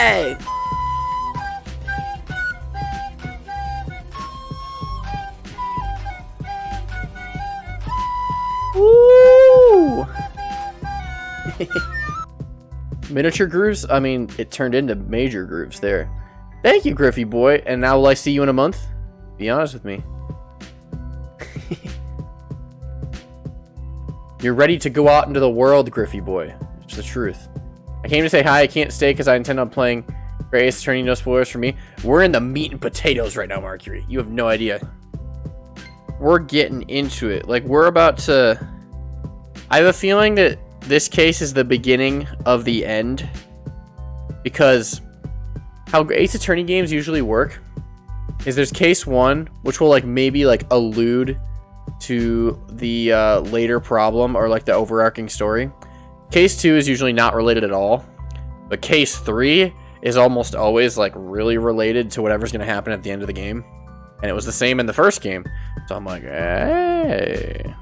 Hey! Woo! Miniature grooves? I mean, it turned into major grooves there. Thank you, Griffey boy. And now will I see you in a month? Be honest with me. You're ready to go out into the world, Griffey boy. It's the truth. I came to say hi. I can't stay because I intend on playing Great Ace Attorney. No spoilers for me. We're in the meat and potatoes right now, Mercury. You have no idea. We're getting into it. Like, we're about to... I have a feeling that this case is the beginning of the end. Because how Ace Attorney games usually work is there's case 1, which will, like, maybe, like, allude to the later problem or, like, the overarching story. Case 2 is usually not related at all, but case 3 is almost always like really related to whatever's going to happen at the end of the game. And it was the same in the first game. So I'm like, hey.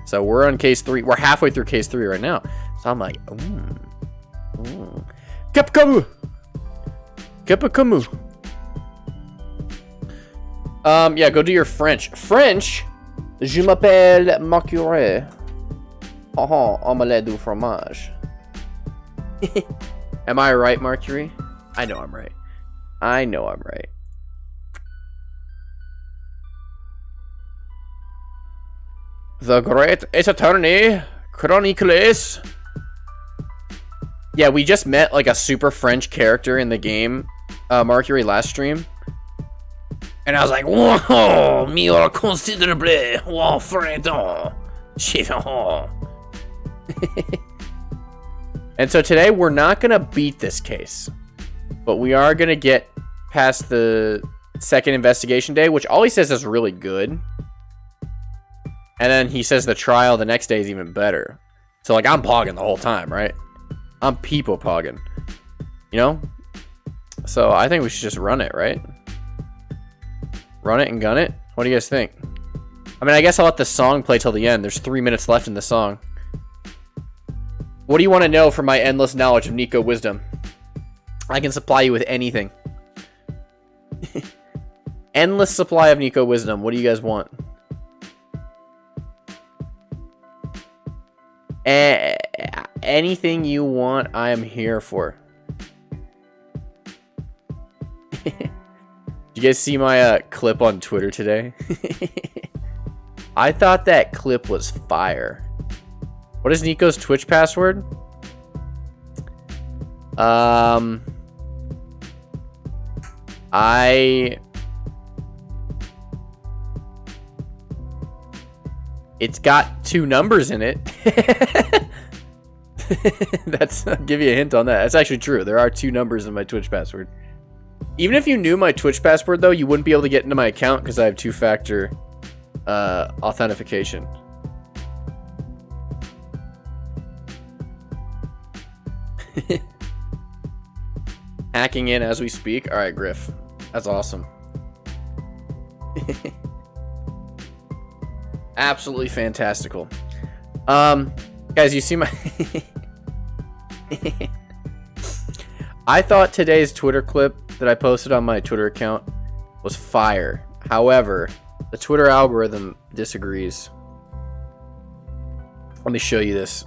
So we're on case 3. We're halfway through case 3 right now. So I'm like, Capcamu. Yeah, go do your French. French? Je m'appelle Mercury. Omelette du fromage. Am I right, Mercury? I know I'm right. I know I'm right. The Great Ace Attorney Chronicles. Yeah, we just met like a super French character in the game, Mercury, last stream. And I was like, whoa, mieux considerable, wow, Fredon. And so today we're not gonna beat this case, but we are gonna get past the second investigation day, which all he says is really good, and then he says the trial the next day is even better. So like, I'm pogging the whole time, right? I'm people pogging, you know. So I think we should just run it, right? Run it and gun it. What do you guys think? I mean, I guess I'll let the song play till the end. There's 3 minutes left in the song. What do you want to know from my endless knowledge of Nico wisdom? I can supply you with anything. Endless supply of Nico wisdom. What do you guys want? Anything you want, I am here for. Did you guys see my clip on Twitter today? I thought that clip was fire. What is Nico's Twitch password? It's got 2 numbers in it. I'll give you a hint on that. That's actually true. There are 2 numbers in my Twitch password. Even if you knew my Twitch password, though, you wouldn't be able to get into my account because I have 2-factor authentication. Hacking in as we speak. All right, Griff. That's awesome. Absolutely fantastical. Guys, you see my... I thought today's Twitter clip that I posted on my Twitter account was fire. However, the Twitter algorithm disagrees. Let me show you this.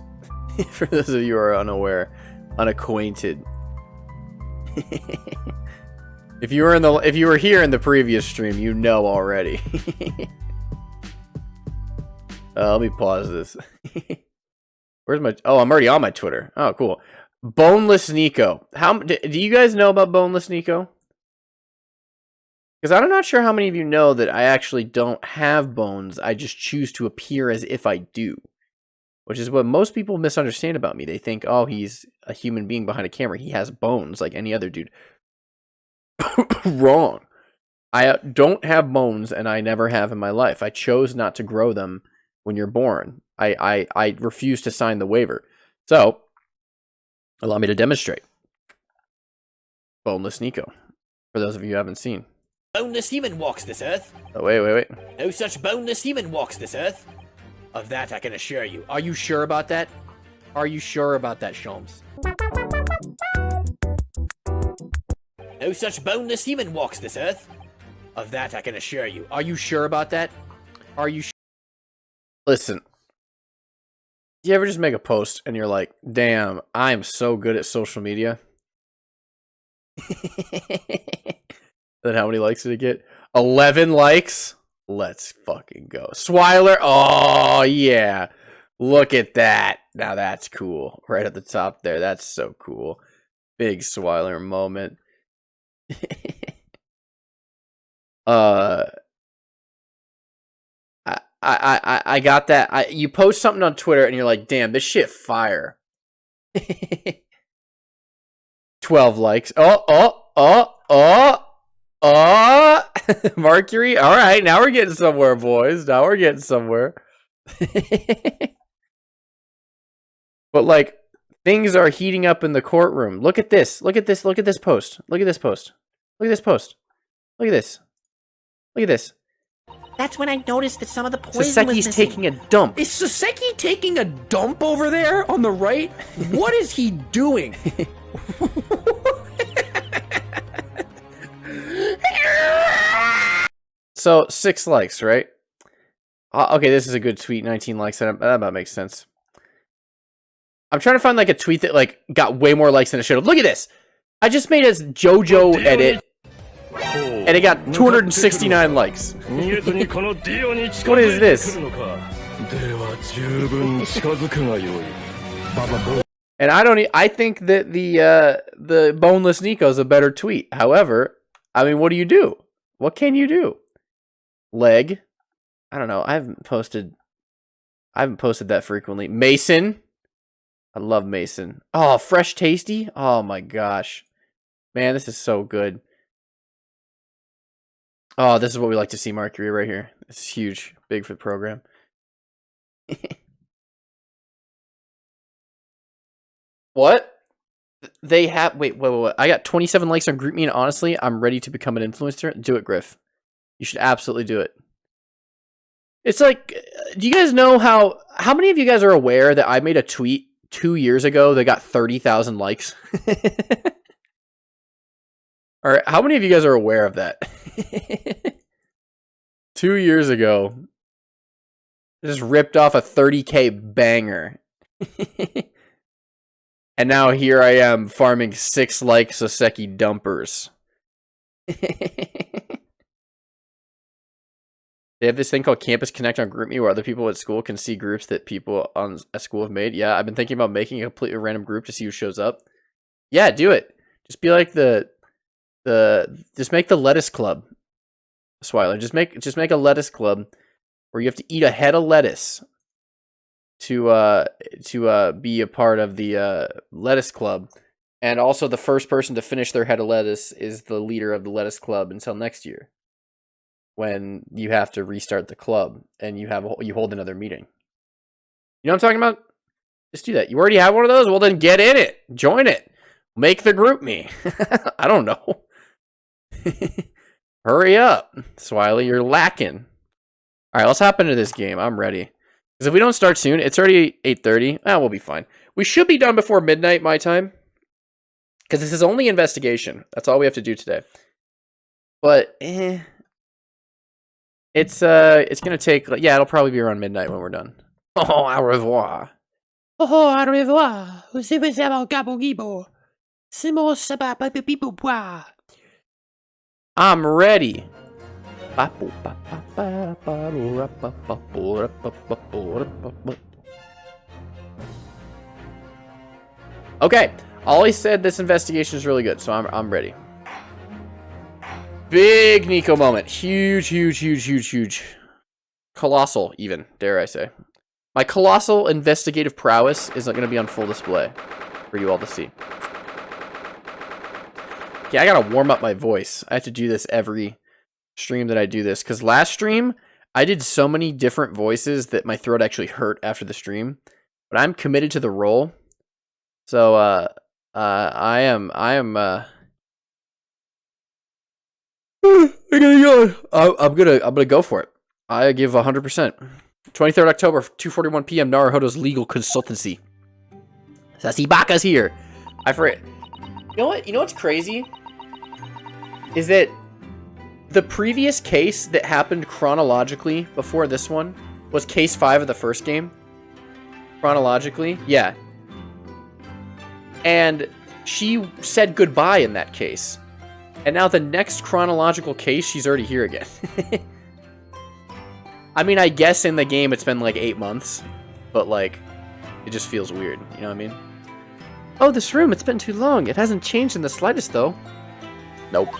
For those of you who are unacquainted. If you were here in the previous stream, you know already. Let me pause this. Where's my... Oh, I'm already on my Twitter. Oh, cool. Boneless Nico. Do you guys know about Boneless Nico? Because I'm not sure how many of you know that I actually don't have bones. I just choose to appear as if I do. Which is what most people misunderstand about me. They think, oh, he's a human being behind a camera. He has bones like any other dude. Wrong. I don't have bones, and I never have in my life. I chose not to grow them when you're born. I refuse to sign the waiver. So, allow me to demonstrate. Boneless Nico. For those of you who haven't seen. Boneless human walks this earth. Oh, wait. No such boneless human walks this earth. Of that I can assure you. Are you sure about that? Are you sure about that, sholmes? No such boneless human walks this earth. Of that I can assure you. Are you sure about that? Are you Listen. Do you ever just make a post and you're like, damn, I am so good at social media? Then how many likes did it get? 11 likes? Let's fucking go. Swiler. Oh, yeah. Look at that. Now that's cool. Right at the top there. That's so cool. Big Swiler moment. I got that. You post something on Twitter and you're like, damn, this shit fire. 12 likes. Mercury. All right, now we're getting somewhere, boys. Now we're getting somewhere. But like, things are heating up in the courtroom. Look at this. Look at this. Look at this post. Look at this post. Look at this post. Look at this. Look at this. That's when I noticed that some of the poison was Saseki's missing. taking a dump. Is Saseki taking a dump over there on the right? What is he doing? So 6 likes, right? Okay, this is a good tweet. 19 likes. That about makes sense. I'm trying to find like a tweet that like got way more likes than it should have. Look at this. I just made a JoJo edit, and it got 269 likes. What is this? And I think that the Boneless Nico is a better tweet. However, I mean, what do you do? What can you do? Leg. I don't know. I haven't posted that frequently. Mason. I love Mason. Oh, Fresh Tasty. Oh my gosh. Man, this is so good. Oh, this is what we like to see, Mercury, right here. It's huge. Big for the program. What? They have... Wait. I got 27 likes on GroupMe, and honestly, I'm ready to become an influencer. Do it, Griff. You should absolutely do it. It's like... Do you guys know how many of you guys are aware that I made a tweet 2 years ago that got 30,000 likes? Or how many of you guys are aware of that? 2 years ago, I just ripped off a 30K banger. And now here I am farming 6 like Saseki dumpers. They have this thing called Campus Connect on GroupMe where other people at school can see groups that people on a school have made. Yeah, I've been thinking about making a completely random group to see who shows up. Yeah, do it. Just be like just make the lettuce club. Swiler, just make a lettuce club where you have to eat a head of lettuce to be a part of the lettuce club. And also the first person to finish their head of lettuce is the leader of the lettuce club until next year, when you have to restart the club and you hold another meeting. You know what I'm talking about? Just do that. You already have one of those? Well, then get in it. Join it. Make the group me. I don't know. Hurry up, Swiley. You're lacking. All right, let's hop into this game. I'm ready. Because if we don't start soon, it's already 8:30. We'll be fine. We should be done before midnight my time. Because this is only investigation. That's all we have to do today. But, it's gonna take, yeah, it'll probably be around midnight when we're done. Oh, au revoir. Oh, au revoir. I'm ready. Okay, Ollie said this investigation is really good, so I'm ready. Big Nico moment. Huge. Colossal, even, dare I say. My colossal investigative prowess is going to be on full display for you all to see. Okay, I gotta warm up my voice. I have to do this every stream that I do this, because last stream, I did so many different voices that my throat actually hurt after the stream. But I'm committed to the role. So, I am, I'm gonna go for it. I give 100%. 23rd October, 2:41 p.m. Naruhodo's legal consultancy. Sasibaka's here. I forget. You know what? You know what's crazy? is that the previous case that happened chronologically before this one was case 5 of the first game. Chronologically, yeah. And she said goodbye in that case. And now the next chronological case, she's already here again. I mean, I guess in the game it's been like 8 months. But like, it just feels weird. You know what I mean? Oh, this room, it's been too long. It hasn't changed in the slightest, though. Nope.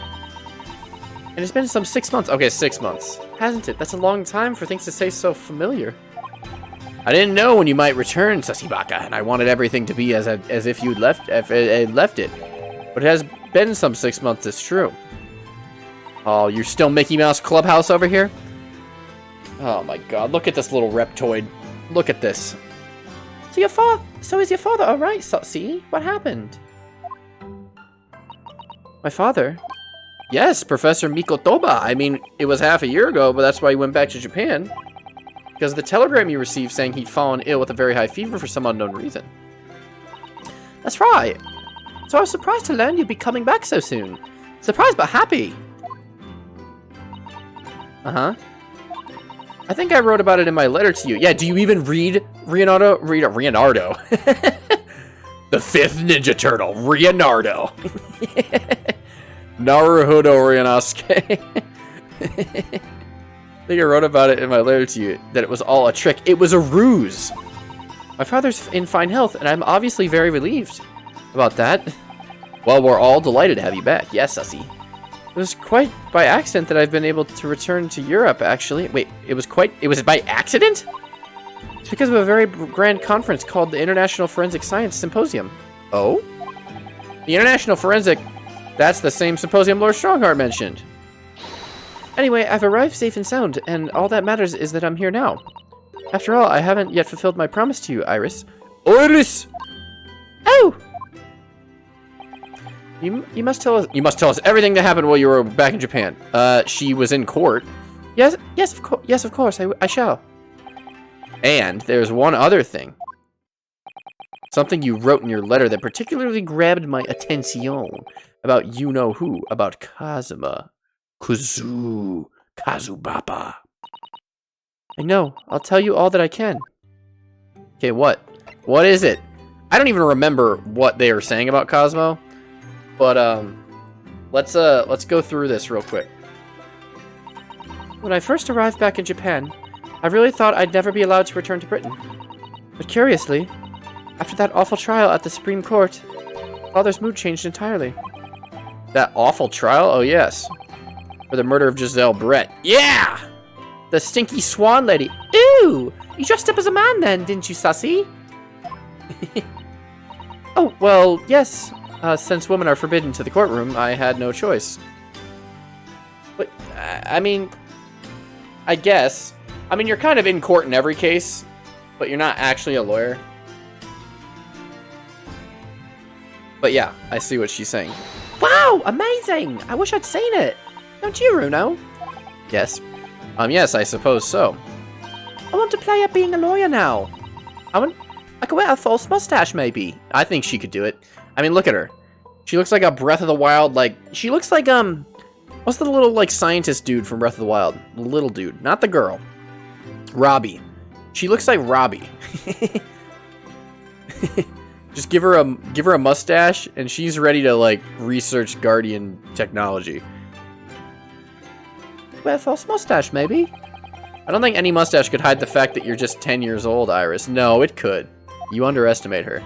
And it's been some 6 months. Okay, 6 months. Hasn't it? That's a long time for things to stay so familiar. I didn't know when you might return, Sasibaka, and I wanted everything to be as if you'd left it. But it has been some 6 months, it's true. Oh, you're still Mickey Mouse Clubhouse over here? Oh my god, look at this little reptoid. Look at this. So is your father alright, Satsi? What happened? My father? Yes, Professor Mikotoba. I mean, it was half a year ago, but that's why he went back to Japan. Because of the telegram you received saying he'd fallen ill with a very high fever for some unknown reason. That's right. So I was surprised to learn you'd be coming back so soon. Surprised but happy. Uh-huh. I think I wrote about it in my letter to you. Yeah, do you even read Leonardo? Leonardo. The 5th Ninja Turtle, Leonardo. Naruhodo Ryanosuke. I think I wrote about it in my letter to you, that it was all a trick. It was a ruse. My father's in fine health, and I'm obviously very relieved about that. Well, we're all delighted to have you back. Yes, Sussy. It was quite by accident that I've been able to return to Europe, actually. Wait, it was by accident? It's because of a very grand conference called the International Forensic Science Symposium. Oh? The International Forensic... That's the same symposium Lord Strongheart mentioned. Anyway, I've arrived safe and sound, and all that matters is that I'm here now. After all, I haven't yet fulfilled my promise to you, Iris. Iris! Oh! You must tell us everything that happened while you were back in Japan. She was in court. Yes, of course, I shall. And there's one other thing. Something you wrote in your letter that particularly grabbed my attention. About you-know-who. About Kazuma. Kazubaba. I know. I'll tell you all that I can. Okay, what? What is it? I don't even remember what they were saying about Cosmo. But, let's go through this real quick. When I first arrived back in Japan, I really thought I'd never be allowed to return to Britain. But curiously, after that awful trial at the Supreme Court, Father's mood changed entirely. That awful trial? Oh, yes. For the murder of Giselle Brett. Yeah! The stinky swan lady. Ooh! You dressed up as a man then, didn't you, Sussy? Oh, well, yes. Since women are forbidden to the courtroom, I had no choice. But, I mean... I guess. I mean, you're kind of in court in every case, but you're not actually a lawyer. But yeah, I see what she's saying. Wow, amazing! I wish I'd seen it. Don't you, Runo? Yes. Yes, I suppose so. I want to play at being a lawyer now. I could wear a false mustache, maybe. I think she could do it. I mean, look at her. She looks like a Breath of the Wild, like... She looks like, what's the little, like, scientist dude from Breath of the Wild? The little dude, not the girl. Robbie. She looks like Robbie. Just give her a mustache, and she's ready to, like, research Guardian technology. Wear a false mustache, maybe? I don't think any mustache could hide the fact that you're just 10 years old, Iris. No, it could. You underestimate her.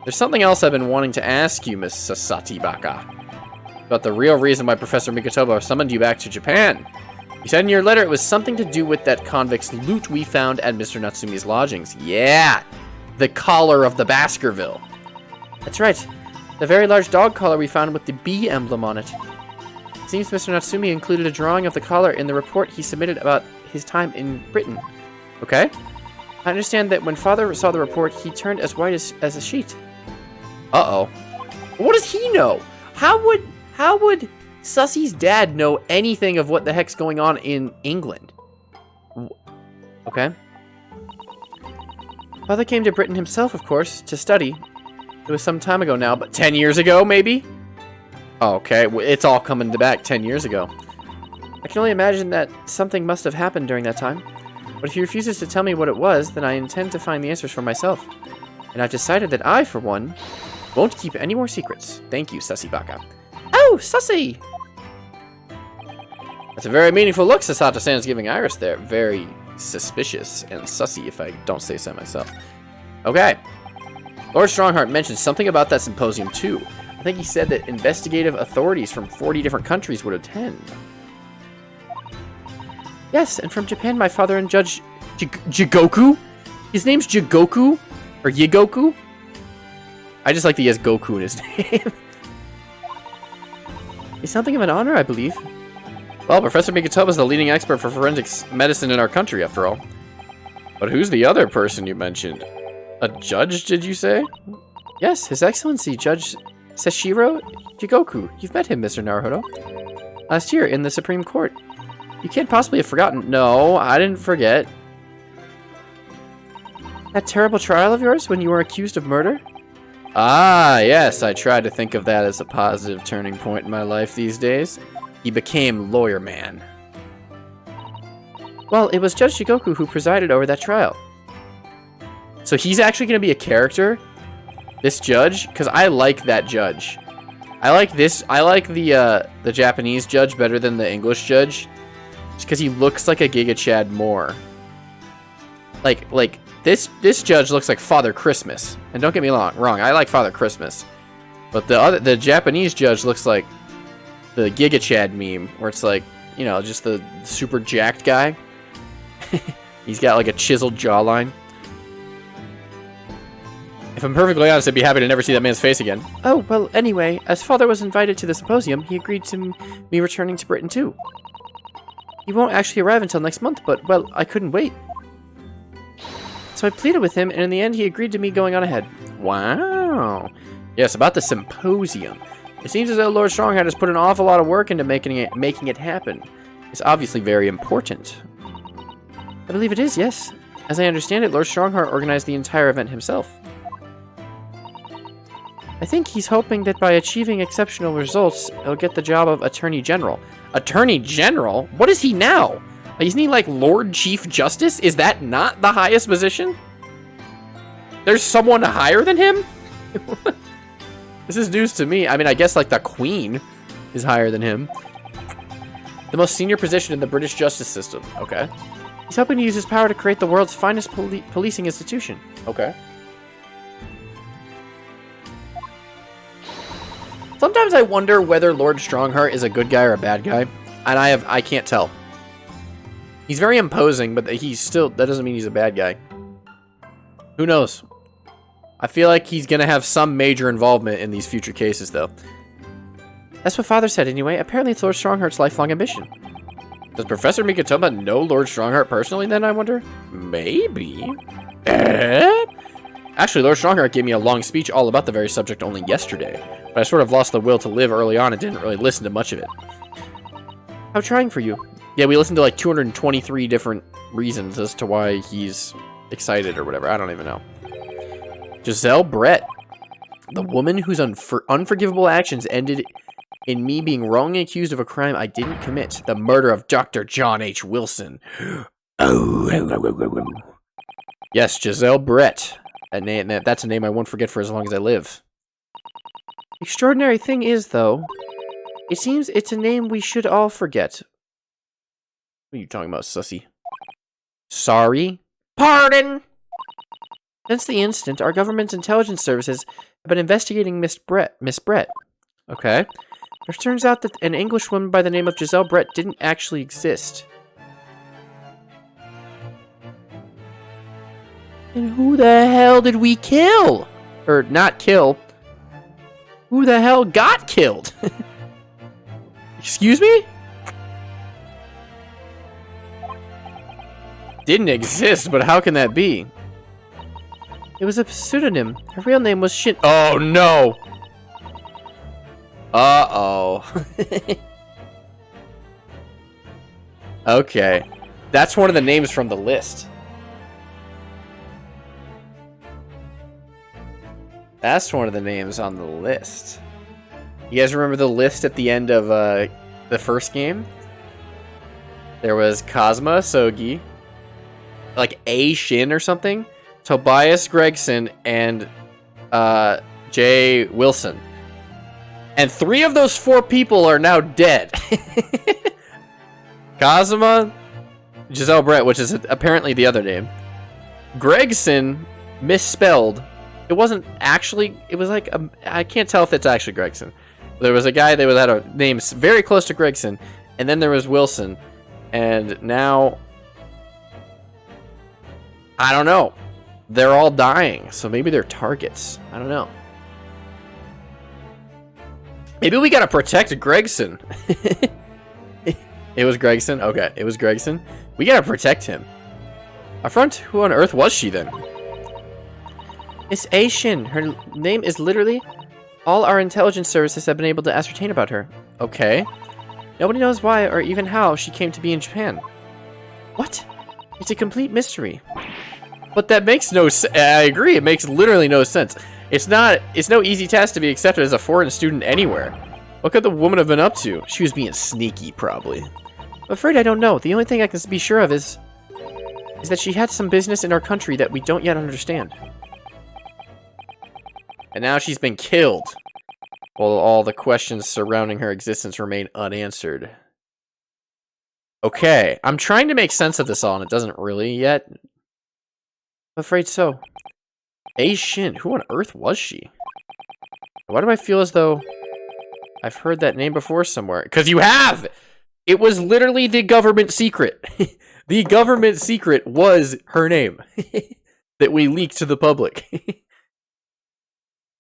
There's something else I've been wanting to ask you, Miss Sasatibaka. About the real reason why Professor Mikotoba summoned you back to Japan. You said in your letter it was something to do with that convict's loot we found at Mr. Natsumi's lodgings. Yeah! The collar of the Baskerville. That's right. The very large dog collar we found with the bee emblem on it. It seems Mr. Natsumi included a drawing of the collar in the report he submitted about his time in Britain. Okay? I understand that when Father saw the report, he turned as white as a sheet. Uh-oh. What does he know? How would Sussy's dad know anything of what the heck's going on in England? Okay. Father came to Britain himself, of course, to study. It was some time ago now, but 10 years ago, maybe? Okay, it's all coming back 10 years ago. I can only imagine that something must have happened during that time. But if he refuses to tell me what it was, then I intend to find the answers for myself. And I've decided that I, for one, won't keep any more secrets. Thank you, Sussy Baka. Oh, Sussy! That's a very meaningful look Sasato-san's giving Iris there. Very suspicious and sussy, if I don't say so myself. Okay. Lord Strongheart mentioned something about that symposium, too. I think he said that investigative authorities from 40 different countries would attend. Yes, and from Japan, my father and Judge Jigoku? His name's Jigoku? Or Yigoku? I just like that he has Goku in his name. It's something of an honor, I believe. Well, Professor Mikotoba is the leading expert for forensics medicine in our country, after all. But who's the other person you mentioned? A judge, did you say? Yes, His Excellency, Judge Seshiro Jigoku. You've met him, Mr. Naruhodo. Last year, in the Supreme Court. You can't possibly have forgotten. No, I didn't forget. That terrible trial of yours when you were accused of murder? Ah, yes, I tried to think of that as a positive turning point in my life these days. He became Lawyer Man. Well, it was Judge Jigoku who presided over that trial. So he's actually going to be a character? This judge? Because I like that judge. I like the Japanese judge better than the English judge. Just because he looks like a Giga Chad more. Like this judge looks like Father Christmas. And don't get me wrong, I like Father Christmas. But the Japanese judge looks like the Giga Chad meme, where it's like, you know, just the super jacked guy. He's got like a chiseled jawline. If I'm perfectly honest, I'd be happy to never see that man's face again. Oh, well, anyway, as Father was invited to the symposium, he agreed to me returning to Britain too. He won't actually arrive until next month, but, well, I couldn't wait. So I pleaded with him, and in the end, he agreed to me going on ahead. Wow. Yes, about the symposium. It seems as though Lord Strongheart has put an awful lot of work into making it happen. It's obviously very important. I believe it is, yes. As I understand it, Lord Strongheart organized the entire event himself. I think he's hoping that by achieving exceptional results, he'll get the job of Attorney General. Attorney General? What is he now? Isn't he like Lord Chief Justice? Is that not the highest position? There's someone higher than him? This is news to me. I mean, I guess like the Queen is higher than him. The most senior position in the British justice system. Okay. He's hoping to use his power to create the world's finest policing institution. Okay. Sometimes I wonder whether Lord Strongheart is a good guy or a bad guy, and I can't tell. He's very imposing, but that doesn't mean he's a bad guy. Who knows? I feel like he's gonna have some major involvement in these future cases, though. That's what Father said, anyway. Apparently, it's Lord Strongheart's lifelong ambition. Does Professor Mikotoba know Lord Strongheart personally, then, I wonder? Maybe. Actually, Lord Strongheart gave me a long speech all about the very subject only yesterday, but I sort of lost the will to live early on and didn't really listen to much of it. How trying for you. Yeah, we listened to like 223 different reasons as to why he's excited or whatever. I don't even know. Giselle Brett. The woman whose unforgivable actions ended in me being wrongly accused of a crime I didn't commit. The murder of Dr. John H. Wilson. Yes, Giselle Brett. That's a name I won't forget for as long as I live. The extraordinary thing is, though, it seems it's a name we should all forget. What are you talking about, sussy? Sorry? Pardon! Since the incident, our government's intelligence services have been investigating Miss Brett. Okay. It turns out that an Englishwoman by the name of Giselle Brett didn't actually exist. And who the hell did we kill? Or not kill. Who the hell got killed? Excuse me? Didn't exist, but how can that be? It was a pseudonym. Her real name was Shin. Oh no! Uh-oh. Okay. That's one of the names from the list. That's one of the names on the list. You guys remember the list at the end of the first game? There was Cosma Sogi, like A. Shin or something, Tobias Gregson, and Jay Wilson. And 3 of those 4 people are now dead. Kazuma, Giselle Brett, which is apparently the other name. Gregson, misspelled. It wasn't actually, it was like, I can't tell if it's actually Gregson. There was a guy that had a name very close to Gregson, and then there was Wilson. And now, I don't know. They're all dying, so maybe they're targets. I don't know. Maybe we gotta protect Gregson. It was Gregson? Okay, it was Gregson. We gotta protect him. Affront? Who on earth was she then? Miss A. Shin. Her name is literally all our intelligence services have been able to ascertain about her. Okay. Nobody knows why or even how she came to be in Japan. What? It's a complete mystery. But that makes no sense. I agree, it makes literally no sense. It's no easy task to be accepted as a foreign student anywhere. What could the woman have been up to? She was being sneaky, probably. I'm afraid I don't know. The only thing I can be sure of is that she had some business in our country that we don't yet understand. And now she's been killed, while all the questions surrounding her existence remain unanswered. Okay, I'm trying to make sense of this all, and it doesn't really yet. I'm afraid so. A. Shin, who on earth was she? Why do I feel as though I've heard that name before somewhere? Because you have! It was literally the government secret. The government secret was her name that we leaked to the public.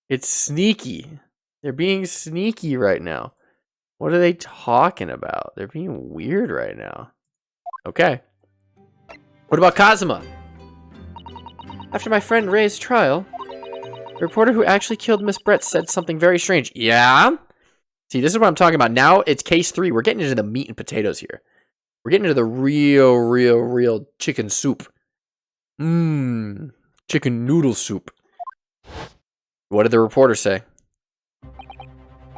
It's sneaky. They're being sneaky right now. What are they talking about? They're being weird right now. Okay. What about Kazuma? After my friend Ray's trial, the reporter who actually killed Miss Brett said something very strange. Yeah? See, this is what I'm talking about. Now it's case 3. We're getting into the meat and potatoes here. We're getting into the real chicken soup. Chicken noodle soup. What did the reporter say?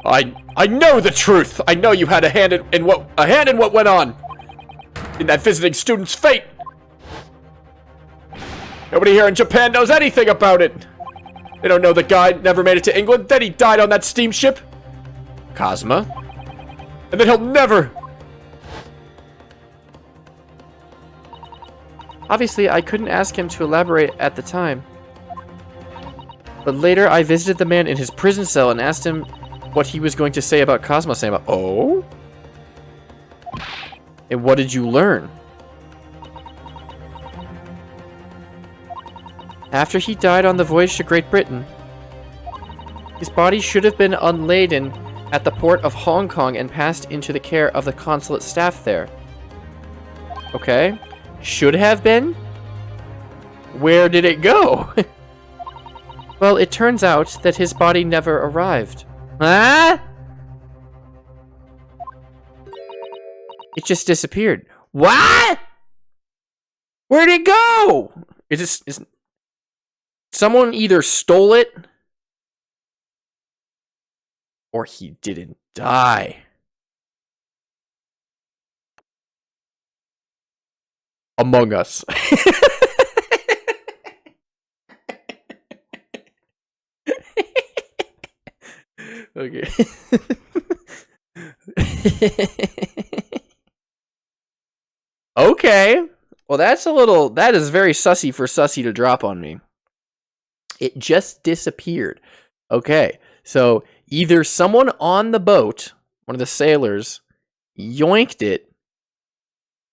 I know the truth. I know you had a hand in what went on in that visiting student's fate. Nobody here in Japan knows anything about it. They don't know the guy never made it to England. Then he died on that steamship. Cosma. And then he'll never. Obviously, I couldn't ask him to elaborate at the time. But later, I visited the man in his prison cell and asked him what he was going to say about Cosmo-sama. Oh? And what did you learn? After he died on the voyage to Great Britain, his body should have been unladen at the port of Hong Kong and passed into the care of the consulate staff there. Okay. Should have been? Where did it go? Well, it turns out that his body never arrived. Huh? It just disappeared. What? Where'd it go? Someone either stole it or he didn't die. Among Us. Okay. Okay. Well, that is very sussy for Sussy to drop on me. It just disappeared. Okay. So either someone on the boat, one of the sailors, yoinked it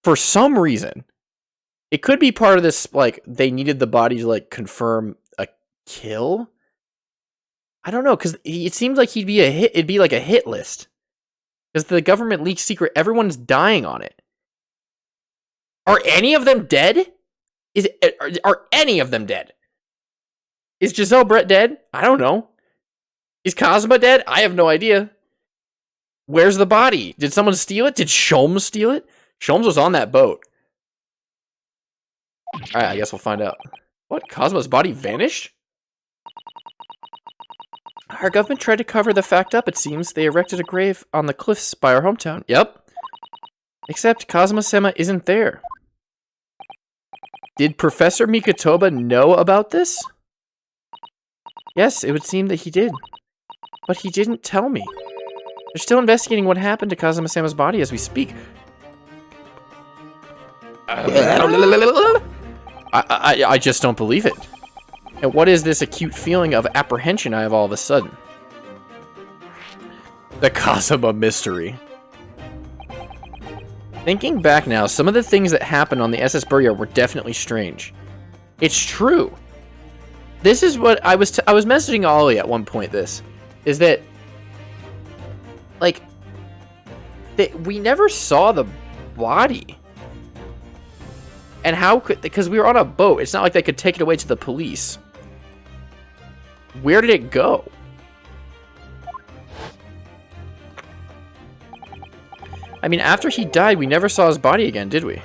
for some reason. It could be part of this, like, they needed the body to, like, confirm a kill. I don't know, because it seems like he'd be a hit. It'd be like a hit list. Because the government leaked secret, everyone's dying on it. Are any of them dead? Are any of them dead? Is Giselle Brett dead? I don't know. Is Cosma dead? I have no idea. Where's the body? Did someone steal it? Did Sholmes steal it? Sholmes was on that boat. Alright, I guess we'll find out. What? Cosmo's body vanished? Our government tried to cover the fact up, it seems. They erected a grave on the cliffs by our hometown. Yep. Except Kazuma-sama isn't there. Did Professor Mikotoba know about this? Yes, it would seem that he did. But he didn't tell me. They're still investigating what happened to Kazuma-sama's body as we speak. I just don't believe it. And what is this acute feeling of apprehension I have all of a sudden? The Kazuma mystery. Thinking back now, some of the things that happened on the SS Burya were definitely strange. It's true. This is what I was messaging Ollie at one point, this. Is that... Like... we never saw the body. And how could... Because we were on a boat. It's not like they could take it away to the police. Where did it go? I mean, after he died, we never saw his body again, did we?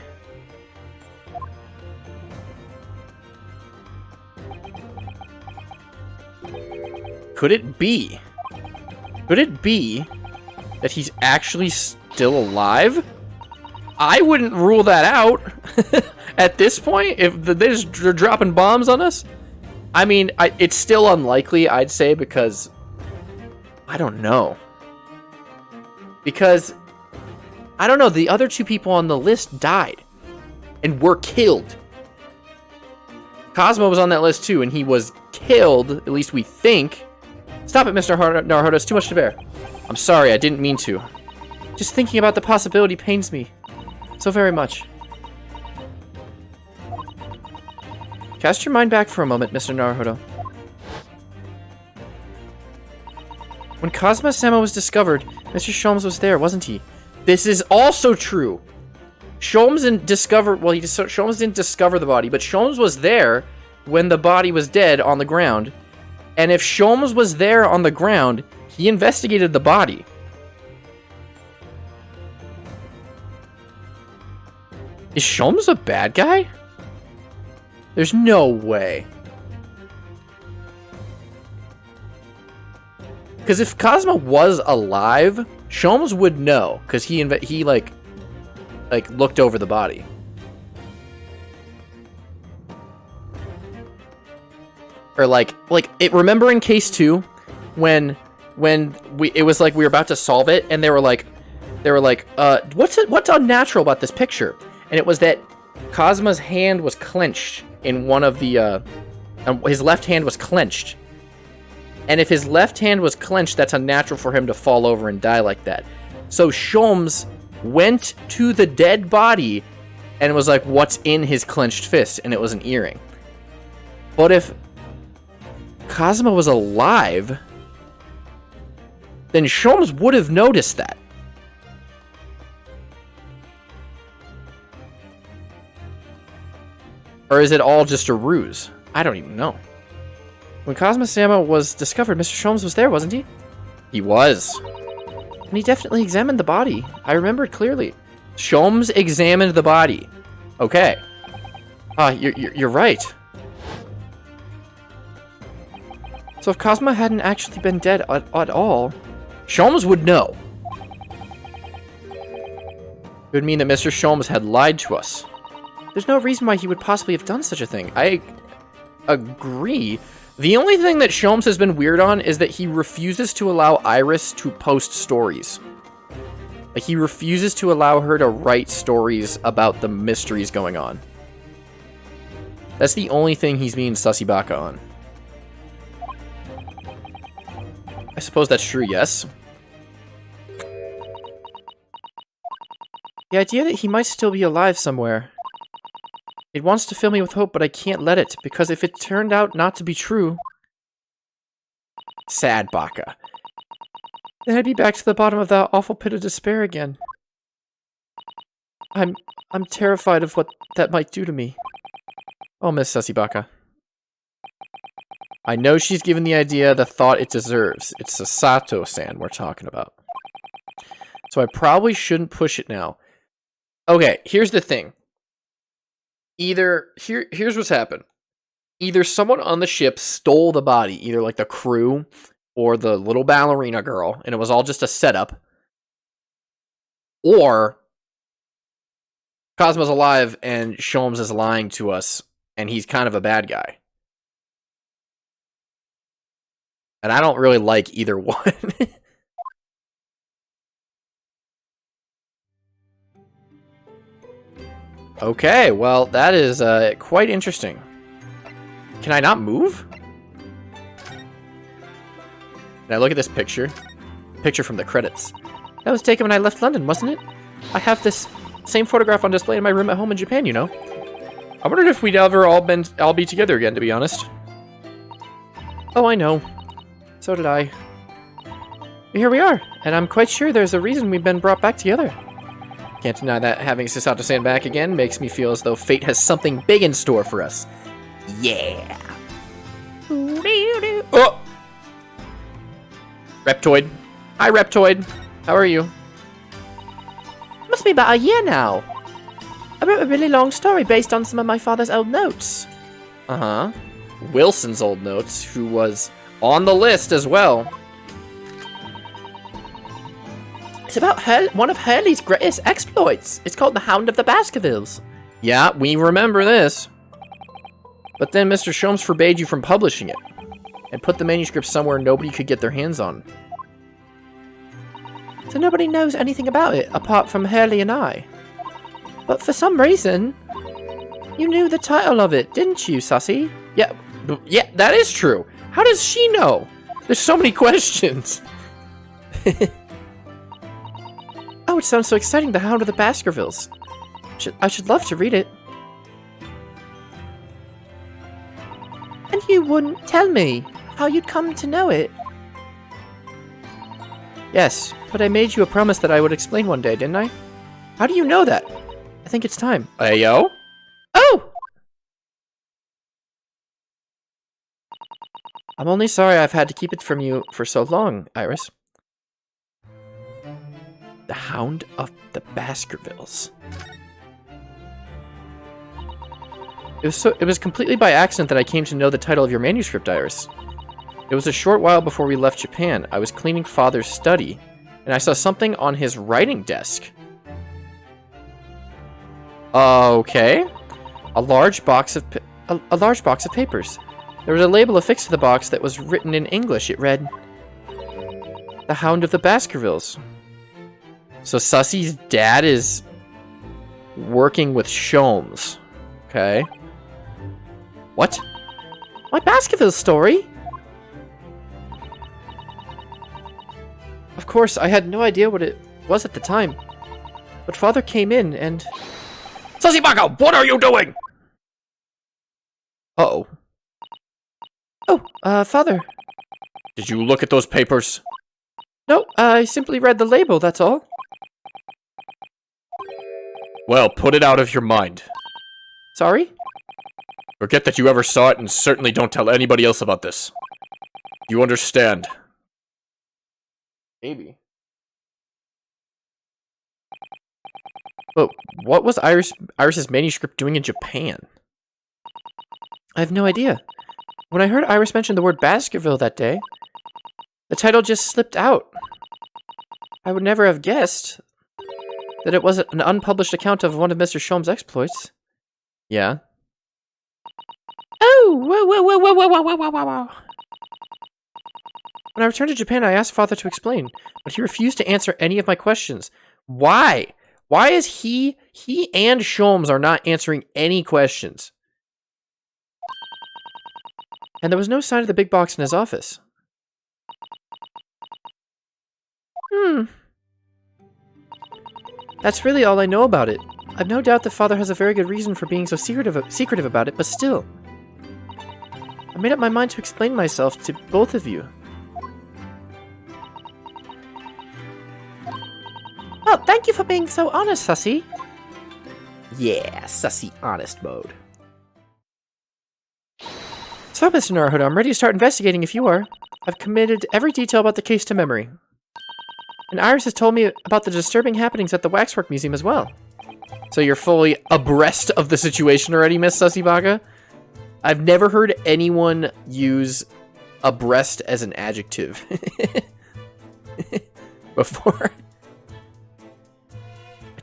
Could it be? Could it be that he's actually still alive? I wouldn't rule that out at this point. If they're dropping bombs on us, I mean, it's still unlikely, I'd say, because I don't know. Because I don't know. The other two people on the list died and were killed. Cosmo was on that list too, and he was killed. At least we think. Stop it, Mr. Naruhodo. It's too much to bear. I'm sorry. I didn't mean to. Just thinking about the possibility pains me so very much. Cast your mind back for a moment, Mr. Naruhodo. When Kazuma-sama was discovered, Mr. Sholmes was there, wasn't he? This is also true. Sholmes didn't discover... Well, Sholmes didn't discover the body, but Sholmes was there when the body was dead on the ground. And if Sholmes was there on the ground, he investigated the body. Is Sholmes a bad guy? There's no way. Because if Cosmo was alive, Sholmes would know, because he like looked over the body. Or like it. Remember in case 2, when it was like we were about to solve it, and they were like, what's unnatural about this picture? And it was that Cosmo's hand was clenched in one of the his left hand was clenched. And if his left hand was clenched, that's unnatural for him to fall over and die like that. So Sholmes went to the dead body and was like, what's in his clenched fist? And it was an earring. But if Cosmo was alive, then Sholmes would have noticed that. Or is it all just a ruse? I don't even know. When Kazuma-sama was discovered, Mr. Sholmes was there, wasn't he? He was. And he definitely examined the body. I remember it clearly. Sholmes examined the body. Okay. You're right. So if Cosmo hadn't actually been dead at all, Sholmes would know. It would mean that Mr. Sholmes had lied to us. There's no reason why he would possibly have done such a thing. I agree. The only thing that Sholmes has been weird on is that he refuses to allow Iris to post stories. Like, he refuses to allow her to write stories about the mysteries going on. That's the only thing he's being sussy baka on. I suppose that's true, yes. The idea that he might still be alive somewhere. It wants to fill me with hope, but I can't let it, because if it turned out not to be true... Sad baka. Then I'd be back to the bottom of that awful pit of despair again. I'm terrified of what that might do to me. Oh, Miss Sussy Baka. I know she's given the idea the thought it deserves. It's the Sato-san we're talking about. So I probably shouldn't push it now. Okay, here's the thing. Here's what's happened. Either someone on the ship stole the body, either like the crew or the little ballerina girl, and it was all just a setup, or Cosmo's alive and Sholmes is lying to us, and he's kind of a bad guy. And I don't really like either one. Okay, well, that is quite interesting. Can I not move? Now look at this picture. Picture from the credits. That was taken when I left London, wasn't it? I have this same photograph on display in my room at home in Japan, you know. I wondered if we'd ever all be together again, to be honest. Oh, I know. So did I. But here we are, and I'm quite sure there's a reason we've been brought back together. Can't deny that having Sasato-san back again makes me feel as though fate has something big in store for us. Yeah. Oh! Reptoid. Hi, Reptoid. How are you? Must be about a year now. I wrote a really long story based on some of my father's old notes. Uh-huh. Wilson's old notes, who was on the list as well. It's about one of Hurley's greatest exploits. It's called The Hound of the Baskervilles. Yeah, we remember this. But then Mr. Sholmes forbade you from publishing it, and put the manuscript somewhere nobody could get their hands on. So nobody knows anything about it, apart from Hurley and I. But for some reason, you knew the title of it, didn't you, Sussy? Yeah, that is true. How does she know? There's so many questions. Oh, it sounds so exciting, The Hound of the Baskervilles. I should love to read it. And you wouldn't tell me how you'd come to know it. Yes, but I made you a promise that I would explain one day, didn't I? How do you know that? I think it's time. Ayo? Oh! I'm only sorry I've had to keep it from you for so long, Iris. The Hound of the Baskervilles. It was completely by accident that I came to know the title of your manuscript, Iris. It was a short while before we left Japan. I was cleaning Father's study, and I saw something on his writing desk. Okay. A large box of papers. There was a label affixed to the box that was written in English. It read, "The Hound of the Baskervilles." So Sussy's dad is working with Sholmes. Okay. What? My Baskervilles story? Of course, I had no idea what it was at the time. But Father came in and... Sussy Baka, what are you doing? Uh-oh. Oh, Father. Did you look at those papers? No, I simply read the label, that's all. Well, put it out of your mind. Sorry? Forget that you ever saw it, and certainly don't tell anybody else about this. You understand? Maybe. But what was Iris's manuscript doing in Japan? I have no idea. When I heard Iris mention the word Baskerville that day, the title just slipped out. I would never have guessed that it was an unpublished account of one of Mr. Sholmes' exploits. Yeah. Oh! Whoa. When I returned to Japan, I asked Father to explain, but he refused to answer any of my questions. Why? Why is he and Sholmes are not answering any questions? And there was no sign of the big box in his office. That's really all I know about it. I've no doubt that Father has a very good reason for being so secretive about it, but still. I made up my mind to explain myself to both of you. Oh, thank you for being so honest, Sussy. Yeah, Sussy honest mode. So, Mr. Naruhodo, I'm ready to start investigating if you are. I've committed every detail about the case to memory. And Iris has told me about the disturbing happenings at the Waxwork Museum as well. So you're fully abreast of the situation already, Miss Sussy Baga? I've never heard anyone use abreast as an adjective before.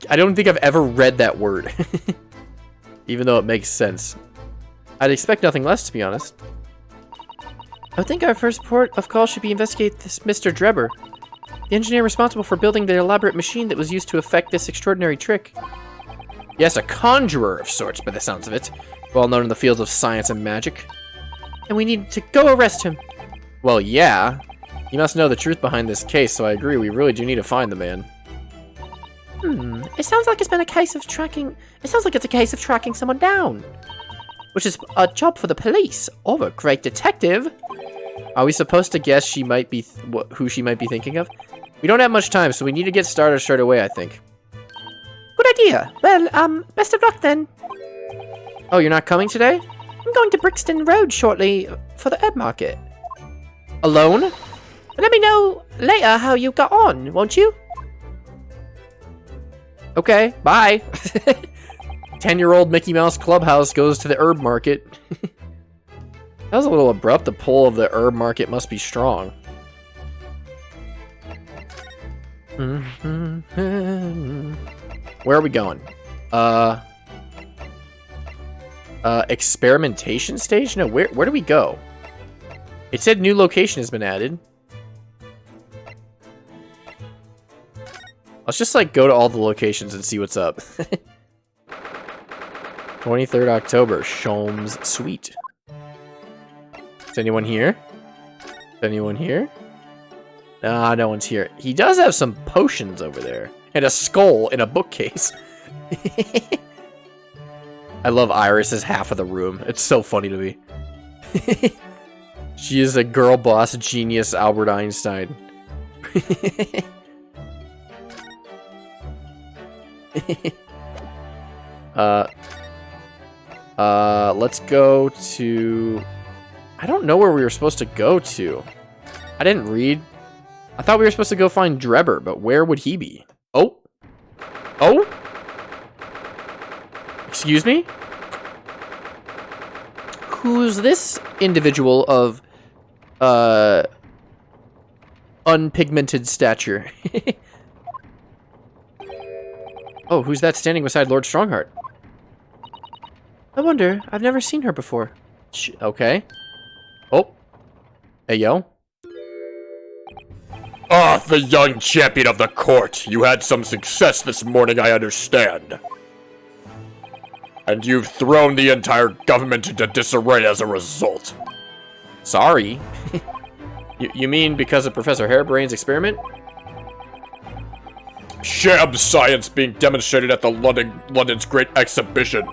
I don't think I've ever read that word, even though it makes sense. I'd expect nothing less, to be honest. I think our first port of call should be investigate this Mr. Drebber, the engineer responsible for building the elaborate machine that was used to effect this extraordinary trick. Yes, a conjurer of sorts, by the sounds of it. Well known in the fields of science and magic. And we need to go arrest him. Well, yeah. You must know the truth behind this case, so I agree, we really do need to find the man. It sounds like it's been a case of tracking... It sounds like it's a case of tracking someone down. Which is a job for the police, or a great detective. Are we supposed to guess she might be... who she might be thinking of? We don't have much time, so we need to get started straight away, I think. Good idea. Well, best of luck then. Oh, you're not coming today? I'm going to Brixton Road shortly for the herb market. Alone? Let me know later how you got on, won't you? Okay, bye. 10-year-old Mickey Mouse Clubhouse goes to the herb market. That was a little abrupt. The pull of the herb market must be strong. Where are we going? Experimentation stage? No, where do we go? It said new location has been added. Let's just, like, go to all the locations and see what's up. 23rd October, Sholmes Suite. Is anyone here? Is anyone here? Nah, no one's here. He does have some potions over there. And a skull in a bookcase. I love Iris as half of the room. It's so funny to me. She is a girl boss genius Albert Einstein. Let's go to... I don't know where we were supposed to go to. I didn't read. I thought we were supposed to go find Drebber, but where would he be? Oh? Oh? Excuse me? Who's this individual of, unpigmented stature? Oh, who's that standing beside Lord Strongheart? I wonder. I've never seen her before. Okay. Oh. Hey, yo. Ah, the young champion of the court. You had some success this morning, I understand. And you've thrown the entire government into disarray as a result. Sorry. You mean because of Professor Hairbrain's experiment? Sham science being demonstrated at the London's great exhibition.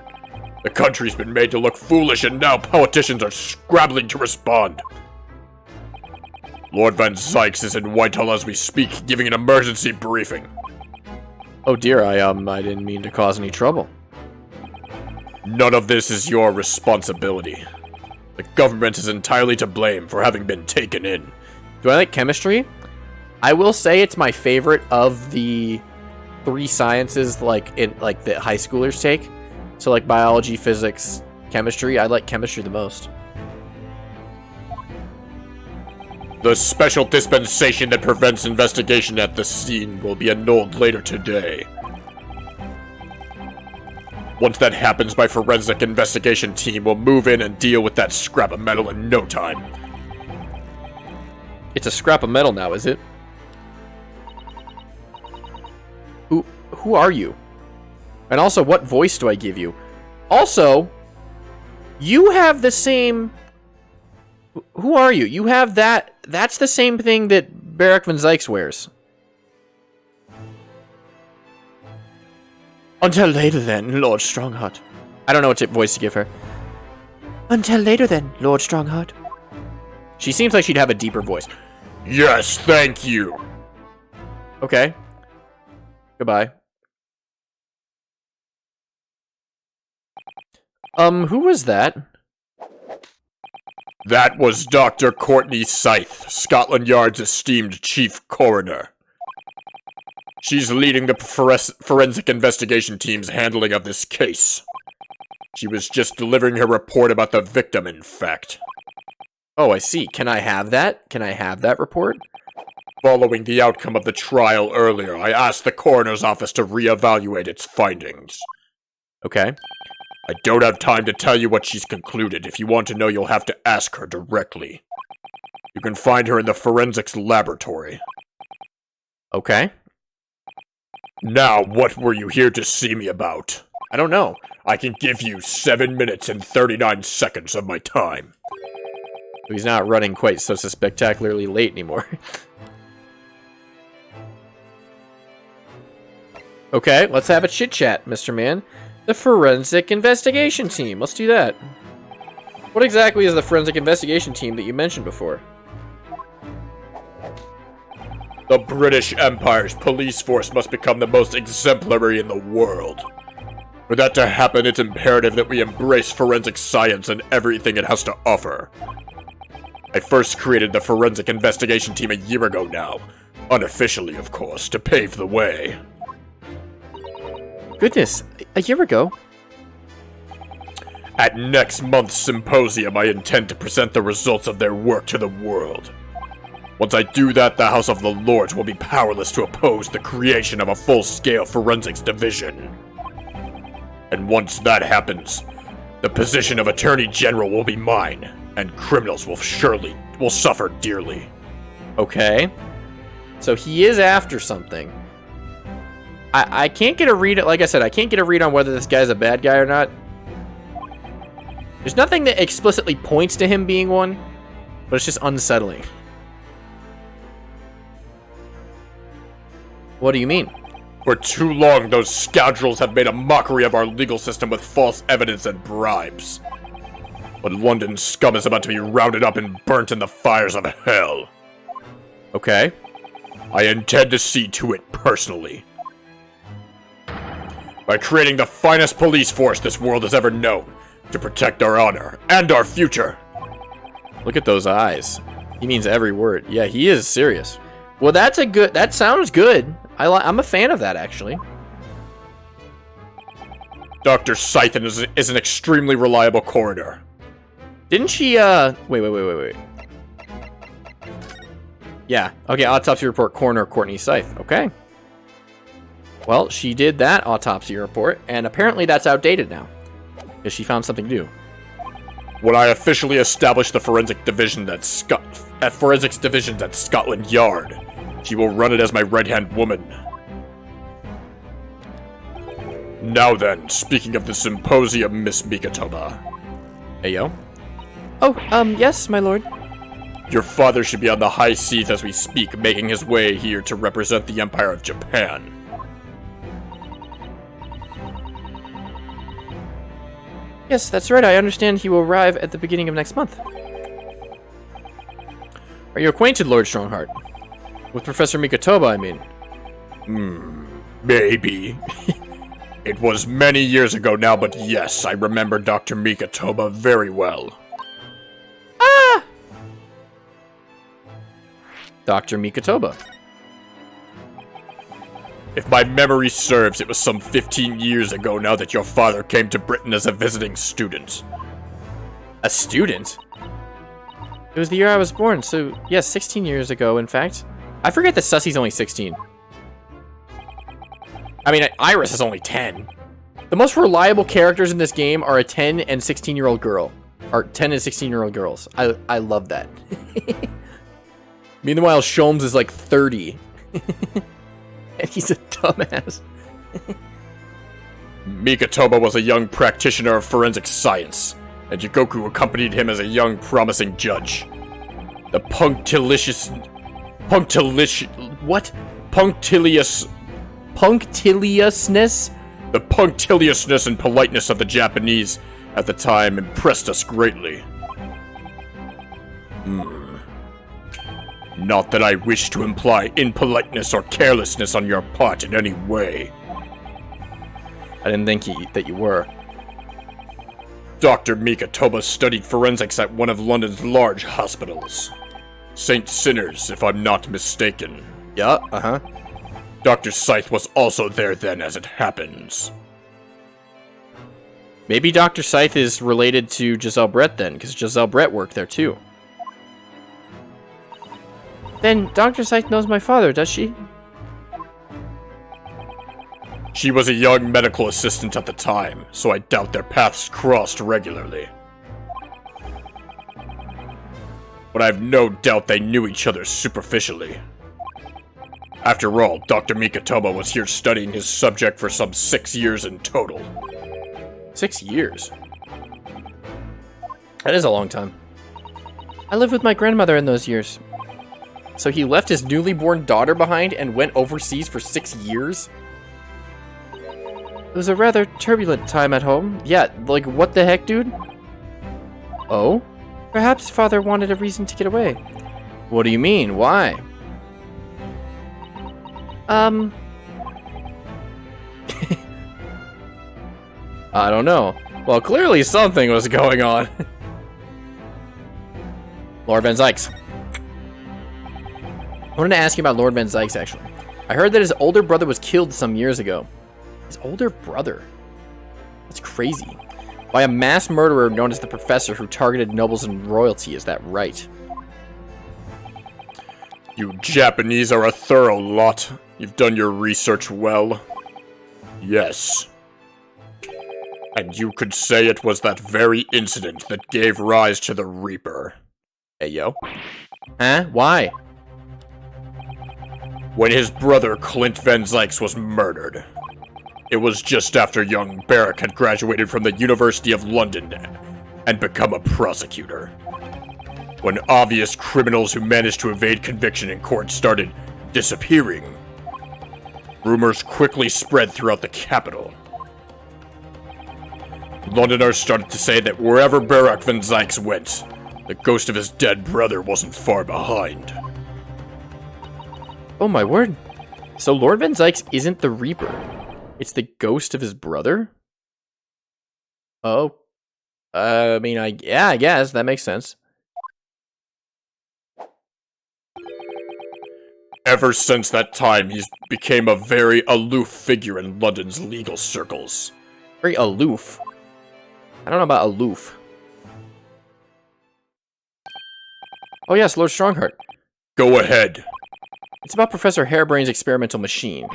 The country's been made to look foolish, and now politicians are scrabbling to respond. Lord Van Zykes is in Whitehall as we speak, giving an emergency briefing. Oh dear, I didn't mean to cause any trouble. None of this is your responsibility. The government is entirely to blame for having been taken in. Do I like chemistry? I will say it's my favorite of the 3 sciences, like the high schoolers take. So like biology, physics, chemistry. I like chemistry the most. The special dispensation that prevents investigation at the scene will be annulled later today. Once that happens, my forensic investigation team will move in and deal with that scrap of metal in no time. It's a scrap of metal now, is it? Who are you? And also, what voice do I give you? Also, you have the same... Who are you? You have that... That's the same thing that Barak Van Zykes wears. Until later then, Lord Strongheart. I don't know what voice to give her. Until later then, Lord Strongheart. She seems like she'd have a deeper voice. Yes, thank you. Okay. Goodbye. Who was that? That was Dr. Courtney Scythe, Scotland Yard's esteemed chief coroner. She's leading the forensic investigation team's handling of this case. She was just delivering her report about the victim, in fact. Oh, I see. Can I have that? Can I have that report? Following the outcome of the trial earlier, I asked the coroner's office to reevaluate its findings. Okay. I don't have time to tell you what she's concluded. If you want to know, you'll have to ask her directly. You can find her in the forensics laboratory. Okay. Now, what were you here to see me about? I don't know. I can give you 7 minutes and 39 seconds of my time. He's not running quite so spectacularly late anymore. Okay, let's have a chit-chat, Mr. Man. The forensic investigation team. Let's do that. What exactly is the forensic investigation team that you mentioned before? The British Empire's police force must become the most exemplary in the world. For that to happen, it's imperative that we embrace forensic science and everything it has to offer. I first created the forensic investigation team a year ago now. Unofficially, of course, to pave the way. Goodness, a year ago? At next month's symposium, I intend to present the results of their work to the world. Once I do that, the House of the Lords will be powerless to oppose the creation of a full-scale forensics division. And once that happens, the position of Attorney General will be mine, and criminals will suffer dearly. Okay. So he is after something. I can't get a read, like I said, I can't get a read on whether this guy's a bad guy or not. There's nothing that explicitly points to him being one, but it's just unsettling. What do you mean? For too long, those scoundrels have made a mockery of our legal system with false evidence and bribes. But London's scum is about to be rounded up and burnt in the fires of hell. Okay. I intend to see to it personally. By creating the finest police force this world has ever known, to protect our honor and our future. Look at those eyes. He means every word. Yeah, he is serious. Well, that sounds good. I'm a fan of that, actually. Dr. Scythen is an extremely reliable coroner. Didn't she, wait. Yeah, okay, autopsy report, coroner Courtney Scythe. Okay. Well, she did that autopsy report, and apparently that's outdated now. Because she found something new. When I officially establish the forensics divisions at Scotland Yard, she will run it as my right-hand woman. Now then, speaking of the symposium, Miss Mikatoba. Hey, yo. Oh, yes, my lord. Your father should be on the high seas as we speak, making his way here to represent the Empire of Japan. Yes, that's right. I understand he will arrive at the beginning of next month. Are you acquainted, Lord Strongheart? With Professor Mikatoba, I mean. Maybe. It was many years ago now, but yes, I remember Dr. Mikatoba very well. Ah! Dr. Mikatoba. If my memory serves, it was some 15 years ago now that your father came to Britain as a visiting student. A student? It was the year I was born, so yes, 16 years ago, in fact. I forget that Sussy's only 16. I mean, Iris is only 10. The most reliable characters in this game are a 10 and 16-year-old girl. Or 10 and 16-year-old girls. I love that. Meanwhile, Sholmes is like 30. And he's a dumbass. Mikatoba was a young practitioner of forensic science, and Jigoku accompanied him as a young, promising judge. The punctiliousness and politeness of the Japanese at the time impressed us greatly. Not that I wish to imply impoliteness or carelessness on your part in any way. I didn't think that you were. Dr. Mikatoba studied forensics at one of London's large hospitals. St. Sinners, if I'm not mistaken. Yeah, uh-huh. Dr. Scythe was also there then, as it happens. Maybe Dr. Scythe is related to Giselle Brett then, because Giselle Brett worked there too. Then Dr. Scythe knows my father, does she? She was a young medical assistant at the time, so I doubt their paths crossed regularly. But I have no doubt they knew each other superficially. After all, Dr. Mikatomo was here studying his subject for some 6 years in total. 6 years? That is a long time. I lived with my grandmother in those years. So he left his newly born daughter behind and went overseas for 6 years? It was a rather turbulent time at home. Yeah, like, what the heck, dude? Oh? Perhaps father wanted a reason to get away. What do you mean? Why? I don't know. Well, clearly something was going on. Lord Van Zykes. I wanted to ask you about Lord Van Zykes, actually. I heard that his older brother was killed some years ago. His older brother? That's crazy. By a mass murderer known as the Professor who targeted nobles and royalty, is that right? You Japanese are a thorough lot. You've done your research well. Yes. And you could say it was that very incident that gave rise to the Reaper. Hey, yo. Huh? Why? When his brother Clint Van Zykes was murdered. It was just after young Barrack had graduated from the University of London and become a prosecutor. When obvious criminals who managed to evade conviction in court started disappearing, rumors quickly spread throughout the capital. Londoners started to say that wherever Barrack Van Zykes went, the ghost of his dead brother wasn't far behind. Oh my word. So Lord Van Zykes isn't the Reaper. It's the ghost of his brother? Oh. I mean, I guess. That makes sense. Ever since that time, he's became a very aloof figure in London's legal circles. Very aloof. I don't know about aloof. Oh yes, Lord Strongheart. Go ahead. It's about Professor Harebrain's experimental machine.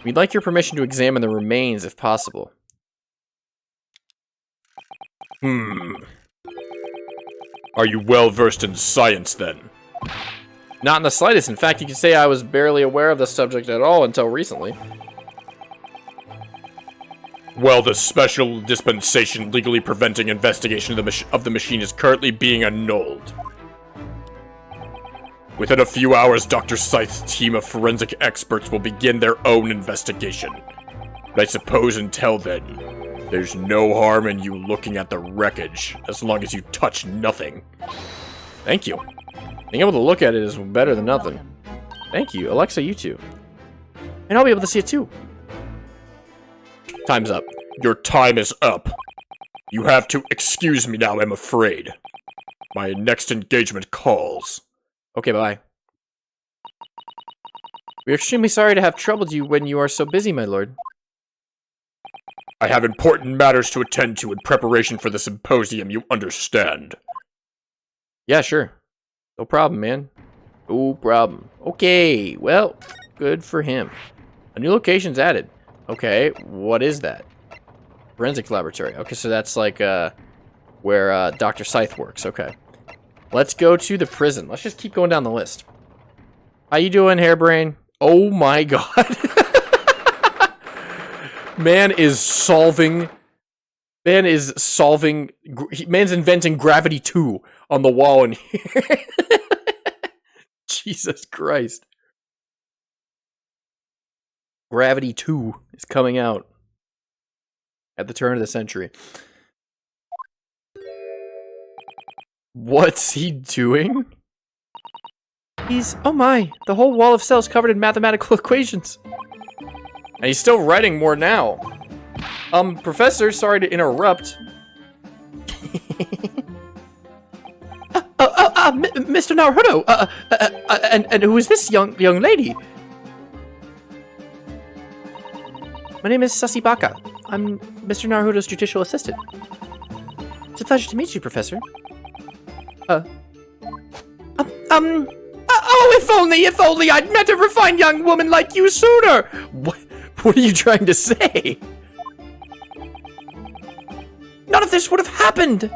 We'd like your permission to examine the remains if possible. Are you well versed in science then? Not in the slightest. In fact, you could say I was barely aware of the subject at all until recently. Well, the special dispensation legally preventing investigation of the machine is currently being annulled. Within a few hours, Dr. Scythe's team of forensic experts will begin their own investigation. But I suppose until then, there's no harm in you looking at the wreckage, as long as you touch nothing. Thank you. Being able to look at it is better than nothing. Thank you. Alexa, you too. And I'll be able to see it too. Time's up. Your time is up. You have to excuse me now, I'm afraid. My next engagement calls. Okay, bye. We're extremely sorry to have troubled you when you are so busy, my lord. I have important matters to attend to in preparation for the symposium, you understand. Yeah, sure. No problem, man. No problem. Okay, well, good for him. A new location's added. Okay, what is that? Forensic laboratory. Okay, so that's like where Dr. Scythe works. Okay. Let's go to the prison. Let's just keep going down the list. How you doing, Harebrain? Oh my god. Man is solving... Man's inventing Gravity 2 on the wall in here. Jesus Christ. Gravity 2 is coming out at the turn of the century. What's he doing? He's... Oh my, the whole wall of cells covered in mathematical equations. And he's still writing more now. Professor, sorry to interrupt. Mr. Naruto, and who is this young lady? My name is Sasibaka. I'm Mr. Naruto's judicial assistant. It's a pleasure to meet you, Professor. if only I'd met a refined young woman like you sooner! What are you trying to say? None of this would have happened!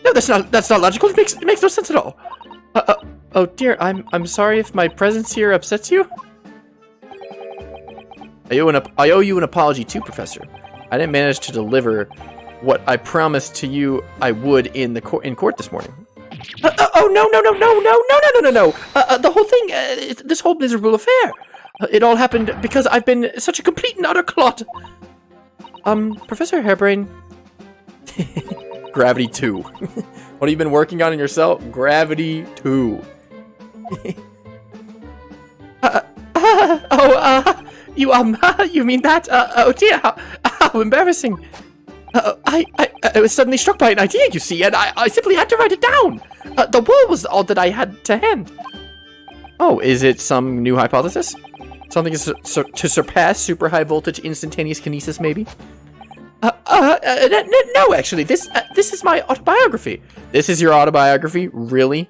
No, that's not logical. It makes no sense at all. Oh dear, I'm sorry if my presence here upsets you. I owe you an apology too, Professor. I didn't manage to deliver what I promised to you I would in court this morning. Oh no! The whole thing, this whole miserable affair, it all happened because I've been such a complete and utter clot. Professor Hairbrain. Gravity 2. What have you been working on in your cell? Gravity 2. You mean that? Oh dear, how embarrassing. I was suddenly struck by an idea, you see, and I simply had to write it down. The wall was all that I had to hand. Oh, is it some new hypothesis? Something to surpass super high voltage instantaneous kinesis, maybe? No, actually, this is my autobiography. This is your autobiography? Really?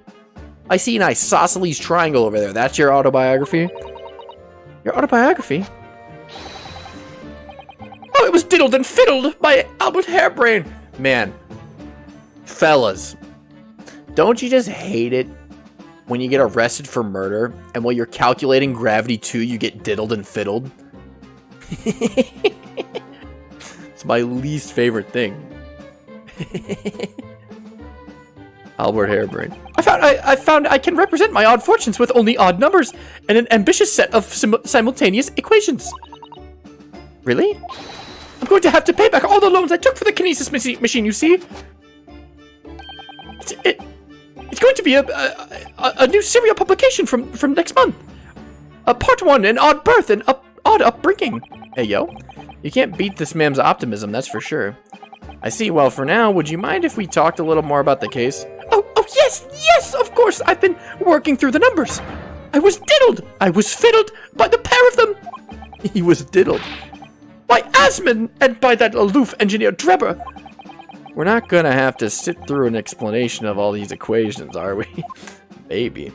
I see an isosceles triangle over there. That's your autobiography? Your autobiography? Oh, it was diddled and fiddled by Albert Hairbrain. Man, fellas, don't you just hate it when you get arrested for murder, and while you're calculating gravity 2, you get diddled and fiddled? It's my least favorite thing. Albert Hairbrain. I found I can represent my odd fortunes with only odd numbers and an ambitious set of simultaneous equations. Really? I'm going to have to pay back all the loans I took for the kinesis machine, you see? It's going to be a new serial publication from next month. Part 1, an odd birth and odd upbringing. Hey, yo. You can't beat this man's optimism, that's for sure. I see. Well, for now, would you mind if we talked a little more about the case? Oh, yes, of course. I've been working through the numbers. I was diddled. I was fiddled by the pair of them. He was diddled. By Asman and by that aloof engineer Drebber. We're not gonna have to sit through an explanation of all these equations, are we? Maybe.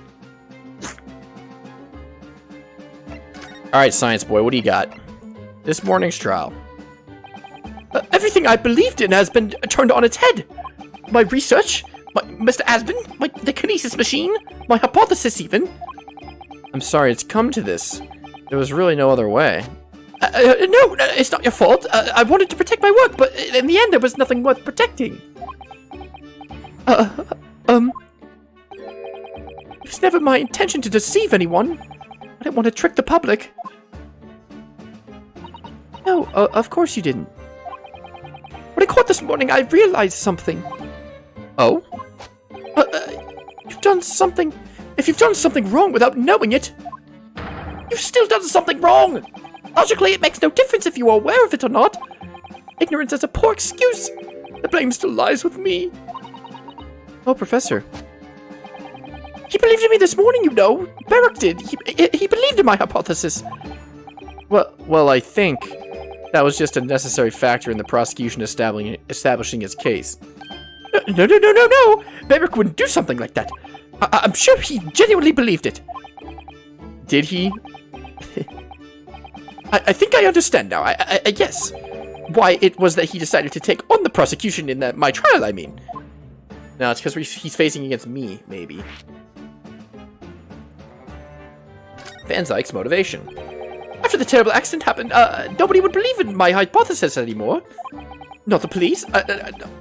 Alright, science boy, what do you got? This morning's trial. Everything I believed in has been turned on its head. My research, Mr. Asman, the kinesis machine, my hypothesis even. I'm sorry it's come to this. There was really no other way. No, it's not your fault. I wanted to protect my work, but in the end there was nothing worth protecting. It was never my intention to deceive anyone. I didn't want to trick the public. No, of course you didn't. When I caught this morning, I realized something. Oh? You've done something. If you've done something wrong without knowing it, you've still done something wrong. Logically, it makes no difference if you are aware of it or not. Ignorance is a poor excuse. The blame still lies with me. Oh, Professor. He believed in me this morning, you know. Barak did. He believed in my hypothesis. Well, I think that was just a necessary factor in the prosecution establishing his case. No. Barak wouldn't do something like that. I'm sure he genuinely believed it. Did he? I think I understand now. I guess why it was that he decided to take on the prosecution in my trial, I mean. No, it's because he's facing against me, maybe. Van Zyke's motivation. After the terrible accident happened, nobody would believe in my hypothesis anymore. Not the police,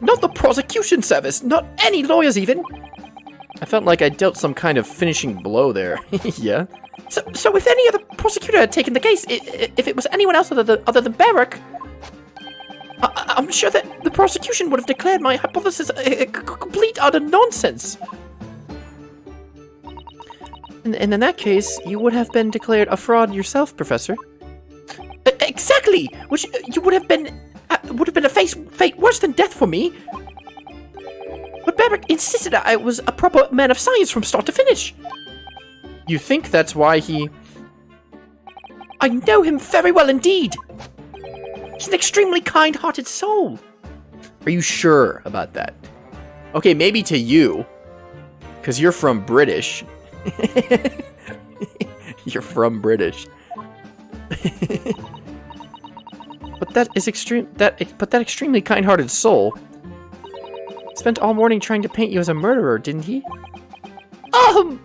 not the prosecution service, not any lawyers even. I felt like I dealt some kind of finishing blow there. Yeah. So if any other prosecutor had taken the case, if it was anyone else other than Barak, I'm sure that the prosecution would have declared my hypothesis a complete utter nonsense. And in that case, you would have been declared a fraud yourself, Professor. Exactly, which you would have been a fate worse than death for me. But Barak insisted I was a proper man of science from start to finish. You think that's why he... I know him very well indeed. He's an extremely kind-hearted soul. Are you sure about that? Okay, maybe to you. Because you're from British. You're from British. But that extremely kind-hearted soul spent all morning trying to paint you as a murderer, didn't he? Well,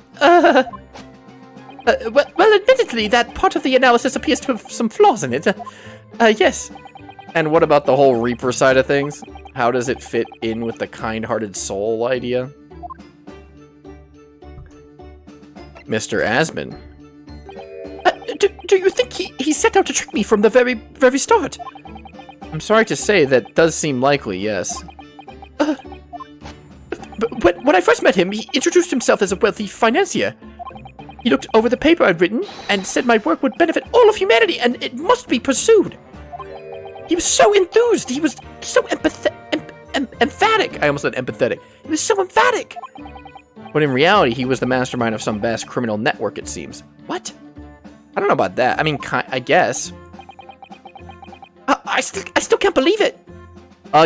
admittedly, that part of the analysis appears to have some flaws in it. Yes. And what about the whole Reaper side of things? How does it fit in with the kind-hearted soul idea? Mr. Asman. Do you think he set out to trick me from the very start? I'm sorry to say that does seem likely, yes. But when I first met him, he introduced himself as a wealthy financier. He looked over the paper I'd written and said my work would benefit all of humanity and it must be pursued. He was so enthused. He was so emphatic. I almost said empathetic. He was so emphatic. But in reality, he was the mastermind of some vast criminal network, it seems. What? I don't know about that. I mean, I guess. I still can't believe it.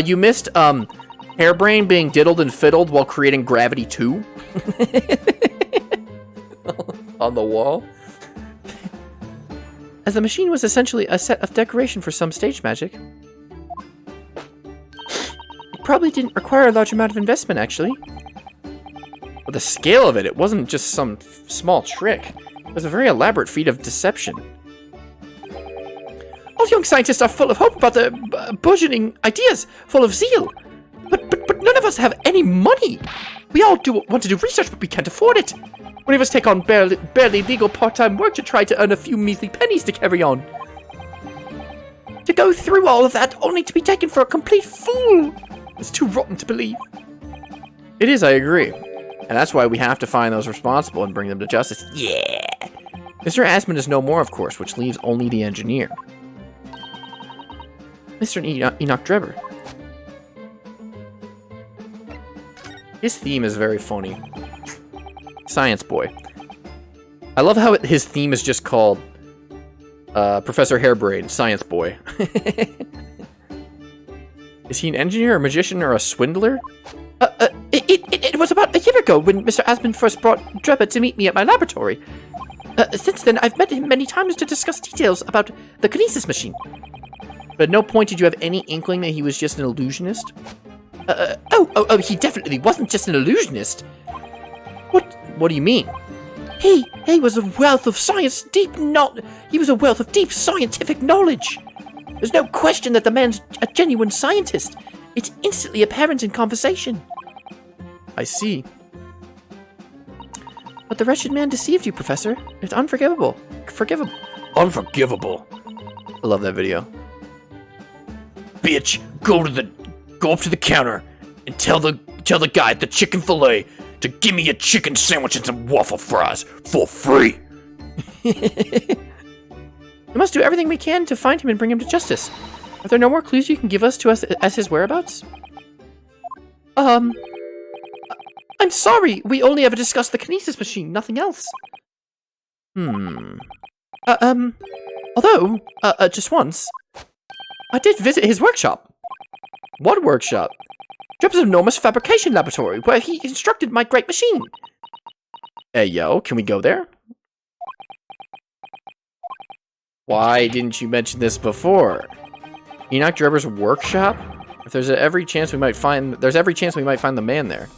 You missed, Hairbrain being diddled and fiddled while creating Gravity 2. On the wall. As the machine was essentially a set of decoration for some stage magic. It probably didn't require a large amount of investment, actually. But the scale of it, it wasn't just some small trick. It was a very elaborate feat of deception. All young scientists are full of hope about their burgeoning ideas, full of zeal. But none of us have any money. We all want to do research, but we can't afford it. Many of us take on barely legal part-time work to try to earn a few measly pennies to carry on. To go through all of that only to be taken for a complete fool. It's too rotten to believe. It is, I agree. And that's why we have to find those responsible and bring them to justice. Yeah! Mr. Asman is no more, of course, which leaves only the engineer. Mr. Enoch Drebber. His theme is very funny. Science Boy. I love how his theme is just called Professor Hairbrain, Science Boy. Is he an engineer, a magician, or a swindler? It was about a year ago when Mr. Asman first brought Drebber to meet me at my laboratory. Since then, I've met him many times to discuss details about the kinesis machine. But at no point did you have any inkling that he was just an illusionist? He definitely wasn't just an illusionist. What do you mean? He was a wealth of science, he was a wealth of deep scientific knowledge. There's no question that the man's a genuine scientist. It's instantly apparent in conversation. I see. But the wretched man deceived you, Professor. It's unforgivable. Forgivable. Unforgivable. I love that video. Bitch, go up to the counter and tell the guy at the chicken fillet to give me a chicken sandwich and some waffle fries for free. We must do everything we can to find him and bring him to justice. Are there no more clues you can give us as his whereabouts? I'm sorry, we only ever discussed the kinesis machine, nothing else. Although, just once, I did visit his workshop. What workshop? Drebber's enormous fabrication laboratory, where he constructed my great machine. Hey, yo, can we go there? Why didn't you mention this before? Enoch Drebber's workshop? If there's every chance we might find the man there.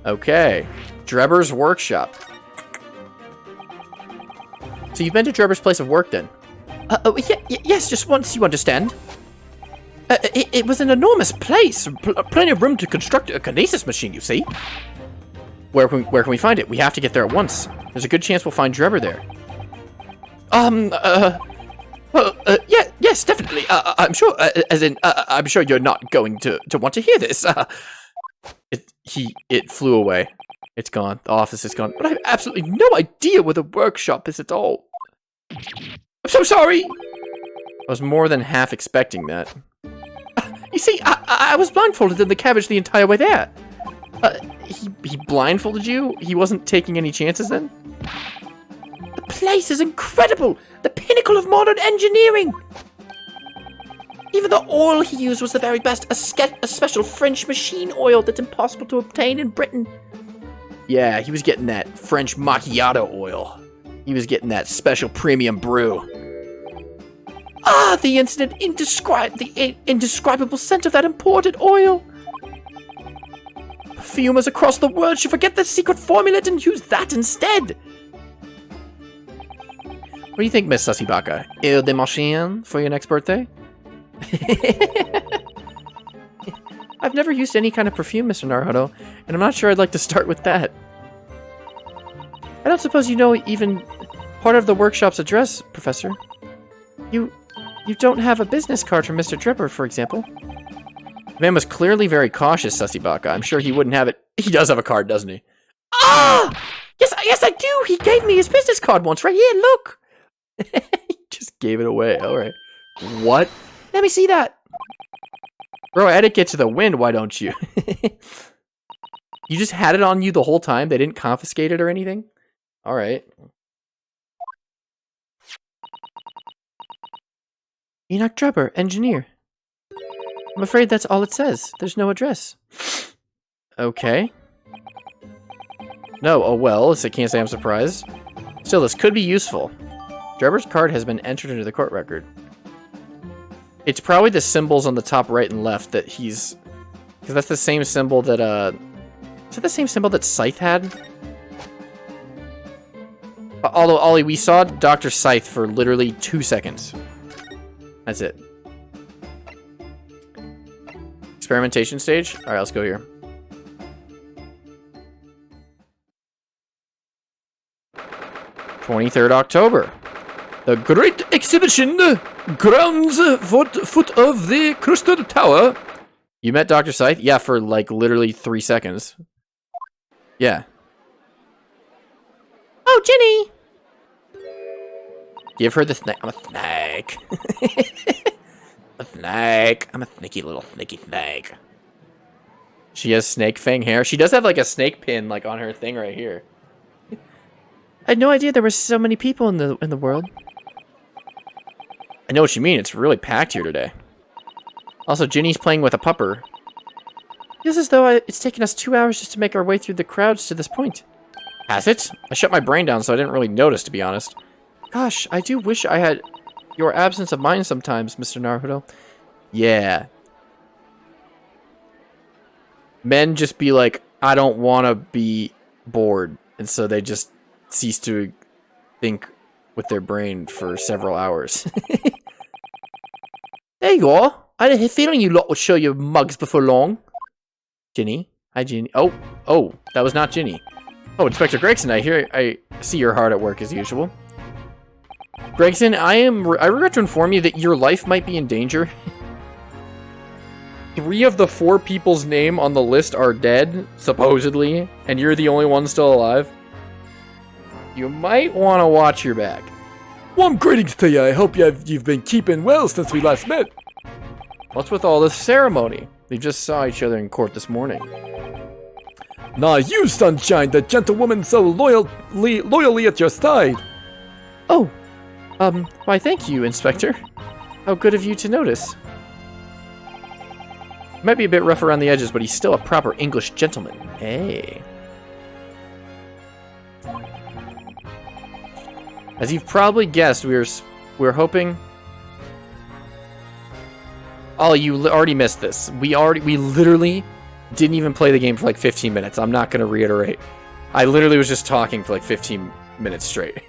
Okay. Drebber's workshop. So you've been to Drebber's place of work then? Yes, just once, you understand. It was an enormous place. Plenty of room to construct a kinesis machine, you see. Where can we find it? We have to get there at once. There's a good chance we'll find Drebber there. Yes, definitely. I'm sure, I'm sure you're not going to want to hear this. It flew away. It's gone. The office is gone. But I have absolutely no idea where the workshop is at all. I'm so sorry! I was more than half expecting that. You see, I was blindfolded in the carriage the entire way there. He blindfolded you? He wasn't taking any chances then? The place is incredible! The pinnacle of modern engineering! Even the oil he used was the very best, a special French machine oil that's impossible to obtain in Britain. Yeah, he was getting that French macchiato oil. He was getting that special premium brew. Ah, the indescribable scent of that imported oil. Perfumers across the world should forget the secret formula and use that instead. What do you think, Miss Sussybaka? Eau de Machin for your next birthday? I've never used any kind of perfume, Mr. Naruto, and I'm not sure I'd like to start with that. I don't suppose you know even part of the workshop's address, Professor. You don't have a business card from Mr. Dripper, for example. The man was clearly very cautious, Sussybaka. I'm sure he wouldn't have it. He does have a card, doesn't he? Ah! Yes, I do! He gave me his business card once, right here, look! He just gave it away, alright. What? Let me see that! Bro, etiquette to the wind, why don't you? You just had it on you the whole time? They didn't confiscate it or anything? Alright. Enoch Drebber, engineer. I'm afraid that's all it says. There's no address. Okay. No, oh well, so I can't say I'm surprised. Still, this could be useful. Drebber's card has been entered into the court record. It's probably the symbols on the top right and left that he's... Because that's the same symbol that, Is that the same symbol that Scythe had? Although, Ollie, we saw Dr. Scythe for literally 2 seconds. That's it. Experimentation stage? Alright, let's go here. October 23rd. The Great Exhibition grounds foot of the Crystal Tower. You met Dr. Scythe? Yeah, for like literally 3 seconds. Yeah. Oh, Ginny! Give her the snake. I'm a snake. A snake. I'm a sneaky little sneaky snake. She has snake fang hair. She does have like a snake pin like on her thing right here. I had no idea there were so many people in the world. I know what you mean. It's really packed here today. Also, Ginny's playing with a pupper. Feels as though it's taken us 2 hours just to make our way through the crowds to this point. Has it? I shut my brain down, so I didn't really notice, to be honest. Gosh, I do wish I had your absence of mind sometimes, Mr. Naruto. Yeah. Men just be like, I don't want to be bored. And so they just cease to think with their brain for several hours. There you are. I had a feeling you lot would show your mugs before long. Ginny. Hi, Ginny. Oh, that was not Ginny. Oh, Inspector Gregson, I see you're hard at work as usual. Gregson, I regret to inform you that your life might be in danger. 3 of the 4 people's name on the list are dead, supposedly, and you're the only one still alive. You might want to watch your back. Warm greetings to you. I hope you've been keeping well since we last met. What's with all this ceremony? They just saw each other in court this morning. Nah, you, Sunshine, the gentlewoman so loyally at your side. Oh, why thank you, Inspector. How good of you to notice. He might be a bit rough around the edges, but he's still a proper English gentleman. Hey. As you've probably guessed, we're hoping... Oh, you already missed this. We literally didn't even play the game for like 15 minutes. I'm not going to reiterate. I literally was just talking for like 15 minutes straight.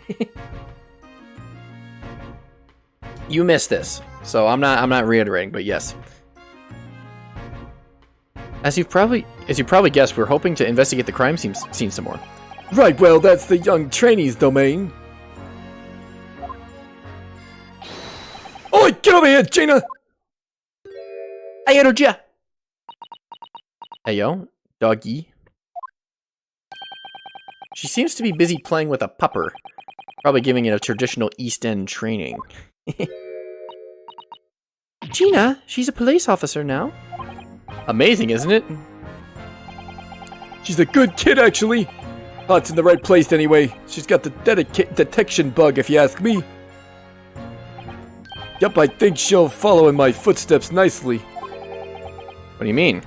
You missed this, so I'm not reiterating, but yes. As you probably guessed, we're hoping to investigate the crime scene some more. Right, well, that's the young trainee's domain. Oi, get over here, Gina! Hey, Roger! Hey, yo, doggy. She seems to be busy playing with a pupper. Probably giving it a traditional East End training. Gina, she's a police officer now. Amazing, isn't it? She's a good kid, actually. Heart's in the right place anyway. She's got the detection bug, if you ask me. Yep, I think she'll follow in my footsteps nicely. What do you mean?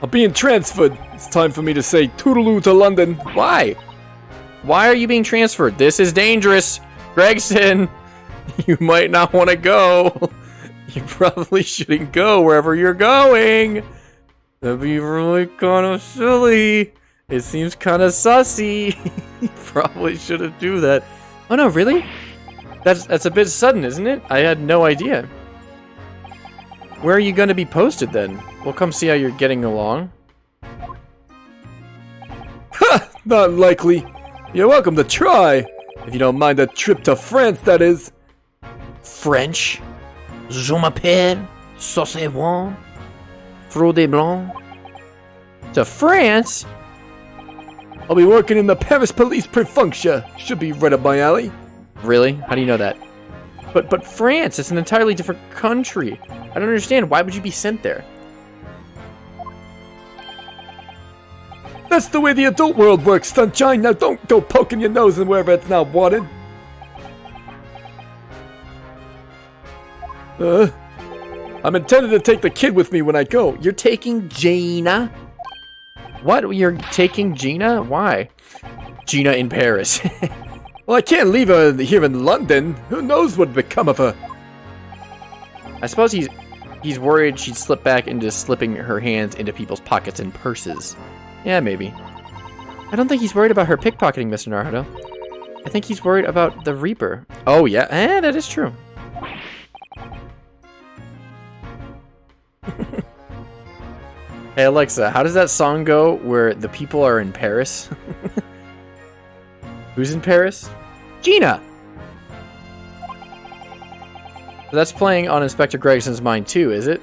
I'm being transferred. It's time for me to say toodaloo to London. Why? Why are you being transferred? This is dangerous. Gregson, you might not want to go. You probably shouldn't go wherever you're going. That'd be really kind of silly. It seems kind of sussy. You probably shouldn't do that. Oh no, really? That's a bit sudden, isn't it? I had no idea. Where are you going to be posted then? We'll come see how you're getting along. Ha! Not likely. You're welcome to try. If you don't mind a trip to France, that is. French. Je m'appelle sauce one. Fruit de blanc. To France? I'll be working in the Paris Police Prefecture. Should be right up my alley. Really? How do you know that? But France, it's an entirely different country. I don't understand. Why would you be sent there? That's the way the adult world works, sunshine. Now don't go poking your nose in wherever it's not wanted. I'm intended to take the kid with me when I go. You're taking Gina? What? You're taking Gina? Why? Gina in Paris. Well, I can't leave her here in London. Who knows what'd become of her? I suppose he's worried she'd slip back into slipping her hands into people's pockets and purses. Yeah, maybe. I don't think he's worried about her pickpocketing, Mr. Naruto. I think he's worried about the Reaper. Oh, yeah. That is true. Hey, Alexa, how does that song go where the people are in Paris? Who's in Paris? Gina! So that's playing on Inspector Gregson's mind too, is it?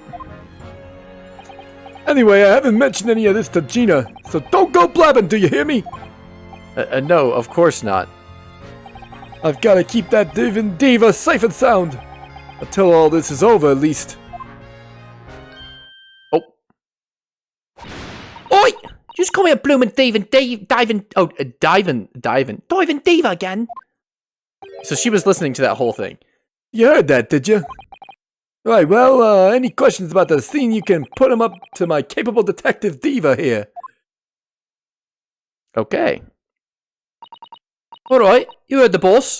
Anyway, I haven't mentioned any of this to Gina, so don't go blabbing, do you hear me? No, of course not. I've got to keep that diva safe and sound. Until all this is over, at least. Oh. Oi! Just call me a bloomin' diving diva again. So she was listening to that whole thing. You heard that, did you? Right, well, any questions about the scene, you can put them up to my capable detective diva here. Okay. Alright, you heard the boss.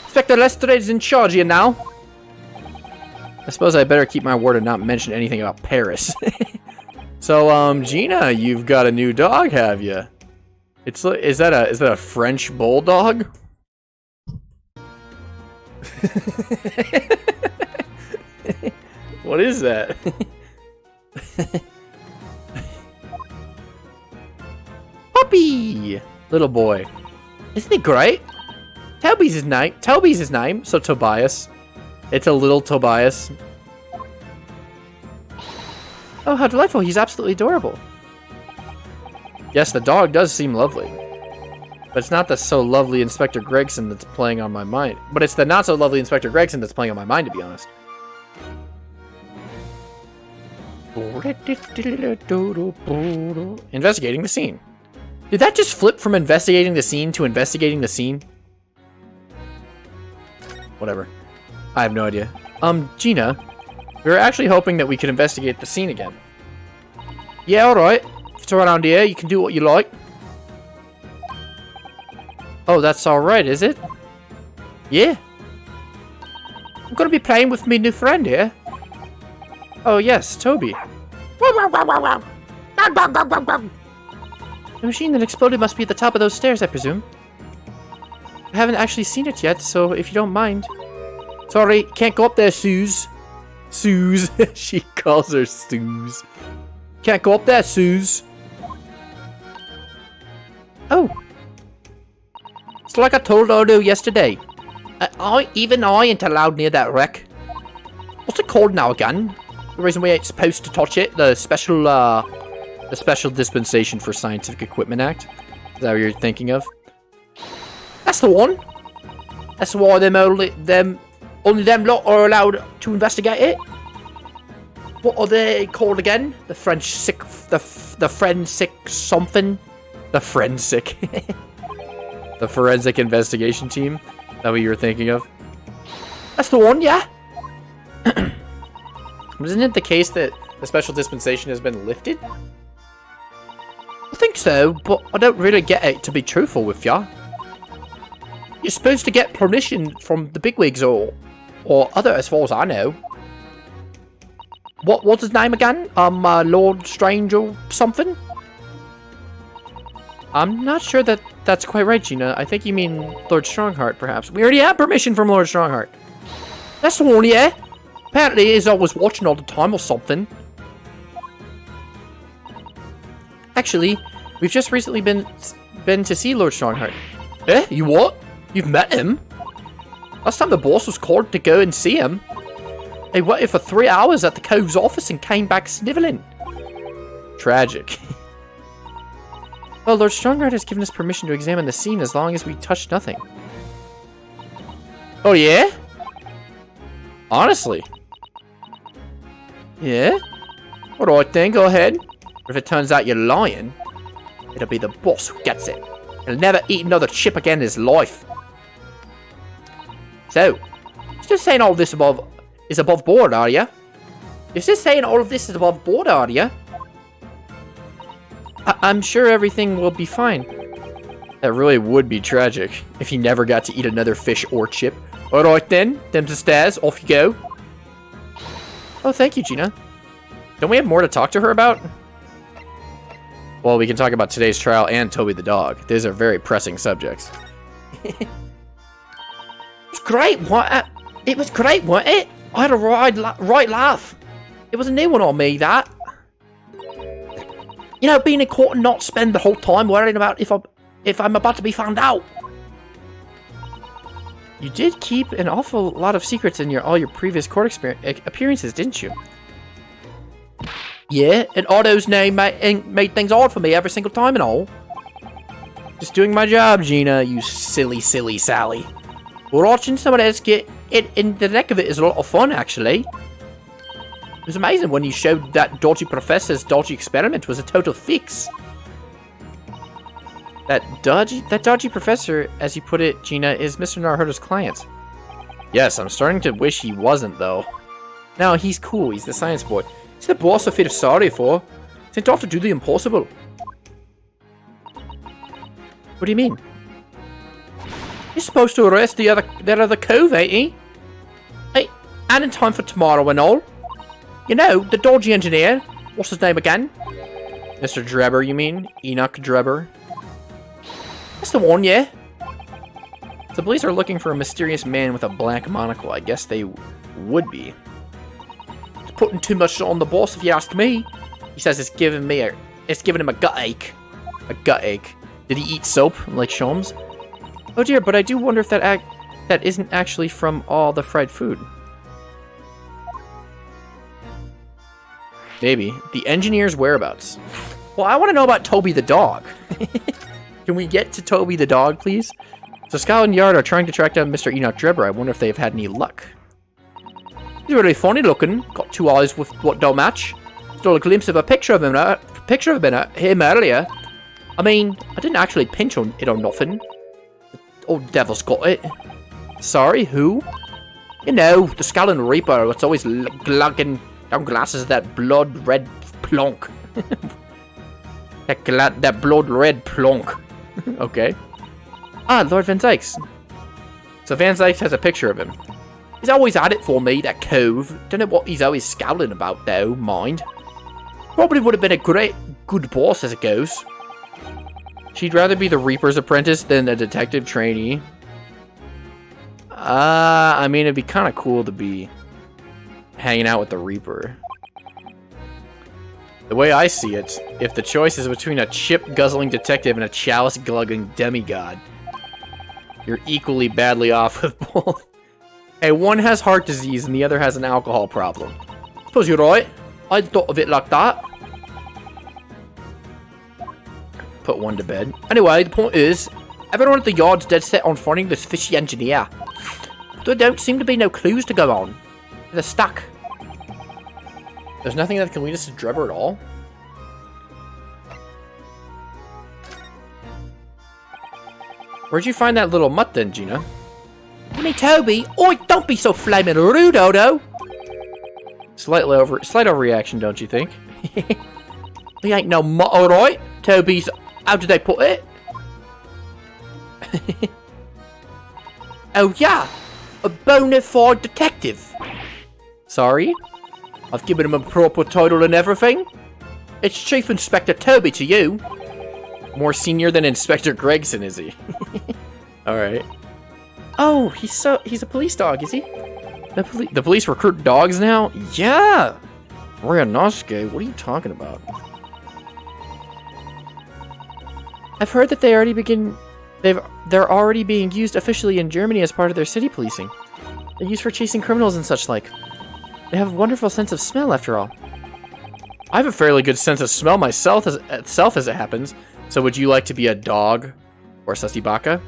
Inspector Lesterade's in charge here now. I suppose I better keep my word and not mention anything about Paris. So, Gina, you've got a new dog, have you? Is that a French bulldog? What is that? Puppy! Little boy. Isn't he great? Toby's his name. Toby's his name, so Tobias. It's a little Tobias. Oh, how delightful. He's absolutely adorable. Yes, the dog does seem lovely. But it's not the so lovely Inspector Gregson that's playing on my mind. But it's the not so lovely Inspector Gregson that's playing on my mind, to be honest. Investigating the scene. Did that just flip from investigating the scene to investigating the scene? Whatever. I have no idea. Gina, we were actually hoping that we could investigate the scene again. Yeah, alright. If it's around here, you can do what you like. Oh, that's alright, is it? Yeah. I'm gonna be playing with my new friend here. Oh, yes, Toby. The machine that exploded must be at the top of those stairs, I presume. I haven't actually seen it yet, so if you don't mind. Sorry, can't go up there, Suze. Suze. She calls her Suze. Can't go up there, Suze. Oh. It's like I told Odo yesterday. I ain't allowed near that wreck. What's it called now again? The reason we ain't supposed to touch it? The special Dispensation for Scientific Equipment Act. Is that what you're thinking of? That's the one. That's why only them lot are allowed to investigate it. What are they called again? The forensic something. The forensic. The forensic investigation team. Is that what you were thinking of? That's the one, yeah. Isn't it the case that the special dispensation has been lifted? think so, but I don't really get it, to be truthful with ya. You're supposed to get permission from the bigwigs or other, as far as I know. What's his name again? Lord Strange or something? I'm not sure that's quite right, Gina. I think you mean Lord Strongheart, perhaps. We already have permission from Lord Strongheart. That's the one, yeah. Apparently he's always watching all the time or something. Actually, we've just recently been to see Lord Strongheart. Eh? You what? You've met him? Last time the boss was called to go and see him. They waited for 3 hours at the Cove's office and came back sniveling. Tragic. Well, Lord Strongheart has given us permission to examine the scene as long as we touch nothing. Oh, yeah? Honestly? Yeah? Alright then, go ahead. But if it turns out you're lying, it'll be the boss who gets it. He'll never eat another chip again in his life. So, you're still saying all this is above board, are you? You're still saying all of this is above board, are you? I'm sure everything will be fine. That really would be tragic if he never got to eat another fish or chip. Alright then, them to stairs, off you go. Oh, thank you, Gina. Don't we have more to talk to her about? Well, we can talk about today's trial and Toby the dog. These are very pressing subjects. It was great, it was great, wasn't it? I had a right laugh. It was a new one on me, that. You know, being in court and not spend the whole time worrying about if I'm about to be found out. You did keep an awful lot of secrets in all your previous court appearances, didn't you? Yeah, and Otto's name made things hard for me every single time and all. Just doing my job, Gina, you silly, silly Sally. Watching someone else get it in the neck of it is a lot of fun, actually. It was amazing when you showed that dodgy professor's dodgy experiment was a total fix. That dodgy professor, as you put it, Gina, is Mr. Naruto's client. Yes, I'm starting to wish he wasn't, though. No, he's cool. He's the science boy. It's the boss I feel sorry for. Sent off to do the impossible. What do you mean? He's supposed to arrest that other cove, ain't he? Hey, and in time for tomorrow and all. You know, the dodgy engineer. What's his name again? Mr. Drebber, you mean? Enoch Drebber? That's the one, yeah. The police are looking for a mysterious man with a black monocle. I guess they would be. It's putting too much on the boss, if you ask me. He says it's giving him a gut ache. A gut ache. Did he eat soap like Sholmes? Oh dear, but I do wonder if that isn't actually from all the fried food. Maybe. The engineer's whereabouts. Well, I want to know about Toby the dog. Can we get to Toby the dog, please? So Scotland Yard are trying to track down Mr. Enoch Drebber. I wonder if they've had any luck. He's really funny looking. Got two eyes with what don't match. Stole a glimpse of a picture of him earlier. I mean, I didn't actually pinch on it or nothing. The old devil's got it. Sorry, who? You know, the Scowling Reaper. It's always glugging down glasses of that blood red plonk. that blood red plonk. Okay. Ah, Lord Van Dykes. So Van Dykes has a picture of him. He's always had it for me, that cove. Don't know what he's always scowling about, though, mind. Probably would have been a good boss as it goes. She'd rather be the Reaper's apprentice than a detective trainee. I mean, it'd be kind of cool to be hanging out with the Reaper. The way I see it, if the choice is between a chip-guzzling detective and a chalice-glugging demigod, you're equally badly off with both. Hey, one has heart disease and the other has an alcohol problem. Suppose you're right. I'd thought of it like that. Put one to bed. Anyway, the point is, everyone at the yard's dead set on finding this fishy engineer. There don't seem to be no clues to go on. They're stuck. There's nothing that can lead us to Drebber at all? Where'd you find that little mutt then, Gina? Me, Toby? Oi, don't be so flaming rude, Odo. Slight overreaction, don't you think? He ain't no mutt, alright? Toby's How did they put it? Oh yeah, a bona fide detective. Sorry? I've given him a proper title and everything. It's Chief Inspector Toby to you. More senior than Inspector Gregson, is he? Alright. Oh, he's a police dog, is he? The police recruit dogs now? Yeah! Ryanosuke, what are you talking about? I've heard that they're already being used officially in Germany as part of their city policing. They're used for chasing criminals and such like. They have a wonderful sense of smell, after all. I have a fairly good sense of smell myself as it happens. So would you like to be a dog or Sussy Baka?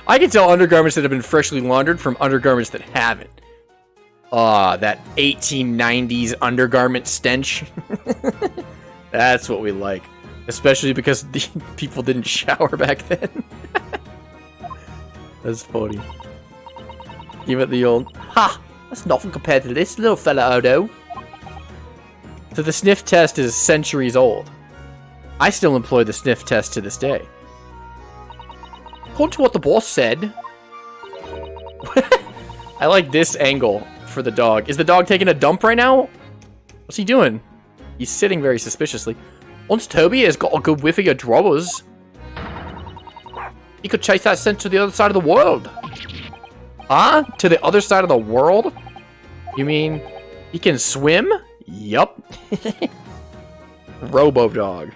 I can tell undergarments that have been freshly laundered from undergarments that haven't. Ah, that 1890s undergarment stench. That's what we like. Especially because the people didn't shower back then. That's funny. Give it the old, ha! That's nothing compared to this little fella, Odo. So the sniff test is centuries old. I still employ the sniff test to this day. According to what the boss said. I like this angle for the dog. Is the dog taking a dump right now? What's he doing? He's sitting very suspiciously. Once Toby has got a good whiff of your drawers, he could chase that scent to the other side of the world. Huh? To the other side of the world? You mean he can swim? Yup. Robo-dog.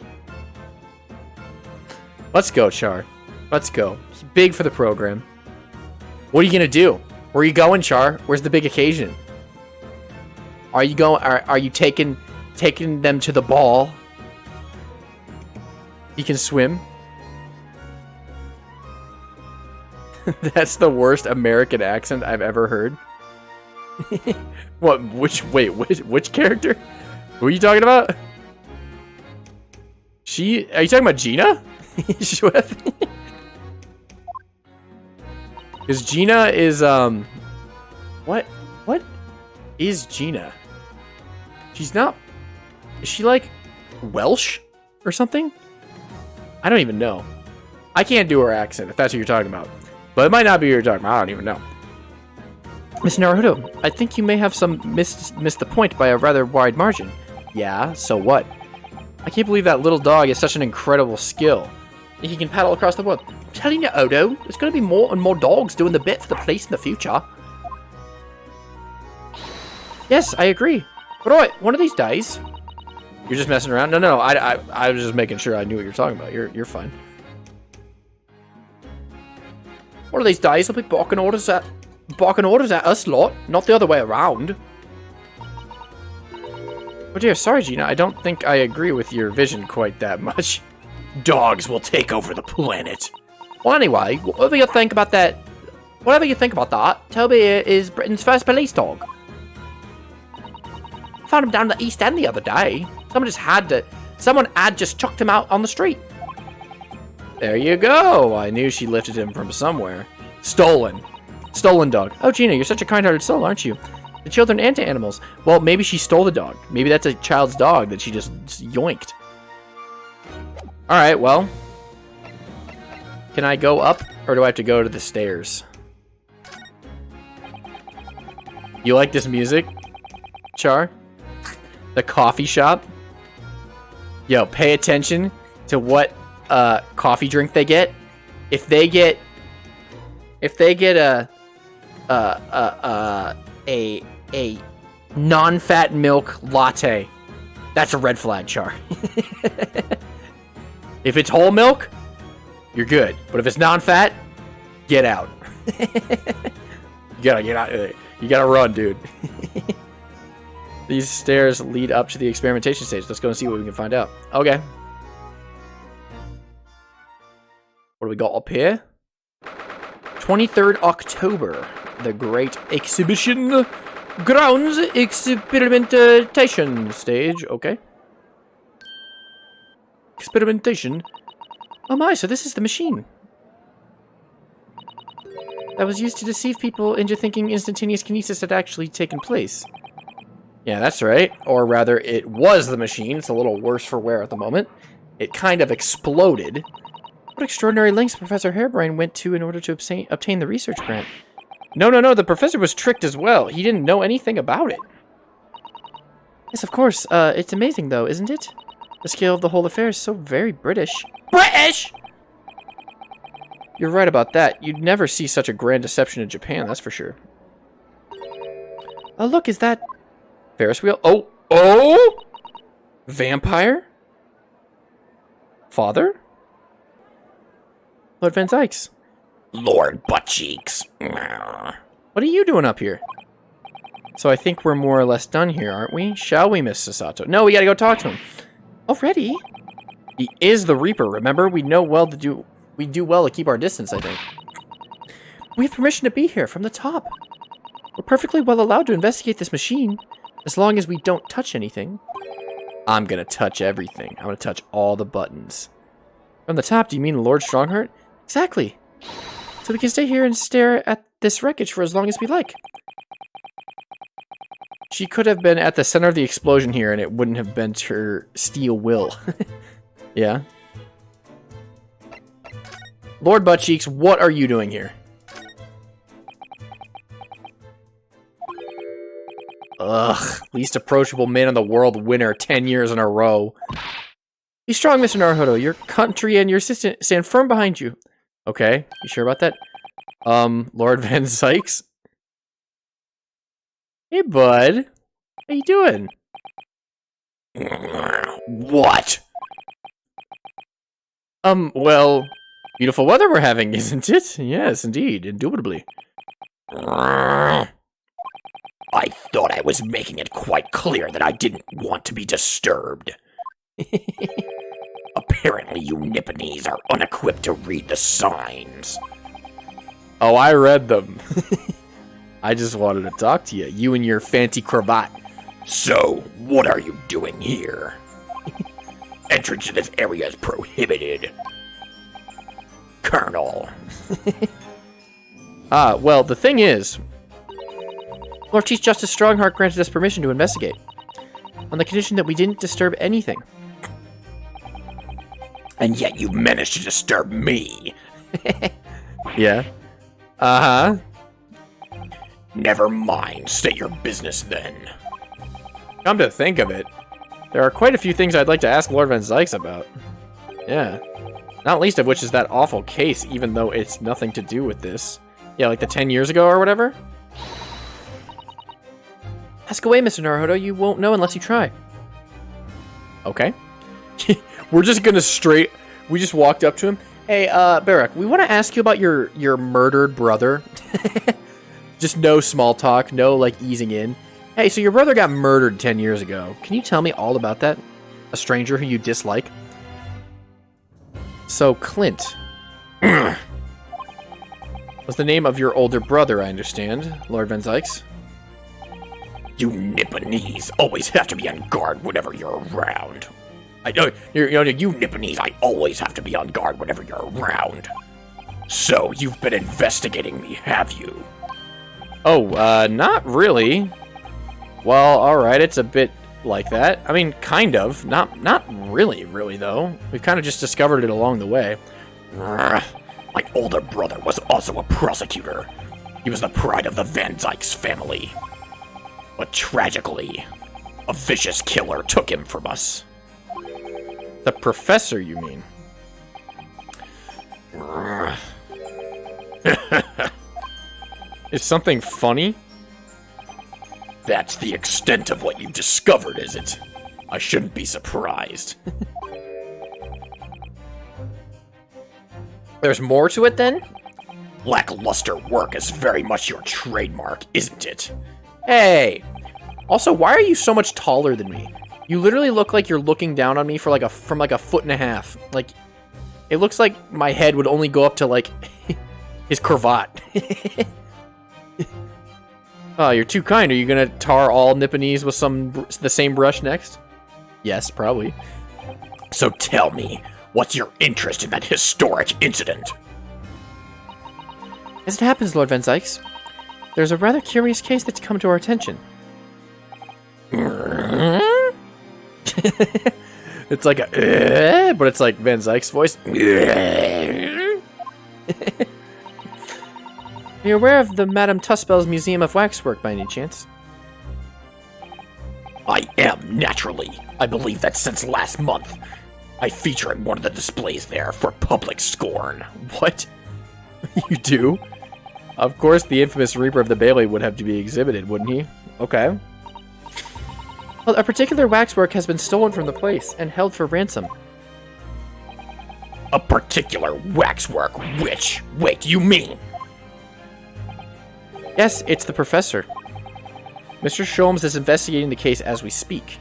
Let's go, Char. Let's go. He's big for the program. What are you gonna do? Where are you going, Char? Where's the big occasion? Are you going? Are you taking them to the ball? He can swim. That's the worst American accent I've ever heard. What? Which character? Who are you talking about? Are you talking about Gina? Because Gina is, what is Gina? She's not, is she like Welsh or something? I don't even know. I can't do her accent if that's what you're talking about. But it might not be what you're talking about, I don't even know. Miss Naruto, I think you may have missed the point by a rather wide margin. Yeah, so what? I can't believe that little dog is such an incredible skill. He can paddle across the world. I'm telling you, Odo, there's going to be more and more dogs doing the bit for the police in the future. Yes, I agree. But alright, one of these days... You're just messing around? No, I was just making sure I knew what you're talking about. You're fine. One of these days, I'll be barking orders at us lot, not the other way around. Oh dear, sorry Gina, I don't think I agree with your vision quite that much. Dogs will take over the planet. Well anyway, whatever you think about that, Toby is Britain's first police dog. I found him down the East End the other day. Someone had just chucked him out on the street. There you go. I knew she lifted him from somewhere. Stolen dog. Oh, Gina, you're such a kind-hearted soul, aren't you? The children and to animals. Well, maybe she stole the dog. Maybe that's a child's dog that she just yoinked. Alright, well. Can I go up, or do I have to go to the stairs? You like this music, Char? The coffee shop? Yo, pay attention to what coffee drink they get. If they get a non-fat milk latte, that's a red flag, Char. If it's whole milk, you're good. But if it's non-fat, get out. You gotta get out of there. You gotta run, dude. These stairs lead up to the experimentation stage. Let's go and see what we can find out. Okay. What do we got up here? 23rd October. The Great Exhibition Grounds Experimentation Stage. Okay. Experimentation. Oh my, so this is the machine that was used to deceive people into thinking instantaneous kinesis had actually taken place. Yeah, that's right. Or rather, it was the machine. It's a little worse for wear at the moment. It kind of exploded. What extraordinary lengths Professor Hairbrain went to in order to obtain the research grant. No. The professor was tricked as well. He didn't know anything about it. Yes, of course. It's amazing, though, isn't it? The scale of the whole affair is so very British. British! You're right about that. You'd never see such a grand deception in Japan, that's for sure. Oh, look, is that... Ferris wheel? Oh! Vampire? Father? Lord Van Zykes. Lord Buttcheeks. What are you doing up here? So I think we're more or less done here, aren't we? Shall we, Miss Sasato? No, we gotta go talk to him. Already? He is the Reaper, remember? We do well to keep our distance, I think. We have permission to be here from the top. We're perfectly well allowed to investigate this machine, as long as we don't touch anything. I'm gonna touch everything. I'm gonna touch all the buttons. From the top, do you mean Lord Strongheart? Exactly. So we can stay here and stare at this wreckage for as long as we like. She could have been at the center of the explosion here, and it wouldn't have bent her steel will. Yeah. Lord Buttcheeks, what are you doing here? Ugh. Least approachable man in the world winner 10 years in a row. Be strong, Mr. Naruhodo. Your country and your assistant stand firm behind you. Okay. You sure about that? Lord Van Zykes? Hey, bud. How you doing? What? Well, beautiful weather we're having, isn't it? Yes, indeed. Indubitably. I thought I was making it quite clear that I didn't want to be disturbed. Apparently you Nipponese are unequipped to read the signs. Oh, I read them. I just wanted to talk to you. You and your fancy cravat. So, what are you doing here? Entrance to this area is prohibited. Colonel. Well, the thing is... Lord Chief Justice Strongheart granted us permission to investigate, on the condition that we didn't disturb anything. And yet you managed to disturb me. Yeah. Uh-huh. Never mind. State your business then. Come to think of it, there are quite a few things I'd like to ask Lord Van Zykes about. Yeah. Not least of which is that awful case, even though it's nothing to do with this. Yeah, like the 10 years ago or whatever? Ask away, Mr. Naruhodo. You won't know unless you try. Okay. We're just gonna straight... We just walked up to him. Hey, Barak, we want to ask you about your murdered brother. Just no small talk, no, like, easing in. Hey, so your brother got murdered 10 years ago. Can you tell me all about that? A stranger who you dislike? So, Clint. Was the name of your older brother, I understand, Lord Van Zykes. You Nipponese always have to be on guard whenever you're around. You Nipponese, I always have to be on guard whenever you're around. So, you've been investigating me, have you? Oh, not really. Well, alright, it's a bit like that. I mean, kind of. Not really, though. We've kind of just discovered it along the way. My older brother was also a prosecutor. He was the pride of the Van Zykes family. But tragically, a vicious killer took him from us. The professor, you mean? Is something funny? That's the extent of what you've discovered, is it? I shouldn't be surprised. There's more to it, then? Lackluster work is very much your trademark, isn't it? Hey! Also, why are you so much taller than me? You literally look like you're looking down on me from like a foot and a half. Like, it looks like my head would only go up to, like, his cravat. Oh, you're too kind. Are you gonna tar all Nipponese with the same brush next? Yes, probably. So tell me, what's your interest in that historic incident? As it happens, Lord Van Zykes, there's a rather curious case that's come to our attention. It's like a, but it's like Van Zyke's voice. Are you aware of the Madame Tussbell's Museum of Waxwork by any chance? I am, naturally. I believe that since last month, I feature in one of the displays there for public scorn. What? You do? Of course, the infamous Reaper of the Bailey would have to be exhibited, wouldn't he? Okay. Well, a particular waxwork has been stolen from the place and held for ransom. A particular waxwork? Which? Wait, you mean? Yes, it's the professor. Mr. Sholmes is investigating the case as we speak.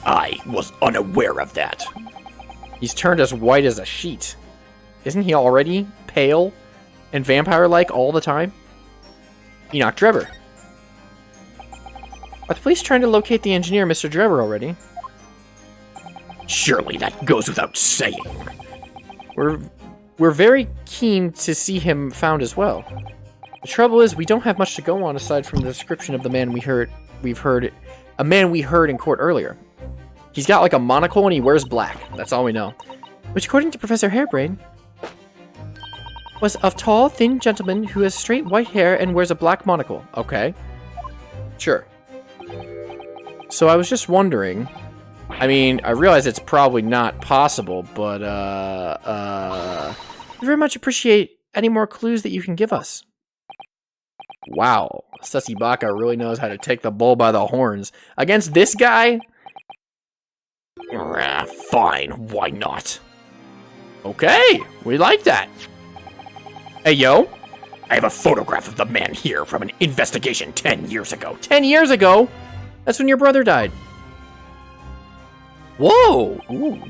I was unaware of that. He's turned as white as a sheet. Isn't he already pale and vampire-like all the time? Enoch Drebber. Are the police trying to locate the engineer, Mr. Drebber, already? Surely that goes without saying. We're very keen to see him found as well. The trouble is, we don't have much to go on aside from the description of the man we've heard in court earlier. He's got like a monocle and he wears black. That's all we know. Which, according to Professor Hairbrain, was a tall, thin gentleman who has straight white hair and wears a black monocle. Okay. Sure. So I was just wondering, I mean, I realize it's probably not possible, but, We very much appreciate any more clues that you can give us. wow. Sussy Baka really knows how to take the bull by the horns. Against this guy? Fine, why not? Okay, we like that. Hey, yo. I have a photograph of the man here from an investigation 10 years ago. 10 years ago? That's when your brother died. Whoa. Ooh.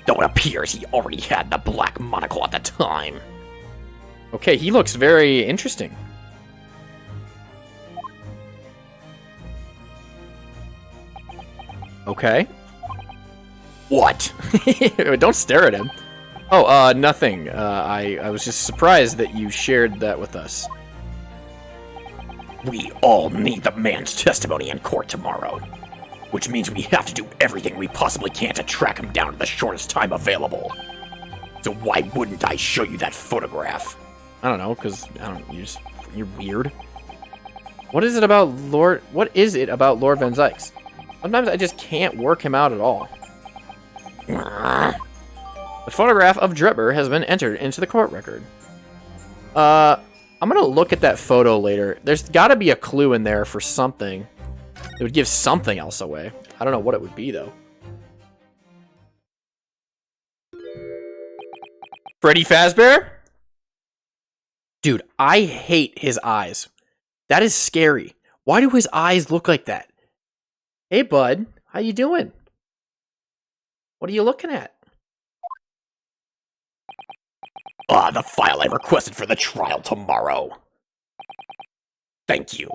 Though it appears he already had the black monocle at the time. Okay, he looks very interesting. Okay. What? Don't stare at him. Oh, nothing. I was just surprised that you shared that with us. We all need the man's testimony in court tomorrow. Which means we have to do everything we possibly can to track him down in the shortest time available. So why wouldn't I show you that photograph? I don't know, because you're weird. What is it about Lord Van Zykes? Sometimes I just can't work him out at all. The photograph of Drebber has been entered into the court record. I'm gonna look at that photo later. There's gotta be a clue in there for something. It would give something else away. I don't know what it would be, though. Freddy Fazbear? Dude, I hate his eyes. That is scary. Why do his eyes look like that? Hey, bud. How you doing? What are you looking at? The file I requested for the trial tomorrow. Thank you.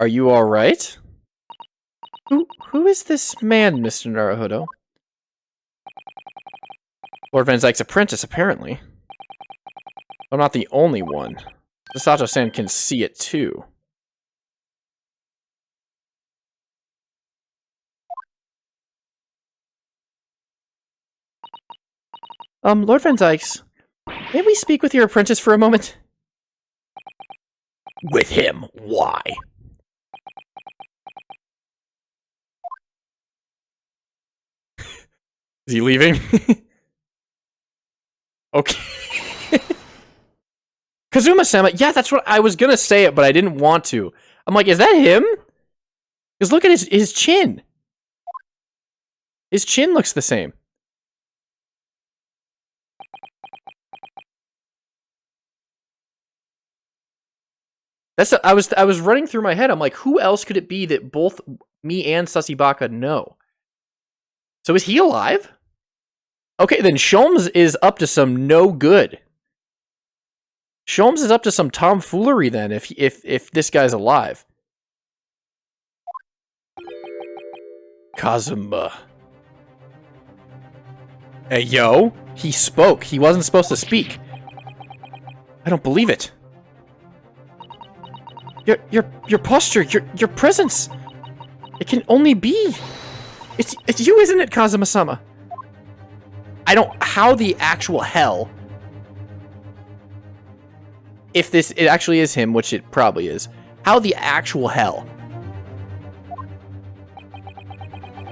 Are you alright? Who is this man, Mr. Naruhodo? Lord Van Zyke's apprentice, apparently. I'm not the only one. Sasato-san can see it, too. Lord Van Zykes, may we speak with your apprentice for a moment? With him, why? Is he leaving? Okay. Kazuma-sama, yeah, that's what I was gonna say it, but I didn't want to. I'm like, is that him? Because look at his chin. His chin looks the same. I was running through my head. I'm like, who else could it be that both me and Sasibaka know? So is he alive? Okay, then Sholmes is up to some no good. Sholmes is up to some tomfoolery then, if this guy's alive. Kazuma. Hey, yo. He spoke. He wasn't supposed to speak. I don't believe it. Your posture, your presence. It can only be. It's you, isn't it, Kazuma-sama? How the actual hell, if it actually is him, which it probably is, how the actual hell?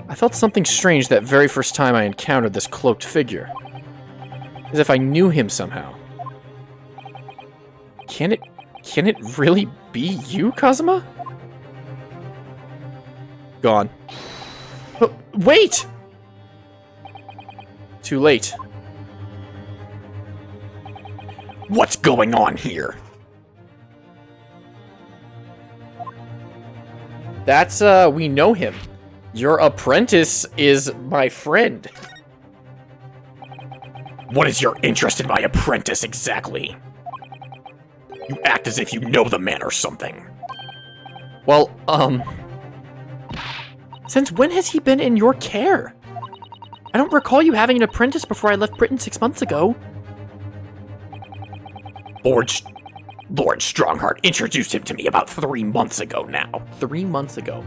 I felt something strange that very first time I encountered this cloaked figure. As if I knew him somehow. Can it really be you, Kazuma? Gone. Oh, wait! Too late. What's going on here? That's, we know him. Your apprentice is my friend. What is your interest in my apprentice exactly? You act as if you know the man or something. Well, since when has he been in your care? I don't recall you having an apprentice before I left Britain 6 months ago. Lord Strongheart introduced him to me about 3 months ago now. 3 months ago.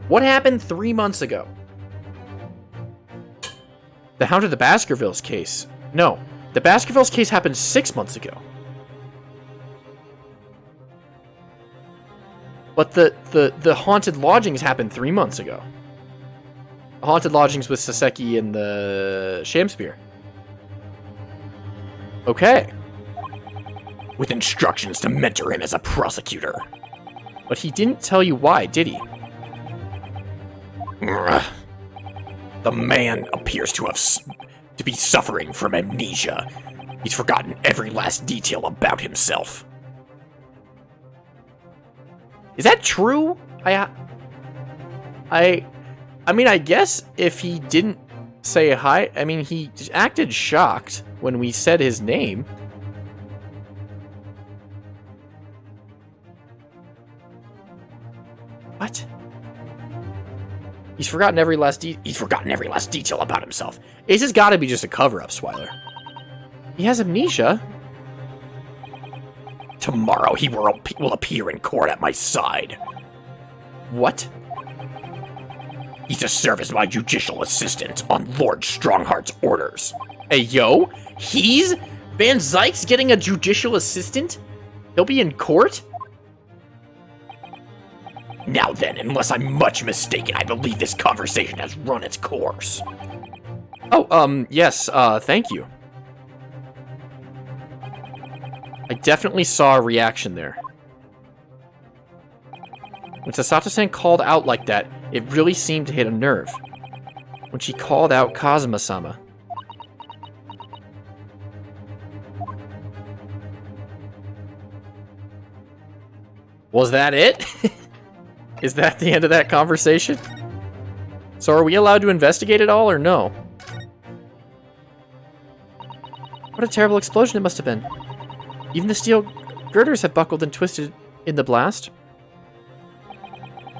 What happened 3 months ago? The Hound of the Baskervilles case. No, the Baskervilles case happened 6 months ago. But the haunted lodgings happened 3 months ago. The haunted lodgings with Saseki and the Shamspear. Okay. With instructions to mentor him as a prosecutor. But he didn't tell you why, did he? The man appears to be suffering from amnesia. He's forgotten every last detail about himself. Is that true? I mean, I guess if he didn't say hi, I mean, he acted shocked when we said his name. What? He's forgotten every last detail about himself. It's just gotta be just a cover-up, Swiler. He has amnesia. Tomorrow he will appear in court at my side. What? He's to serve as my judicial assistant on Lord Strongheart's orders. Hey, yo, he's Van Zyk's getting a judicial assistant? He'll be in court? Now then, unless I'm much mistaken, I believe this conversation has run its course. Oh, yes, thank you. I definitely saw a reaction there. When Sasato-san called out like that, it really seemed to hit a nerve. When she called out Kazuma-sama. Was that it? Is that the end of that conversation? So are we allowed to investigate it all or no? What a terrible explosion it must have been. Even the steel girders have buckled and twisted in the blast.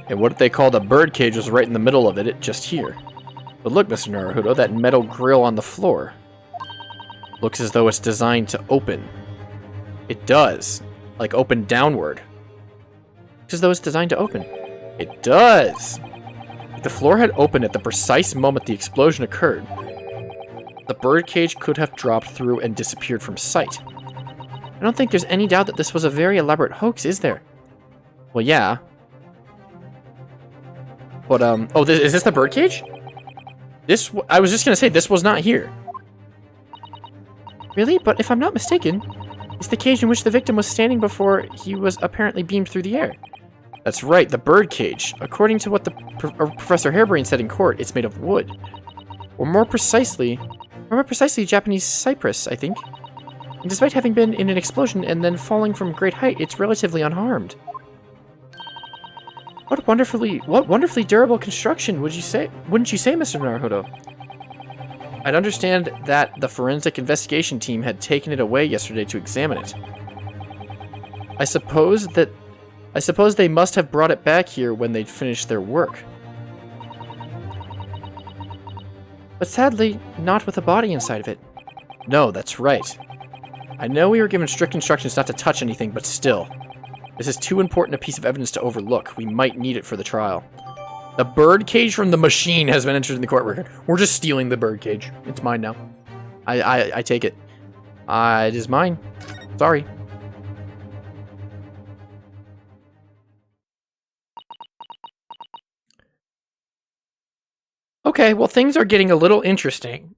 And what they call the bird cage was right in the middle of it, just here. But look, Mr. Naruhodo, that metal grill on the floor. Looks as though it's designed to open. It does. Like open downward. Looks as though it's designed to open. It does! If the floor had opened at the precise moment the explosion occurred, the bird cage could have dropped through and disappeared from sight. I don't think there's any doubt that this was a very elaborate hoax, is there? Well, yeah. But, oh, is this the bird cage? I was just gonna say, this was not here. Really? But if I'm not mistaken, it's the cage in which the victim was standing before he was apparently beamed through the air. That's right, the bird cage. According to what the Professor Harebrain said in court, it's made of wood. Or more precisely, Japanese cypress, I think. And despite having been in an explosion and then falling from great height, it's relatively unharmed. What wonderfully durable construction wouldn't you say, Mr. Naruhodo? I'd understand that the forensic investigation team had taken it away yesterday to examine it. I suppose they must have brought it back here when they'd finished their work. But sadly, not with a body inside of it. No, that's right. I know we were given strict instructions not to touch anything, but still. This is too important a piece of evidence to overlook. We might need it for the trial. The bird cage from the machine has been entered in the court record. We're just stealing the bird cage. It's mine now. I take it. It is mine. Sorry. Okay, well, things are getting a little interesting.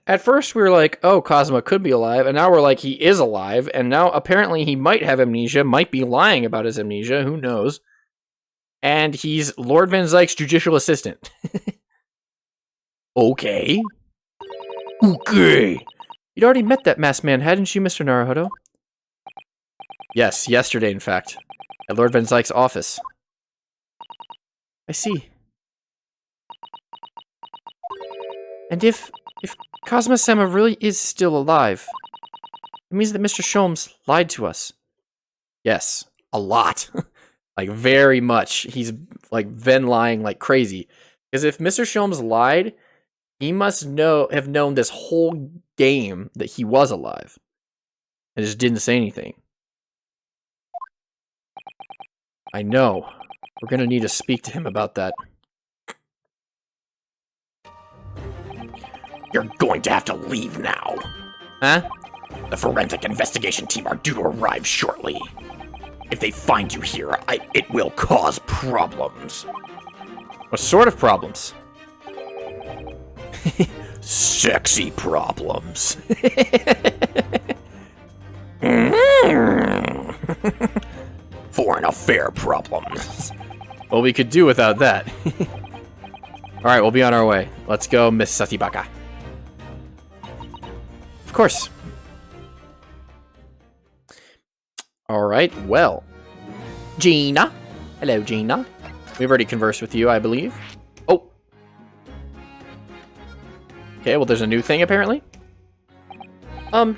At first, we were like, oh, Cosmo could be alive, and now we're like, he is alive, and now apparently he might have amnesia, might be lying about his amnesia, who knows. And he's Lord Van Zyke's judicial assistant. Okay. You'd already met that masked man, hadn't you, Mr. Naruhodo? Yes, yesterday, in fact. At Lord Van Zyke's office. I see. And if Cosmo-sama really is still alive, it means that Mr. Sholmes lied to us. Yes, a lot. Like, very much. He's, like, been lying like crazy. Because if Mr. Sholmes lied, he must have known this whole game that he was alive. And just didn't say anything. I know. We're gonna need to speak to him about that. You're going to have to leave now. Huh? The forensic investigation team are due to arrive shortly. If they find you here, it will cause problems. What sort of problems? Sexy problems. Foreign affair problems. Well, we could do without that. Alright, we'll be on our way. Let's go, Miss Satibaka. Of course. Alright, well. Gina. Hello, Gina. We've already conversed with you, I believe. Oh. Okay, well, there's a new thing, apparently.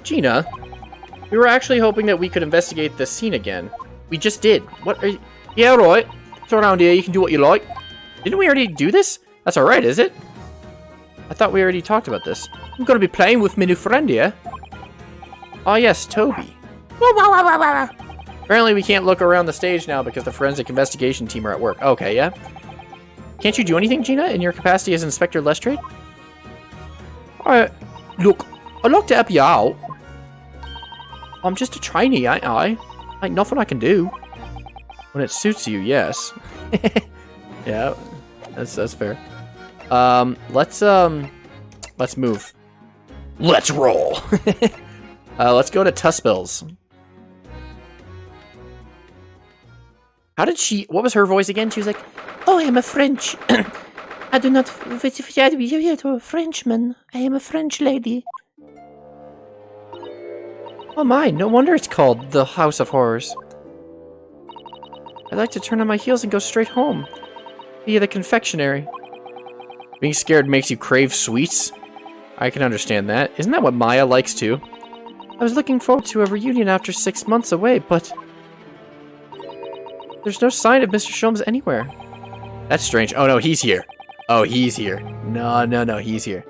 Gina. We were actually hoping that we could investigate this scene again. We just did. What are you... Yeah, alright. It's around here, you can do what you like. Didn't we already do this? That's alright, is it? I thought we already talked about this. I'm gonna be playing with my new friend here. Oh yes, Toby. Apparently we can't look around the stage now because the forensic investigation team are at work. Okay, yeah? Can't you do anything, Gina, in your capacity as Inspector Lestrade? Look, I'd like to help you out. I'm just a trainee, ain't I? Ain't nothing I can do. When it suits you, yes. Yeah, that's fair. Let's move. Let's roll. Let's go to Tuspills. How did she... What was her voice again? She was like, oh, I am a French... I do not... to a Frenchman. I am a French lady. Oh my, no wonder it's called the House of Horrors. I'd like to turn on my heels and go straight home. Via the confectionery. Being scared makes you crave sweets? I can understand that. Isn't that what Maya likes too? I was looking forward to a reunion after 6 months away, but... there's no sign of Mr. Sholmes anywhere. That's strange. Oh no, he's here. Oh, he's here. No, he's here.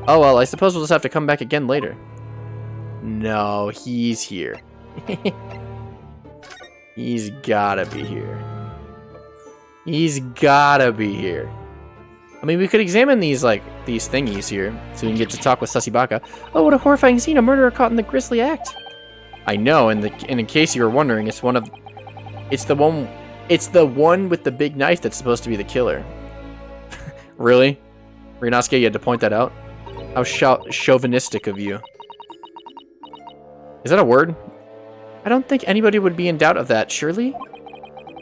Oh well, I suppose we'll just have to come back again later. No, he's here. He's gotta be here. He's gotta be here. I mean, we could examine these, like, these thingies here, so we can get to talk with Sasibaka. Oh, what a horrifying scene, a murderer caught in the grisly act. I know, and in case you were wondering, it's the one with the big knife that's supposed to be the killer. Really? Ryunosuke, you had to point that out? How chauvinistic of you. Is that a word? I don't think anybody would be in doubt of that, surely?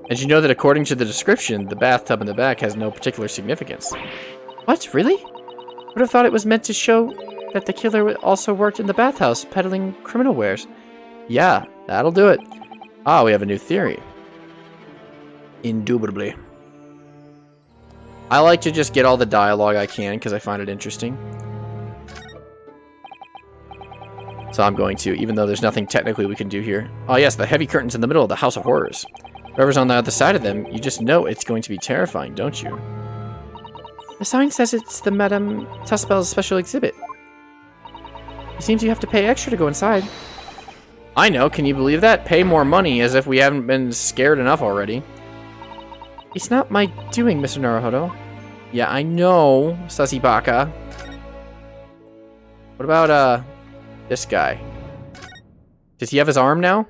And you know that according to the description, the bathtub in the back has no particular significance. What, really? Would have thought it was meant to show that the killer also worked in the bathhouse, peddling criminal wares. Yeah, that'll do it. Ah, we have a new theory. Indubitably. I like to just get all the dialogue I can, because I find it interesting. So I'm going to, even though there's nothing technically we can do here. Oh yes, the heavy curtains in the middle of the House of Horrors. Whoever's on the other side of them, you just know it's going to be terrifying, don't you? The sign says it's the Madame Tuspel's special exhibit. It seems you have to pay extra to go inside. I know, can you believe that? Pay more money, as if we haven't been scared enough already. It's not my doing, Mr. Naruhodo. Yeah, I know, Sussy Baka. What about, this guy? Does he have his arm now?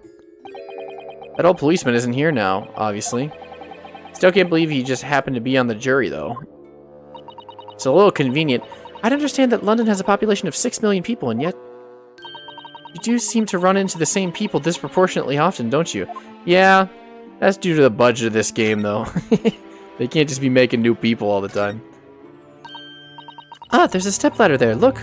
That old policeman isn't here now, obviously. Still can't believe he just happened to be on the jury, though. It's a little convenient. I'd understand that London has a population of 6 million people, and yet... You do seem to run into the same people disproportionately often, don't you? Yeah, that's due to the budget of this game, though. They can't just be making new people all the time. Ah, there's a stepladder there, look!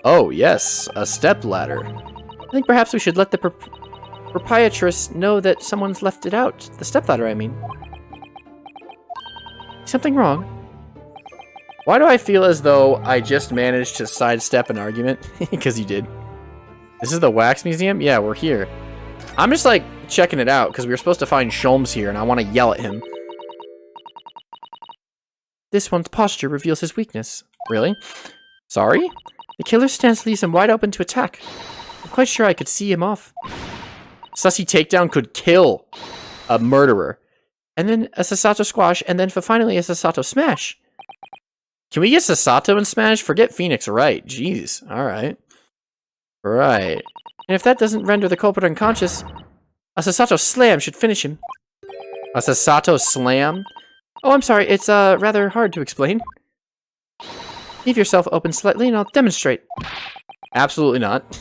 Oh, yes, a stepladder. I think perhaps we should let the proprietress know that someone's left it out. The stepladder, I mean. Something wrong? Why do I feel as though I just managed to sidestep an argument? Because you did. This is the wax museum? Yeah, we're here. I'm just like checking it out because we were supposed to find Sholmes here and I want to yell at him. This one's posture reveals his weakness. Really? Sorry? The killer's stance leaves him wide open to attack. I'm quite sure I could see him off. Sussy takedown could kill a murderer. And then a Sasato squash, and then finally a Sasato smash. Can we get Sasato and smash? Forget Phoenix, right? Jeez. Alright. Right. And if that doesn't render the culprit unconscious, a Sasato slam should finish him. A Sasato slam? Oh, I'm sorry. It's rather hard to explain. Leave yourself open slightly and I'll demonstrate. Absolutely not.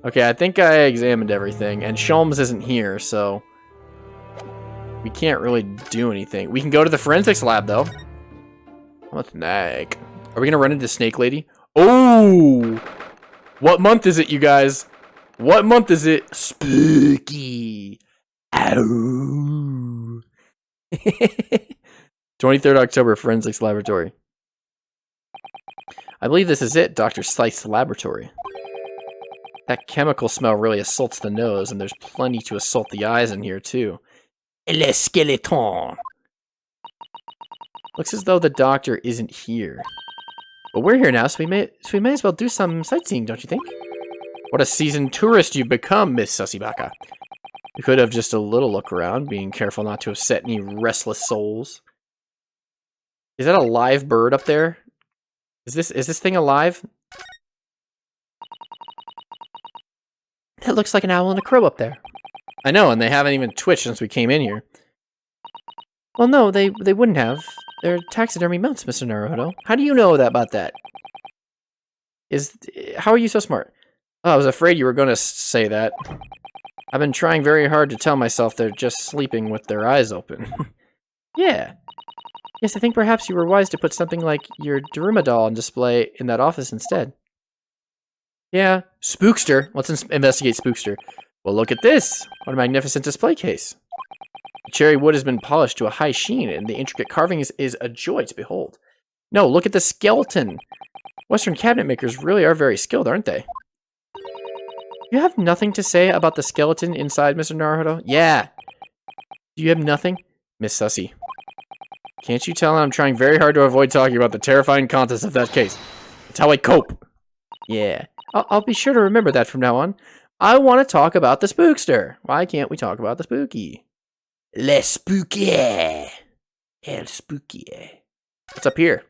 Okay, I think I examined everything, and Sholmes isn't here, so we can't really do anything. We can go to the forensics lab, though. What the heck? Are we gonna run into Snake Lady? Oh! What month is it, you guys? What month is it? Spooky. Ow. 23rd October, Forensics Laboratory. I believe this is it, Dr. Slice's laboratory. That chemical smell really assaults the nose, and there's plenty to assault the eyes in here, too. Le skeleton. Looks as though the doctor isn't here. But we're here now, so we may as well do some sightseeing, don't you think? What a seasoned tourist you've become, Miss Sussybaka. You could have just a little look around, being careful not to upset any restless souls. Is that a live bird up there? Is this thing alive? That looks like an owl and a crow up there. I know, and they haven't even twitched since we came in here. Well, no, they wouldn't have. They're taxidermy mounts, Mr. Naruhodo. How do you know that about that? How are you so smart? Oh, I was afraid you were going to say that. I've been trying very hard to tell myself they're just sleeping with their eyes open. Yeah. Yes, I think perhaps you were wise to put something like your Daruma doll on display in that office instead. Yeah, Spookster. Let's investigate Spookster. Well, look at this. What a magnificent display case. The cherry wood has been polished to a high sheen, and the intricate carving is a joy to behold. No, look at the skeleton. Western cabinet makers really are very skilled, aren't they? You have nothing to say about the skeleton inside, Mr. Naruhodo? Yeah. Do you have nothing? Miss Sussy. Can't you tell I'm trying very hard to avoid talking about the terrifying contents of that case? It's how I cope. Yeah. I'll be sure to remember that from now on. I want to talk about the spookster. Why can't we talk about the spooky? Le spooky. El spooky. What's up here?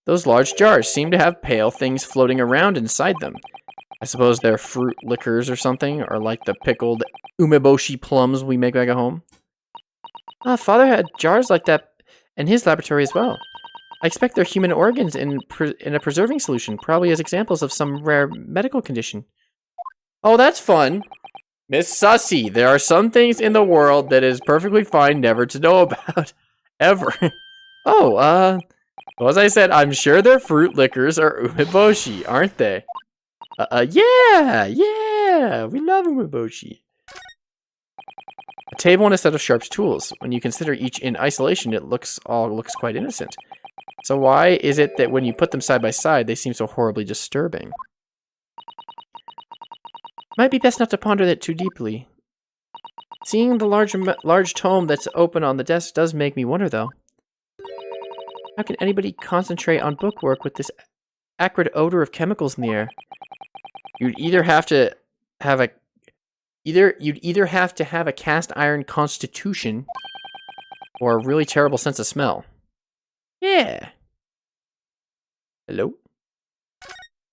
Those large jars seem to have pale things floating around inside them. I suppose they're fruit liquors or something, or like the pickled umeboshi plums we make back at home. Father had jars like that in his laboratory as well. I expect they're human organs in a preserving solution, probably as examples of some rare medical condition. Oh, that's fun. Miss Sussy, there are some things in the world that is perfectly fine never to know about. Ever. Oh, well, as I said, I'm sure their fruit liquors are umeboshi, aren't they? Yeah, we love umeboshi. A table and a set of sharp tools. When you consider each in isolation, it all looks quite innocent. So why is it that when you put them side by side, they seem so horribly disturbing? Might be best not to ponder that too deeply. Seeing the large tome that's open on the desk does make me wonder, though. How can anybody concentrate on bookwork with this acrid odor of chemicals in the air. You'd either have to have a cast iron constitution or a really terrible sense of smell. Yeah. Hello?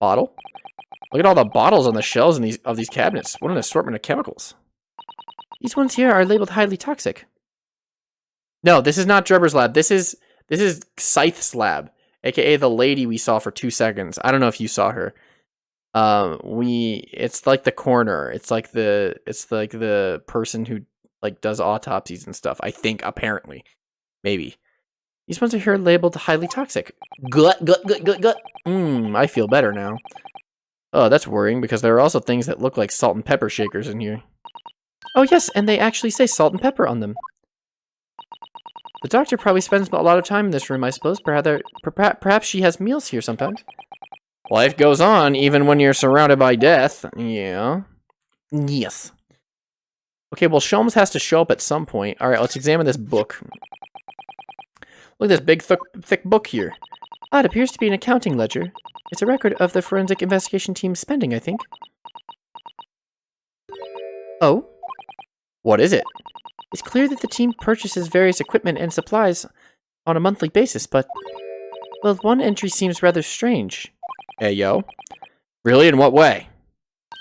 Bottle? Look at all the bottles on the shelves of these cabinets. What an assortment of chemicals. These ones here are labeled highly toxic. No, this is not Drebber's lab. This is Scythe's lab, aka the lady we saw for 2 seconds. I don't know if you saw her. It's like the coroner. It's like the person who like does autopsies and stuff. I think, apparently, maybe. These ones are here labeled highly toxic. Gut. I feel better now. Oh, that's worrying because there are also things that look like salt and pepper shakers in here. Oh yes, and they actually say salt and pepper on them. The doctor probably spends a lot of time in this room, I suppose. Perhaps she has meals here sometimes. Life goes on even when you're surrounded by death. Yeah. Yes. Okay, well, Sholmes has to show up at some point. Alright, let's examine this book. Look at this big, thick book here. Ah, it appears to be an accounting ledger. It's a record of the forensic investigation team's spending, I think. Oh? What is it? It's clear that the team purchases various equipment and supplies on a monthly basis, but... well, one entry seems rather strange. Hey, yo. Really? In what way?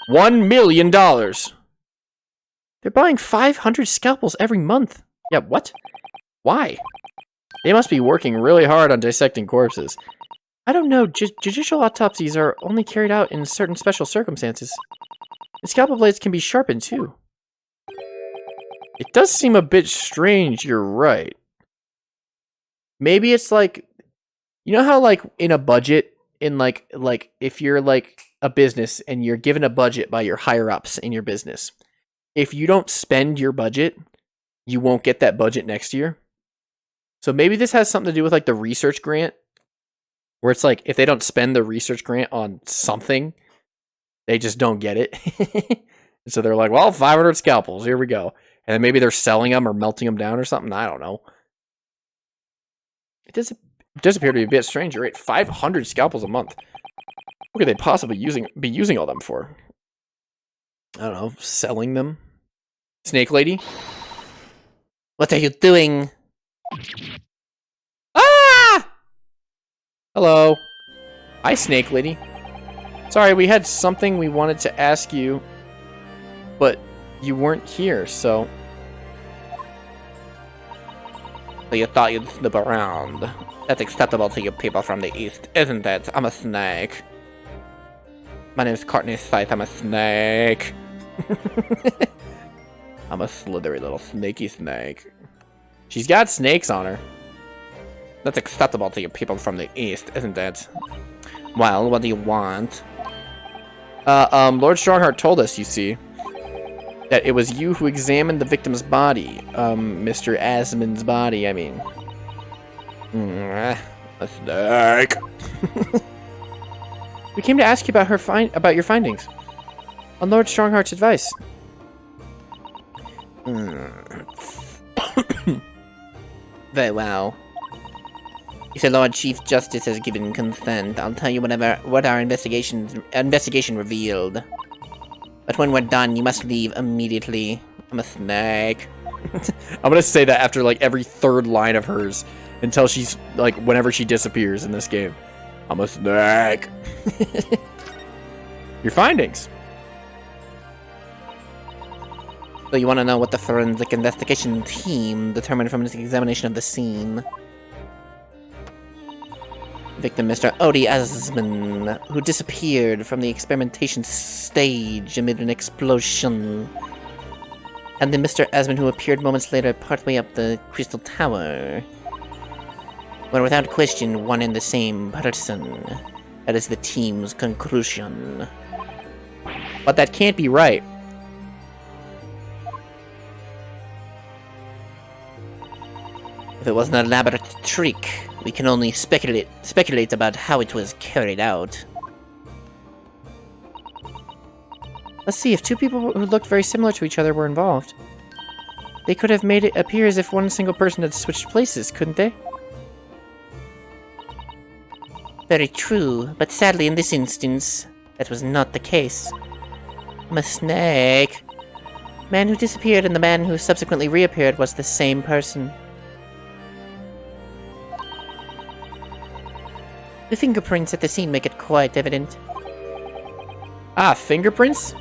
$1 million! They're buying 500 scalpels every month. Yeah, what? Why? They must be working really hard on dissecting corpses. I don't know. Judicial autopsies are only carried out in certain special circumstances. The scalpel blades can be sharpened, too. It does seem a bit strange, you're right. Maybe it's like... you know how, like, in a budget, in, like if you're, like, a business and you're given a budget by your higher-ups in your business, if you don't spend your budget, you won't get that budget next year. So maybe this has something to do with, like, the research grant, where it's like, if they don't spend the research grant on something, they just don't get it. So they're like, well, 500 scalpels, here we go. And then maybe they're selling them or melting them down or something. I don't know. It does appear to be a bit strange, right? 500 scalpels a month. What could they possibly be using all them for? I don't know. Selling them? Snake Lady? What are you doing? Ah! Hello. Hi, Snake Lady. Sorry, we had something we wanted to ask you, but you weren't here, so... So you thought you'd snoop around. That's acceptable to you people from the east, isn't it? I'm a snake. My name's Courtney Scythe, I'm a snake. I'm a slithery little snaky snake. She's got snakes on her. That's acceptable to you people from the east, isn't it? Well, what do you want? Lord Strongheart told us, you see, that it was you who examined the victim's body. Mr. Asmund's body, I mean. A snake. We came to ask you about your findings. On Lord Strongheart's advice. Very well. If the Lord Chief Justice has given consent, I'll tell you what our investigation revealed. But when we're done, you must leave immediately. I'm a snake. I'm gonna say that after like every third line of hers until she's like whenever she disappears in this game. I'm a snake. Your findings. So you want to know what the forensic investigation team determined from this examination of the scene? Victim Mr. Odie Asman, who disappeared from the experimentation stage amid an explosion. And then Mr. Asman, who appeared moments later partway up the Crystal Tower. Were without question one and the same person. That is the team's conclusion. But that can't be right. If it wasn't an elaborate trick, we can only speculate about how it was carried out. Let's see, if two people who looked very similar to each other were involved, they could have made it appear as if one single person had switched places, couldn't they? Very true, but sadly in this instance, that was not the case. I'm a snake. The man who disappeared and the man who subsequently reappeared was the same person. The fingerprints at the scene make it quite evident. Ah, fingerprints?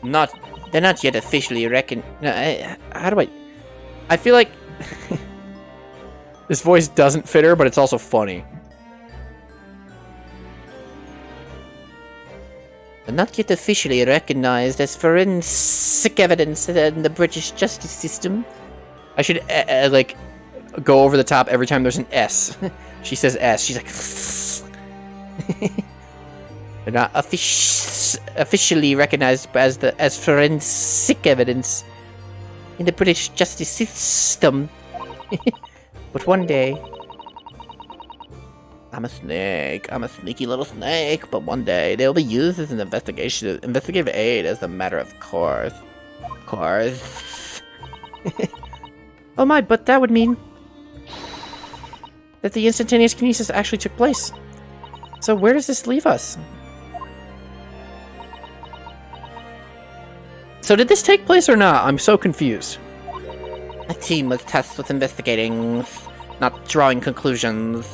They're not yet officially How do I feel like this voice doesn't fit her, but it's also funny. They're not yet officially recognized as forensic evidence in the British justice system. I should like go over the top every time there's an S. She says S. She's like. They're not officially recognized as forensic evidence in the British justice system. But one day, I'm a snake. I'm a sneaky little snake. But one day, they'll be used as an investigative aid as a matter of course. Oh my, but that would mean that the instantaneous kinesis actually took place. So where does this leave us? So did this take place or not? I'm so confused. The team was tasked with investigating, not drawing conclusions.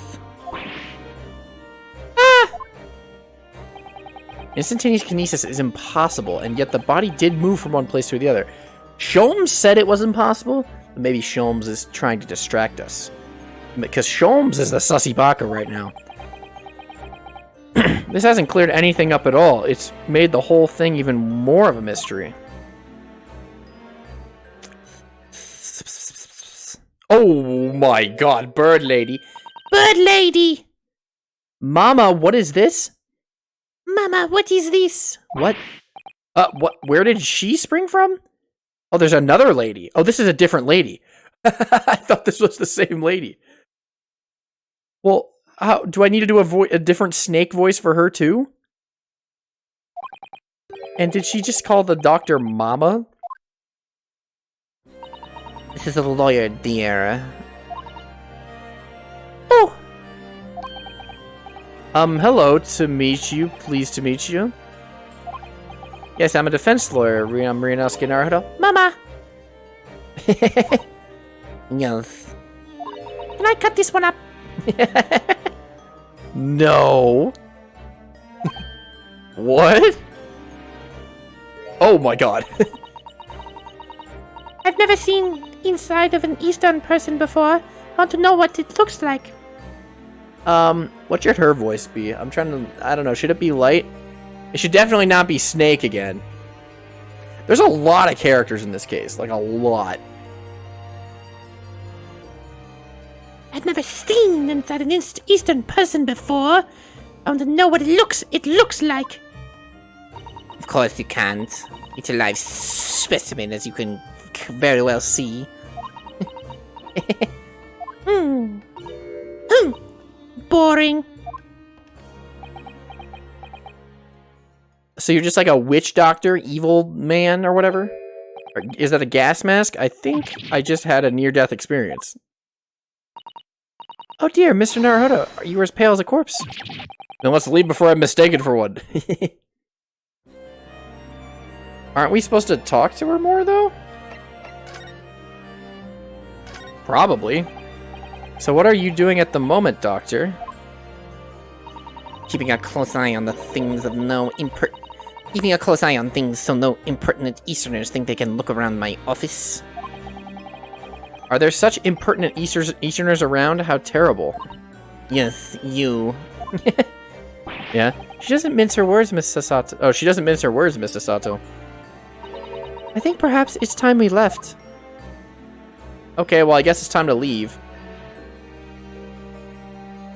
Instantaneous kinesis is impossible, and yet the body did move from one place to the other. Sholmes said it was impossible, but maybe Sholmes is trying to distract us. Because Sholmes is the sussy baka right now. This hasn't cleared anything up at all. It's made the whole thing even more of a mystery. Oh my god, bird lady. Bird lady! Mama, what is this? Mama, what is this? What? What? Where did she spring from? Oh, there's another lady. Oh, this is a different lady. I thought this was the same lady. Well, how do I need to do a different snake voice for her too? And did she just call the doctor Mama? This is a lawyer, dear. Oh. Hello, to meet you. Pleased to meet you. Yes, I'm a defense lawyer. I'm Rianowski Naruto. Mama! Yes. Can I cut this one up? No. What? Oh my god. I've never seen inside of an Eastern person before. I want to know what it looks like. What should her voice be? I'm trying to, I don't know, should it be light? It should definitely not be Snake again. There's a lot of characters in this case, like a lot. I've never seen inside an Eastern person before. I want to know what it looks like. Of course you can't. It's a live specimen, as you can very well see. Boring. So you're just like a witch doctor, evil man, or whatever? Or is that a gas mask? I think I just had a near-death experience. Oh dear, Mr. Naruto, you were as pale as a corpse. Then let's leave before I'm mistaken for one. Aren't we supposed to talk to her more, though? Probably. So what are you doing at the moment, Doctor? Keeping a close eye on the things of keeping a close eye on things so no impertinent Easterners think they can look around my office. Are there such impertinent Easterners around? How terrible. Yes, you. Yeah? She doesn't mince her words, Miss Sasato. Oh, she doesn't mince her words, Miss Sasato. I think perhaps it's time we left. Okay, well, I guess it's time to leave.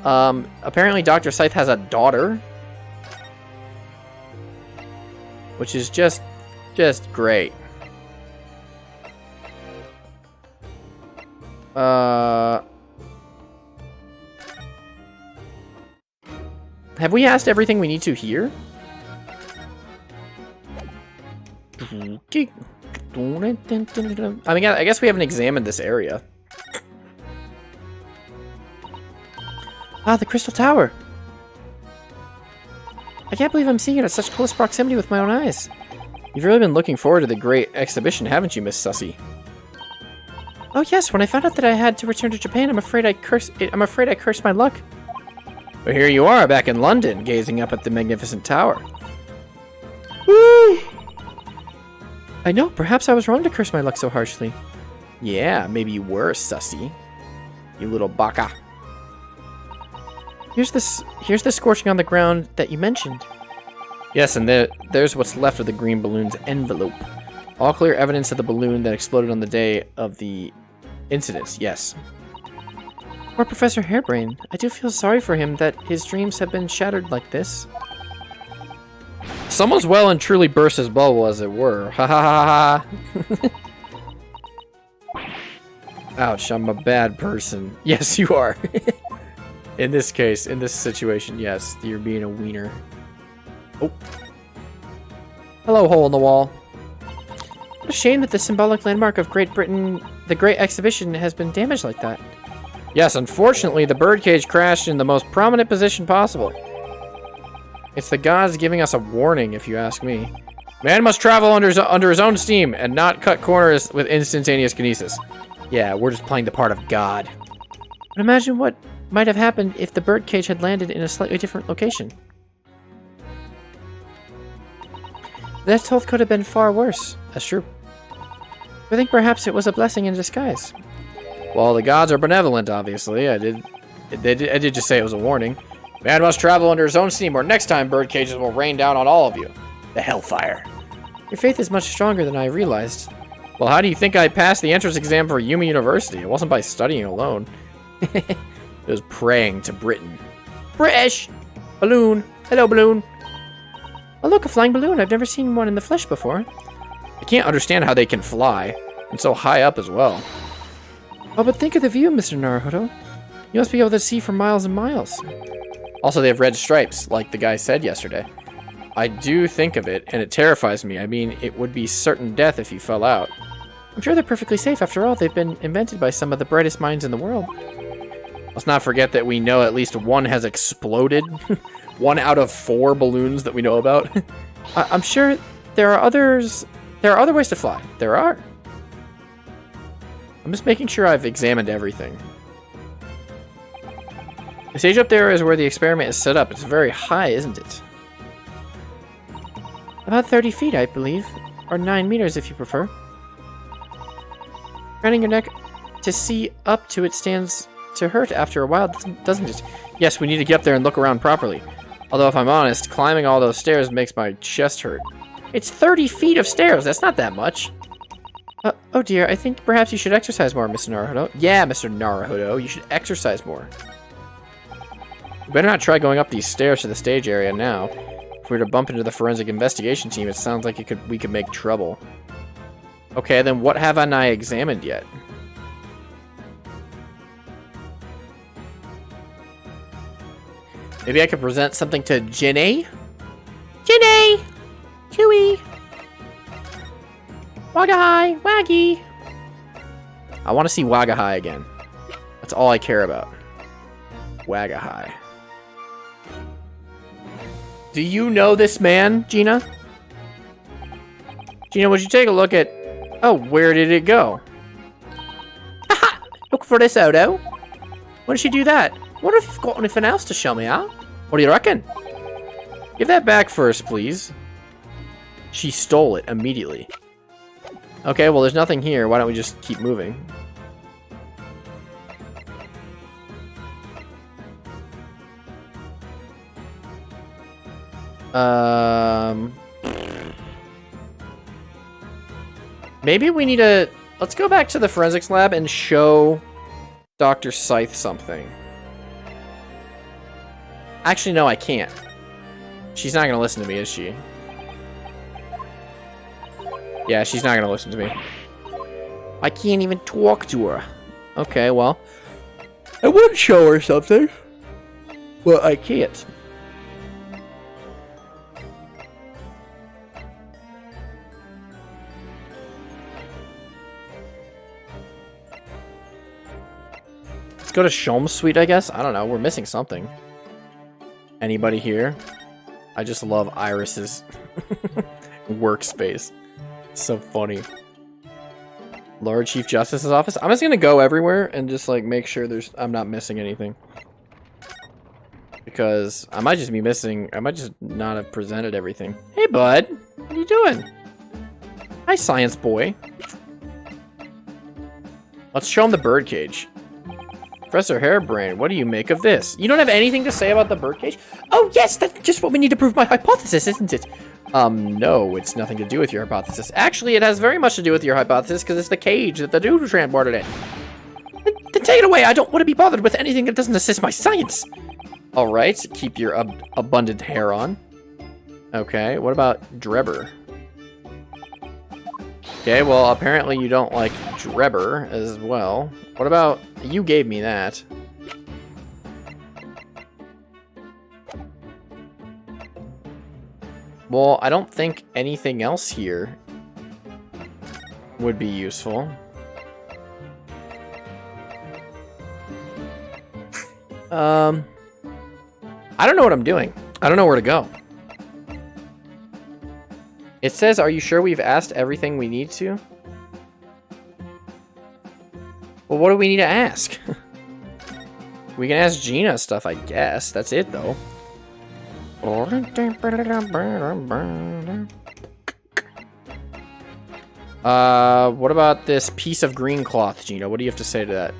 Apparently Dr. Scythe has a daughter. Which is just great. Have we asked everything we need to here? I mean, I guess we haven't examined this area. Ah, the Crystal Tower. I can't believe I'm seeing it at such close proximity with my own eyes. You've really been looking forward to the great exhibition, haven't you, Miss Sussy? Oh yes, when I found out that I had to return to Japan, I'm afraid I cursed my luck. But here you are, back in London, gazing up at the magnificent tower. Woo! I know, perhaps I was wrong to curse my luck so harshly. Yeah, maybe you were, Sussy. You little baka. Here's the scorching on the ground that you mentioned. Yes, and there's what's left of the green balloon's envelope. All clear evidence of the balloon that exploded on the day of the incidents, yes. Poor Professor Hairbrain. I do feel sorry for him that his dreams have been shattered like this. Someone's well and truly burst his bubble, as it were. Ha ha ha ha. Ouch, I'm a bad person. Yes, you are. In this case, in this situation, yes, you're being a wiener. Oh. Hello, hole in the wall. What a shame that the symbolic landmark of Great Britain, the Great Exhibition, has been damaged like that. Yes, unfortunately, the birdcage crashed in the most prominent position possible. It's the gods giving us a warning, if you ask me. Man must travel under his own steam and not cut corners with instantaneous kinesis. Yeah, we're just playing the part of God. But imagine what might have happened if the birdcage had landed in a slightly different location. That health could have been far worse. That's true. I think perhaps it was a blessing in disguise. Well, the gods are benevolent, obviously. I did just say it was a warning. Man must travel under his own steam, or next time bird cages will rain down on all of you. The hellfire. Your faith is much stronger than I realized. Well, how do you think I passed the entrance exam for Yuma University? It wasn't by studying alone. It was praying to Britain. British! Balloon. Hello, balloon. Oh, look, a flying balloon. I've never seen one in the flesh before. I can't understand how they can fly, and so high up as well. Oh, but think of the view, Mr. Naruhodo. You must be able to see for miles and miles. Also, they have red stripes, like the guy said yesterday. I do think of it, and it terrifies me. I mean, it would be certain death if you fell out. I'm sure they're perfectly safe. After all, they've been invented by some of the brightest minds in the world. Let's not forget that we know at least one has exploded. 1 out of 4 balloons that we know about. I'm sure there are others. There are other ways to fly. There are. I'm just making sure I've examined everything. The stage up there is where the experiment is set up. It's very high, isn't it? About 30 feet, I believe. Or 9 meters, if you prefer. Running your neck to see up to it stands to hurt after a while, doesn't it? Yes, we need to get up there and look around properly. Although, if I'm honest, climbing all those stairs makes my chest hurt. It's 30 feet of stairs. That's not that much. Oh dear, I think perhaps you should exercise more, Mr. Naruhodo. Yeah, Mr. Naruhodo, you should exercise more. You better not try going up these stairs to the stage area now. If we were to bump into the forensic investigation team, it sounds like we could make trouble. Okay, then what haven't I examined yet? Maybe I could present something to Ginny? Ginny! Chewy! Wagahai! Waggy! I want to see Wagahai again. That's all I care about. Wagahai. Do you know this man, Gina? Gina, would you take a look at... Oh, where did it go? Haha! Look for this, Odo. When did she do that? Wonder if you've got anything else to show me, huh? What do you reckon? Give that back first, please. She stole it immediately. Okay, well, there's nothing here. Why don't we just keep moving? Maybe we need to... Let's go back to the forensics lab and show Dr. Scythe something. Actually, no, I can't. She's not going to listen to me, is she? Yeah, she's not going to listen to me. I can't even talk to her. Okay, well. I would show her something. Well, I can't. Let's go to Sholmes Suite, I guess. I don't know. We're missing something. Anybody here? I just love Iris's workspace. It's so funny. Lord Chief Justice's office. I'm just gonna go everywhere and just like make sure I'm not missing anything. Because I might just be missing, I might just not have presented everything. Hey bud, what are you doing? Hi science boy. Let's show him the birdcage. Professor Harebrained, what do you make of this? You don't have anything to say about the birdcage? Oh yes, that's just what we need to prove my hypothesis, isn't it? No, it's nothing to do with your hypothesis. Actually, it has very much to do with your hypothesis, because it's the cage that the dude transported in. Then take it away, I don't want to be bothered with anything that doesn't assist my science. Alright, keep your abundant hair on. Okay, what about Drebber? Okay, well, apparently you don't like Drebber as well. What about... You gave me that. Well, I don't think anything else here would be useful. I don't know what I'm doing. I don't know where to go. It says, are you sure we've asked everything we need to? Well, what do we need to ask? We can ask Gina stuff, I guess. That's it, though. What about this piece of green cloth, Gina? What do you have to say to that?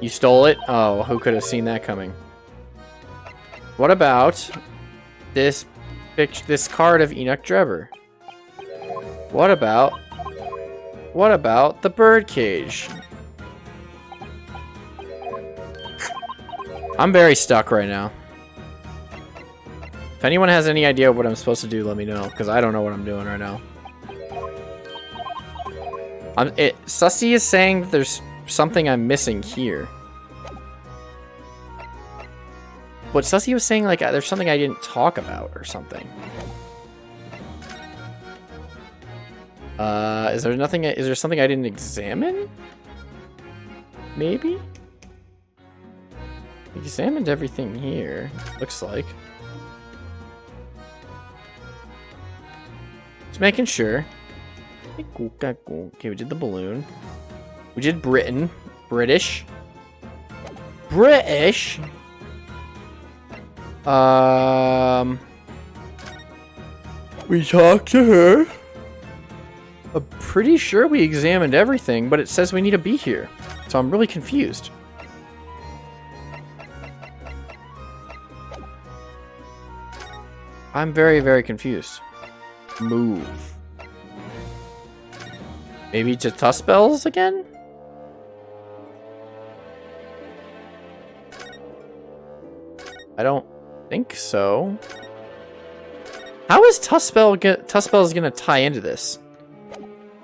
You stole it? Oh, who could have seen that coming? What about this card of Enoch Drebber? What about the birdcage? I'm very stuck right now. If anyone has any idea what I'm supposed to do, let me know, because I don't know what I'm doing right now. Sussy is saying that there's something I'm missing here. But Sussy was saying, like, there's something I didn't talk about or something. Is there something I didn't examine? Maybe? Examined everything here, looks like. Just making sure. Okay, we did the balloon. We did Britain. British. British? We talked to her. I'm pretty sure we examined everything, but it says we need to be here. So I'm really confused. I'm very, very confused. Move. Maybe to Tuspells again? I don't think so. How is Tuspells gonna tie into this?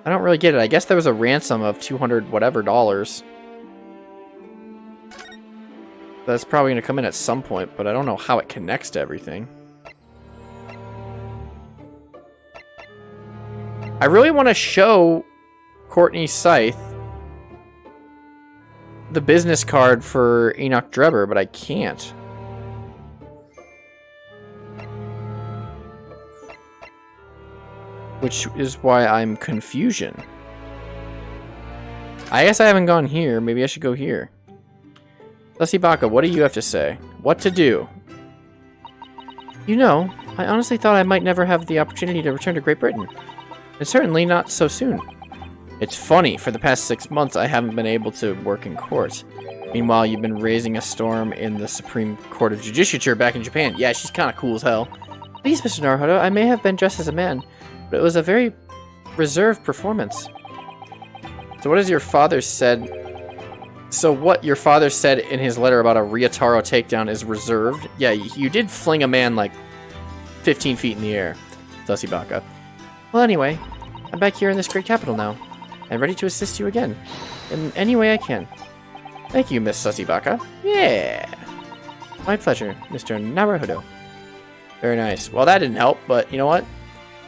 I don't really get it. I guess there was a ransom of 200 whatever dollars. That's probably gonna come in at some point, but I don't know how it connects to everything. I really want to show Courtney Scythe the business card for Enoch Drebber, but I can't. Which is why I'm confusion. I guess I haven't gone here. Maybe I should go here. Sussy Baka, what do you have to say? What to do? You know, I honestly thought I might never have the opportunity to return to Great Britain. And certainly not so soon. It's funny, for the past 6 months I haven't been able to work in court. Meanwhile, you've been raising a storm in the Supreme Court of Judicature back in Japan. Yeah, she's kind of cool as hell. Please, Mr. Naruhodo, I may have been dressed as a man, but it was a very reserved performance. So what has your father said? So what your father said in his letter about a Ryotaro takedown is reserved? Yeah, you did fling a man like 15 feet in the air, Sussy Baka. Well, anyway, I'm back here in this great capital now, and ready to assist you again, in any way I can. Thank you, Miss Sussy Baka. Yeah! My pleasure, Mr. Naruhodo. Very nice. Well, that didn't help, but you know what?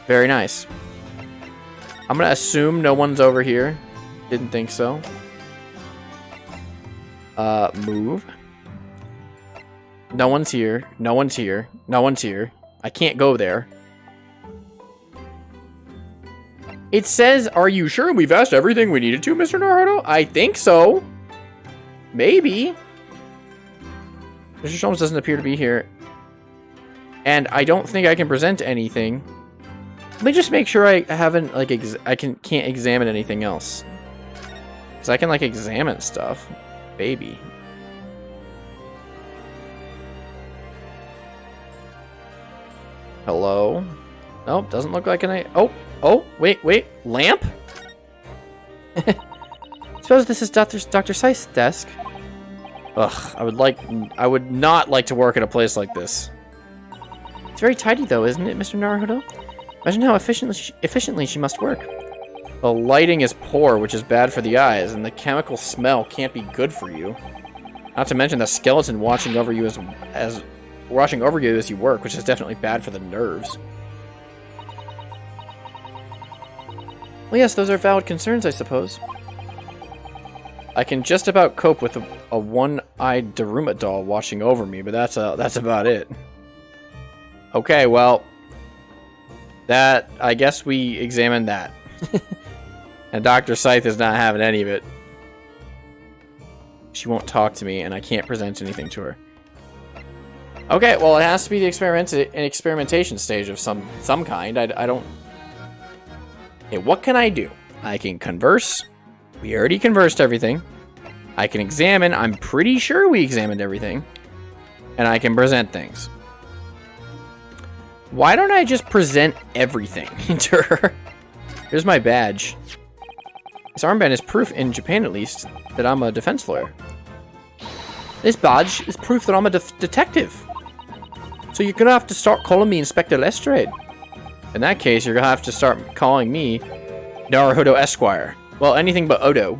Very nice. I'm gonna assume no one's over here. Didn't think so. Move. No one's here. No one's here. No one's here. I can't go there. It says, are you sure we've asked everything we needed to, Mr. Naruto? I think so. Maybe. Mr. Sholmes doesn't appear to be here. And I don't think I can present anything. Let me just make sure I haven't, like, can't examine anything else. Because I can, like, examine stuff. Baby. Hello? Nope, doesn't look like an... Oh, wait. Lamp? Suppose this is Dr. Seiss' desk. Ugh, I would not like to work at a place like this. It's very tidy though, isn't it, Mr. Naruto? Imagine how efficiently she must work. The lighting is poor, which is bad for the eyes, and the chemical smell can't be good for you. Not to mention the skeleton watching over you as you work, which is definitely bad for the nerves. Well, yes, those are valid concerns, I suppose. I can just about cope with a one-eyed Daruma doll watching over me, but that's about it. Okay, well, I guess we examined that. And Dr. Scythe is not having any of it. She won't talk to me, and I can't present anything to her. Okay, well, it has to be the experimentation stage of some kind. I don't... Okay, what can I do? I can converse. We already conversed everything. I can examine. I'm pretty sure we examined everything. And I can present things. Why don't I just present everything to her? Here's my badge. This armband is proof, in Japan at least, that I'm a defense lawyer. This badge is proof that I'm a detective. So you're gonna have to start calling me Inspector Lestrade. In that case, you're gonna have to start calling me Naruhodo Esquire. Well, anything but Odo.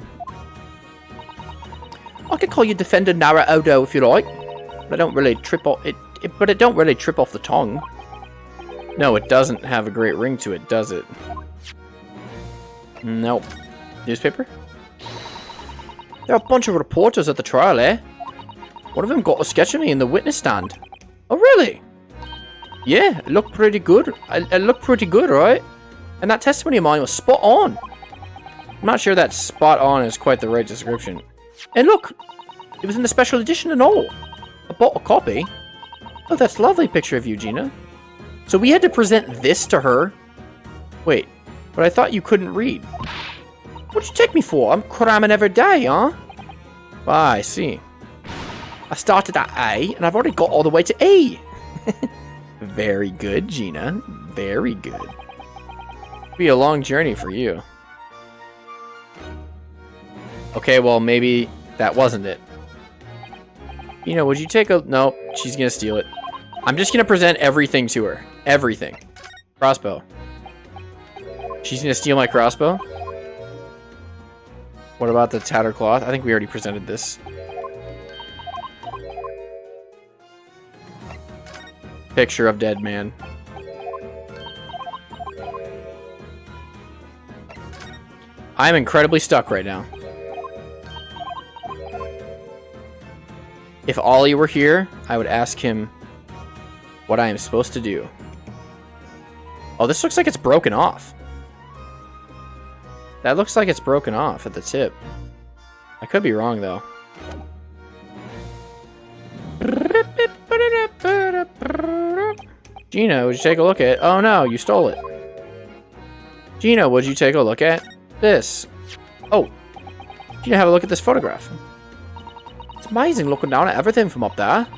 I could call you Defender Naruhodo if you like. But I don't really trip off it. But it don't really trip off the tongue. No, it doesn't have a great ring to it, does it? Nope. Newspaper? There are a bunch of reporters at the trial, eh? One of them got a sketch of me in the witness stand. Oh, really? Yeah, it looked pretty good. It looked pretty good, right? And that testimony of mine was spot on. I'm not sure that spot on is quite the right description. And look, it was in the special edition and all. I bought a copy. Oh, that's a lovely picture of you, Gina. So we had to present this to her? Wait, but I thought you couldn't read. What'd you take me for? I'm cramming every day, huh? Ah, I see. I started at A, and I've already got all the way to E. Very good, Gina. Very good. It'll be a long journey for you. Okay, well, maybe that wasn't it. You know, would you take a... No, she's gonna steal it. I'm just gonna present everything to her. Everything. Crossbow. She's gonna steal my crossbow? What about the tattered cloth? I think we already presented this. Picture of dead man. I'm incredibly stuck right now. If Ollie were here, I would ask him what I am supposed to do. Oh, this looks like it's broken off. That looks like it's broken off at the tip. I could be wrong, though. Gina, would you take a look at... Oh, no, you stole it. Gina, would you take a look at this? Oh, Gina, have a look at this photograph. It's amazing looking down at everything from up there. I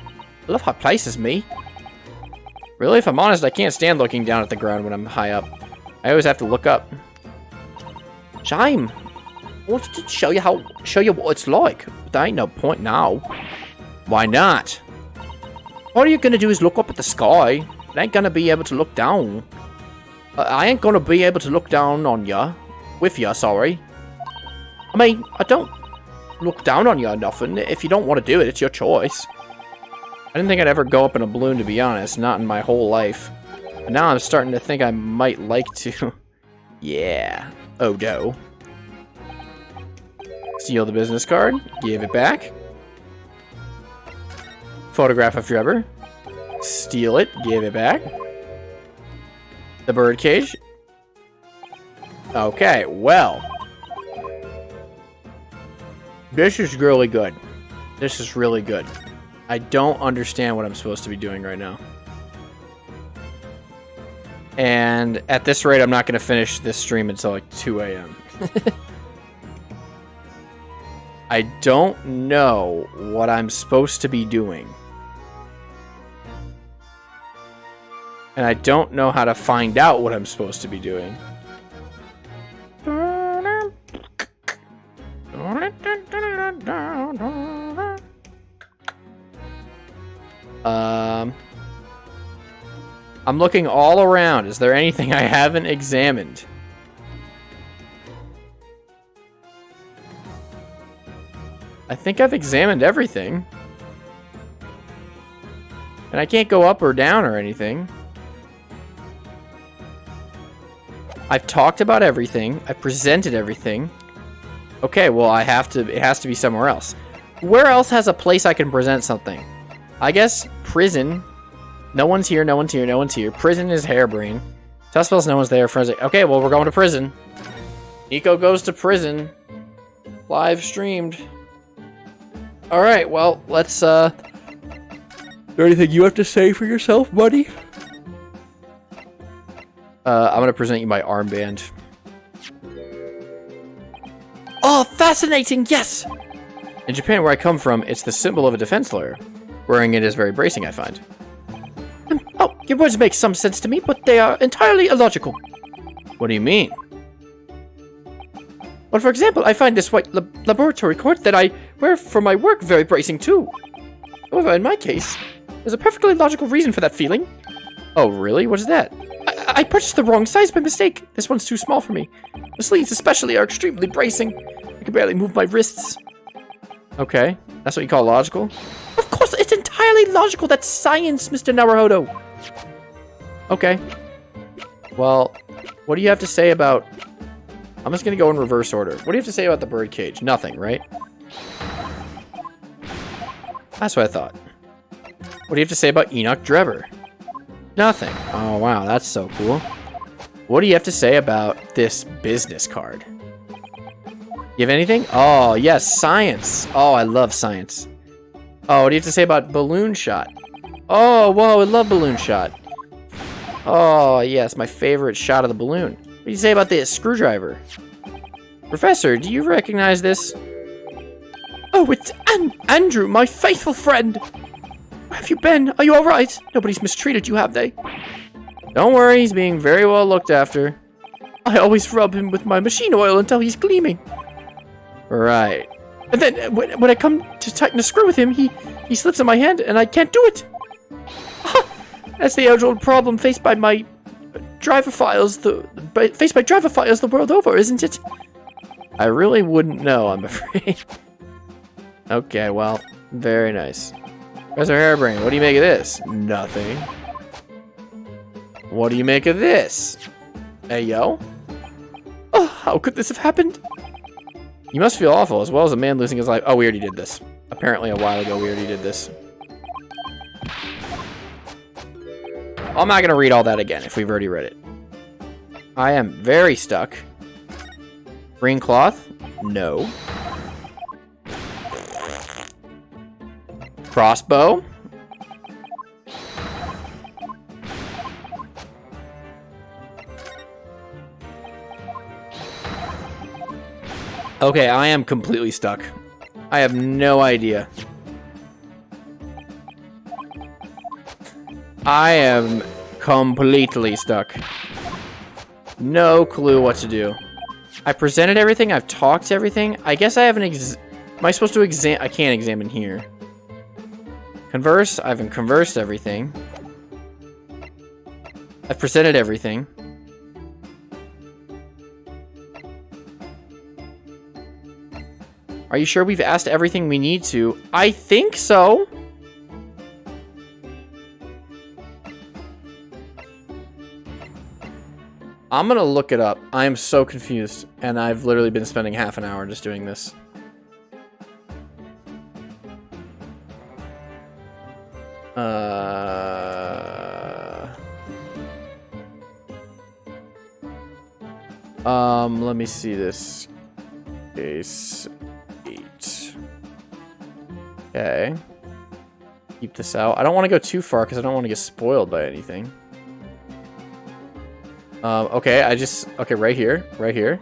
love how it places me. Really, if I'm honest, I can't stand looking down at the ground when I'm high up. I always have to look up. Shame. I wanted to show you what it's like, but there ain't no point now. Why not? All you're gonna do is look up at the sky. I ain't gonna be able to look down. I ain't gonna be able to look down on ya. With ya, sorry. I mean, I don't look down on you or nothing. If you don't want to do it, it's your choice. I didn't think I'd ever go up in a balloon, to be honest. Not in my whole life. But now I'm starting to think I might like to. Yeah. Odo. Steal the business card. Give it back. Photograph of Trevor. Steal it. Give it back. The birdcage? Okay, well. This is really good. This is really good. I don't understand what I'm supposed to be doing right now. And at this rate, I'm not going to finish this stream until like 2 a.m. I don't know what I'm supposed to be doing. And I don't know how to find out what I'm supposed to be doing. I'm looking all around. Is there anything I haven't examined? I think I've examined everything. And I can't go up or down or anything. I've talked about everything. I've presented everything. Okay, well, it has to be somewhere else. Where else has a place I can present something? I guess prison. No one's here, no one's here, no one's here. Prison is harebrained. Test spells, no one's there. Forensic. Okay, well, we're going to prison. Nico goes to prison. Live streamed. Alright, well, let's, Is there anything you have to say for yourself, buddy? I'm gonna present you my armband. Oh, fascinating, yes! In Japan, where I come from, it's the symbol of a defense lawyer. Wearing it is very bracing, I find. Oh, your words make some sense to me, but they are entirely illogical. What do you mean? Well, for example, I find this white laboratory coat that I wear for my work very bracing too. However, in my case, there's a perfectly logical reason for that feeling. Oh, really? What is that? I purchased the wrong size by mistake. This one's too small for me. The sleeves especially are extremely bracing. I can barely move my wrists. Okay, that's what you call logical? Of course, it's entirely logical. That's science, Mr. Naruhodo. Okay. Well, what do you have to say about... I'm just going to go in reverse order. What do you have to say about the birdcage? Nothing, right? That's what I thought. What do you have to say about Enoch Drebber? Nothing. Oh, wow, that's so cool. What do you have to say about this business card? You have anything? Oh, yes, science. Oh, I love science. Oh, what do you have to say about balloon shot? Oh, whoa, I love balloon shot. Oh, yes, my favorite shot of the balloon. What do you say about this screwdriver? Professor, do you recognize this? Oh, it's Andrew, my faithful friend. Where have you been? Are you alright? Nobody's mistreated you, have they? Don't worry, he's being very well looked after. I always rub him with my machine oil until he's gleaming. Right. And then when I come to tighten a screw with him, he slips in my hand and I can't do it. That's the age-old problem faced by my driver files, the world over, isn't it? I really wouldn't know, I'm afraid. Okay, well, very nice. Professor Harebrain, what do you make of this? Nothing. What do you make of this? Hey, yo? Oh, how could this have happened? You must feel awful, as well as a man losing his life. Oh, we already did this. Apparently, a while ago, we already did this. I'm not going to read all that again, if we've already read it. I am very stuck. Green cloth? No. Crossbow? Okay, I am completely stuck. I have no idea. I am completely stuck. No clue what to do. I presented everything. I've talked everything. I guess I haven't am I supposed to I can't examine here. Converse? I haven't conversed everything. I've presented everything. Are you sure we've asked everything we need to? I think so. I'm gonna look it up. I am so confused, and I've literally been spending half an hour just doing this. Let me see this. Case 8. Okay. Keep this out. I don't want to go too far because I don't want to get spoiled by anything. Okay, okay, right here. Right here.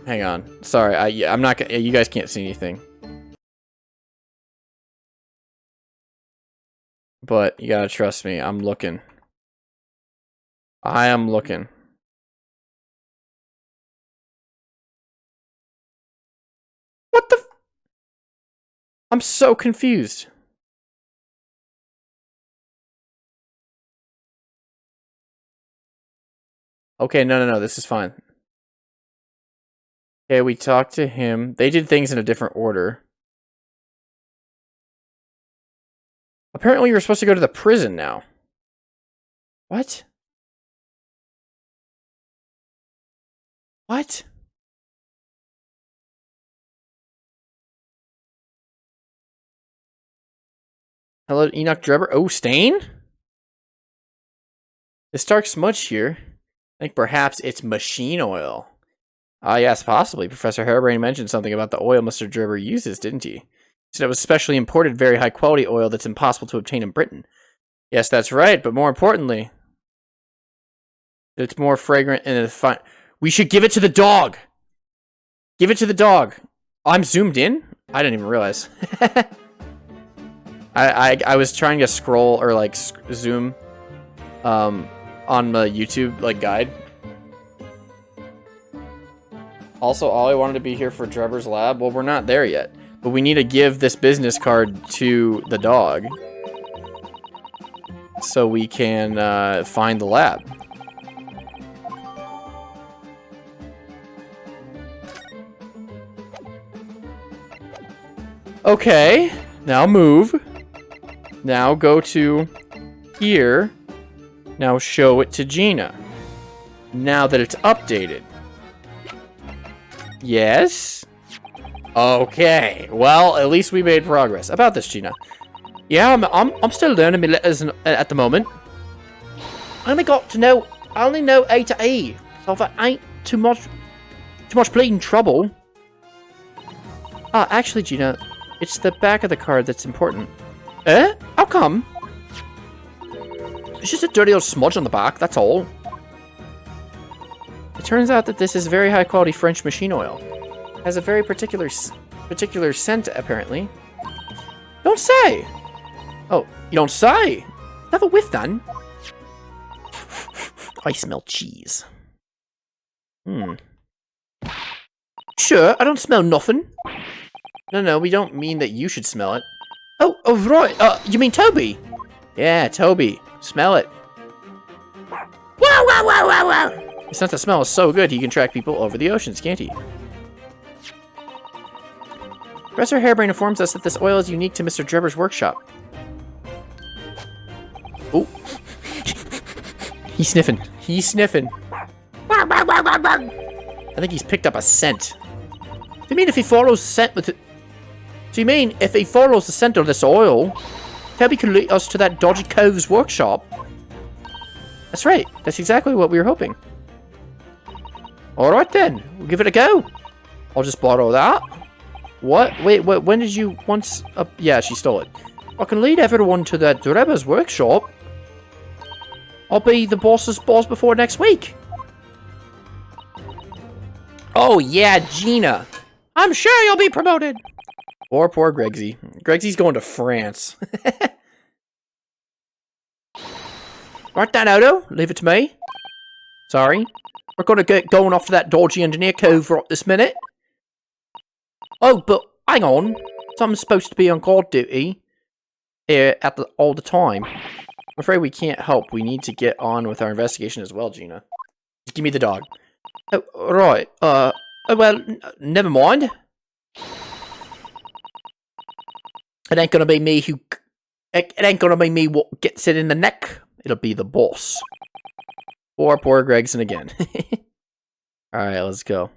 Hang on. Sorry, I'm not gonna, you guys can't see anything. But you gotta trust me, I'm looking. I am looking. What the f— I'm so confused. Okay, no, this is fine. Okay, we talked to him. They did things in a different order. Apparently, you're supposed to go to the prison now. What? What? Hello, Enoch Drebber. Oh, Stain? This dark smudge here. I think perhaps it's machine oil. Ah, yes, possibly. Professor Harebrain mentioned something about the oil Mr. Drebber uses, didn't he? He said it was specially imported, very high-quality oil that's impossible to obtain in Britain. Yes, that's right, but more importantly, it's more fragrant and it's fine. We should give it to the dog! Give it to the dog! I'm zoomed in? I didn't even realize. I was trying to scroll or like zoom on the YouTube like guide. Also, Ollie wanted to be here for Drebber's lab. Well, we're not there yet, but we need to give this business card to the dog so we can find the lab. Okay, now move. Now go to here. Now show it to Gina. Now that it's updated. Yes? Okay. Well, at least we made progress. About this, Gina. Yeah, I'm still learning my letters at the moment. I only know A to E. So if I ain't too much bleeding trouble. Ah, actually, Gina, it's the back of the card that's important. Eh? How come? It's just a dirty old smudge on the back, that's all. It turns out that this is very high quality French machine oil. It has a very particular scent, apparently. Don't say! Oh, you don't say? Have a whiff, then. I smell cheese. Sure, I don't smell nothing. No, we don't mean that you should smell it. Oh, right. You mean Toby? Yeah, Toby. Smell it. Wow. His sense of smell is so good, he can track people over the oceans, can't he? Professor Harebrain informs us that this oil is unique to Mr. Drebber's workshop. Oh. He's sniffing. I think he's picked up a scent. Do you mean if he follows the scent with it? Do you mean if he follows the scent of this oil, Toby can lead us to that dodgy cove's workshop? That's right. That's exactly what we were hoping. Alright then. We'll give it a go. I'll just borrow that. What? Wait, when did you once... yeah, she stole it. I can lead everyone to that Drebber's workshop. I'll be the boss's boss before next week. Oh yeah, Gina. I'm sure you'll be promoted. Poor Gregsy. Gregsy's going to France. Right then, Odo. Leave it to me. Sorry. We're going to get going off to that dodgy engineer cove right this minute. Oh, but hang on. Someone's supposed to be on guard duty here all the time. I'm afraid we can't help. We need to get on with our investigation as well, Gina. Just give me the dog. Oh, right. Oh, well, never mind. It ain't gonna be me who... It ain't gonna be me what gets it in the neck. It'll be the boss. Poor Gregson again. Alright, let's go.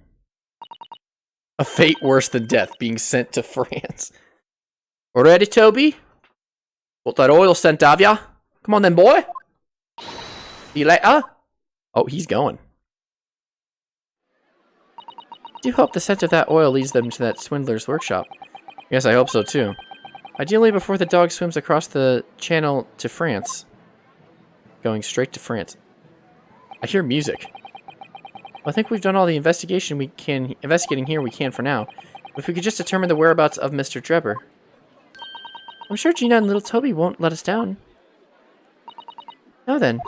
A fate worse than death, being sent to France. Ready, Toby? Got that oil scent, have ya? Come on then, boy. See you later. Oh, he's going. Do hope the scent of that oil leads them to that swindler's workshop. Yes, I hope so too. Ideally before the dog swims across the channel to France. Going straight to France. I hear music. Well, I think we've done all the investigating here we can for now. If we could just determine the whereabouts of Mr. Drebber. I'm sure Gina and little Toby won't let us down. Now then,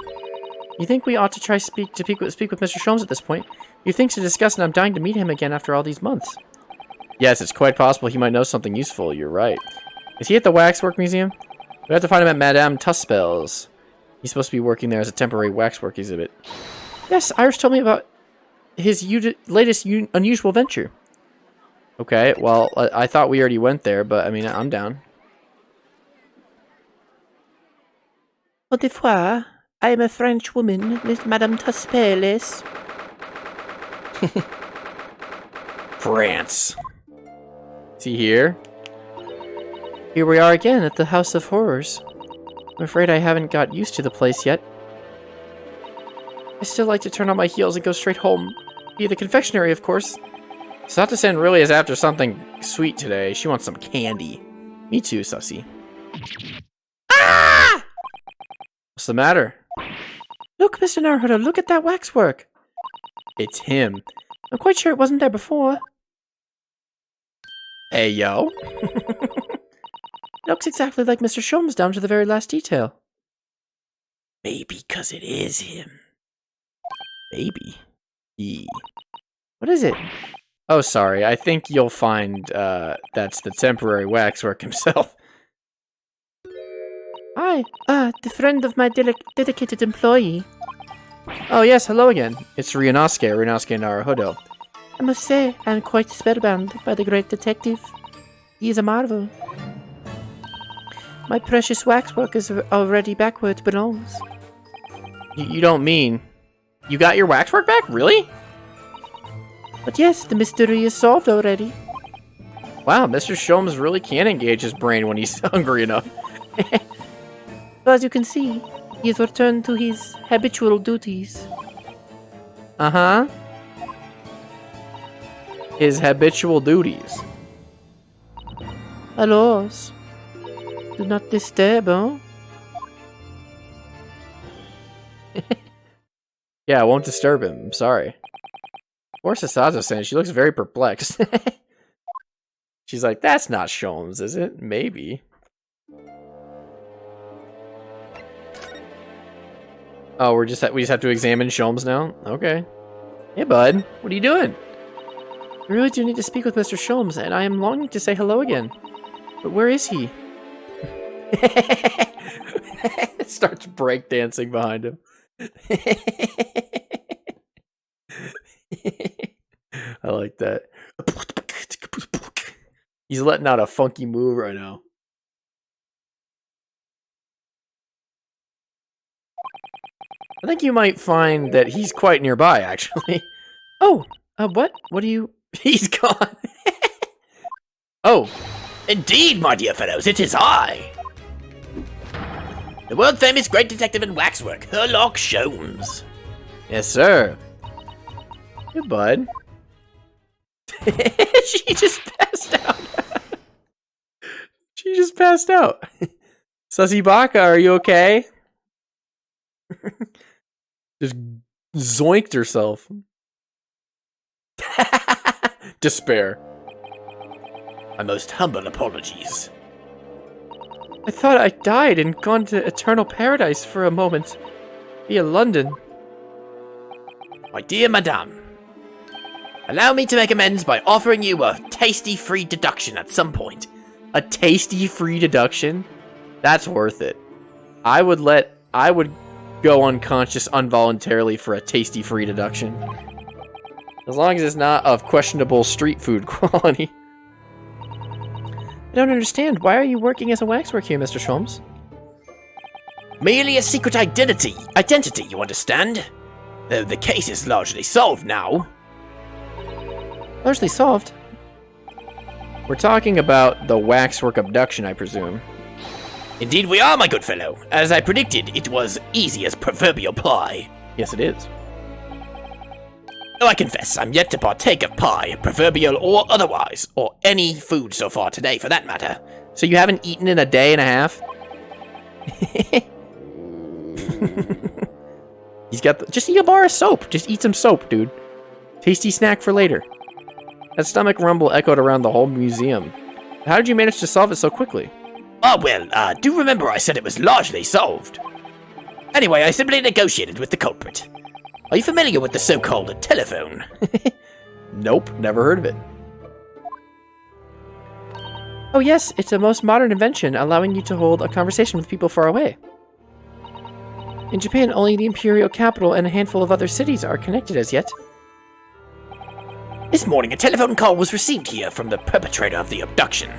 you think we ought to try speak with Mr. Sholmes at this point? You think to discuss, and I'm dying to meet him again after all these months. Yes, it's quite possible he might know something useful. You're right. Is he at the Waxwork Museum? We have to find him at Madame Tuspel's. He's supposed to be working there as a temporary waxwork exhibit. Yes, Iris told me about his latest unusual venture. Okay, well, I thought we already went there, but I mean, I'm down. Au revoir. I am a French woman, Miss Madame Tuspel's. France. See here? Here we are again at the House of Horrors. I'm afraid I haven't got used to the place yet. I still like to turn on my heels and go straight home. Via the confectionery, of course. Sata-san really is after something sweet today. She wants some candy. Me too, Sussy. Ah! What's the matter? Look, Mr. Naruhodo, look at that waxwork. It's him. I'm quite sure it wasn't there before. Hey, yo. Looks exactly like Mr. Sholmes down to the very last detail. Maybe because it is him. Maybe. What is it? Oh, sorry. I think you'll find that's the temporary waxwork himself. Hi. The friend of my dedicated employee. Oh, yes. Hello again. It's Ryunosuke Naruhodo. I must say, I'm quite spellbound by the great detective. He is a marvel. My precious waxwork is already back where it belongs. You don't mean... You got your waxwork back? Really? But yes, the mystery is solved already. Wow, Mr. Sholmes really can engage his brain when he's hungry enough. So as you can see, he has returned to his habitual duties. Uh-huh. His habitual duties. Alors, do not disturb, huh? Yeah, I won't disturb him. I'm sorry. Poor Sasato-san, she looks very perplexed. She's like, that's not Sholmes, is it? Maybe. Oh, we just have to examine Sholmes now? Okay. Hey, bud. What are you doing? I really do need to speak with Mr. Sholmes, and I am longing to say hello again. But where is he? Starts breakdancing behind him. I like that. He's letting out a funky move right now. I think you might find that he's quite nearby, actually. Oh, what? What do you... He's gone. Oh. Indeed, my dear fellows, it is I. The world-famous great detective in waxwork, Herlock Sholmes. Yes, sir. Good, bud. She just passed out. She just passed out. Sussy Baka, are you okay? Just zoinked herself. Despair. My most humble apologies. I thought I died and gone to eternal paradise for a moment. Via London. My dear madame, allow me to make amends by offering you a tasty free deduction at some point. A tasty free deduction? That's worth it. I would go unconscious involuntarily for a tasty free deduction. As long as it's not of questionable street food quality. I don't understand. Why are you working as a waxwork here, Mr. Sholmes? Merely a secret identity, you understand? Though the case is largely solved now. Largely solved? We're talking about the waxwork abduction, I presume. Indeed we are, my good fellow. As I predicted, it was easy as proverbial pie. Yes, it is. Though I confess, I'm yet to partake of pie, proverbial or otherwise, or any food so far today for that matter. So you haven't eaten in a day and a half? He's got just eat a bar of soap. Just eat some soap, dude. Tasty snack for later. That stomach rumble echoed around the whole museum. How did you manage to solve it so quickly? Oh, well, do remember I said it was largely solved. Anyway, I simply negotiated with the culprit. Are you familiar with the so-called telephone? Nope, never heard of it. Oh yes, it's a most modern invention, allowing you to hold a conversation with people far away. In Japan, only the imperial capital and a handful of other cities are connected as yet. This morning, a telephone call was received here from the perpetrator of the abduction.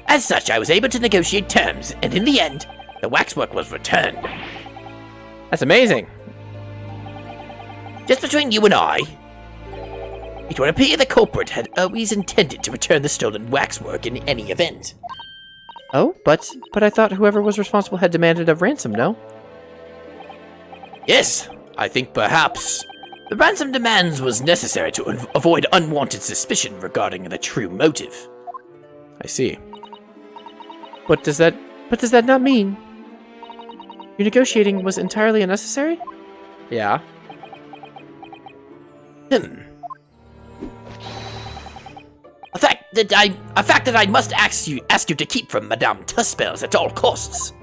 As such, I was able to negotiate terms, and in the end, the waxwork was returned. That's amazing. Just between you and I, it would appear the culprit had always intended to return the stolen waxwork in any event. Oh, but I thought whoever was responsible had demanded a ransom, no? Yes, I think perhaps the ransom demands was necessary to avoid unwanted suspicion regarding the true motive. I see. But does that not mean your negotiating was entirely unnecessary? Yeah. A fact that I must ask you to keep from Madame Tuspels at all costs.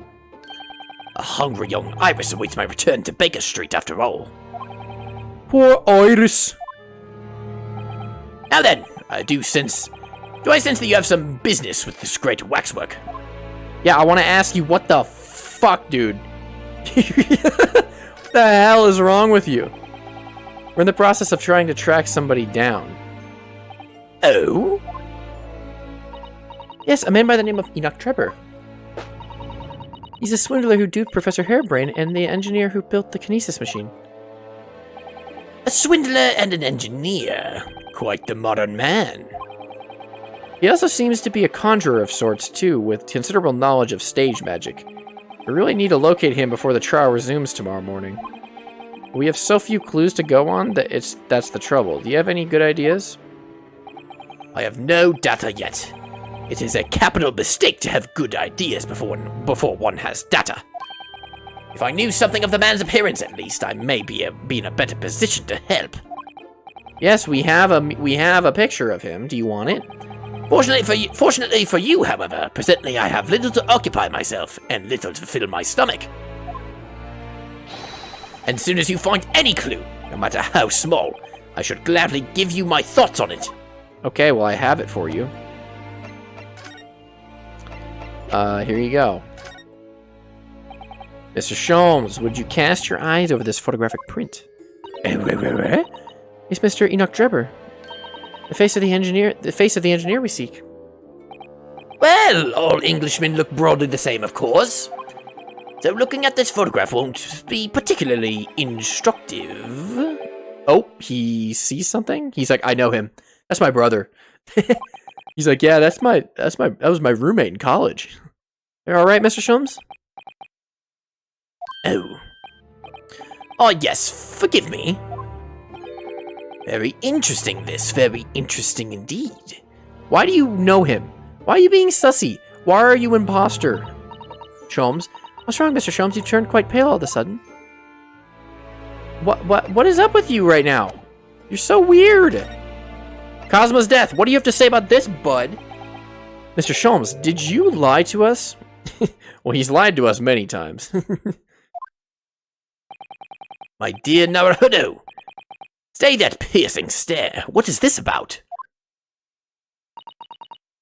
A hungry young Iris awaits my return to Baker Street after all. Poor Iris. Now then, do I sense that you have some business with this great waxwork? Yeah, I want to ask you, what the fuck, dude? What the hell is wrong with you? We're in the process of trying to track somebody down. Oh? Yes, a man by the name of Enoch Trevor. He's a swindler who duped Professor Hairbrain and the engineer who built the kinesis machine. A swindler and an engineer. Quite the modern man. He also seems to be a conjurer of sorts, too, with considerable knowledge of stage magic. We really need to locate him before the trial resumes tomorrow morning. We have so few clues to go on that that's the trouble. Do you have any good ideas? I have no data yet. It is a capital mistake to have good ideas before one has data. If I knew something of the man's appearance, at least, I may be in a better position to help. Yes, we have a picture of him. Do you want it? Fortunately for you, however, presently I have little to occupy myself and little to fill my stomach. And soon as you find any clue, no matter how small, I should gladly give you my thoughts on it. Okay, well, I have it for you. Here you go. Mr. Sholmes, would you cast your eyes over this photographic print? It's Mr. Enoch Trevor. The face of the engineer we seek. Well, all Englishmen look broadly the same, of course. So looking at this photograph won't be particularly instructive. Oh, he sees something? He's like, I know him. That's my brother. He's like, yeah, that was my roommate in college. You're all right, Mr. Sholmes? Oh. Oh, yes, forgive me. Very interesting, this. Very interesting indeed. Why do you know him? Why are you being sussy? Why are you imposter? Sholmes? What's wrong, Mr. Sholmes? You've turned quite pale all of a sudden. What is up with you right now? You're so weird. Cosmo's death. What do you have to say about this, bud? Mr. Sholmes, did you lie to us? Well, he's lied to us many times. My dear Naruhodo, stay that piercing stare. What is this about?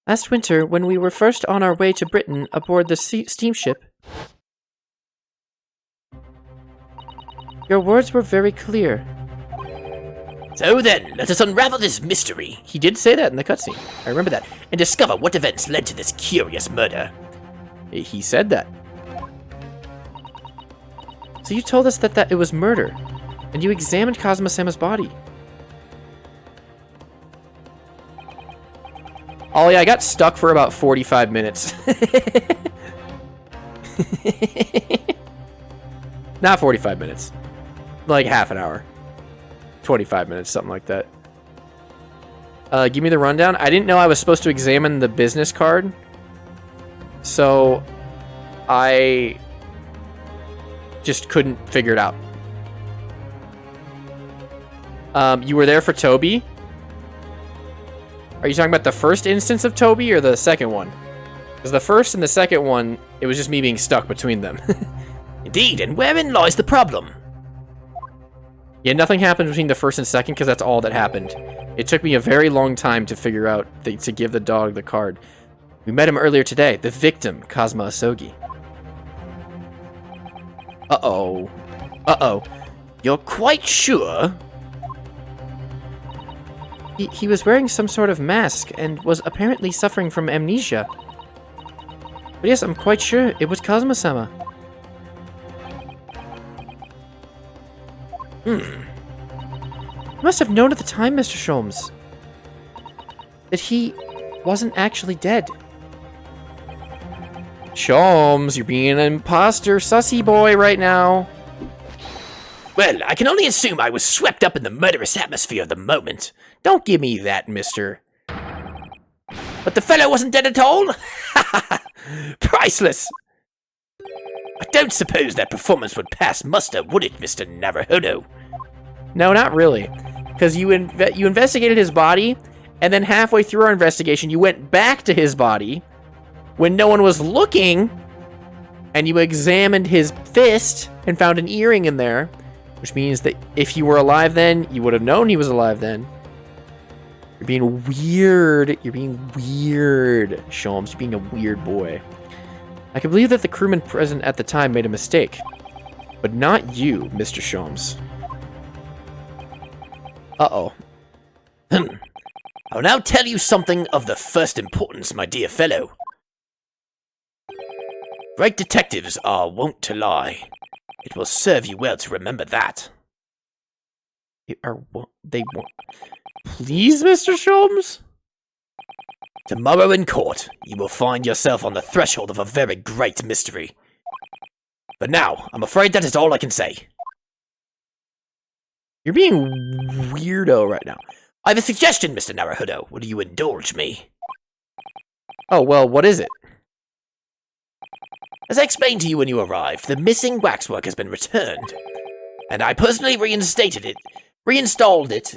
Last winter, when we were first on our way to Britain aboard the steamship, your words were very clear. So then, let us unravel this mystery. He did say that in the cutscene. I remember that. And discover what events led to this curious murder. He said that. So you told us that it was murder, and you examined Kazuma-sama's body. Ollie, I got stuck for about 45 minutes. Not 45 minutes. Like half an hour. 25 minutes, something like that. Give me the rundown. I didn't know I was supposed to examine the business card. So I just couldn't figure it out. You were there for Toby? Are you talking about the first instance of Toby or the second one? Because the first and the second one, it was just me being stuck between them. Indeed, and wherein lies the problem? Yeah, nothing happened between the first and second because that's all that happened. It took me a very long time to figure out to give the dog the card. We met him earlier today, the victim, Kazuma Asogi. Uh-oh. Uh-oh. You're quite sure? He was wearing some sort of mask and was apparently suffering from amnesia. But yes, I'm quite sure it was Kazuma-sama. You must have known at the time, Mr. Sholmes, that he wasn't actually dead. Sholmes, you're being an imposter sussy boy right now. Well, I can only assume I was swept up in the murderous atmosphere of the moment. Don't give me that, mister. But the fellow wasn't dead at all? Priceless! I don't suppose that performance would pass muster, would it, Mr. Naruhodo? No, not really. Because you investigated his body, and then halfway through our investigation, you went back to his body when no one was looking, and you examined his fist and found an earring in there, which means that if you were alive then, you would have known he was alive then. You're being weird. You're being weird, Sholmes. You're being a weird boy. I can believe that the crewman present at the time made a mistake, but not you, Mr. Sholmes. Uh-oh. I'll now tell you something of the first importance, my dear fellow. Great detectives are wont to lie. It will serve you well to remember that. They won't. Please, Mr. Sholmes? Tomorrow in court, you will find yourself on the threshold of a very great mystery. But now, I'm afraid that is all I can say. You're being weirdo right now. I have a suggestion, Mr. Naruhodo. Will you indulge me? Oh, well, what is it? As I explained to you when you arrived, the missing waxwork has been returned. And I personally reinstalled it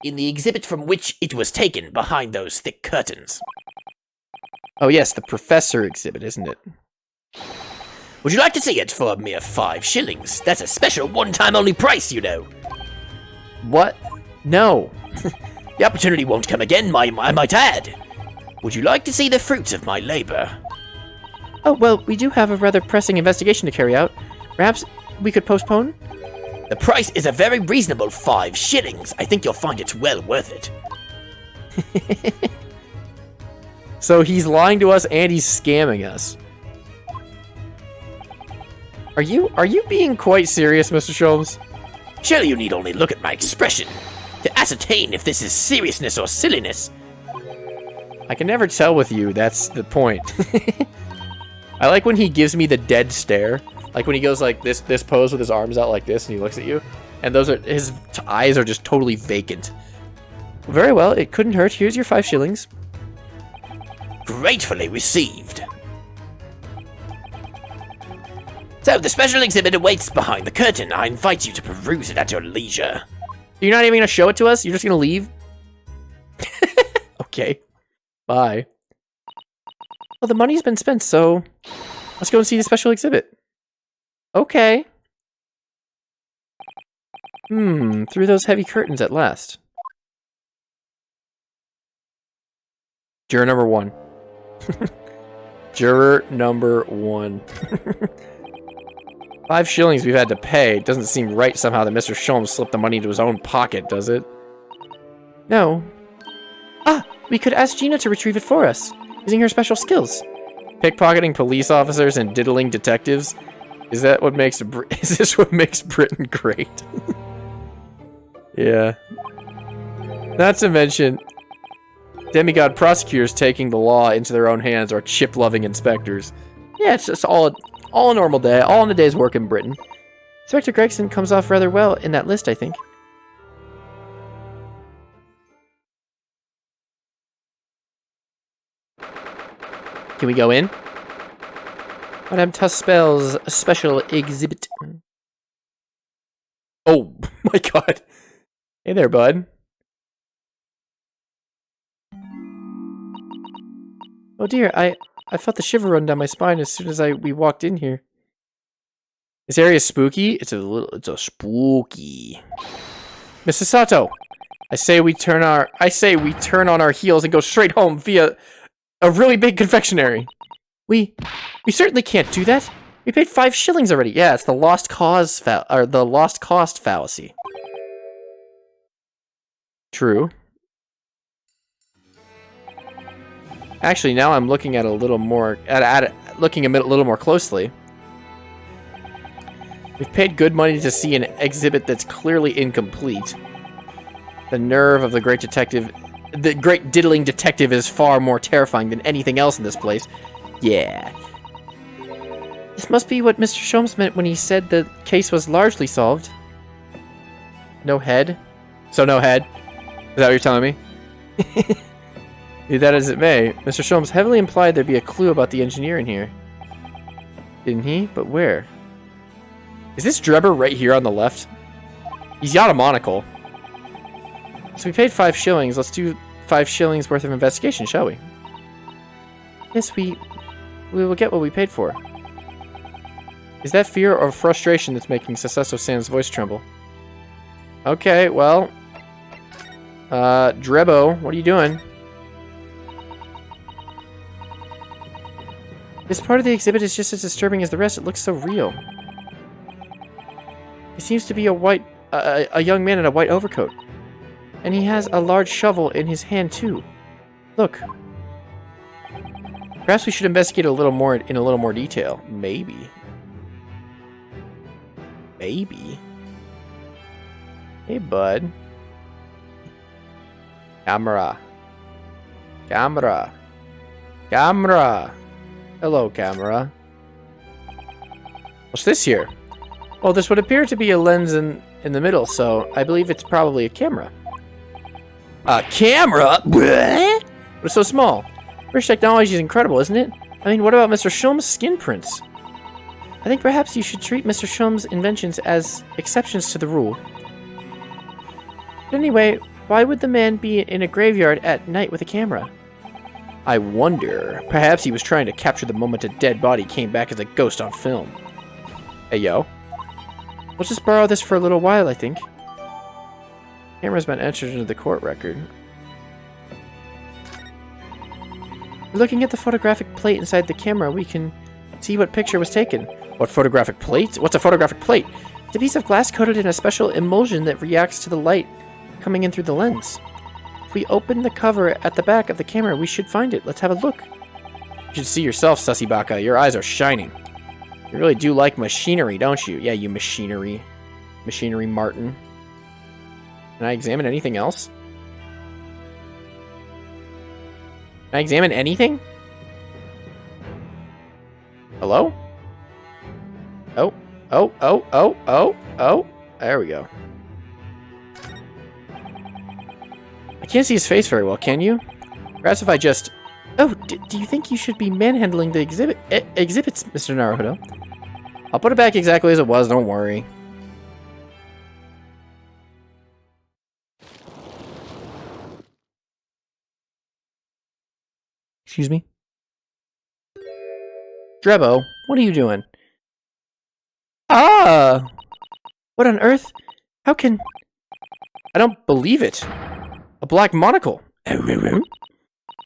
in the exhibit from which it was taken behind those thick curtains. Oh yes, the professor exhibit, isn't it? Would you like to see it for a mere 5 shillings? That's a special one-time only price, you know. What? No. The opportunity won't come again, I might add. Would you like to see the fruits of my labor? Oh, well, we do have a rather pressing investigation to carry out. Perhaps we could postpone? The price is a very reasonable 5 shillings. I think you'll find it well worth it. So he's lying to us and he's scamming us. Are you being quite serious, Mr. Sholmes? Surely you need only look at my expression to ascertain if this is seriousness or silliness. I can never tell with you, that's the point. I like when he gives me the dead stare. Like when he goes like this pose with his arms out like this and he looks at you. And his eyes are just totally vacant. Very well, it couldn't hurt. Here's your 5 shillings. Gratefully received. So, the special exhibit awaits behind the curtain. I invite you to peruse it at your leisure. You're not even going to show it to us? You're just going to leave? Okay. Bye. Well, the money's been spent, so let's go and see the special exhibit. Okay. Through those heavy curtains at last. Juror number 1. Juror number 1. 5 shillings we've had to pay. It doesn't seem right somehow that Mr. Sholmes slipped the money into his own pocket, does it? No. Ah, we could ask Gina to retrieve it for us, using her special skills. Pickpocketing police officers and diddling detectives? Is this what makes Britain great? Yeah. Not to mention, demigod prosecutors taking the law into their own hands are chip-loving inspectors. Yeah, it's just all All a normal day. All in a day's work in Britain. Inspector Gregson comes off rather well in that list, I think. Can we go in? Madame Tuspel's special exhibit. Oh my god. Hey there, bud. Oh dear, I felt the shiver run down my spine as soon as we walked in here. This area is spooky. It's a spooky. Mrs. Sato, I say we turn on our heels and go straight home via a really big confectionery. We certainly can't do that. We paid 5 shillings already. Yeah, it's the lost cost fallacy. True. Actually, now I'm looking at a little more looking a little more closely. We've paid good money to see an exhibit that's clearly incomplete. The nerve of the great diddling detective is far more terrifying than anything else in this place. Yeah. This must be what Mr. Sholmes meant when he said the case was largely solved. No head? So no head? Is that what you're telling me? Be that as it may, Mr. Sholmes heavily implied there'd be a clue about the engineer in here. Didn't he? But where? Is this Drebber right here on the left? He's got a monocle. So we paid 5 shillings. Let's do 5 shillings worth of investigation, shall we? Yes, we will get what we paid for. Is that fear or frustration that's making Sucesso-san's voice tremble? Okay, well... Drebo, what are you doing? This part of the exhibit is just as disturbing as the rest. It looks so real. It seems to be a young man in a white overcoat. And he has a large shovel in his hand, too. Look. Perhaps we should investigate in a little more detail. Maybe. Maybe. Hey, bud. Camera. Camera. Camera. Hello, camera. What's this here? Well, this would appear to be a lens in the middle, so I believe it's probably a camera. A camera? What? But it's so small. British technology is incredible, isn't it? I mean, what about Mr. Sholmes' skin prints? I think perhaps you should treat Mr. Sholmes' inventions as exceptions to the rule. But anyway, why would the man be in a graveyard at night with a camera? I wonder. Perhaps he was trying to capture the moment a dead body came back as a ghost on film. Hey, yo. We'll just borrow this for a little while, I think. Camera's been entered into the court record. Looking at the photographic plate inside the camera, we can see what picture was taken. What photographic plate? What's a photographic plate? It's a piece of glass coated in a special emulsion that reacts to the light coming in through the lens. If we open the cover at the back of the camera, we should find it. Let's have a look. You should see yourself, Sussy Baka. Your eyes are shining. You really do like machinery, don't you? Yeah, you machinery. Machinery Martin. Can I examine anything else? Can I examine anything? Hello? Oh, oh, oh, oh, oh, oh. There we go. I can't see his face very well, can you? Perhaps if I just... Oh, do you think you should be manhandling the exhibits, Mr. Naruhodo? I'll put it back exactly as it was, don't worry. Excuse me? Drebo, what are you doing? Ah! What on earth? How can... I don't believe it. A black monocle. Mr.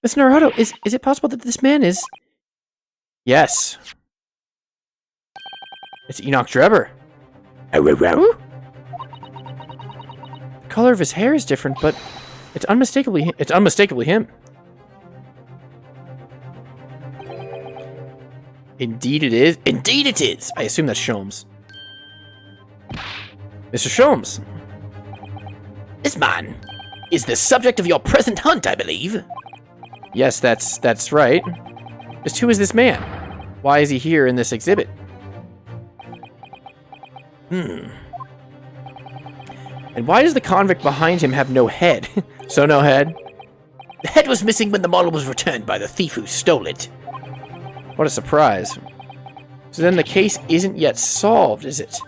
Naruhodo, is it possible that this man is... Yes. It's Enoch Drebber. The color of his hair is different, but it's unmistakably him. Indeed it is. Indeed it is! I assume that's Sholmes. Mr. Sholmes! This man is the subject of your present hunt, I believe. Yes, that's right. Just who is this man? Why is he here in this exhibit? And why does the convict behind him have no head? So no head? The head was missing when the model was returned by the thief who stole it. What a surprise. So then the case isn't yet solved, is it?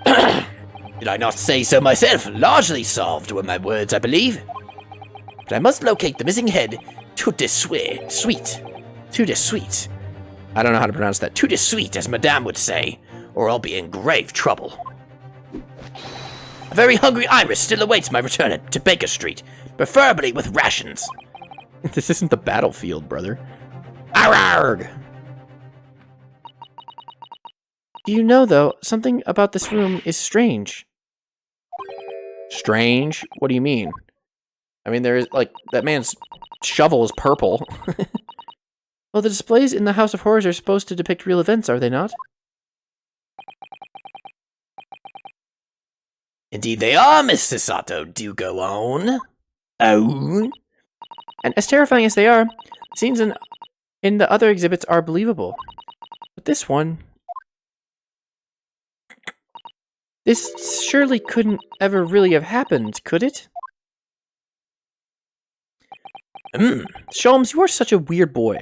Did I not say so myself? Largely solved were my words, I believe. But I must locate the missing head tout de suite. Tout de suite. I don't know how to pronounce that. Tout de suite, as Madame would say, or I'll be in grave trouble. A very hungry iris still awaits my return to Baker Street, preferably with rations. This isn't the battlefield, brother. Arrgh! Do you know, though, something about this room is strange? Strange? What do you mean? I mean, there is, like, that man's shovel is purple. Well, the displays in the House of Horrors are supposed to depict real events, are they not? Indeed they are, Mr. Sato. Do go on. Oh? And as terrifying as they are, scenes in the other exhibits are believable. But this one... This surely couldn't ever really have happened, could it? Sholmes, you are such a weird boy.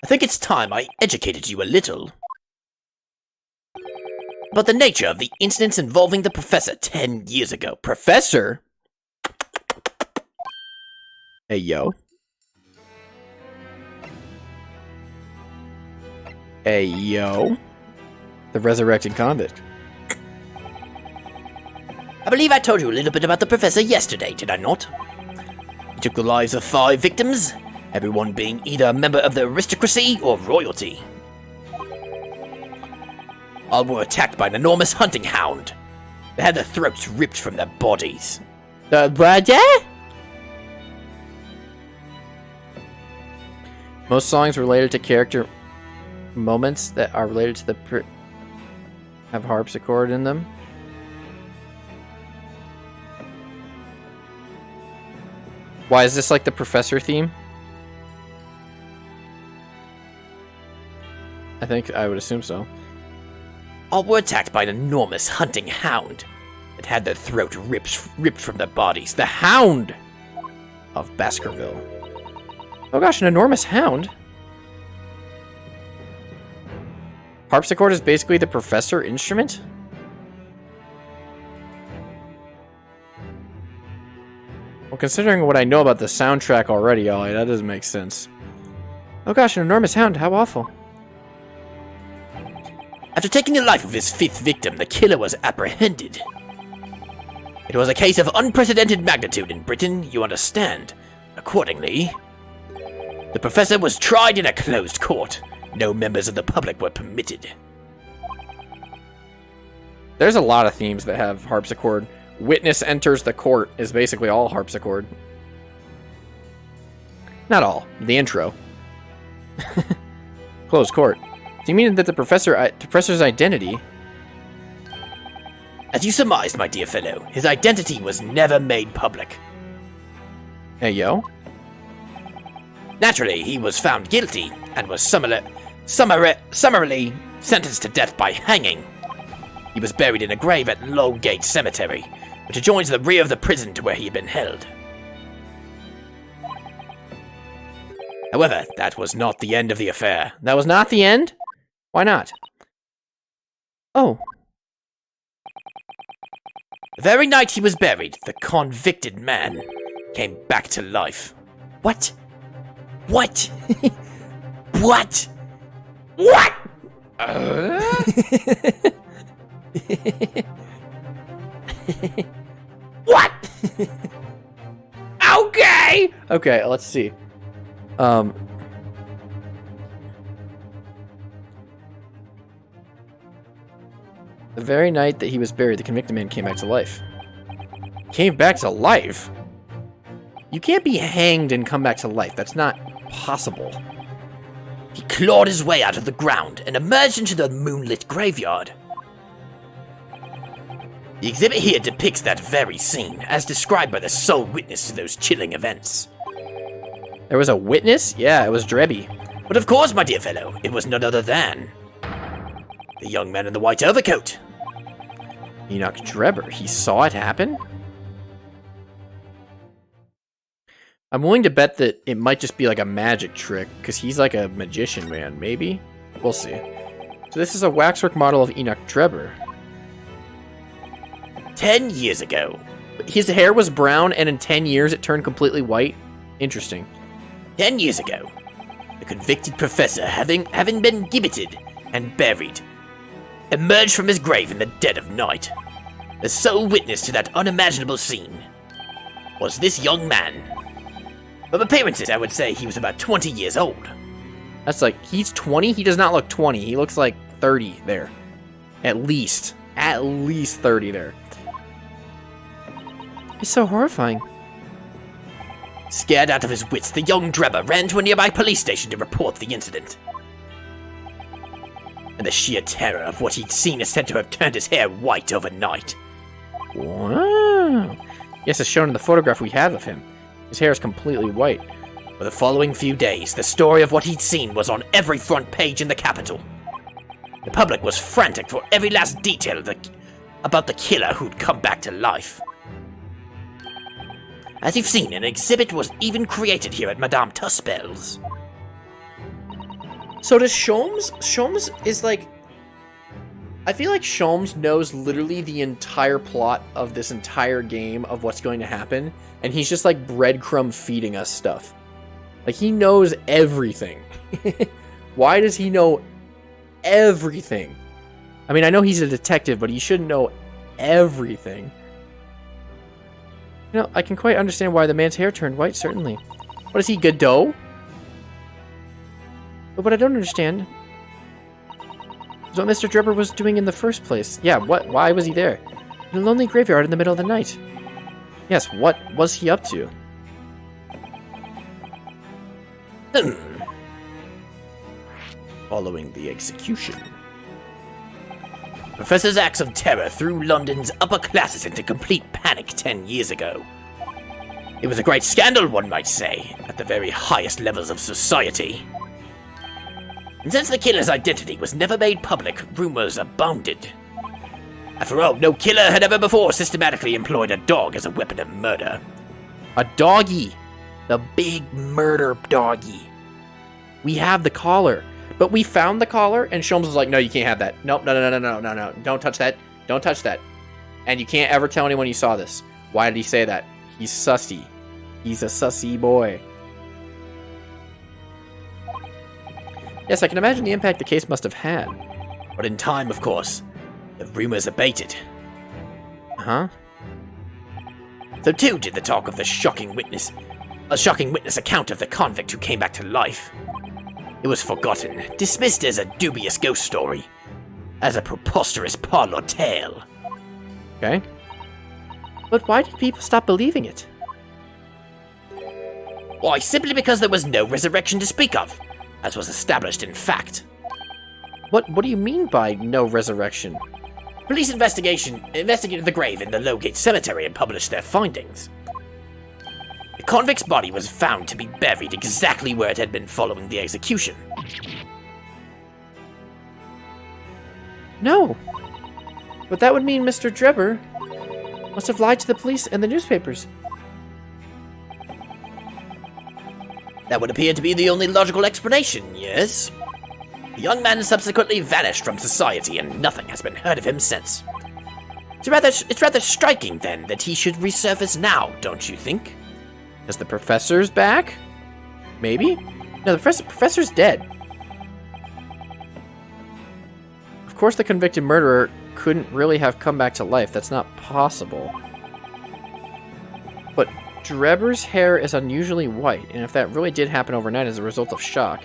I think it's time I educated you a little about the nature of the incidents involving the professor 10 years ago. Professor? Hey, yo. Hey, yo. The resurrected convict. I believe I told you a little bit about the professor yesterday, did I not? He took the lives of 5 victims, everyone being either a member of the aristocracy or royalty. All were attacked by an enormous hunting hound. They had their throats ripped from their bodies. Most songs related to character moments that are related to the have harpsichord in them. Why is this like the professor theme? I would assume so. All were attacked by an enormous hunting hound that had their throat ripped from their bodies. The Hound of Baskerville. Oh gosh, an enormous hound. Harpsichord is basically the professor instrument? Well, considering what I know about the soundtrack already, Ollie, that doesn't make sense. Oh gosh, an enormous hound, how awful. After taking the life of his 5th victim, the killer was apprehended. It was a case of unprecedented magnitude in Britain, you understand. Accordingly, the professor was tried in a closed court. No members of the public were permitted. There's a lot of themes that have harpsichord. Witness enters the court is basically all harpsichord. Not all. The intro. Closed court. Do you mean that the professor's identity? As you surmised, my dear fellow, his identity was never made public. Hey, yo. Naturally, he was found guilty and was summarily sentenced to death by hanging. He was buried in a grave at Lowgate Cemetery, which adjoins the rear of the prison to where he had been held. However, that was not the end of the affair. That was not the end? Why not? Oh. The very night he was buried, the convicted man came back to life. What? What? What? What? What? Okay! Okay, let's see. The very night that he was buried, the convicted man came back to life. Came back to life? You can't be hanged and come back to life. That's not possible. He clawed his way out of the ground and emerged into the moonlit graveyard. The exhibit here depicts that very scene, as described by the sole witness to those chilling events. There was a witness? Yeah, it was Drebby. But of course, my dear fellow, it was none other than the young man in the white overcoat. Enoch Drebber, he saw it happen? I'm willing to bet that it might just be like a magic trick, because he's like a magician, man. Maybe? We'll see. So this is a waxwork model of Enoch Drebber. 10 years ago. His hair was brown, and in 10 years it turned completely white? Interesting. 10 years ago. The convicted professor, having been gibbeted and buried, emerged from his grave in the dead of night. The sole witness to that unimaginable scene was this young man. From appearances, I would say he was about 20 years old. That's like, he's 20? He does not look 20. He looks like 30 there. At least. At least 30 there. It's so horrifying. Scared out of his wits, the young Drebber ran to a nearby police station to report the incident. And the sheer terror of what he'd seen is said to have turned his hair white overnight. Wow. Yes, it's shown in the photograph we have of him. His hair is completely white. For the following few days, the story of what he'd seen was on every front page in the capital. The public was frantic for every last detail about the killer who'd come back to life. As you've seen, an exhibit was even created here at Madame Tuspel's. So does Sholmes? Sholmes is like... I feel like Sholmes knows literally the entire plot of this entire game of what's going to happen, and he's just like breadcrumb feeding us stuff. Like, he knows everything. Why does he know everything? I mean, I know he's a detective, but he shouldn't know everything. You know, I can quite understand why the man's hair turned white, certainly. What is he, Godot? But what I don't understand is what Mr. Drebber was doing in the first place. Yeah, why was he there? In a lonely graveyard in the middle of the night. Yes, what was he up to? Following the execution, Professor's acts of terror threw London's upper classes into complete panic 10 years ago. It was a great scandal, one might say, at the very highest levels of society. And since the killer's identity was never made public, rumors abounded. After all, no killer had ever before systematically employed a dog as a weapon of murder. A doggy. The big murder doggy. We have the collar. But we found the collar, and Sholmes was like, no, you can't have that. Nope, no. Don't touch that. Don't touch that. And you can't ever tell anyone you saw this. Why did he say that? He's sussy. He's a sussy boy. Yes, I can imagine the impact the case must have had. But in time, of course, the rumors abated. Huh? So too did the talk of the shocking witness account of the convict who came back to life. It was forgotten, dismissed as a dubious ghost story, as a preposterous parlor tale. Okay. But why did people stop believing it? Why, simply because there was no resurrection to speak of, as was established in fact. What do you mean by no resurrection? Police investigated the grave in the Lowgate Cemetery and published their findings. The convict's body was found to be buried exactly where it had been following the execution. No. But that would mean Mr. Drebber must have lied to the police and the newspapers. That would appear to be the only logical explanation, yes? The young man subsequently vanished from society and nothing has been heard of him since. It's rather striking, then, that he should resurface now, don't you think? Is the professor's back? Maybe? No, the professor's dead. Of course the convicted murderer couldn't really have come back to life. That's not possible. But Drebber's hair is unusually white, and if that really did happen overnight as a result of shock,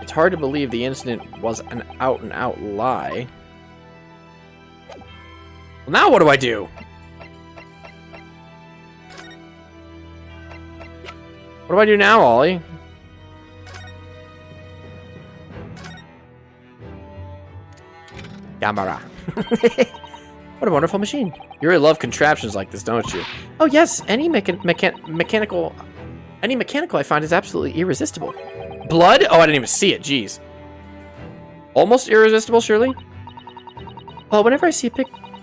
it's hard to believe the incident was an out-and-out lie. Well, now what do I do? What do I do now, Ollie? Camera. What a wonderful machine. You really love contraptions like this, don't you? Oh yes, any mechanical I find is absolutely irresistible. Blood? Oh, I didn't even see it. Jeez. Almost irresistible, surely? Well, whenever I see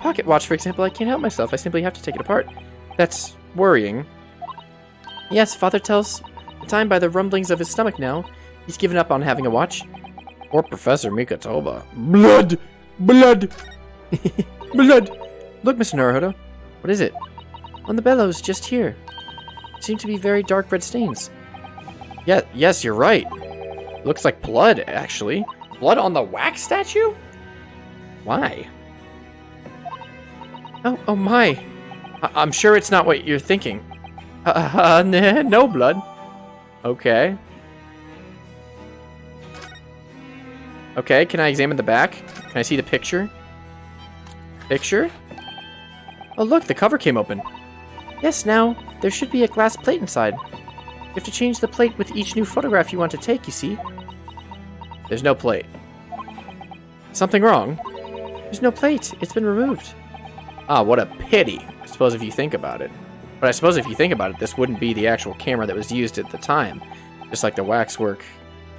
pocket watch, for example, I can't help myself. I simply have to take it apart. That's worrying. Yes, Father tells the time by the rumblings of his stomach now. He's given up on having a watch. Or Professor Mikatoba. Blood! Blood! Blood! Look, Mr. Naruhodo. What is it? On the bellows, just here. Seem to be very dark red stains. Yeah, yes, you're right. Looks like blood, actually. Blood on the wax statue? Why? Oh my. I'm sure it's not what you're thinking. No blood. Okay. Okay, can I examine the back? Can I see the picture? Picture? Oh look, the cover came open. Yes, now, there should be a glass plate inside. You have to change the plate with each new photograph you want to take, you see. There's no plate. Something wrong? There's no plate. It's been removed. Ah, what a pity. I suppose if you think about it. But I suppose if you think about it, this wouldn't be the actual camera that was used at the time. Just like the waxwork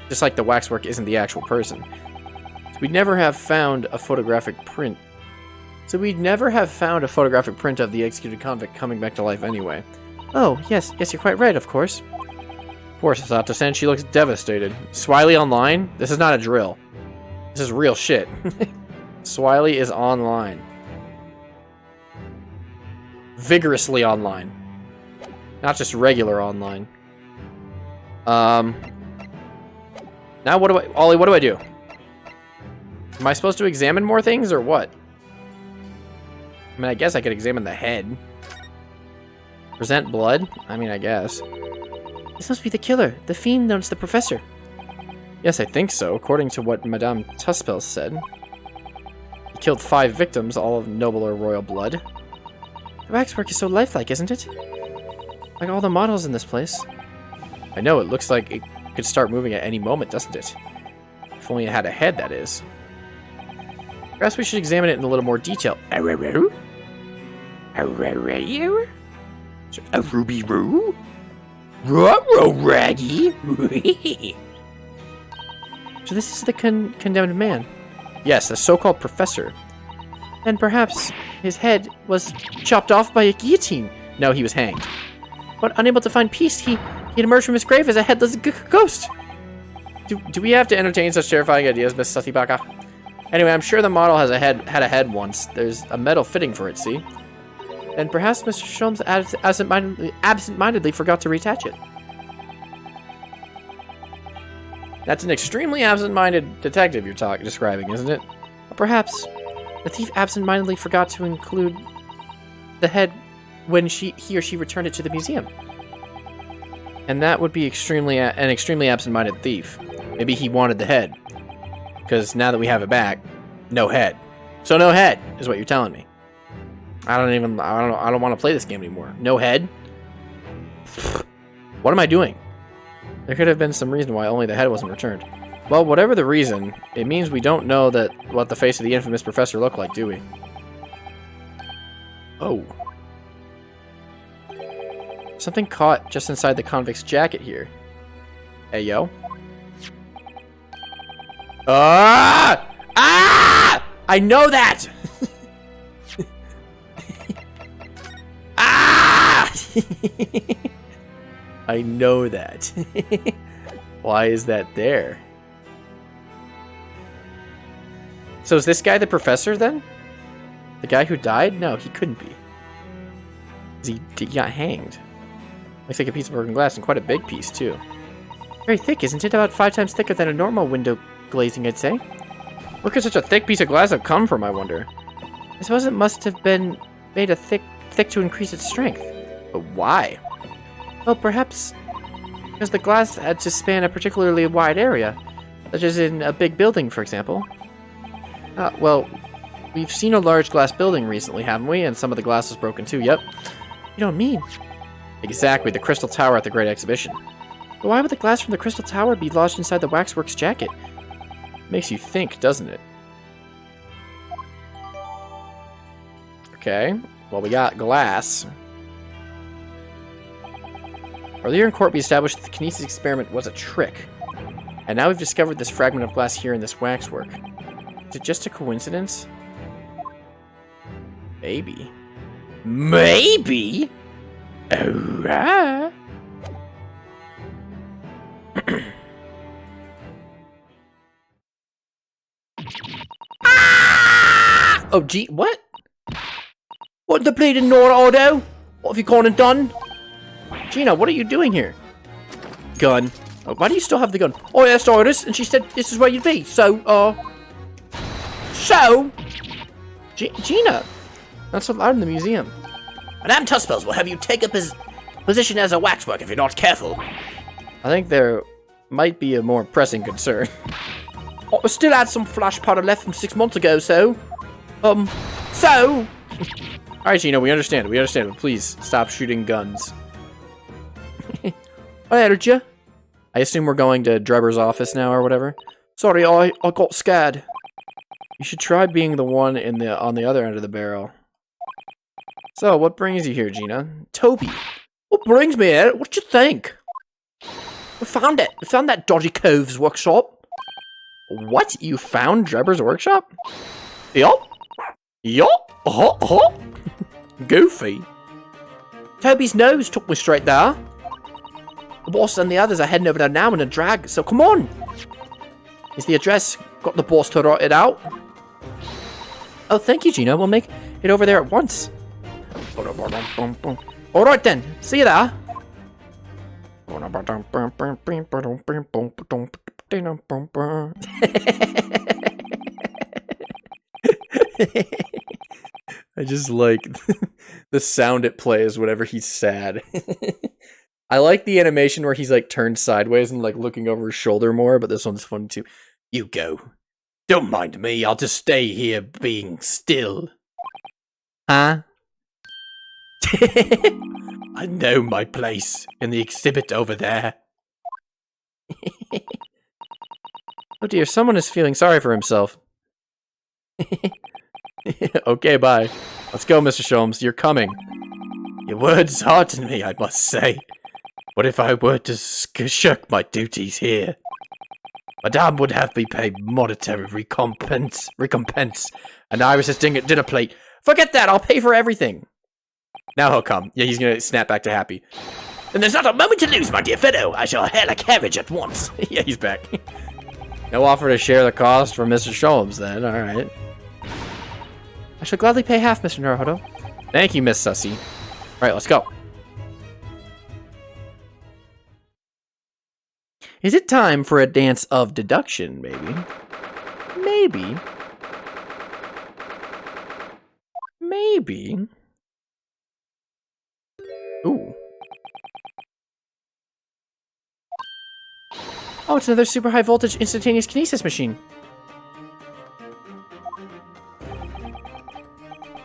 isn't the actual person. So we'd never have found a photographic print. of the executed convict coming back to life anyway. Oh, yes, you're quite right, of course. Poor Sato-san, she looks devastated. Swiley online? This is not a drill. This is real shit. Swiley is online. Vigorously online. Not just regular online. Now Ollie, what do I do? Am I supposed to examine more things or what? I mean, I guess I could examine the head. Present blood? I mean, I guess. This must be the killer, the fiend known as the professor. Yes, I think so, according to what Madame Tuspel said. He killed 5 victims, all of noble or royal blood. The waxwork is so lifelike, isn't it? Like all the models in this place. I know, it looks like it could start moving at any moment, doesn't it? If only it had a head, that is. Perhaps we should examine it in a little more detail. A ruby roo? Ruh-roh, Raggy? So this is the condemned man. Yes, the so-called professor. And perhaps his head was chopped off by a guillotine. No, he was hanged. But unable to find peace, he had emerged from his grave as a headless ghost. Do we have to entertain such terrifying ideas, Miss Satibaka? Anyway, I'm sure the model had a head once. There's a metal fitting for it, see? Then perhaps Mr. Sholmes absent-mindedly forgot to reattach it. That's an extremely absent-minded detective you're describing, isn't it? Or perhaps the thief absent-mindedly forgot to include the head when he or she returned it to the museum. And that would be an extremely absent-minded thief. Maybe he wanted the head. Because now that we have it back, no head. So no head is what you're telling me. I don't want to play this game anymore. No head? What am I doing? There could have been some reason why only the head wasn't returned. Well, whatever the reason, it means we don't know what the face of the infamous professor looked like, do we? Oh. Something caught just inside the convict's jacket here. Hey, yo. Ah! Ah! I know that! Ah! I know that. Why is that there? So is this guy the professor then? The guy who died? No, he couldn't be. He got hanged. Looks like a piece of broken glass, and quite a big piece, too. Very thick, isn't it? About 5 times thicker than a normal window glazing, I'd say. Where could such a thick piece of glass have come from, I wonder? I suppose it must have been made thick to increase its strength. But why? Well, perhaps because the glass had to span a particularly wide area, such as in a big building, for example. Well, we've seen a large glass building recently, haven't we? And some of the glass was broken too, yep. You don't mean? Exactly, the Crystal Tower at the Great Exhibition. But why would the glass from the Crystal Tower be lodged inside the waxwork's jacket? Makes you think, doesn't it? Okay, well, we got glass. Earlier in court, we established that the kinesis experiment was a trick. And now we've discovered this fragment of glass here in this waxwork. Is it just a coincidence? Maybe. Maybe? Alright. Oh, gee, what? What the bleeding Nora Auto? What have you gone and done? Gina, what are you doing here? Gun. Oh, why do you still have the gun? Oh, I asked Iris, and she said this is where you'd be. So, Gina, not so loud in the museum. Madame Tussbells will have you take up his position as a waxwork if you're not careful. I think there might be a more pressing concern. I still had some flash powder left from 6 months ago, so... Alright, Gina, we understand, but please, stop shooting guns. I heard you. I assume we're going to Drebber's office now, or whatever. Sorry, I got scared. You should try being the one on the other end of the barrel. So, what brings you here, Gina? Toby. What brings me here? What you think? We found it. We found that dodgy cove's workshop. What? You found Drebber's workshop? Yup. Goofy. Toby's nose took me straight there. The boss and the others are heading over there now in a drag, so come on. Here's the address. Got the boss to write it out. Oh, thank you, Gina. We'll make it over there at once. Alright then. See you there. I just like the sound it plays whenever he's sad. I like the animation where he's like turned sideways and like looking over his shoulder more, but this one's fun too. You go. Don't mind me, I'll just stay here being still. Huh? I know my place in the exhibit over there. Oh dear, someone is feeling sorry for himself. Okay, bye. Let's go, Mr. Sholmes. You're coming. Your words hearten me, I must say. But if I were to shirk my duties here, Madame would have me pay monetary recompense, and Iris's dinner plate. Forget that, I'll pay for everything. Now he'll come. Yeah, he's gonna snap back to happy. Then there's not a moment to lose, my dear fellow. I shall hail a carriage at once. Yeah, he's back. No offer to share the cost from Mr. Sholmes, then. Alright. I shall gladly pay half, Mr. Naruhodo. Thank you, Miss Sussy. Alright, let's go. Is it time for a dance of deduction, maybe? Maybe. Maybe. Ooh. Oh, it's another super high voltage instantaneous kinesis machine.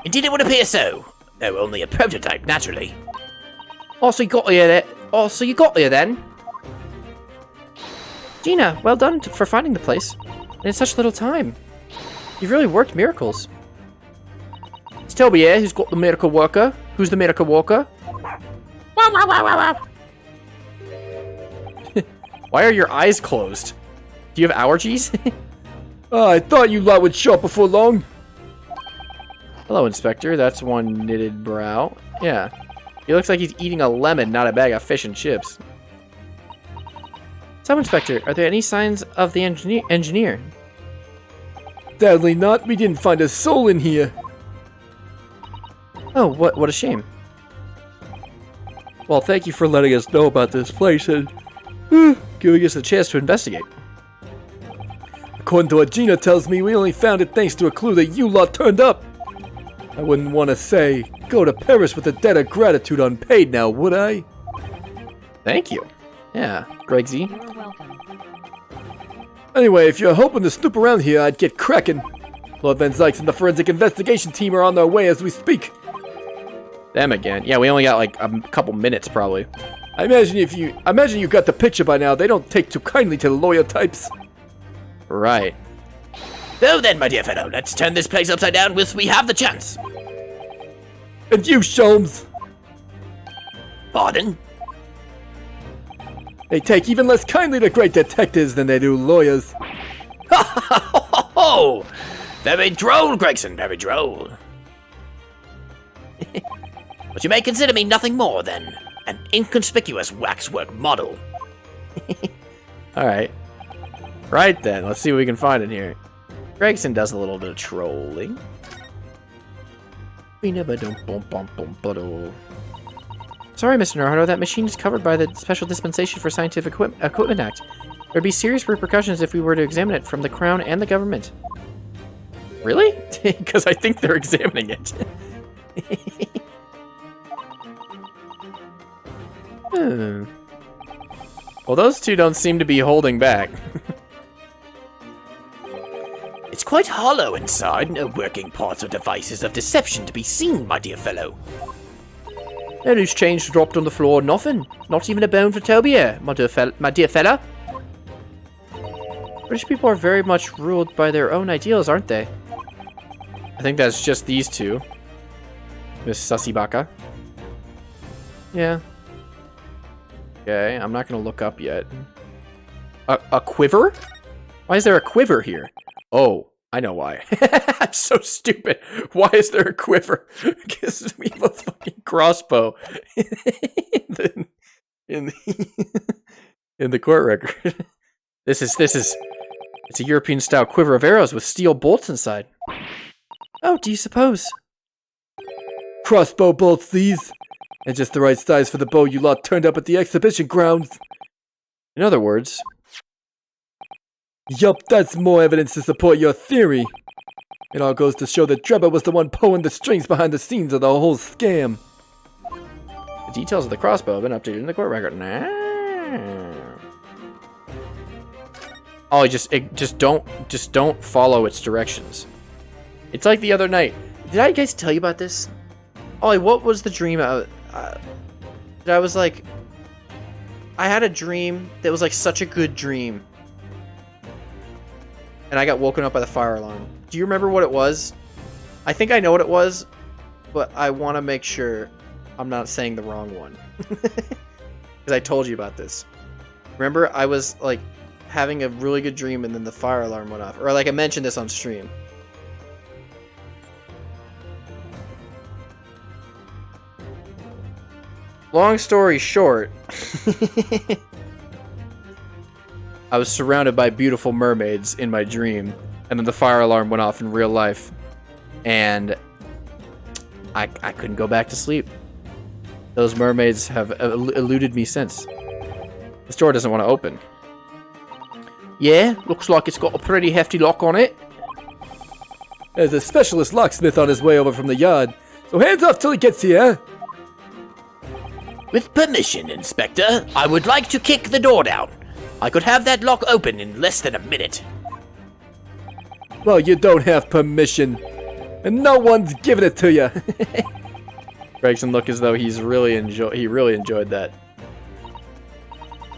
Indeed, it would appear so. Though only a prototype, naturally. Oh, so you got here then? Oh, so you got here then? Gina, well done for finding the place. And in such little time. You've really worked miracles. It's Toby here who's got the miracle worker. Who's the miracle worker? Wow, wow, wow, wow, wow. Why are your eyes closed? Do you have allergies? Oh, I thought you lot would show up before long. Hello, Inspector. That's one knitted brow. Yeah. He looks like he's eating a lemon, not a bag of fish and chips. So, Inspector, are there any signs of the engineer? Sadly not. We didn't find a soul in here. Oh, what a shame. Well, thank you for letting us know about this place and Giving us a chance to investigate. according to what Gina tells me, we only found it thanks to a clue that you lot turned up. I wouldn't want to say, go to Paris with a debt of gratitude unpaid now, would I? Thank you. Yeah, Greg Z. You're welcome. Anyway, if you're hoping to snoop around here, I'd get cracking. Lord Van Zykes and the forensic investigation team are on their way as we speak. Them again. Yeah, we only got like a couple minutes, probably. I imagine you got the picture by now. They don't take too kindly to the lawyer types. Right. So then, my dear fellow, let's turn this place upside down whilst we have the chance. And you, Sholmes, Pardon? they take even less kindly to great detectives than they do lawyers. Oh, very droll, Gregson, very droll. But you may consider me nothing more than an inconspicuous waxwork model. Alright. Right then, let's see what we can find in here. Gregson does a little bit of trolling. Sorry, Mr. Naruto, that machine is covered by the Special Dispensation for Scientific Equipment Act. There would be serious repercussions if we were to examine it from the Crown and the government. Really? Because I think they're examining it. Well, those two don't seem to be holding back. It's quite hollow inside, no working parts or devices of deception to be seen, my dear fellow. No loose change dropped on the floor, nothing. Not even a bone for Tobia, my dear fella. British people are very much ruled by their own ideals, aren't they? I think that's just these two. Miss Sasibaka. Yeah. Okay, I'm not gonna look up yet. A quiver? Why is there a quiver here? Oh, I know why. I'm so stupid. Why is there a quiver? Because we have a fucking crossbow in the court record. This is it's a European style quiver of arrows with steel bolts inside. Oh, do you suppose? Crossbow bolts, these. And just the right size for the bow you lot turned up at the exhibition grounds. In other words, Yup, that's more evidence to support your theory. It all goes to show that Drebber was the one pulling the strings behind the scenes of the whole scam. the details of the crossbow have been updated in the court record. Oh, just don't follow its directions. It's like the other night. Did I guys tell you about this? Ollie, what was the dream? That I was like, I had a dream that was like such a good dream, and I got woken up by the fire alarm. Do you remember what it was? I think I know what it was, but I want to make sure I'm not saying the wrong one. Because I told you about this. Remember, I was like having a really good dream and then the fire alarm went off. Or like I mentioned this on stream. Long story short, I was surrounded by beautiful mermaids in my dream, and then the fire alarm went off in real life, and I couldn't go back to sleep. Those mermaids have eluded me since. This door doesn't want to open. Yeah, looks like it's got a pretty hefty lock on it. There's a specialist locksmith on his way over from the yard, so hands off till he gets here. With permission, Inspector, I would like to kick the door down. I could have that lock open in less than a minute. Well, you don't have permission, and no one's giving it to you. Gregson looked as though he really enjoyed that.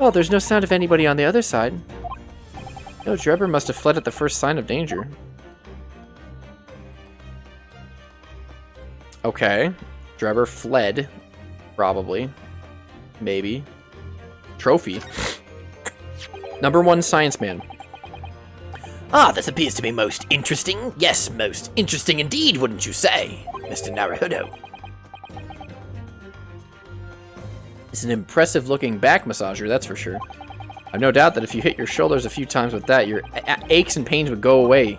Oh, there's no sound of anybody on the other side. No, Drebber must have fled at the first sign of danger. Okay. Drebber fled. Probably. Maybe. Trophy. Number 1 science man. Ah, this appears to be most interesting. Yes, most interesting indeed, wouldn't you say, Mr. Naruhodo? It's an impressive looking back massager, that's for sure. I've no doubt that if you hit your shoulders a few times with that, your aches and pains would go away.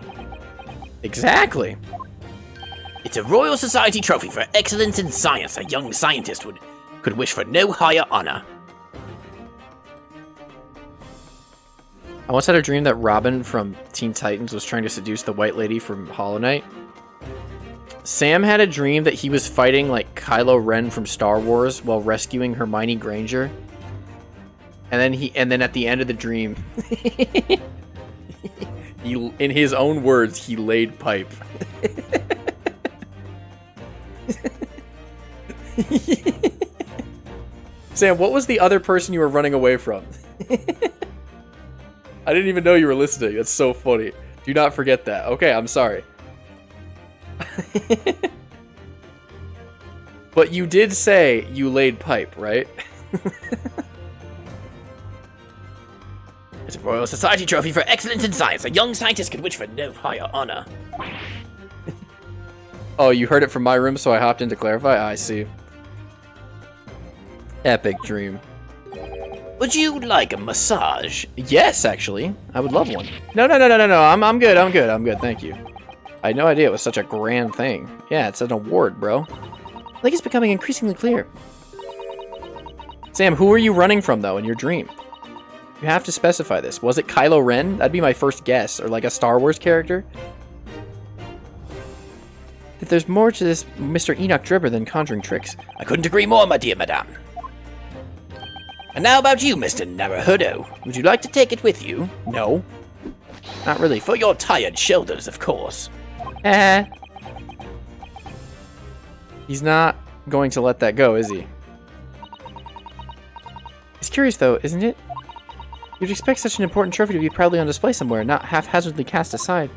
Exactly. It's a Royal Society trophy for excellence in science. A young scientist could wish for no higher honor. I once had a dream that Robin from Teen Titans was trying to seduce the white lady from Hollow Knight. Sam had a dream that he was fighting like Kylo Ren from Star Wars while rescuing Hermione Granger. And then at the end of the dream, he, in his own words, he laid pipe. Sam, what was the other person you were running away from? I didn't even know you were listening. That's so funny. Do not forget that. Okay, I'm sorry. But you did say you laid pipe, right? It's a Royal Society trophy for excellence in science. A young scientist could wish for no higher honor. Oh, you heard it from my room, so I hopped in to clarify? I see. Epic dream. Would you like a massage? Yes, actually. I would love one. No. I'm good. Thank you. I had no idea it was such a grand thing. Yeah, it's an award, bro. I think it's becoming increasingly clear. Sam, who are you running from, though, in your dream? You have to specify this. Was it Kylo Ren? That'd be my first guess. Or like a Star Wars character? That there's more to this Mr. Enoch Dribber than conjuring tricks. I couldn't agree more, my dear madame. And now about you, Mr. Naruhodo. Would you like to take it with you? No. Not really. For your tired shoulders, of course. He's not going to let that go, is he? It's curious, though, isn't it? You'd expect such an important trophy to be proudly on display somewhere, not haphazardly cast aside.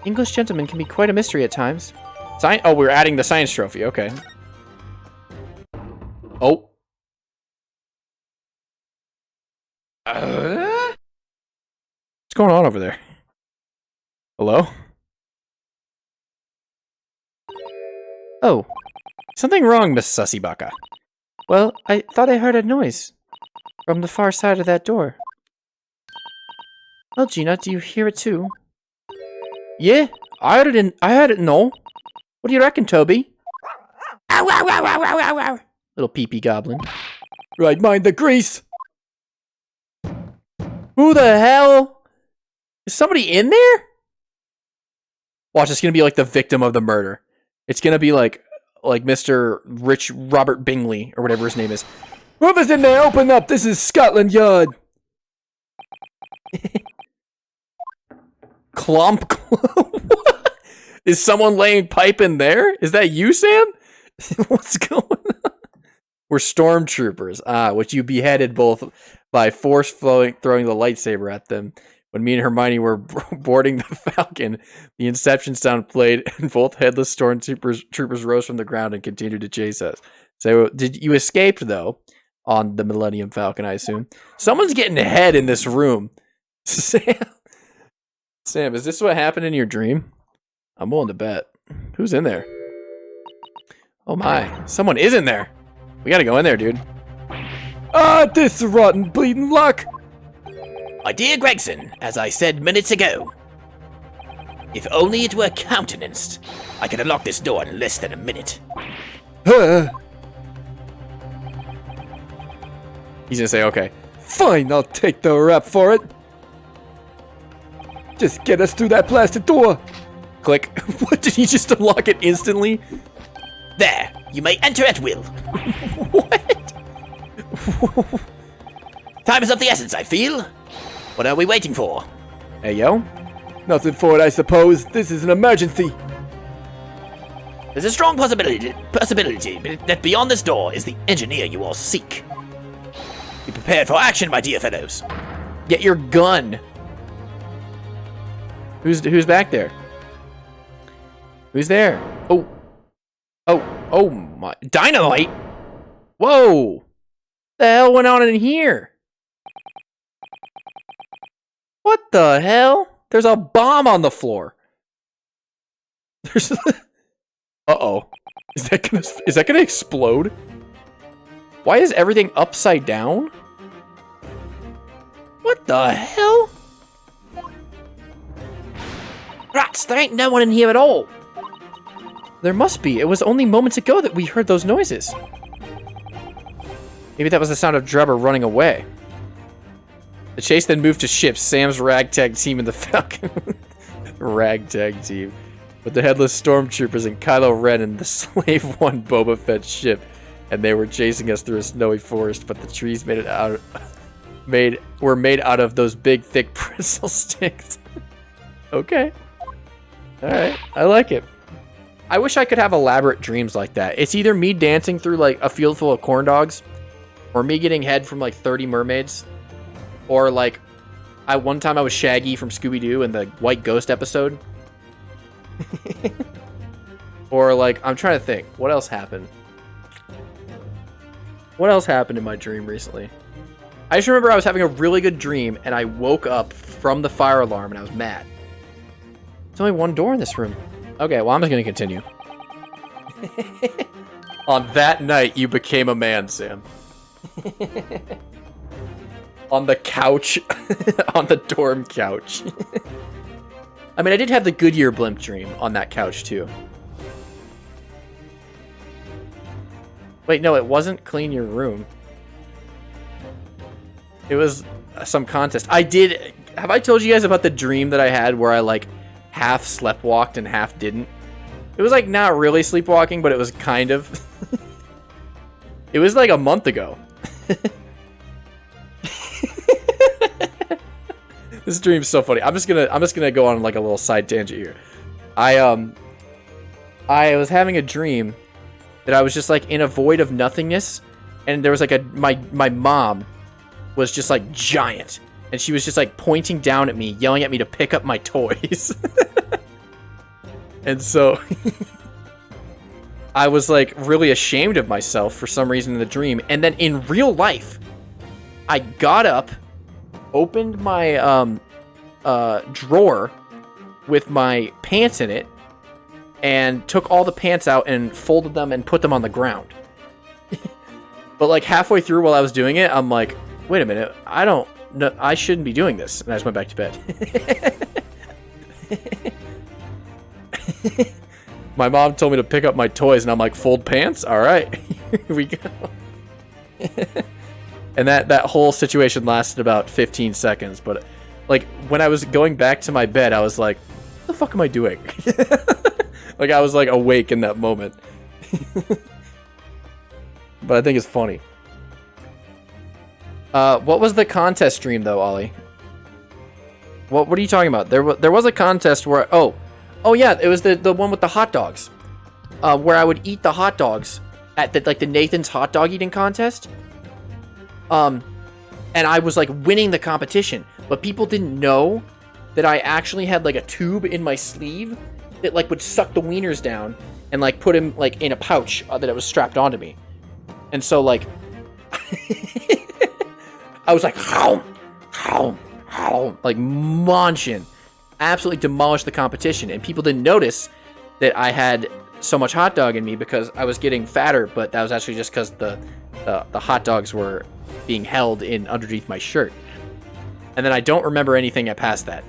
English gentlemen can be quite a mystery at times. Oh, we're adding the science trophy. Okay. Oh. What's going on over there? Hello? Oh, Something wrong, Miss Sussybaka. well, I thought I heard a noise from the far side of that door. Well, Gina, do you hear it too? Yeah, I heard it no. What do you reckon, Toby? Ow, ow, ow, ow, ow, ow, ow. Little pee-pee goblin. Right, mind the grease. Who the hell? Is somebody in there? Watch, it's gonna be like the victim of the murder. It's gonna be like Mr. Rich Robert Bingley, or whatever his name is. Whoever's in there, open up. This is Scotland Yard. Clomp. Is someone laying pipe in there? Is that you, Sam? What's going on? We're stormtroopers, which you beheaded both by force throwing the lightsaber at them. When me and Hermione were boarding the Falcon, the Inception sound played, and both headless stormtroopers rose from the ground and continued to chase us. So, did you escaped though on the Millennium Falcon? I assume someone's getting ahead in this room. Sam, is this what happened in your dream? I'm willing to bet. Who's in there? Oh my, someone is in there. We gotta go in there, dude. Ah, this rotten bleeding luck. My dear Gregson, as I said minutes ago, if only it were countenanced, I could unlock this door in less than a minute. He's gonna say, okay. Fine, I'll take the rap for it. Just get us through that blasted door. Click. What, did he just unlock it instantly? There, you may enter at will. What? Time is of the essence, I feel. What are we waiting for? Hey, yo. Nothing for it, I suppose. This is an emergency. There's a strong possibility that beyond this door is the engineer you all seek. Be prepared for action, my dear fellows. Get your gun. Who's back there? Who's there? Oh my. Dynamite? Whoa. The hell went on in here? What the hell? There's a bomb on the floor. There's Uh-oh. Is that gonna explode? Why is everything upside down? What the hell? Rats, there ain't no one in here at all. There must be. It was only moments ago that we heard those noises. Maybe that was the sound of Drebber running away. The chase then moved to ships. Sam's ragtag team and the Falcon. Ragtag team. With the headless stormtroopers and Kylo Ren and the Slave One Boba Fett ship. And they were chasing us through a snowy forest, but the trees were made out of those big, thick pretzel sticks. Okay. Alright, I like it. I wish I could have elaborate dreams like that. It's either me dancing through like a field full of corn dogs, or me getting head from like 30 mermaids, or like one time I was Shaggy from Scooby-Doo in the White Ghost episode. Or like, I'm trying to think, what else happened? What else happened in my dream recently? I just remember I was having a really good dream and I woke up from the fire alarm and I was mad. There's only one door in this room. Okay, well, I'm just going to continue. On that night, you became a man, Sam. On the couch. On the dorm couch. I mean, I did have the Goodyear blimp dream on that couch, too. Wait, no, it wasn't clean your room. It was some contest. I did... Have I told you guys about the dream that I had where I, like, half sleptwalked and half didn't? It was, like, not really sleepwalking, but it was kind of. It was, like, a month ago. This dream's so funny. I'm just gonna go on, like, a little side tangent here. I was having a dream that I was just, like, in a void of nothingness, and there was, like, my mom was just, like, giant. And she was just, like, pointing down at me, yelling at me to pick up my toys. And so, I was, like, really ashamed of myself for some reason in the dream. And then in real life, I got up, opened my drawer with my pants in it, and took all the pants out and folded them and put them on the ground. But, like, halfway through while I was doing it, I'm like, wait a minute, no, I shouldn't be doing this. And I just went back to bed. My mom told me to pick up my toys, and I'm like, fold pants? All right, here we go. And that whole situation lasted about 15 seconds. But, like, when I was going back to my bed, I was like, what the fuck am I doing? Like, I was, like, awake in that moment. But I think it's funny. What was the contest stream, though, Ollie? What are you talking about? There was a contest where... Oh, yeah, it was the one with the hot dogs. Where I would eat the hot dogs at the Nathan's hot dog eating contest. And I was, like, winning the competition. But people didn't know that I actually had, like, a tube in my sleeve that, like, would suck the wieners down and, like, put him, like, in a pouch that it was strapped onto me. And so, like... I was like, like, munching. Absolutely demolished the competition. And people didn't notice that I had so much hot dog in me because I was getting fatter, but that was actually just because the hot dogs were being held in underneath my shirt. And then I don't remember anything past that.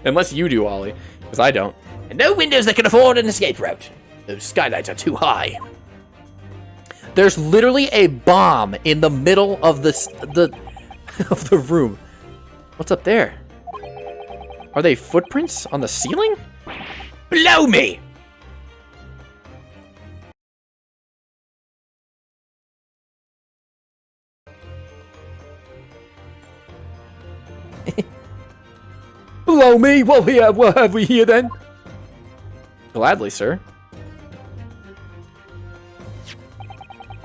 Unless you do, Ollie, because I don't. And no windows that can afford an escape route. Those skylights are too high. There's literally a bomb in the middle of the room. What's up there? Are they footprints on the ceiling? Blow me! Blow me! What have we here then? Gladly, sir.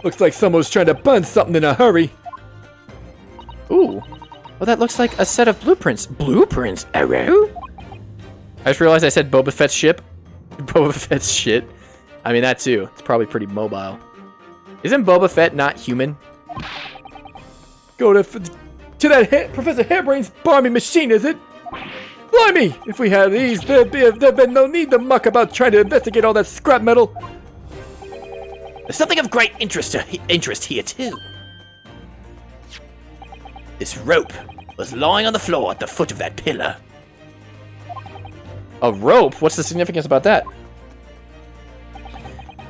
Looks like someone's trying to burn something in a hurry. Ooh. Well, that looks like a set of blueprints. Blueprints? Arrow? I just realized I said Boba Fett's ship. Boba Fett's shit. I mean, that too. It's probably pretty mobile. Isn't Boba Fett not human? Go to that Professor Hairbrain's bombing machine, is it? Blimey! If we had these, there'd been no need to muck about trying to investigate all that scrap metal. There's something of great interest here, too. This rope was lying on the floor at the foot of that pillar. A rope? What's the significance about that?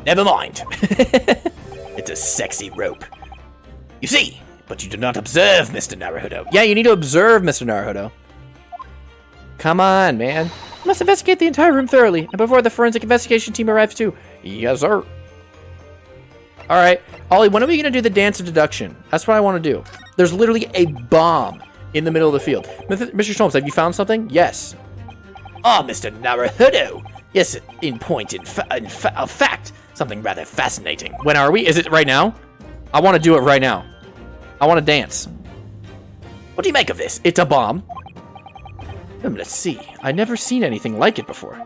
Never mind. It's a sexy rope. You see, but you do not observe, Mr. Naruhodo. Yeah, you need to observe, Mr. Naruhodo. Come on, man. You must investigate the entire room thoroughly, and before the forensic investigation team arrives too. Yes, sir. Alright, Ollie, when are we going to do the dance of deduction? That's what I want to do. There's literally a bomb in the middle of the field. Mr. Sholmes, have you found something? Yes. Ah, Mr. Naruhodo. Yes, in fact, something rather fascinating. When are we? Is it right now? I want to do it right now. I want to dance. What do you make of this? It's a bomb. Let's see. I've never seen anything like it before.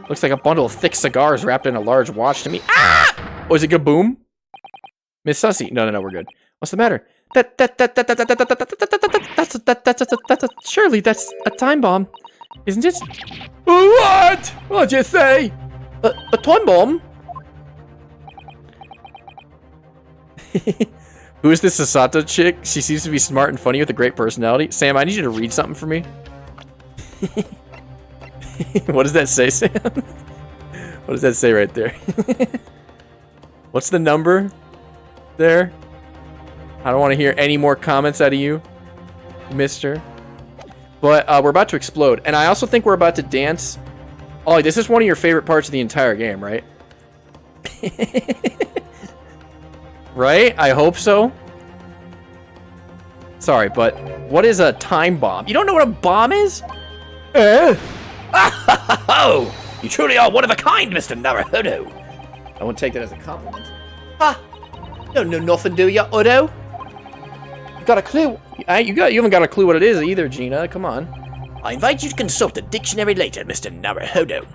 Looks like a bundle of thick cigars wrapped in a large watch to me. Ah! Oh, is it Gaboom? Miss Sussy. No, we're good. What's the matter? Surely that's a time bomb, isn't it? What? What'd you say? A time bomb? Who is this Sasato chick? She seems to be smart and funny with a great personality. Sam, I need you to read something for me. What does that say, Sam? What does that say right there? What's the number there? I don't want to hear any more comments out of you, mister. But we're about to explode. And I also think we're about to dance. Oh, this is one of your favorite parts of the entire game, right? Right? I hope so. Sorry, but what is a time bomb? You don't know what a bomb is? Oh, you truly are one of a kind, Mr. Naruhodo. I won't take that as a compliment. Ha! Don't know nothing, do ya, Odo? You got a clue? You haven't got a clue what it is either, Gina. Come on. I invite you to consult the dictionary later, Mr. Naruhodo.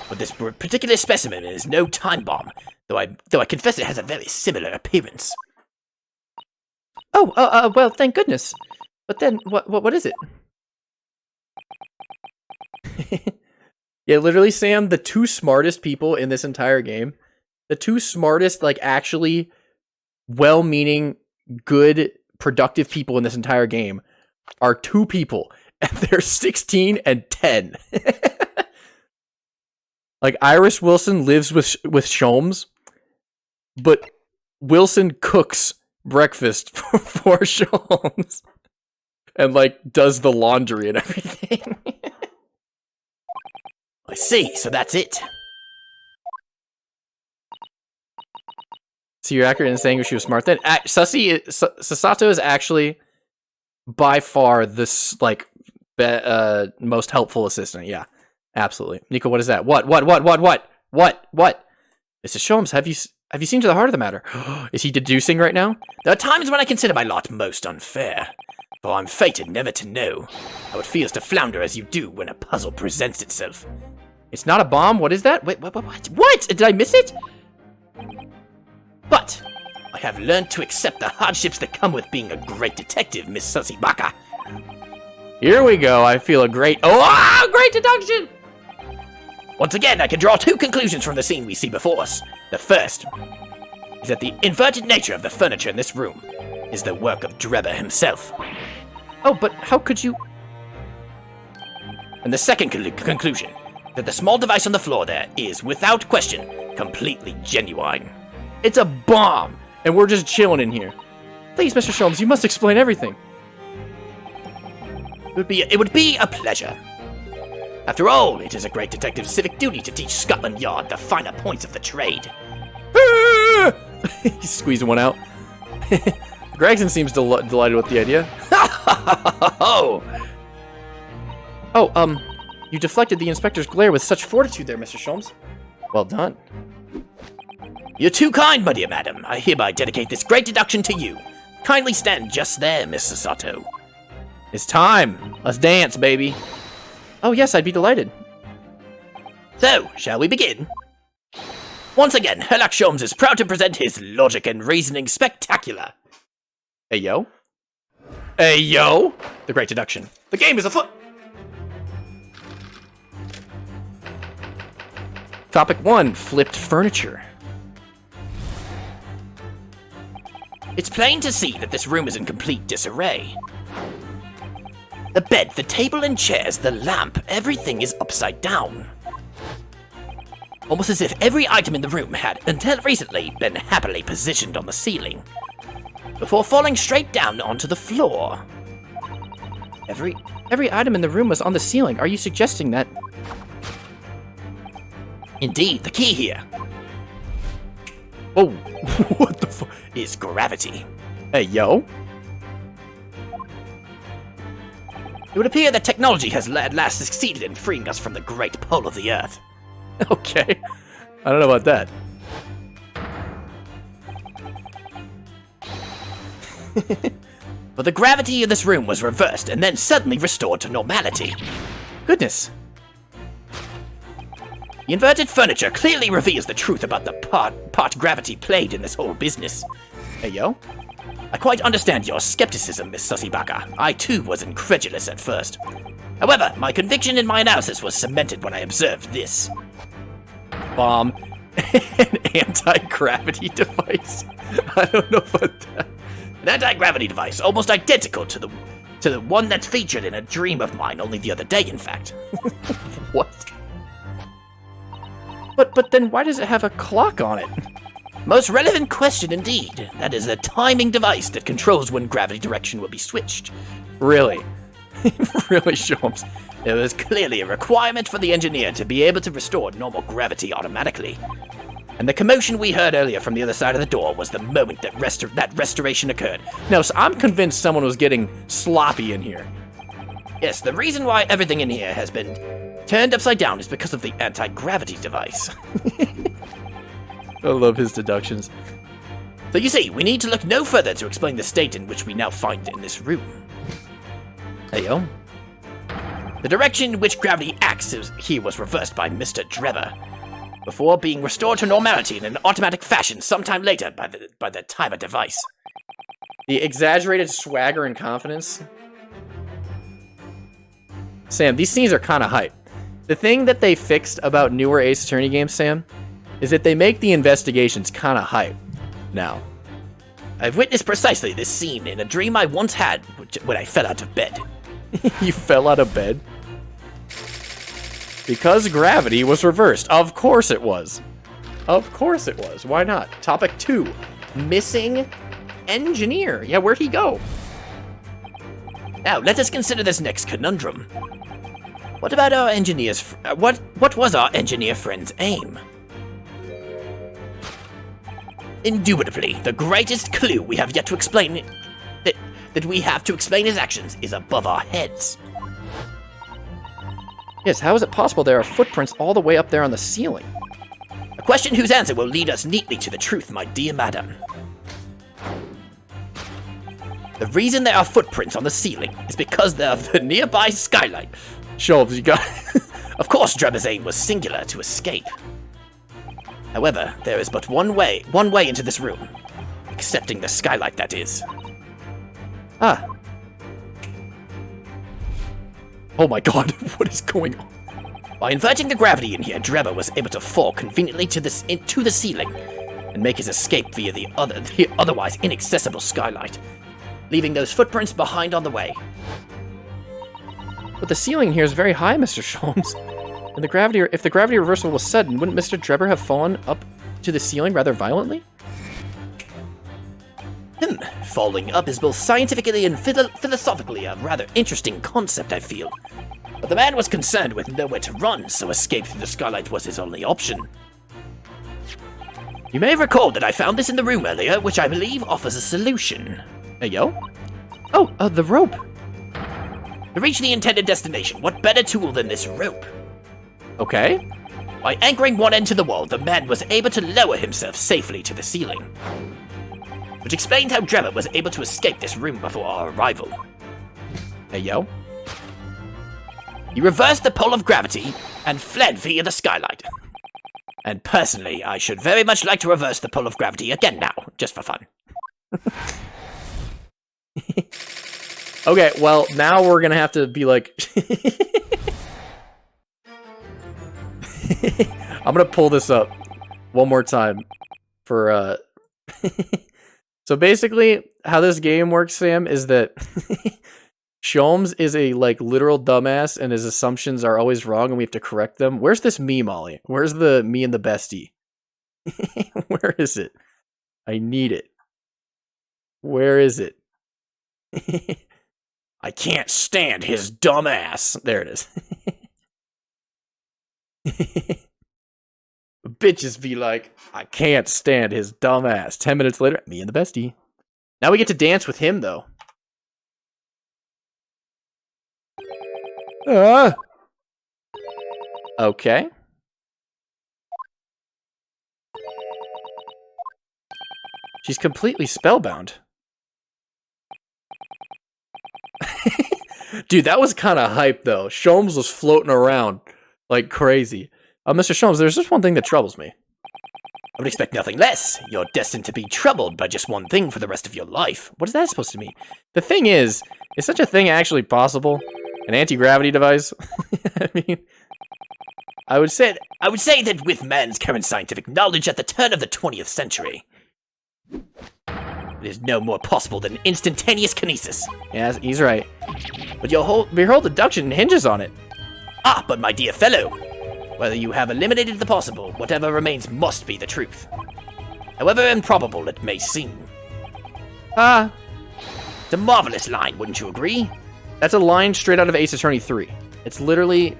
But this particular specimen is no time bomb, though I confess it has a very similar appearance. Oh, well, thank goodness. But then, what is it? Yeah, literally, Sam, the two smartest people in this entire game, the two smartest, like, actually well-meaning, good, productive people in this entire game are two people, and they're 16 and 10. Like, Iris Wilson lives with Sholmes, but Wilson cooks breakfast for Sholmes and, like, does the laundry and everything. I see, so that's it. So you're accurate in saying she was smart then? Sasato is actually by far the, like, most helpful assistant. Yeah, absolutely. Nico, what is that? What? Mrs. Sholmes, have you seen to the heart of the matter? Is he deducing right now? There are times when I consider my lot most unfair, for I'm fated never to know how it feels to flounder as you do when a puzzle presents itself. It's not a bomb? What is that? Wait, what? What? Did I miss it? But I have learned to accept the hardships that come with being a great detective, Miss Susibaka. Here we go. I feel a great... Oh, great deduction! Once again, I can draw two conclusions from the scene we see before us. The first is that the inverted nature of the furniture in this room is the work of Drebber himself. Oh, but how could you... And the second conclusion, that the small device on the floor there is, without question, completely genuine. It's a bomb, and we're just chilling in here. Please, Mr. Sholmes, you must explain everything. It would be a pleasure. After all, it is a great detective's civic duty to teach Scotland Yard the finer points of the trade. He's squeezing one out. Gregson seems delighted with the idea. Oh, you deflected the inspector's glare with such fortitude there, Mr. Sholmes. Well done. You're too kind, my dear madam. I hereby dedicate this great deduction to you. Kindly stand just there, Miss Sasato. It's time. Let's dance, baby. Oh, yes, I'd be delighted. So, shall we begin? Once again, Herlock Sholmes is proud to present his logic and reasoning spectacular. Hey, yo. Hey, yo! The great deduction. The game is afoot! Topic 1, flipped furniture. It's plain to see that this room is in complete disarray. The bed, the table and chairs, the lamp, everything is upside down. Almost as if every item in the room had, until recently, been happily positioned on the ceiling, before falling straight down onto the floor. Every item in the room was on the ceiling. Are you suggesting that... Indeed, the key here Oh, what the fuck? is gravity. Hey, yo. It would appear that technology has at last succeeded in freeing us from the great pull of the Earth. Okay. I don't know about that. But the gravity of this room was reversed and then suddenly restored to normality. Goodness. The inverted furniture clearly reveals the truth about the part gravity played in this whole business. Hey, yo. I quite understand your skepticism, Miss Susibaka. I too was incredulous at first. However, my conviction in my analysis was cemented when I observed this. Bomb. An anti-gravity device? I don't know about that. An anti-gravity device almost identical to the one that's featured in a dream of mine only the other day, in fact. What? But then why does it have a clock on it? Most relevant question indeed. That is a timing device that controls when gravity direction will be switched. Really? Really, Sholmes? There was clearly a requirement for the engineer to be able to restore normal gravity automatically. And the commotion we heard earlier from the other side of the door was the moment that restoration occurred. No, so I'm convinced someone was getting sloppy in here. Yes, the reason why everything in here has been turned upside down is because of the anti-gravity device. I love his deductions. So you see, we need to look no further to explain the state in which we now find in this room. Hey, yo. The direction in which gravity acts here was reversed by Mr. Drebber, before being restored to normality in an automatic fashion sometime later by the timer device. The exaggerated swagger and confidence. Sam, these scenes are kind of hype. The thing that they fixed about newer Ace Attorney games, Sam, is that they make the investigations kind of hype now. I've witnessed precisely this scene in a dream I once had when I fell out of bed. You fell out of bed? Because gravity was reversed. Of course it was. Of course it was. Why not? Topic 2. Missing engineer. Yeah, where'd he go? Now, let us consider this next conundrum. What about our engineer's... what was our engineer friend's aim? Indubitably, the greatest clue we have yet to explain... that we have to explain his actions is above our heads. Yes, how is it possible there are footprints all the way up there on the ceiling? A question whose answer will lead us neatly to the truth, my dear madam. The reason there are footprints on the ceiling is because of the nearby skylight. Sholmes, you got... Of course, Drebber's aim was singular, to escape. However, there is but one way into this room. Excepting the skylight, that is. Ah. Oh my god, what is going on? By inverting the gravity in here, Drebber was able to fall conveniently into the ceiling and make his escape via the otherwise inaccessible skylight, leaving those footprints behind on the way. But the ceiling here is very high, Mr. Sholmes. And if the gravity reversal was sudden, wouldn't Mr. Drebber have fallen up to the ceiling rather violently? Falling up is both scientifically and philosophically a rather interesting concept, I feel. But the man was concerned with nowhere to run, so escape through the skylight was his only option. You may recall that I found this in the room earlier, which I believe offers a solution. Hey, yo? Oh, the rope. To reach the intended destination, what better tool than this rope? Okay. By anchoring one end to the wall, the man was able to lower himself safely to the ceiling, which explains how Drebber was able to escape this room before our arrival. Hey, yo? He reversed the pull of gravity and fled via the skylight. And personally, I should very much like to reverse the pull of gravity again now, just for fun. Okay, well, now we're gonna have to be like... I'm gonna pull this up one more time for, So basically, how this game works, Sam, is that Sholmes is a, like, literal dumbass, and his assumptions are always wrong, and we have to correct them. Where's this me, Molly? Where's the me and the bestie? Where is it? I need it. Where is it? I can't stand his dumb ass. There it is. Bitches be like, I can't stand his dumb ass. 10 minutes later, me and the bestie. Now we get to dance with him, though. Okay. She's completely spellbound. Dude, that was kind of hype, though. Sholmes was floating around like crazy. Mr. Sholmes, there's just one thing that troubles me. I would expect nothing less. You're destined to be troubled by just one thing for the rest of your life. What is that supposed to mean? The thing is such a thing actually possible? An anti-gravity device? I mean... I would say that with man's current scientific knowledge at the turn of the 20th century, it is no more possible than instantaneous kinesis. Yeah, he's right. But your whole deduction hinges on it. Ah, but my dear fellow, whether you have eliminated the possible, whatever remains must be the truth. However improbable it may seem. Ah, It's a marvelous line, wouldn't you agree? that's a line straight out of Ace Attorney 3. It's literally,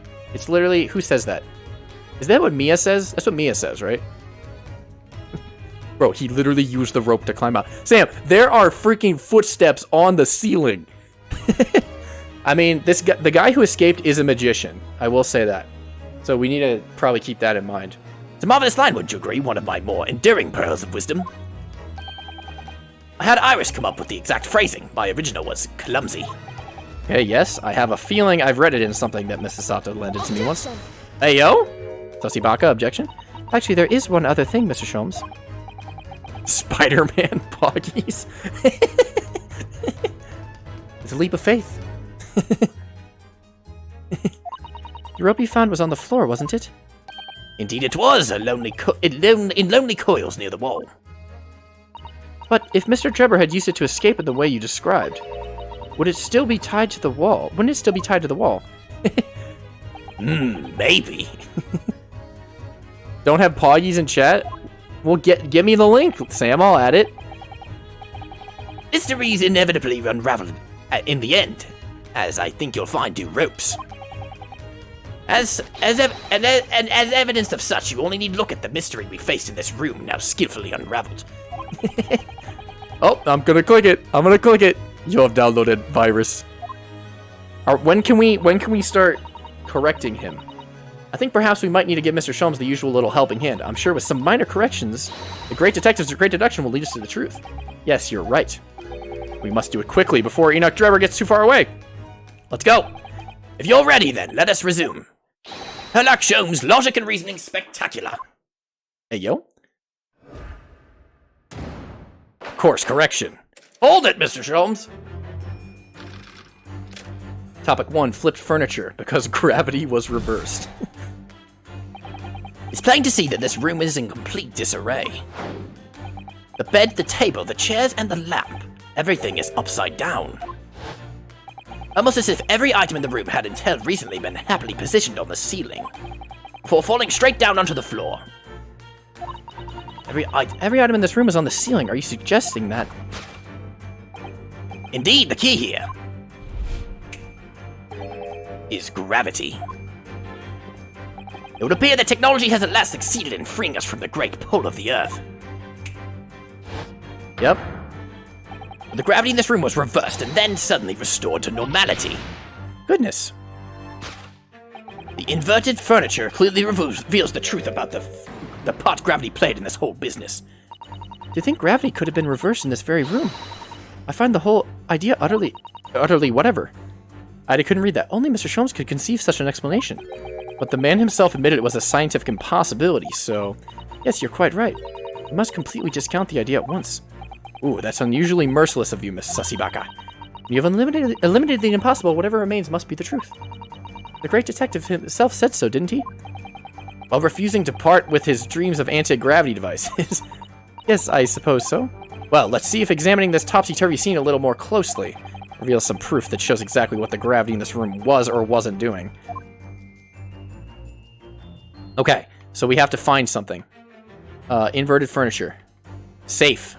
who says that? Is that what Mia says? That's what Mia says, right? Bro, he literally used the rope to climb out. Sam, there are freaking footsteps on the ceiling. I mean, the guy who escaped is a magician. I will say that. So we need to probably keep that in mind. It's a marvelous line, wouldn't you agree? One of my more enduring pearls of wisdom. I had Iris come up with the exact phrasing. My original was clumsy. Okay, yes, I have a feeling I've read it in something that Mrs. Sato lended to me once. Hey, yo! Susibaka, objection? Actually, there is one other thing, Mr. Sholmes. Spider-Man poggies. It's a leap of faith. The rope you found was on the floor, wasn't it? Indeed it was, in lonely coils near the wall. But if Mr. Drebber had used it to escape in the way you described, would it still be tied to the wall? Wouldn't it still be tied to the wall? Maybe. Don't have poggies in chat? Well, give me the link, Sam. I'll add it. Mysteries inevitably unravel in the end, as I think you'll find do ropes. As evidence of such, you only need look at the mystery we faced in this room, now skillfully unraveled. Oh, I'm gonna click it. You have downloaded virus. When can we start correcting him? I think perhaps we might need to give Mr. Sholmes the usual little helping hand. I'm sure with some minor corrections, the great detective's great deduction will lead us to the truth. Yes, you're right. We must do it quickly before Enoch Drebber gets too far away. Let's go. If you're ready, then let us resume. Herlock Sholmes, logic and reasoning spectacular. Hey, yo. Course correction. Hold it, Mr. Sholmes. Topic 1, flipped furniture, because gravity was reversed. It's plain to see that this room is in complete disarray. The bed, the table, the chairs, and the lamp. Everything is upside down. Almost as if every item in the room had until recently been happily positioned on the ceiling, before falling straight down onto the floor. Every item in this room is on the ceiling. Are you suggesting that? Indeed, the key here is gravity. It would appear that technology has at last succeeded in freeing us from the great pull of the Earth. Yep. The gravity in this room was reversed and then suddenly restored to normality. Goodness. The inverted furniture clearly reveals the truth about the part gravity played in this whole business. Do you think gravity could have been reversed in this very room? I find the whole idea utterly whatever. I couldn't read that. Only Mr. Sholmes could conceive such an explanation. But the man himself admitted it was a scientific impossibility, so... Yes, you're quite right. I must completely discount the idea at once. Ooh, that's unusually merciless of you, Miss Susibaka. You have eliminated the impossible. Whatever remains must be the truth. The great detective himself said so, didn't he? While refusing to part with his dreams of anti-gravity devices. Yes, I suppose so. Well, let's see if examining this topsy-turvy scene a little more closely reveals some proof that shows exactly what the gravity in this room was or wasn't doing. Okay, so we have to find something. Inverted furniture. Safe.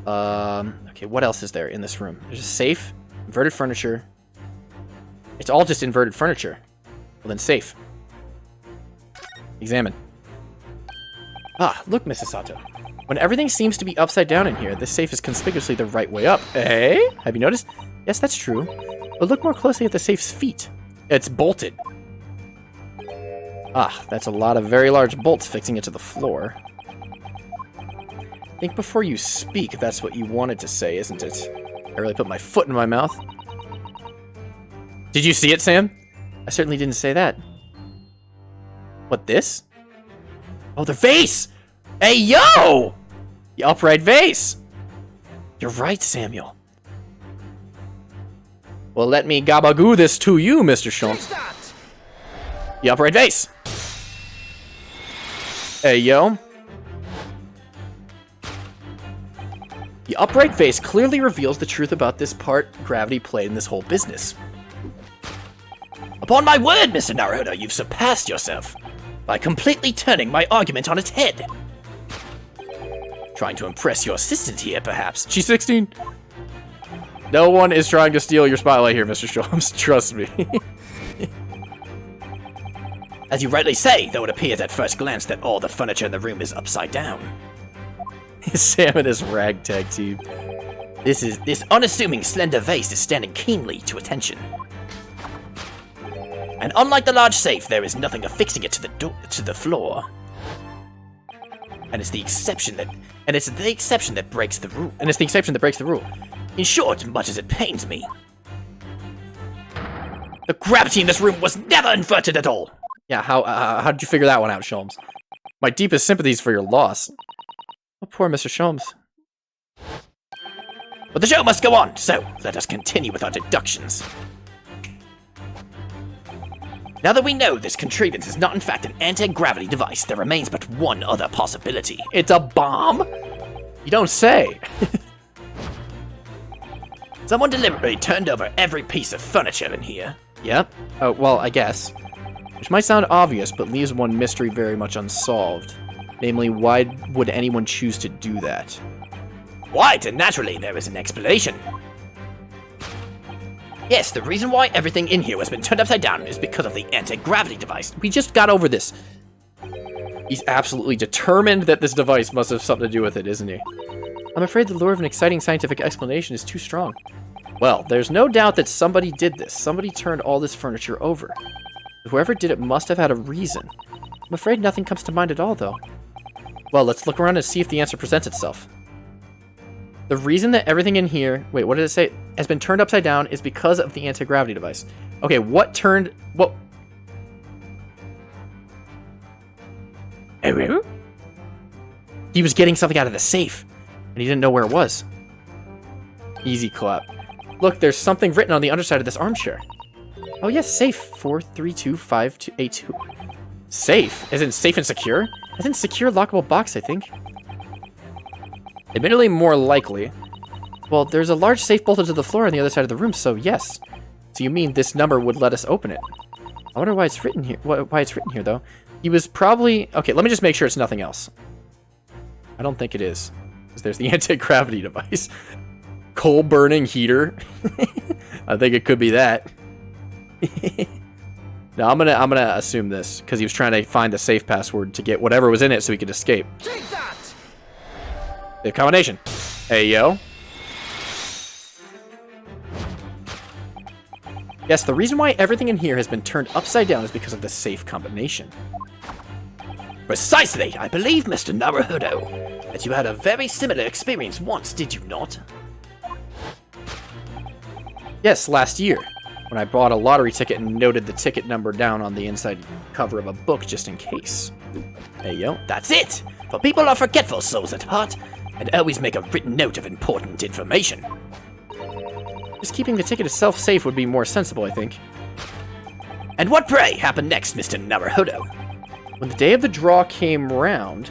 Okay, what else is there in this room? There's a safe, inverted furniture. It's all just inverted furniture. Well then, safe. Examine. Ah, look, Mrs. Sato. When everything seems to be upside down in here, this safe is conspicuously the right way up. Eh? Have you noticed? Yes, that's true. But look more closely at the safe's feet. It's bolted. Ah, that's a lot of very large bolts fixing it to the floor. Think before you speak, if that's what you wanted to say, isn't it? I really put my foot in my mouth. Did you see it, Sam? I certainly didn't say that. What, this? Oh, the vase! Hey, yo! The upright vase! You're right, Samuel. Well, let me gabagoo this to you, Mr. Sholmes. The upright vase. Hey, yo. The upright vase clearly reveals the truth about this part gravity played in this whole business. Upon my word, Mr. Naruto, you've surpassed yourself by completely turning my argument on its head. Trying to impress your assistant here, perhaps. She's 16. No one is trying to steal your spotlight here, Mr. Sholmes. Trust me. As you rightly say, though it appears at first glance that all the furniture in the room is upside down. Sam and his ragtag team. This unassuming slender vase is standing keenly to attention. And unlike the large safe, there is nothing affixing it to the floor. And it's the exception that breaks the rule. And it's the exception that breaks the rule. In short, much as it pains me, the gravity in this room was never inverted at all. Yeah, how did you figure that one out, Sholmes? My deepest sympathies for your loss. Oh, poor Mr. Sholmes. But the show must go on, so let us continue with our deductions. Now that we know this contrivance is not in fact an anti-gravity device, there remains but one other possibility. It's a bomb? You don't say. Someone deliberately turned over every piece of furniture in here. Yep. Oh, well, I guess. Which might sound obvious, but leaves one mystery very much unsolved. Namely, why would anyone choose to do that? Quite, and naturally there is an explanation. Yes, the reason why everything in here has been turned upside down is because of the anti-gravity device. We just got over this. He's absolutely determined that this device must have something to do with it, isn't he? I'm afraid the lure of an exciting scientific explanation is too strong. Well, there's no doubt that somebody did this. Somebody turned all this furniture over. Whoever did it must have had a reason. I'm afraid nothing comes to mind at all, though. Well, let's look around and see if the answer presents itself. The reason that everything in here... Wait, what did it say? Has been turned upside down is because of the anti-gravity device. Okay, what turned... What... He was getting something out of the safe, and he didn't know where it was. Easy clap. Look, there's something written on the underside of this armchair. Oh yes, safe 4325282. Safe? As in safe and secure? As in secure lockable box, I think. Admittedly, more likely. Well, there's a large safe bolted to the floor on the other side of the room, so yes. So you mean this number would let us open it? I wonder why it's written here. Why it's written here, though. He was probably... Okay, let me just make sure it's nothing else. I don't think it is. Because there's the anti-gravity device. Coal-burning heater. I think it could be that. No, I'm gonna assume this, because he was trying to find the safe password to get whatever was in it so he could escape. Take that! The combination. Hey, yo. Yes, the reason why everything in here has been turned upside down is because of the safe combination. Precisely! I believe, Mr. Naruhodo, that you had a very similar experience once, did you not? Yes, last year, when I bought a lottery ticket and noted the ticket number down on the inside cover of a book just in case. Hey, yo. That's it! For people are forgetful souls at heart, and always make a written note of important information. Just keeping the ticket itself safe would be more sensible, I think. And what, pray, happened next, Mr. Naruhodo? When the day of the draw came round,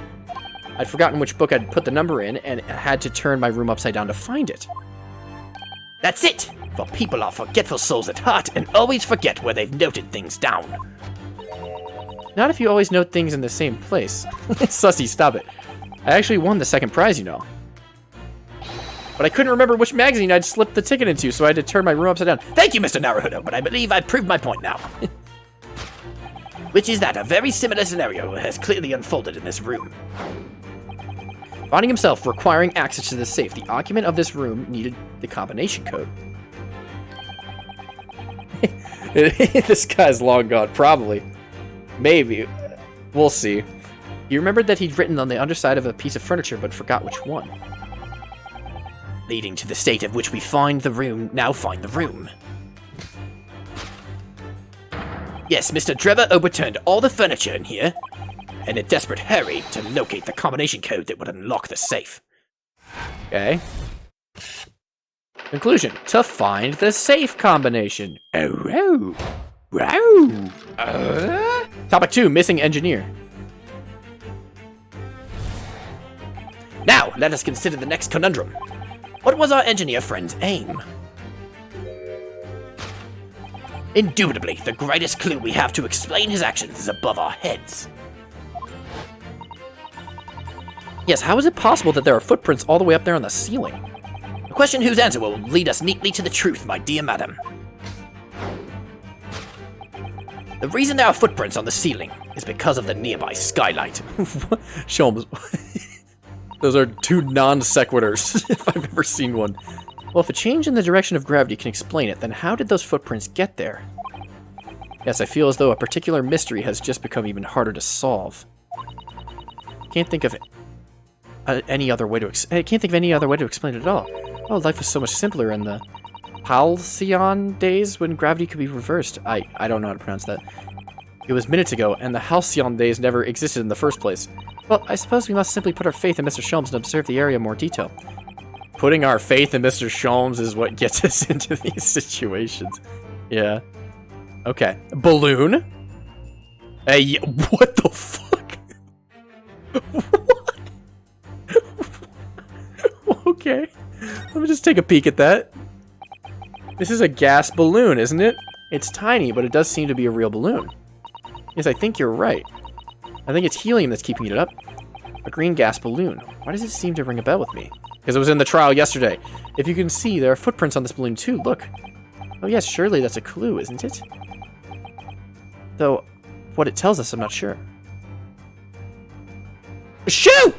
I'd forgotten which book I'd put the number in, and had to turn my room upside down to find it. That's it! For people are forgetful souls at heart, and always forget where they've noted things down. Not if you always note things in the same place. Sussy, stop it. I actually won the second prize, you know. But I couldn't remember which magazine I'd slipped the ticket into, so I had to turn my room upside down. Thank you, Mr. Naruhodo, but I believe I've proved my point now. Which is that a very similar scenario has clearly unfolded in this room. Finding himself requiring access to the safe, the occupant of this room needed the combination code. This guy's long gone, probably. Maybe. We'll see. He remembered that he'd written on the underside of a piece of furniture, but forgot which one. Leading to the state of which we find the room, now find the room. Yes, Mr. Trevor overturned all the furniture in here, in a desperate hurry to locate the combination code that would unlock the safe. Okay. Conclusion. To find the safe combination. Oh. Wow. Topic 2, missing engineer. Now, let us consider the next conundrum. What was our engineer friend's aim? Indubitably, the greatest clue we have to explain his actions is above our heads. Yes, how is it possible that there are footprints all the way up there on the ceiling? A question whose answer will lead us neatly to the truth, my dear madam. The reason there are footprints on the ceiling is because of the nearby skylight. Sholmes. Those are 2 non sequiturs, if I've ever seen one. Well, if a change in the direction of gravity can explain it, then how did those footprints get there? Yes, I feel as though a particular mystery has just become even harder to solve. Can't think of any other way to explain it at all. Oh, life was so much simpler in the halcyon days when gravity could be reversed. I don't know how to pronounce that. It was minutes ago, and the halcyon days never existed in the first place. Well, I suppose we must simply put our faith in Mr. Sholmes and observe the area in more detail. Putting our faith in Mr. Sholmes is what gets us into these situations. Yeah. Okay. Balloon? Hey, what the fuck? What? Okay. Let me just take a peek at that. This is a gas balloon, isn't it? It's tiny, but it does seem to be a real balloon. Yes, I think you're right. I think it's helium that's keeping it up. A green gas balloon. Why does it seem to ring a bell with me? Because it was in the trial yesterday. If you can see, there are footprints on this balloon too. Look. Oh yes, surely that's a clue, isn't it? Though, what it tells us, I'm not sure. A shoe!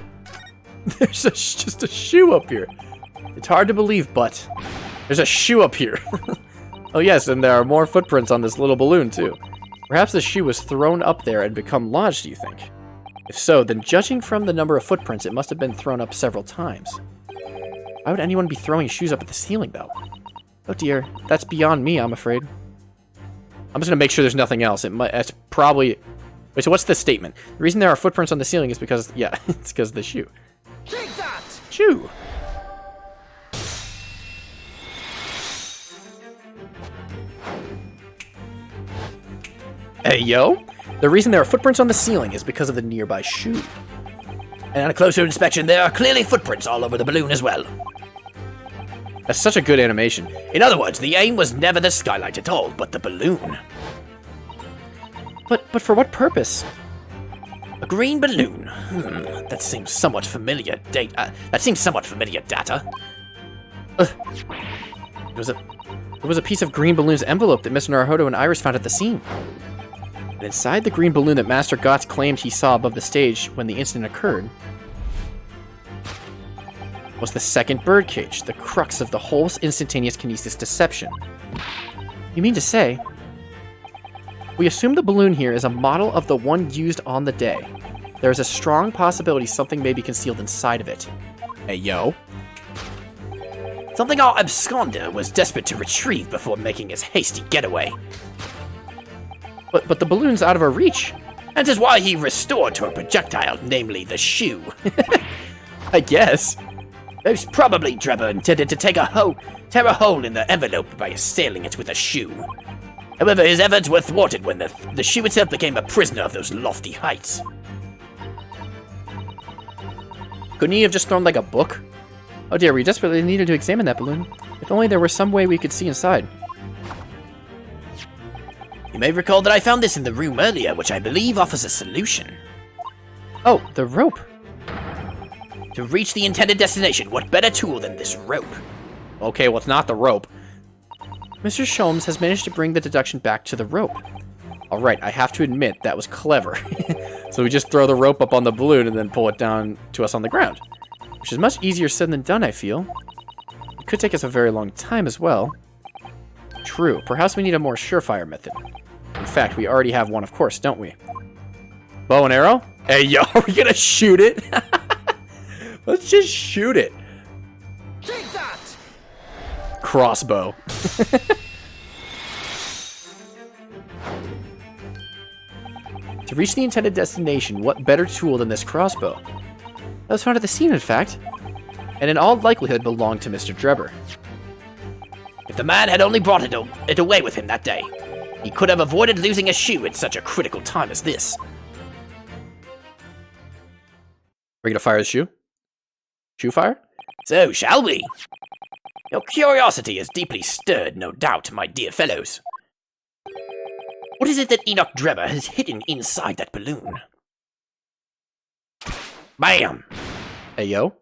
There's just a shoe up here. It's hard to believe, but there's a shoe up here. Oh yes, and there are more footprints on this little balloon too. Perhaps the shoe was thrown up there and become lodged, do you think? If so, then judging from the number of footprints, it must have been thrown up several times. Why would anyone be throwing shoes up at the ceiling, though? Oh dear, that's beyond me, I'm afraid. I'm just gonna make sure there's nothing else. It's probably... Wait, so what's the statement? The reason there are footprints on the ceiling is because... Yeah, it's because of the shoe. Take that! Shoe! Hey, yo! The reason there are footprints on the ceiling is because of the nearby shoe. And on a closer inspection, there are clearly footprints all over the balloon as well. That's such a good animation. In other words, the aim was never the skylight at all, but the balloon. But for what purpose? A green balloon. That seems somewhat familiar. Data. It was a piece of green balloon's envelope that Mr. Naruhodo and Iris found at the scene. And inside the green balloon that Master Gotts claimed he saw above the stage when the incident occurred was the second birdcage, the crux of the whole instantaneous kinesis deception. You mean to say, we assume the balloon here is a model of the one used on the day. There is a strong possibility something may be concealed inside of it. Hey, yo. Something our absconder was desperate to retrieve before making his hasty getaway. But the balloon's out of our reach. And 'tis why he restored to a projectile, namely the shoe. I guess. Most probably Drebber intended to tear a hole in the envelope by assailing it with a shoe. However, his efforts were thwarted when the shoe itself became a prisoner of those lofty heights. Couldn't he have just thrown like a book? Oh dear, we desperately needed to examine that balloon. If only there were some way we could see inside. You may recall that I found this in the room earlier, which I believe offers a solution. Oh, the rope. To reach the intended destination, what better tool than this rope? Okay, well, it's not the rope. Mr. Sholmes has managed to bring the deduction back to the rope. Alright, I have to admit, that was clever. So we just throw the rope up on the balloon and then pull it down to us on the ground. Which is much easier said than done, I feel. It could take us a very long time as well. True, perhaps we need a more surefire method. In fact, we already have one, of course, don't we? Bow and arrow? Hey, yo, are we gonna shoot it? Let's just shoot it. Take that! Crossbow. To reach the intended destination, what better tool than this crossbow? That was found at the scene, in fact, and in all likelihood belonged to Mr. Drebber. If the man had only brought it away with him that day, He could have avoided losing a shoe at such a critical time as this. We're gonna fire the shoe? Shoe fire? So, shall we? Your curiosity is deeply stirred, no doubt, my dear fellows. What is it that Enoch Drebber has hidden inside that balloon? Bam! Hey, yo.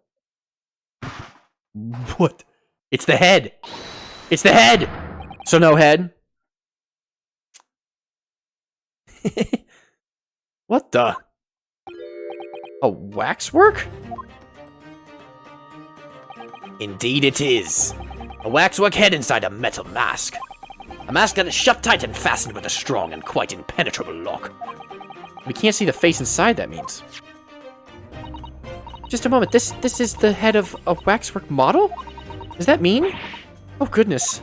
What? It's the head. It's the head. So no head? What the? A waxwork? Indeed it is. A waxwork head inside a metal mask. A mask that is shut tight and fastened with a strong and quite impenetrable lock. We can't see the face inside, that means. Just a moment, this is the head of a waxwork model? Does that mean? Oh, goodness.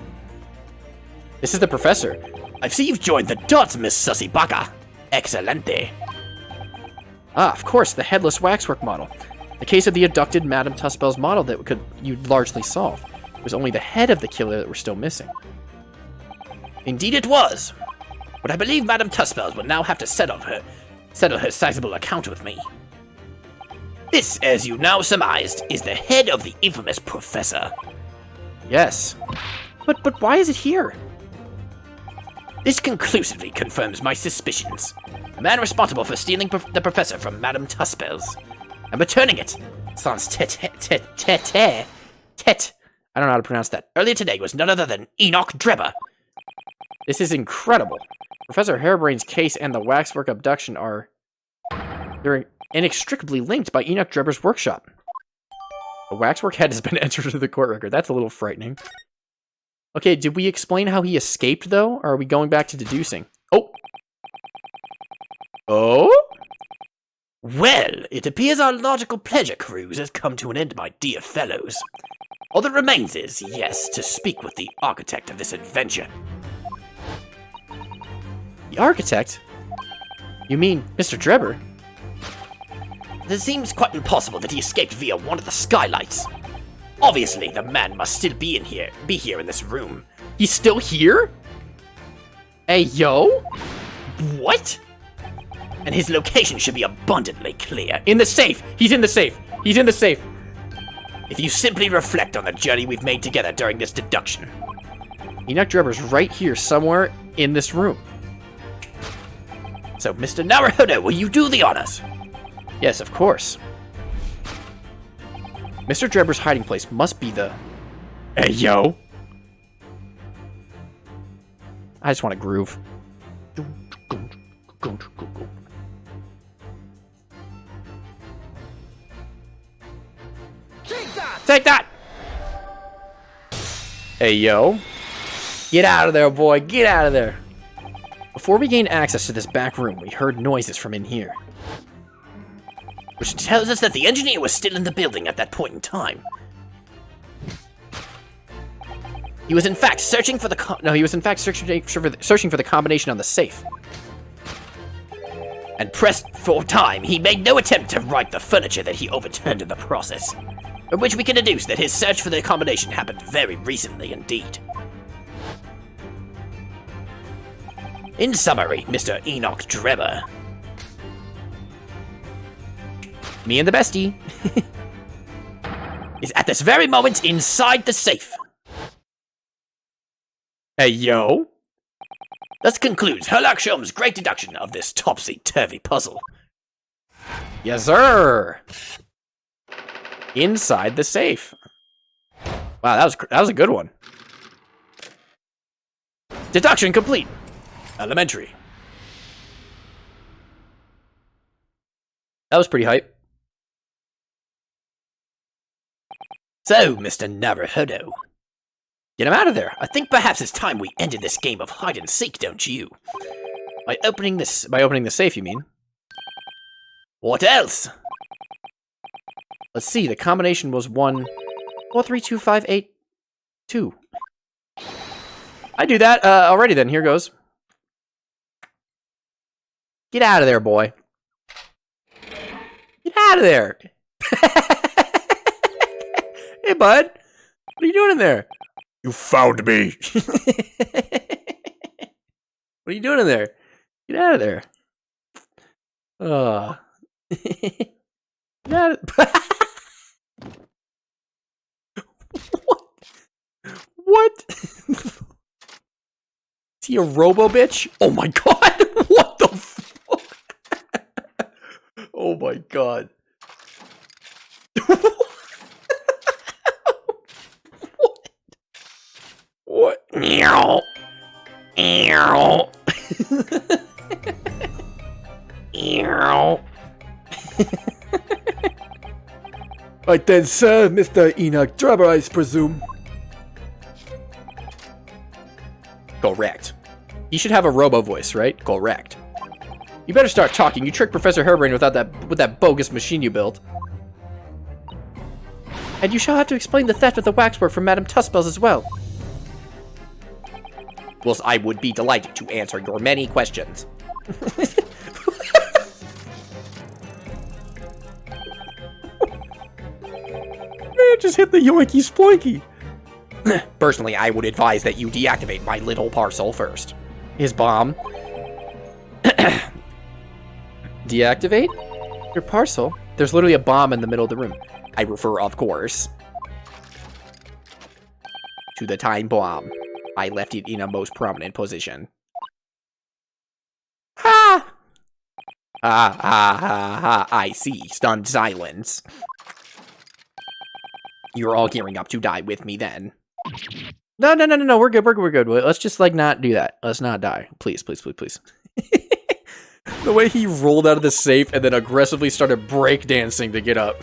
This is the professor. I see you've joined the dots, Miss Sussy Baka. Excelente. Ah, of course, the headless waxwork model. The case of the abducted Madame Tuspel's model that you'd largely solved. It was only the head of the killer that we're still missing. Indeed it was. But I believe Madame Tuspels will now have to settle her sizable account with me. This, as you now surmised, is the head of the infamous professor. Yes. But why is it here? This conclusively confirms my suspicions. The man responsible for stealing the professor from Madame Tuspels and returning it, sans tet. I don't know how to pronounce that. Earlier today was none other than Enoch Drebber. This is incredible. Professor Harebrain's case and the waxwork abduction they're inextricably linked by Enoch Drebber's workshop. A waxwork head has been entered into the court record. That's a little frightening. Okay, did we explain how he escaped, though? Or are we going back to deducing? Oh! Oh? Well, it appears our logical pleasure cruise has come to an end, my dear fellows. All that remains is, yes, to speak with the architect of this adventure. The architect? You mean Mr. Drebber? It seems quite impossible that he escaped via one of the skylights. Obviously, the man must still be here in this room. He's still here? Hey, yo? What? And his location should be abundantly clear. In the safe! He's in the safe! He's in the safe! If you simply reflect on the journey we've made together during this deduction. Enoch Drebber's right here somewhere in this room. So, Mr. Naruhodo, will you do the honors? Yes, of course. Mr. Drebber's hiding place must be the... Hey, yo. I just want to groove. Take that! Take that! Hey, yo. Get out of there, boy. Get out of there. Before we gained access to this back room, we heard noises from in here. Which tells us that the engineer was still in the building at that point in time. He was in fact searching for the searching for the combination on the safe. And pressed for time, he made no attempt to right the furniture that he overturned in the process. From which we can deduce that his search for the combination happened very recently indeed. In summary, Mr. Enoch Drebber. Me and the bestie. Is at this very moment inside the safe. Hey, yo. Thus concludes Herlock Sholmes' great deduction of this topsy-turvy puzzle. Yes, sir. Inside the safe. Wow, that was a good one. Deduction complete. Elementary. That was pretty hype. So, Mr. Naruhodo. Get him out of there. I think perhaps it's time we ended this game of hide and seek, don't you? By opening the safe, you mean? What else? Let's see, the combination was 1 4 3 2 5 8 2. I do that. Alrighty then, here goes. Get out of there, boy. Get out of there. Hey, bud. What are you doing in there? You found me. What are you doing in there? Get out of there. Get out of What? Is he a robo bitch? Oh my god! What the fuck? Oh my god. What? Meow. Meow. Meow. Right then, sir, Mr. Enoch Drebber, I presume. Correct. You should have a robo voice, right? Correct. You better start talking. You tricked Professor Hairbrain with that bogus machine you built. And you shall have to explain the theft of the waxwork from Madame Tussbells as well. Well, I would be delighted to answer your many questions. Man, just hit the yoinky sploinky. Personally, I would advise that you deactivate my little parcel first. His bomb. Deactivate? Your parcel? There's literally a bomb in the middle of the room. I refer, of course, to the time bomb. I left it in a most prominent position. Ha! Ha ha ha ha, I see. Stunned silence. You're all gearing up to die with me then. No, we're good, we're good. Let's just, like, not do that. Let's not die. Please, please, please, please. The way he rolled out of the safe and then aggressively started breakdancing to get up.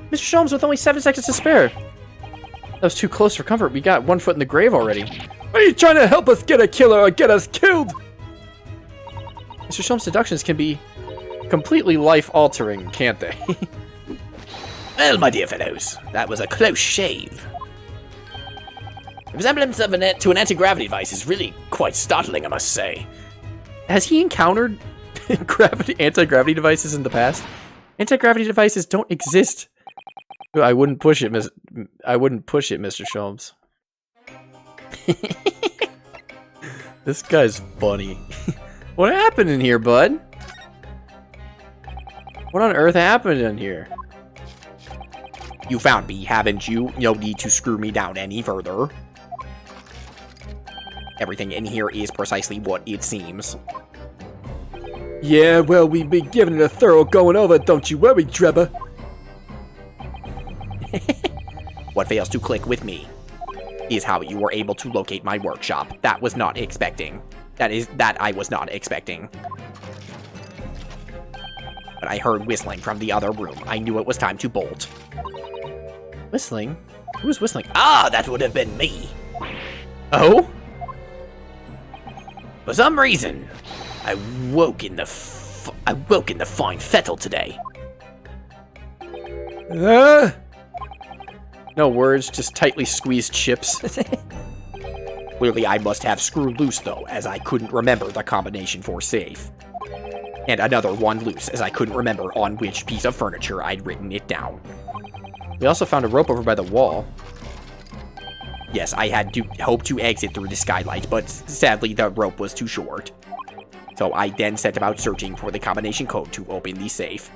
Mr. Sholmes, with only 7 seconds to spare. That was too close for comfort. We got 1 foot in the grave already. Are you trying to help us get a killer or get us killed? Mr. Sholmes' deductions can be completely life-altering, can't they? Well, my dear fellows, that was a close shave. The resemblance of to an anti-gravity device is really quite startling, I must say. Has he encountered anti-gravity devices in the past? Anti-gravity devices don't exist. I wouldn't push it, Mr. Sholmes. This guy's funny. What happened in here, bud? What on earth happened in here? You found me, haven't you? No need to screw me down any further. Everything in here is precisely what it seems. Yeah, well, we've been giving it a thorough going over, don't you worry, Drebber. What fails to click with me is how you were able to locate my workshop. That was not expecting. That I was not expecting. But I heard whistling from the other room. I knew it was time to bolt. Whistling? Who was whistling? Ah, that would have been me. Oh? For some reason, I woke in the fine fettle today. No words, just tightly squeezed chips. Clearly, I must have screwed loose, though, as I couldn't remember the combination for safe. And another one loose, as I couldn't remember on which piece of furniture I'd written it down. We also found a rope over by the wall. Yes, I had to hope to exit through the skylight, but sadly the rope was too short. So I then set about searching for the combination code to open the safe.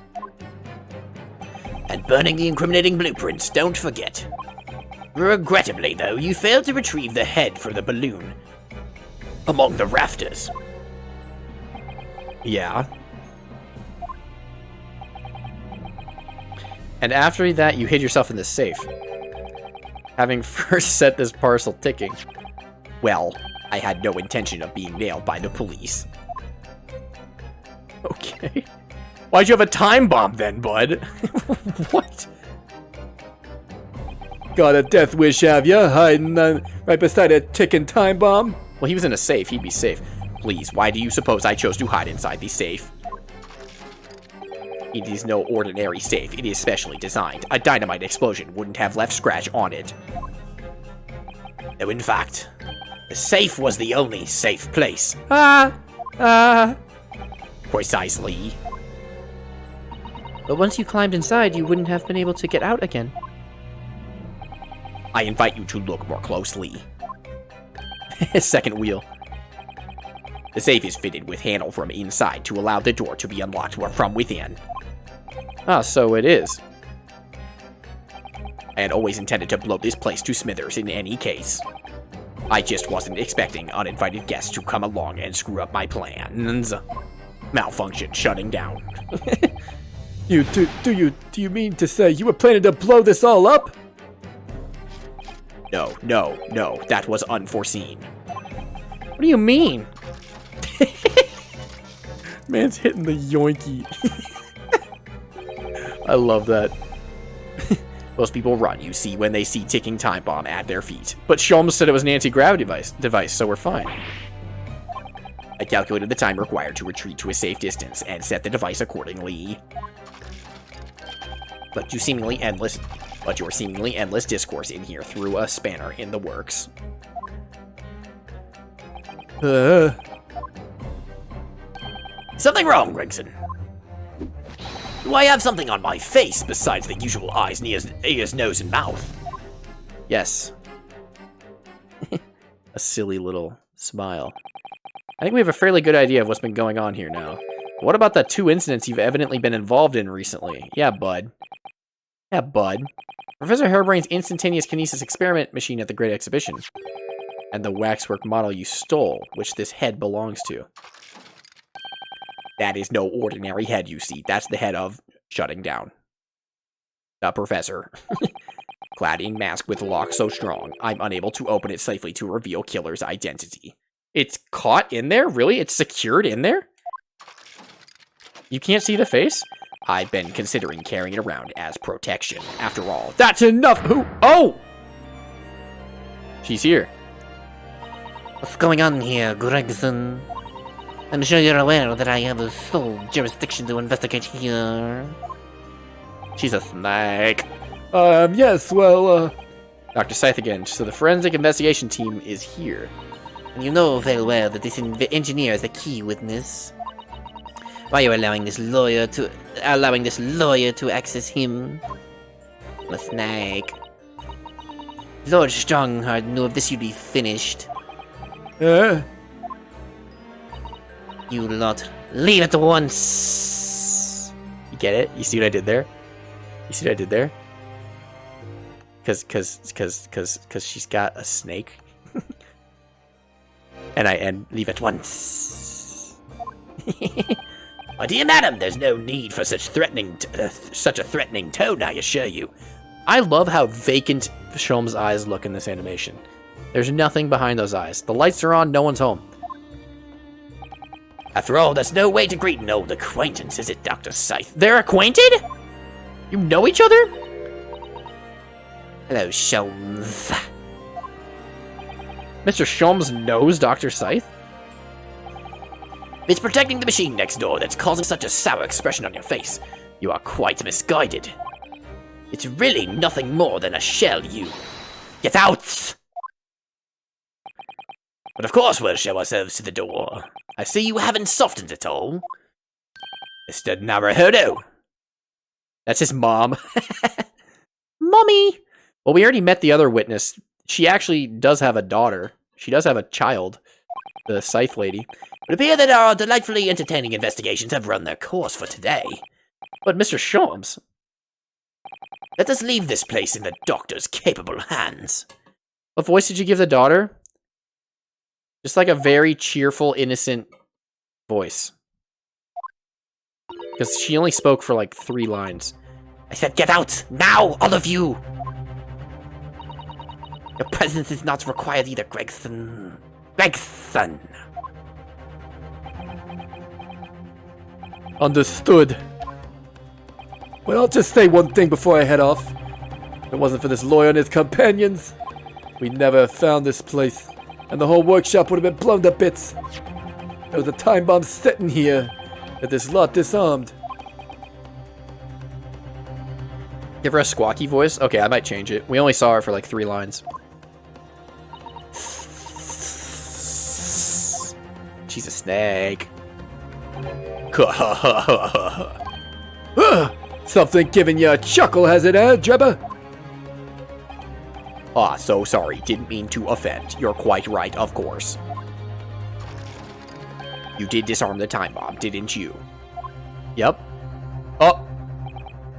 And burning the incriminating blueprints, don't forget. Regrettably, though, you failed to retrieve the head for the balloon among the rafters. Yeah. And after that, you hid yourself in the safe. Having first set this parcel ticking. Well, I had no intention of being nailed by the police. Okay. Why'd you have a time bomb then, bud? What? Got a death wish, have ya? Hiding right beside a ticking time bomb? Well, he was in a safe. He'd be safe. Please, why do you suppose I chose to hide inside the safe? It is no ordinary safe. It is specially designed. A dynamite explosion wouldn't have left scratch on it. No, in fact, the safe was the only safe place. Precisely. But once you climbed inside, you wouldn't have been able to get out again. I invite you to look more closely. Second wheel. The safe is fitted with handle from inside to allow the door to be unlocked from within. Ah, so it is. I had always intended to blow this place to smithers in any case. I just wasn't expecting uninvited guests to come along and screw up my plans. Malfunction shutting down. Do you mean to say you were planning to blow this all up? No, that was unforeseen. What do you mean? Man's hitting the yoinky. I love that. Most people run, you see, when they see ticking time bomb at their feet. But Sholmes said it was an anti-gravity device, so we're fine. I calculated the time required to retreat to a safe distance and set the device accordingly. But your seemingly endless discourse in here threw a spanner in the works. Something wrong, Gregson. Do I have something on my face besides the usual eyes, ears, nose, and mouth? Yes. A silly little smile. I think we have a fairly good idea of what's been going on here now. What about the 2 incidents you've evidently been involved in recently? Yeah, bud. Professor Harebrain's instantaneous kinesis experiment machine at the Great Exhibition. And the waxwork model you stole, which this head belongs to. That is no ordinary head, you see. That's the head of shutting down. The professor. Clad in mask with lock so strong, I'm unable to open it safely to reveal killer's identity. It's caught in there? Really? It's secured in there? You can't see the face? I've been considering carrying it around as protection. After all, that's enough! Who? Oh! She's here. What's going on here, Gregson? I'm sure you're aware that I have the sole jurisdiction to investigate here. She's a snake. Yes, well, Dr. Scythe again. So the forensic investigation team is here. And you know very well that this engineer is the key witness. Why are you allowing this lawyer to access him? I'm a snake. Lord Strongheart knew if this you'd be finished. You lot, leave at once! You get it? You see what I did there? Cause she's got a snake. and leave at once. My dear madam, there's no need for such a threatening tone, I assure you. I love how vacant Sholmes' eyes look in this animation. There's nothing behind those eyes. The lights are on, no one's home. After all, there's no way to greet an old acquaintance, is it, Dr. Scythe? They're acquainted? You know each other? Hello, Sholmes. Mr. Sholmes knows Dr. Scythe? It's protecting the machine next door that's causing such a sour expression on your face. You are quite misguided. It's really nothing more than a shell, you. Get out! But of course we'll show ourselves to the door. I see you haven't softened at all. Mr. Naruhodo. That's his mom. Mommy! Well, we already met the other witness. She actually does have a daughter. She does have a child. The Scythe lady. It appears that our delightfully entertaining investigations have run their course for today. But Mr. Sholmes... Let us leave this place in the doctor's capable hands. What voice did you give the daughter? Just like a very cheerful, innocent voice. Because she only spoke for like 3 lines. I said get out! Now, all of you! Your presence is not required either, Gregson. Gregson! Understood. Well, I'll just say one thing before I head off. If it wasn't for this lawyer and his companions, we'd never have found this place, and the whole workshop would have been blown to bits. There was a time bomb sitting here that this lot disarmed. Give her a squawky voice? Okay, I might change it. We only saw her for like 3 lines. She's a snake. Something giving you a chuckle, has it, Drebber? Ah, so sorry. Didn't mean to offend. You're quite right, of course. You did disarm the time bomb, didn't you? Yep. Oh.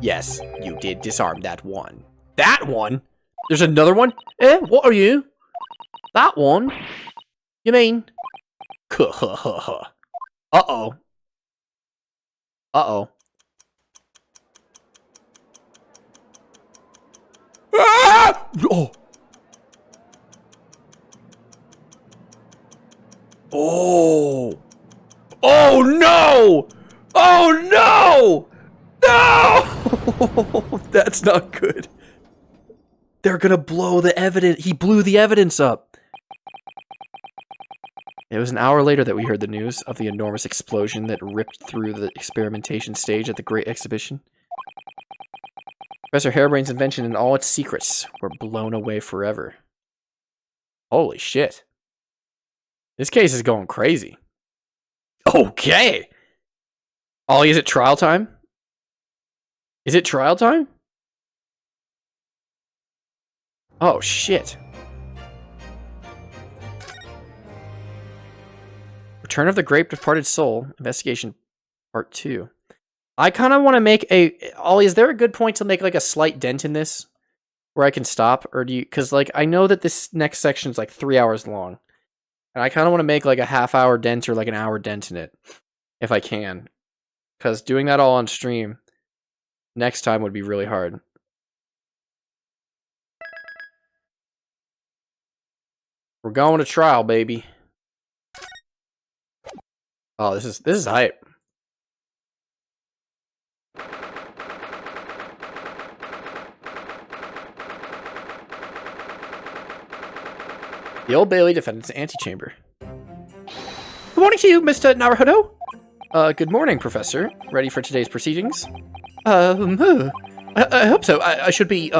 Yes, you did disarm that one. That one? There's another one? What are you? That one? You mean? Uh-oh. Uh-oh. Ah! Oh. Oh. Oh no! Oh no! No! That's not good. They're gonna blow the evidence. He blew the evidence up. It was an hour later that we heard the news of the enormous explosion that ripped through the experimentation stage at the Great Exhibition. Professor Harebrain's invention and all its secrets were blown away forever. Holy shit. This case is going crazy. Okay. Ollie, is it trial time? Is it trial time? Oh, shit. Return of the Great Departed Soul, Investigation Part 2. I kind of want to make a... Ollie, is there a good point to make, like, a slight dent in this? Where I can stop? Or do you... Because, like, I know that this next section is, like, 3 hours long. And I kind of want to make, like, a half-hour dent or, like, an hour dent in it. If I can. Because doing that all on stream next time would be really hard. We're going to trial, baby. Oh, this is hype. The Old Bailey Defendant's Antechamber. Good morning to you, Mr. Naruhodo. Good morning, Professor. Ready for today's proceedings? I hope so. I should be,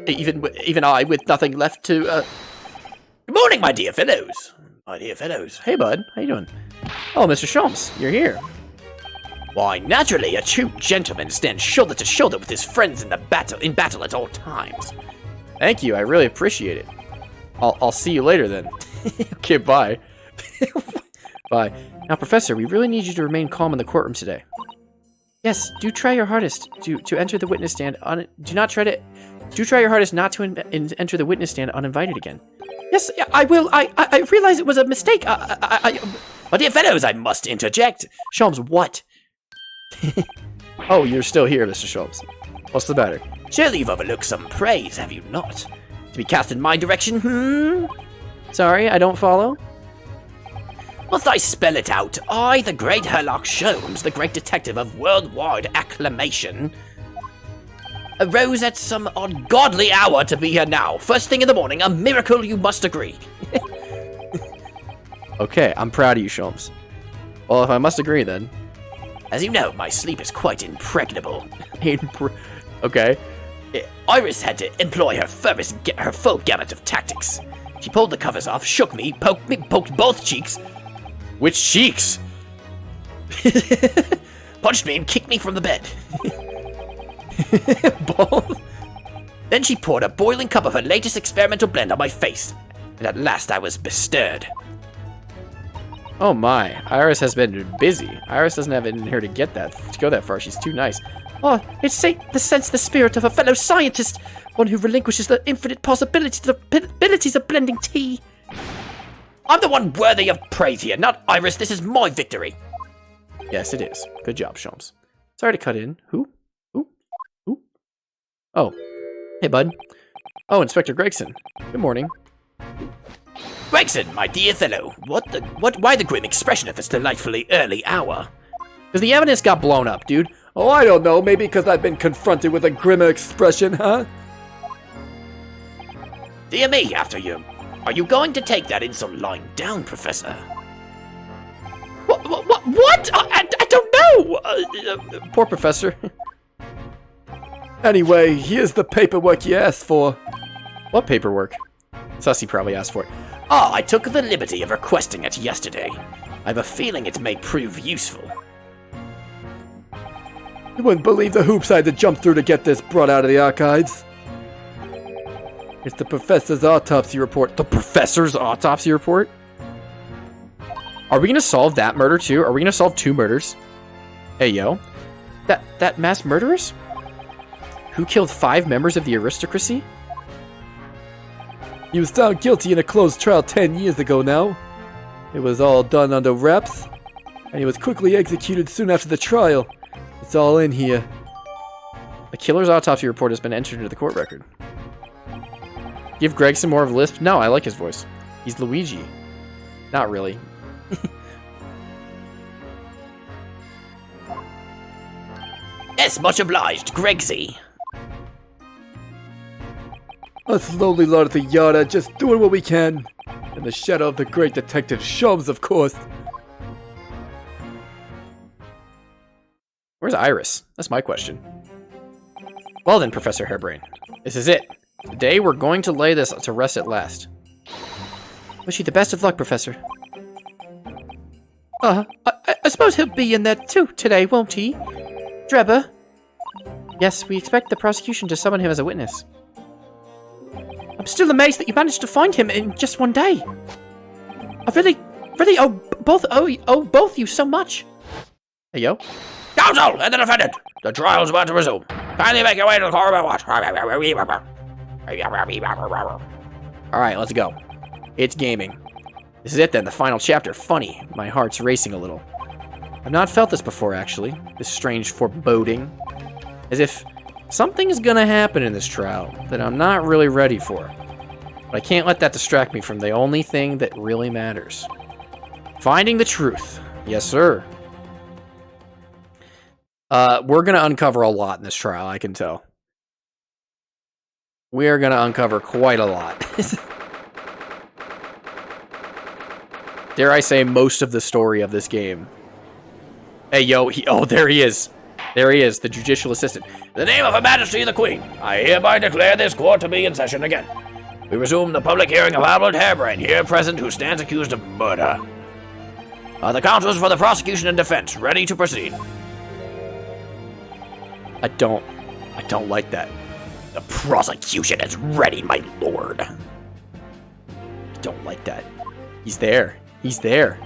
even I, with nothing left to, Good morning, my dear fellows. My dear fellows. Hey, bud. How you doing? Oh, Mr. Sholmes, you're here. Why, naturally, a true gentleman stands shoulder to shoulder with his friends in battle at all times. Thank you. I really appreciate it. I'll see you later then. Okay, bye. Bye. Now, Professor, we really need you to remain calm in the courtroom today. Yes, do try your hardest to enter the witness stand. Do try your hardest not to enter the witness stand uninvited again. Yes, I will. I realize it was a mistake. My dear fellows, I must interject. Sholmes, what? Oh, you're still here, Mr. Sholmes. What's the matter? Surely you've overlooked some praise, have you not? To be cast in my direction, Sorry, I don't follow. Must I spell it out? I, the great Herlock Sholmes, the great detective of worldwide acclamation, arose at some ungodly hour to be here now. First thing in the morning, a miracle, you must agree. Okay, I'm proud of you, Sholmes. Well, if I must agree, then. As you know, my sleep is quite impregnable. Okay. Iris had to employ her full gamut of tactics. She pulled the covers off, shook me, poked both cheeks. Which cheeks? Punched me and kicked me from the bed. Both? Then she poured a boiling cup of her latest experimental blend on my face. And at last I was bestirred. Oh my, Iris has been busy. Iris doesn't have it in her to go that far. She's too nice. Oh, it's the sense, the spirit of a fellow scientist, one who relinquishes the infinite possibilities of blending tea. I'm the one worthy of praise here, not Iris. This is my victory. Yes, it is. Good job, Sholmes. Sorry to cut in. Who? Oh. Hey, bud. Oh, Inspector Gregson. Good morning. Gregson, my dear fellow, why the grim expression at this delightfully early hour? Because the evidence got blown up, dude. Oh, I don't know. Maybe because I've been confronted with a grimmer expression, huh? Dear me, after you. Are you going to take that insult lying down, Professor? What? I don't know! Poor Professor. Anyway, here's the paperwork you asked for. What paperwork? Sussy probably asked for it. Ah, I took the liberty of requesting it yesterday. I have a feeling it may prove useful. You wouldn't believe the hoops I had to jump through to get this brought out of the archives. It's the professor's autopsy report. The professor's autopsy report? Are we gonna solve that murder too? Are we gonna solve 2 murders? Hey, yo. That mass murderers? Who killed 5 members of the aristocracy? He was found guilty in a closed trial 10 years ago now. It was all done under wraps, and he was quickly executed soon after the trial. It's all in here. The killer's autopsy report has been entered into the court record. Give Greg some more of a lisp? No, I like his voice. He's Luigi. Not really. Yes, much obliged, Gregsy. Us lowly lot at the yard are just doing what we can. In the shadow of the great detective Sholmes, of course. Where's Iris? That's my question. Well then, Professor Hairbrain. This is it. Today we're going to lay this to rest at last. Wish you the best of luck, Professor. I suppose he'll be in there too today, won't he? Drebber? Yes, we expect the prosecution to summon him as a witness. I'm still amazed that you managed to find him in just one day. I really owe both you so much. Hey, yo. Counsel and the defendant, the trial's about to resume. Kindly make your way to the court. Alright, let's go. It's gaming. This is it then, the final chapter. Funny. My heart's racing a little. I've not felt this before, actually. This strange foreboding. As if something's gonna happen in this trial that I'm not really ready for. But I can't let that distract me from the only thing that really matters. Finding the truth. Yes, sir. We're gonna uncover a lot in this trial, I can tell. We are gonna uncover quite a lot. Dare I say, most of the story of this game. Hey, yo, there he is. There he is, the judicial assistant. In the name of Her Majesty the Queen, I hereby declare this court to be in session again. We resume the public hearing of Albert Hairbrain, here present, who stands accused of murder. Are the counsels for the prosecution and defense ready to proceed? I don't like that. The prosecution is ready, my lord. I don't like that. He's there. He's there.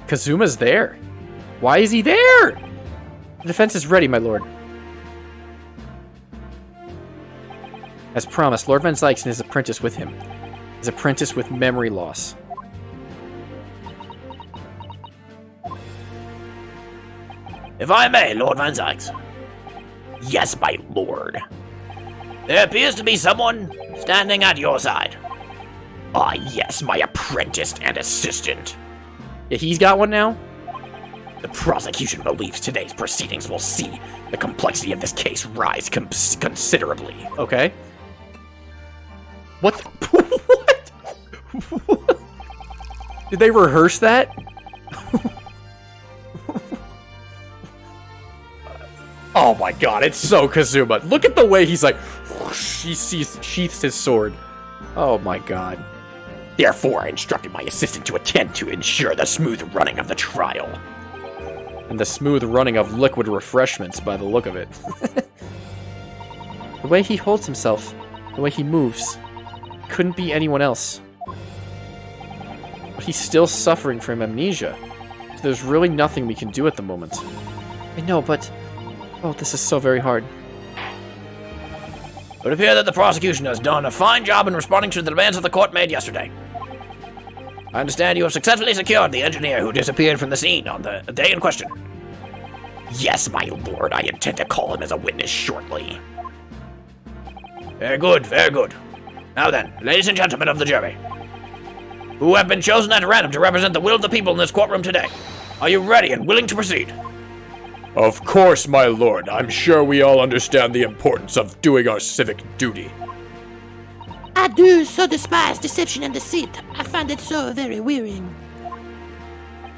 Kazuma's there. Why is he there? The defense is ready, my lord. As promised, Lord Van Zykes and his apprentice with him. His apprentice with memory loss. If I may, Lord Van Zykes. Yes, my lord. There appears to be someone standing at your side. Ah, yes, my apprentice and assistant. Yeah, he's got one now? The prosecution believes today's proceedings will see the complexity of this case rise considerably. Okay. What? What? Did they rehearse that? Oh my god, it's so Kazuma. Look at the way he's like, whoosh, he sheaths his sword. Oh my god. Therefore, I instructed my assistant to attend to ensure the smooth running of the trial. And the smooth running of liquid refreshments by the look of it. The way he holds himself, the way he moves, couldn't be anyone else. But he's still suffering from amnesia. So there's really nothing we can do at the moment. I know, but... oh, this is so very hard. It would appear that the prosecution has done a fine job in responding to the demands of the court made yesterday. I understand you have successfully secured the engineer who disappeared from the scene on the day in question. Yes, my lord, I intend to call him as a witness shortly. Very good, very good. Now then, ladies and gentlemen of the jury, who have been chosen at random to represent the will of the people in this courtroom today, are you ready and willing to proceed? Of course, my lord. I'm sure we all understand the importance of doing our civic duty. I do so despise deception and deceit. I find it so very wearying.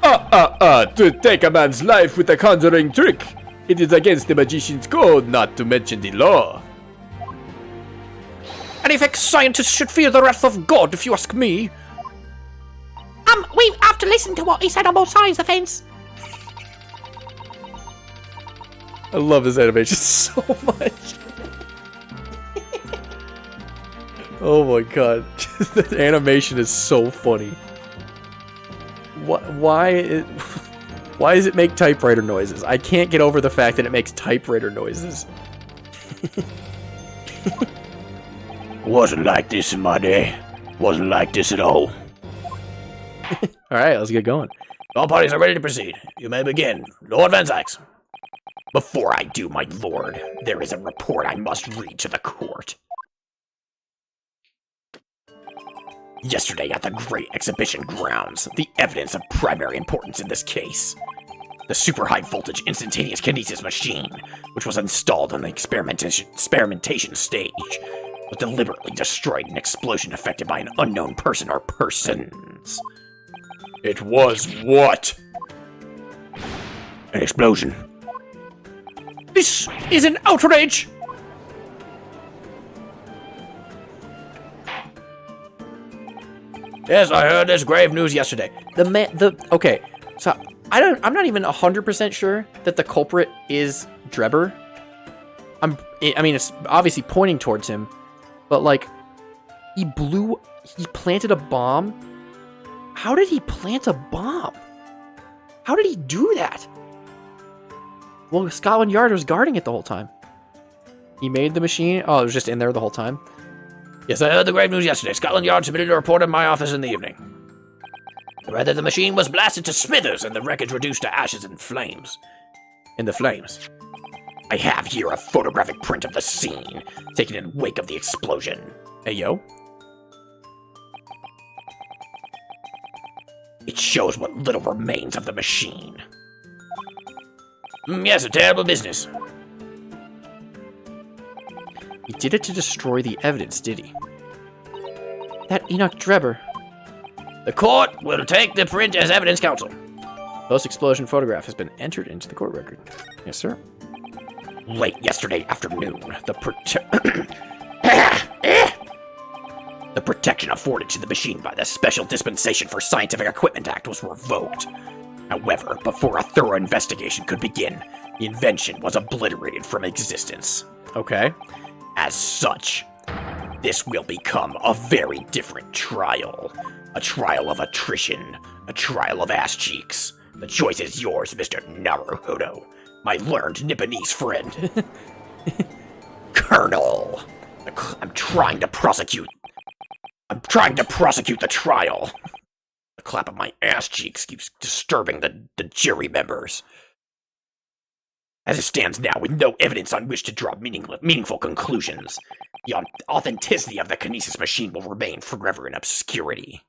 To take a man's life with a conjuring trick. It is against the magician's code, not to mention the law. Any fake scientist should fear the wrath of God, if you ask me. We have to listen to what he said on both sides of the fence. I love this animation so much. Oh my god. The animation is so funny. Why does it make typewriter noises? I can't get over the fact that it makes typewriter noises. Wasn't like this in my day. Wasn't like this at all. Alright, let's get going. All parties are ready to proceed. You may begin. Lord Van Zykes. Before I do, my lord, there is a report I must read to the court. Yesterday at the Great Exhibition Grounds, the evidence of primary importance in this case. The super high voltage instantaneous kinesis machine, which was installed on the experimentation stage, was deliberately destroyed in an explosion effected by an unknown person or persons. It was what? An explosion. This is an outrage! Yes, I heard this grave news yesterday. Okay, so I'm not even 100% sure that the culprit is Drebber. I mean, it's obviously pointing towards him, but like, he planted a bomb. How did he plant a bomb? How did he do that? Well, Scotland Yard was guarding it the whole time. He made the machine. Oh, it was just in there the whole time. Yes, I heard the grave news yesterday. Scotland Yard submitted a report in my office in the evening. Rather, the machine was blasted to smithers and the wreckage reduced to ashes and flames. In the flames. I have here a photographic print of the scene, taken in wake of the explosion. Hey, yo. It shows what little remains of the machine. Yes, a terrible business. He did it to destroy the evidence, did he? That Enoch Drebber. The court will take the print as evidence, counsel. Post-explosion photograph has been entered into the court record. Yes, sir. Late yesterday afternoon, the protection afforded to the machine by the Special Dispensation for Scientific Equipment Act was revoked. However, before a thorough investigation could begin, the invention was obliterated from existence. Okay. As such, this will become a very different trial. A trial of attrition, a trial of ass cheeks. The choice is yours, Mr. Naruhodo, my learned Nipponese friend. Colonel, I'm trying to prosecute the trial. The clap of my ass cheeks keeps disturbing the jury members. As it stands now, with no evidence on which to draw meaningful conclusions, the authenticity of the kinesis machine will remain forever in obscurity.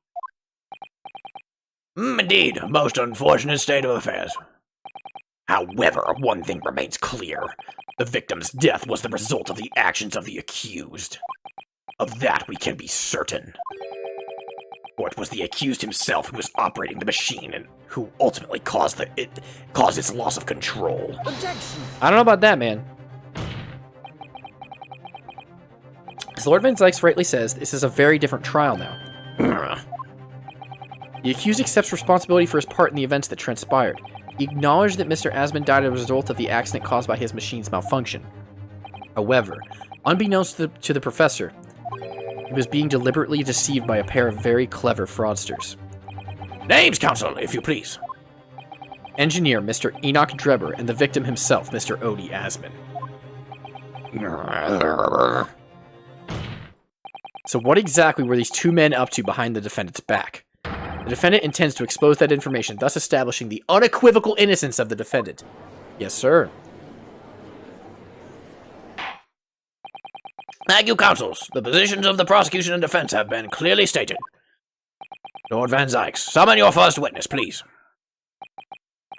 Indeed, a most unfortunate state of affairs. However, one thing remains clear. The victim's death was the result of the actions of the accused. Of that we can be certain. For it was the accused himself who was operating the machine and who ultimately caused its loss of control. Objection! I don't know about that, man. As Lord Van Zykes rightly says, this is a very different trial now. The accused accepts responsibility for his part in the events that transpired. He acknowledged that Mr. Asmund died as a result of the accident caused by his machine's malfunction. However, unbeknownst to the professor, he was being deliberately deceived by a pair of very clever fraudsters. Names, counsel, if you please. Engineer Mr. Enoch Drebber and the victim himself, Mr. Odie Asmund. So what exactly were these two men up to behind the defendant's back? The defendant intends to expose that information, thus establishing the unequivocal innocence of the defendant. Yes, sir. Thank you, counsels. The positions of the prosecution and defense have been clearly stated. Lord Van Zykes, summon your first witness, please.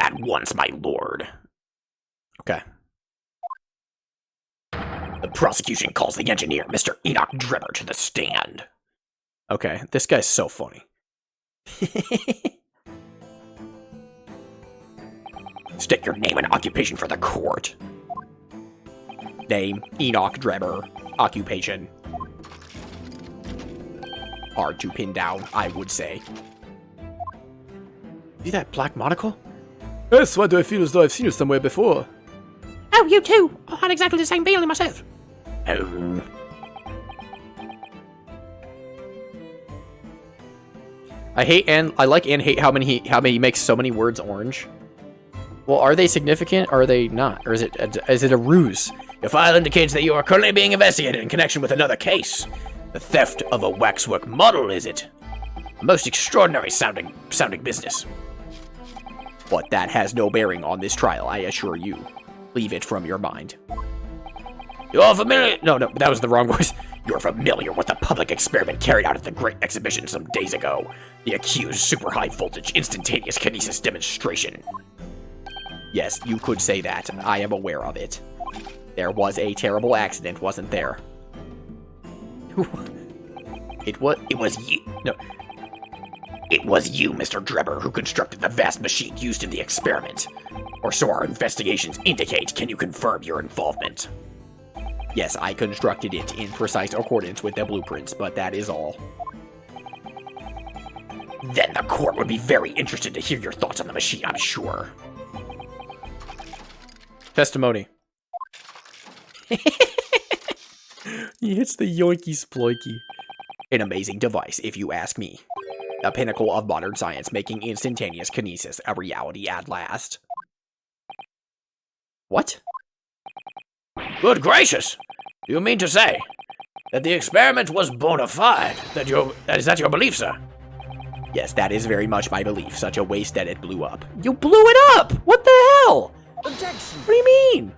At once, my lord. Okay. The prosecution calls the engineer, Mr. Enoch Drebber, to the stand. Okay, this guy's so funny. State your name and occupation for the court. Name, Enoch Drebber. Occupation. Hard to pin down, I would say. See that black monocle? Yes, why do I feel as though I've seen you somewhere before? Oh, you too! I had exactly the same feeling myself. I like and hate how he makes so many words orange. Well, are they significant or are they not? Or is it a ruse? Your file indicates that you are currently being investigated in connection with another case. The theft of a waxwork model, is it? A most extraordinary sounding business. But that has no bearing on this trial, I assure you. Leave it from your mind. You're familiar... No, that was the wrong voice. You're familiar with the public experiment carried out at the Great Exhibition some days ago. The accused super high voltage instantaneous kinesis demonstration. Yes, you could say that. I am aware of it. There was a terrible accident, wasn't there? It was you... No. It was you, Mr. Drebber, who constructed the vast machine used in the experiment. Or so our investigations indicate. Can you confirm your involvement? Yes, I constructed it in precise accordance with the blueprints, but that is all. Then the court would be very interested to hear your thoughts on the machine, I'm sure. Testimony. He hits the yoinky sploiky. An amazing device, if you ask me. The pinnacle of modern science, making instantaneous kinesis a reality at last. What? Good gracious! Do you mean to say that the experiment was bona fide? Is that your belief, sir? Yes, that is very much my belief. Such a waste that it blew up. You blew it up! What the hell? Objection! What do you mean?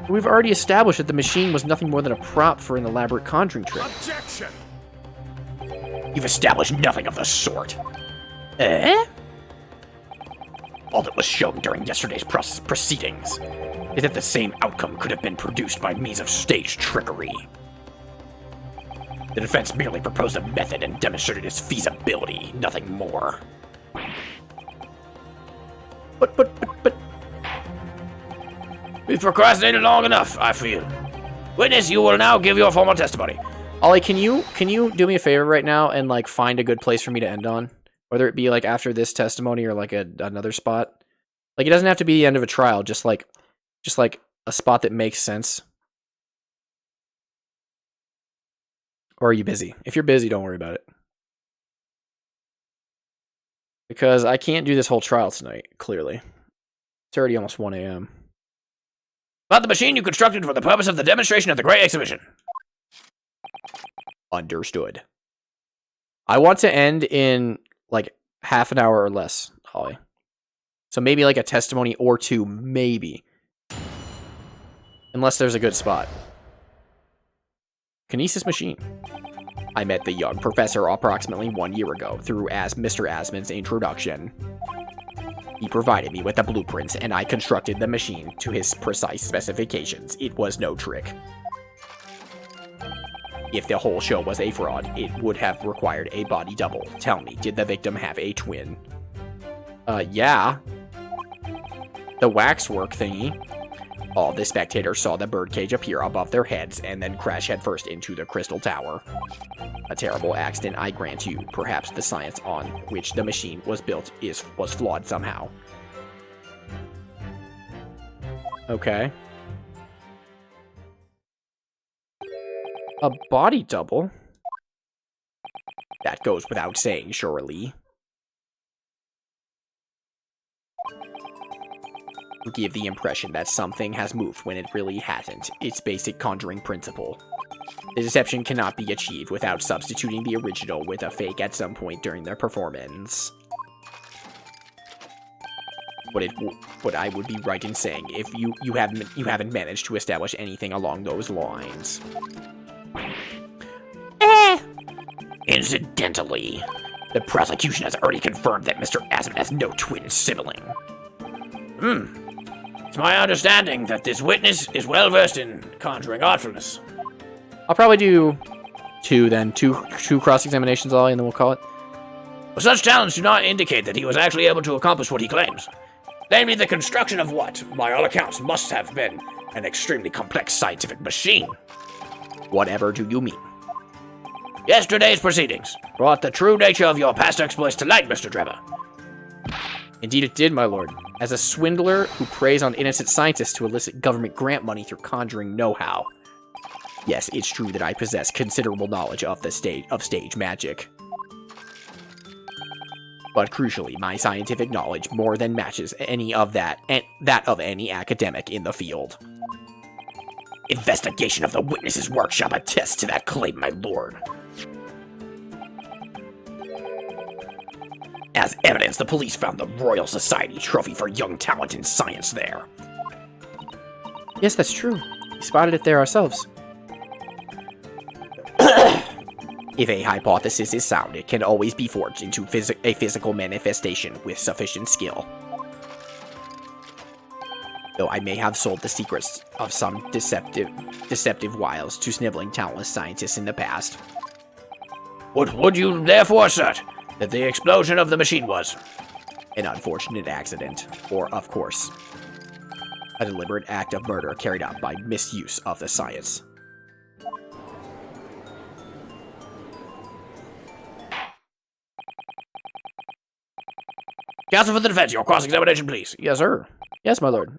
We've already established that the machine was nothing more than a prop for an elaborate conjuring trick. Objection! You've established nothing of the sort. Eh? All that was shown during yesterday's proceedings is that the same outcome could have been produced by means of staged trickery. The defense merely proposed a method and demonstrated its feasibility, nothing more. But... We've procrastinated long enough, I feel. Witness, you will now give your formal testimony. Ollie, can you do me a favor right now and like find a good place for me to end on? Whether it be like after this testimony or like another spot. Like it doesn't have to be the end of a trial, just like a spot that makes sense. Or are you busy? If you're busy, don't worry about it. Because I can't do this whole trial tonight, clearly. It's already almost 1 a.m. About the machine you constructed for the purpose of the demonstration at the Great Exhibition. Understood. I want to end in like half an hour or less, Ollie. So maybe like a testimony or two, maybe. Unless there's a good spot. Kinesis machine. I met the young professor approximately 1 year ago through Mr. Asman's introduction. He provided me with the blueprints and I constructed the machine to his precise specifications. It was no trick. If the whole show was a fraud, it would have required a body double. Tell me, did the victim have a twin? Yeah. The waxwork thingy. All the spectators saw the birdcage appear above their heads and then crash headfirst into the crystal tower. A terrible accident, I grant you. Perhaps the science on which the machine was built was flawed somehow. Okay. A body double? That goes without saying, surely. You give the impression that something has moved when it really hasn't. It's basic conjuring principle. The deception cannot be achieved without substituting the original with a fake at some point during the performance. But I would be right in saying if you haven't managed to establish anything along those lines. Incidentally, the prosecution has already confirmed that Mr. Asman has no twin sibling. It's my understanding that this witness is well versed in conjuring artfulness. I'll probably do two cross-examinations, Ollie, and then we'll call it. But such talents do not indicate that he was actually able to accomplish what he claims. Namely, the construction of what, by all accounts, must have been an extremely complex scientific machine. Whatever do you mean? Yesterday's proceedings brought the true nature of your past exploits to light, Mr. Drebber. Indeed it did, my lord. As a swindler who preys on innocent scientists to elicit government grant money through conjuring know-how. Yes, it's true that I possess considerable knowledge of stage magic. But crucially, my scientific knowledge more than matches any of that of any academic in the field. Investigation of the witness's workshop attests to that claim, my lord. As evidence, the police found the Royal Society trophy for young talent in science there. Yes, that's true. We spotted it there ourselves. If a hypothesis is sound, it can always be forged into a physical manifestation with sufficient skill. Though I may have sold the secrets of some deceptive wiles to sniveling, talentless scientists in the past. What would you therefore assert that the explosion of the machine was? An unfortunate accident, or, of course, a deliberate act of murder carried out by misuse of the science. Counsel for the defense, your cross-examination, please. Yes, sir. Yes, my lord.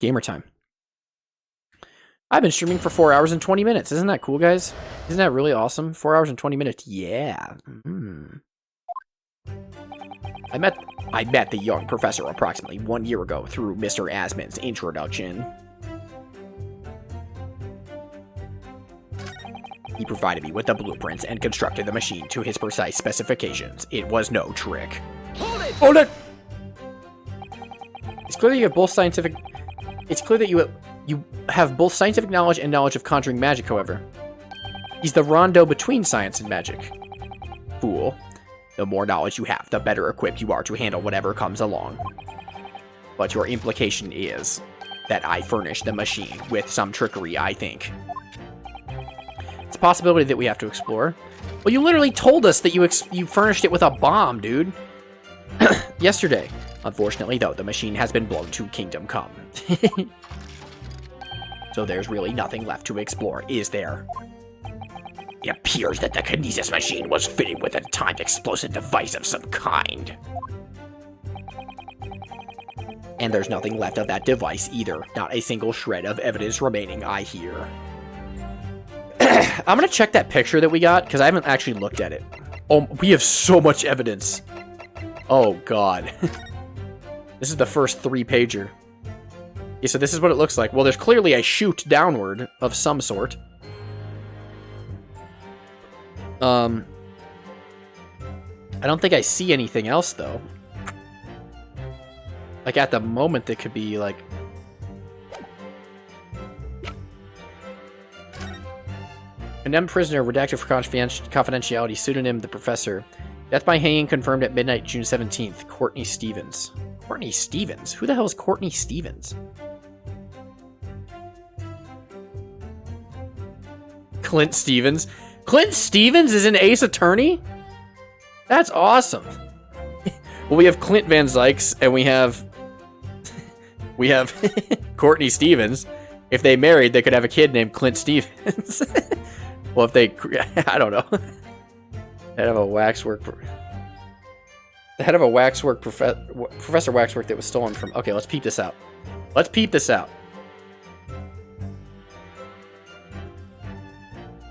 Gamer time. I've been streaming for 4 hours and 20 minutes. Isn't that cool, guys? Isn't that really awesome? 4 hours and 20 minutes. Yeah. I met the young professor approximately 1 year ago through Mr. Asman's introduction. He provided me with the blueprints and constructed the machine to his precise specifications. It was no trick. Hold it! It's clear that you have both scientific... It's clear that you have both scientific knowledge and knowledge of conjuring magic, however. He's the rondo between science and magic. Fool. The more knowledge you have, the better equipped you are to handle whatever comes along. But your implication is that I furnished the machine with some trickery, I think. It's a possibility that we have to explore. Well, you literally told us that you furnished it with a bomb, dude. Yesterday. Unfortunately, though, the machine has been blown to Kingdom Come. So there's really nothing left to explore, is there? It appears that the kinesis machine was fitted with a timed explosive device of some kind. And there's nothing left of that device either. Not a single shred of evidence remaining, I hear. I'm gonna check that picture that we got, because I haven't actually looked at it. Oh, we have so much evidence. Oh, God. This is the first 3-pager. Yeah, so this is what it looks like. Well, there's clearly a chute downward of some sort. I don't think I see anything else, though. Like, at the moment, it could be, like... Condemned prisoner, redacted for confidentiality, pseudonym the professor. Death by hanging confirmed at midnight, June 17th. Courtney Stevens. Courtney Stevens? Who the hell is Courtney Stevens? Clint Stevens. Clint Stevens is an Ace Attorney? That's awesome. Well, we have Clint Van Zykes, and we have Courtney Stevens. If they married, they could have a kid named Clint Stevens. Well, if they... I don't know. Head of a waxwork... The head of a waxwork... Professor Waxwork that was stolen from... Okay, let's peep this out. Let's peep this out.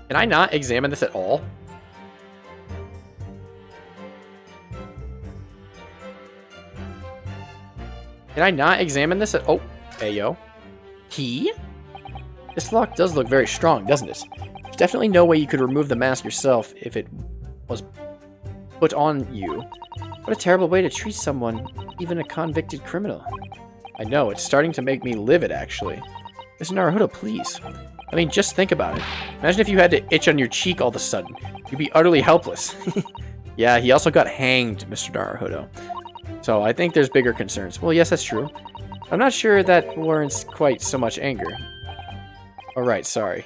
Can I not examine this at all? Can I not examine this at... Oh, ayo. Key? This lock does look very strong, doesn't it? There's definitely no way you could remove the mask yourself if it was put on you. What a terrible way to treat someone, even a convicted criminal. I know, it's starting to make me livid, actually. Mr. Naruhodo, please. I mean, just think about it. Imagine if you had to itch on your cheek all of a sudden. You'd be utterly helpless. Yeah, he also got hanged, Mr. Naruhodo. So I think there's bigger concerns. Well, yes, that's true. I'm not sure that warrants quite so much anger. Alright, sorry.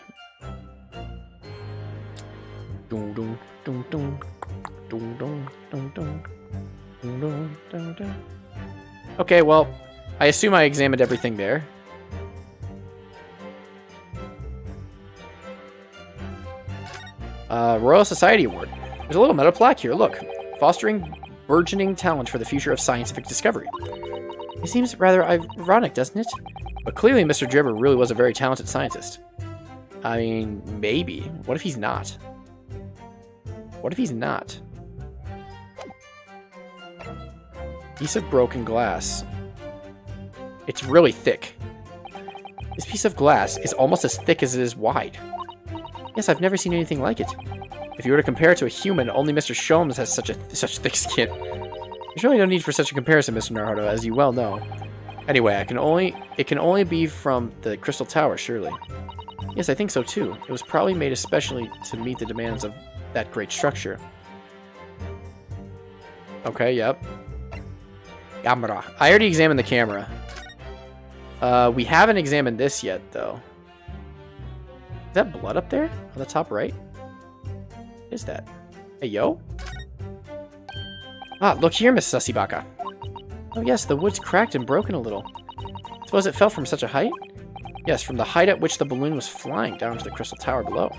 Okay, well, I assume I examined everything there. Royal Society Award. There's a little metal plaque here, look. Fostering burgeoning talent for the future of scientific discovery. It seems rather ironic, doesn't it? But clearly Mr. Dribber really was a very talented scientist. I mean, maybe. What if he's not? What if he's not? Piece of broken glass. It's really thick. This piece of glass is almost as thick as it is wide. Yes, I've never seen anything like it. If you were to compare it to a human, only Mr. Sholmes has such thick skin. There's really no need for such a comparison, Mr. Naruto, as you well know. Anyway, it can only be from the Crystal Tower, surely. Yes, I think so too. It was probably made especially to meet the demands of that great structure. Okay, yep. Camera. I already examined the camera. We haven't examined this yet, though. Is that blood up there? On the top right? What is that? Hey, yo? Ah, look here, Miss Sussibaka. Oh yes, the wood's cracked and broken a little. Suppose it fell from such a height? Yes, from the height at which the balloon was flying down to the Crystal Tower below.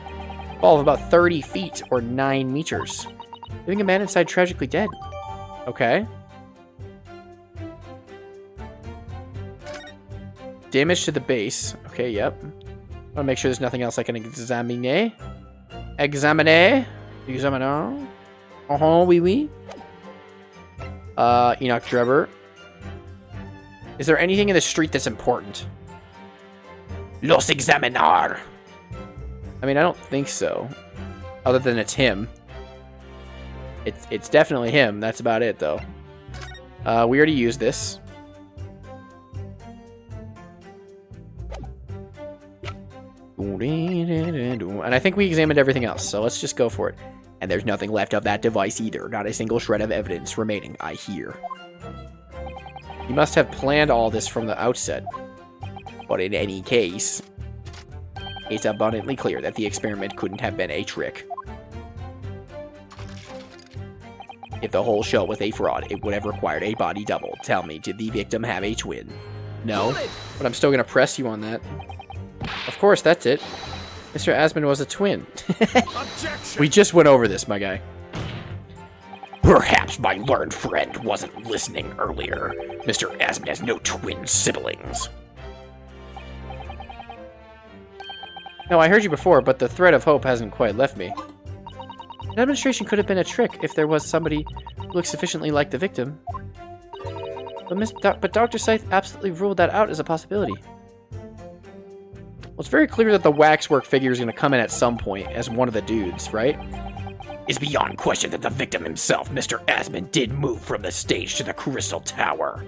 Fall of about 30 feet, or 9 meters. Leaving a man inside tragically dead. Okay. Damage to the base. Okay, yep. I want to make sure there's nothing else I can examine. Examine. Oui, oui. Enoch Drebber. Is there anything in the street that's important? Los examinar. I mean, I don't think so. Other than it's him. It's definitely him. That's about it, though. We already used this. And I think we examined everything else, so let's just go for it. And there's nothing left of that device either. Not a single shred of evidence remaining, I hear. You must have planned all this from the outset. But in any case, it's abundantly clear that the experiment couldn't have been a trick. If the whole show was a fraud, it would have required a body double. Tell me, did the victim have a twin? No, but I'm still going to press you on that. Of course, that's it. Mr. Asmund was a twin. We just went over this, my guy. Perhaps my learned friend wasn't listening earlier. Mr. Asmund has no twin siblings. No, I heard you before, but the thread of hope hasn't quite left me. The demonstration could have been a trick if there was somebody who looked sufficiently like the victim. But Dr. Scythe absolutely ruled that out as a possibility. Well, it's very clear that the waxwork figure is going to come in at some point as one of the dudes, right? It's beyond question that the victim himself, Mr. Asmund, did move from the stage to the Crystal Tower.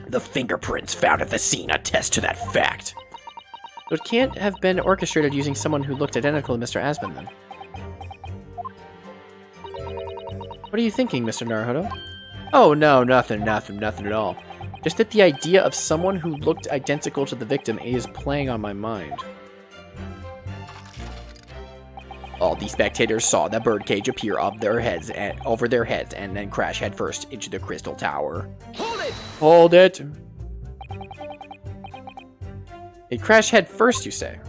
The fingerprints found at the scene attest to that fact. So it can't have been orchestrated using someone who looked identical to Mr. Asmund, then. What are you thinking, Mr. Naruto? Oh, no, nothing at all. Just that the idea of someone who looked identical to the victim is playing on my mind. All the spectators saw the birdcage appear over their heads and then crash headfirst into the Crystal Tower. Hold it! Hold it! It crashed head first, you say?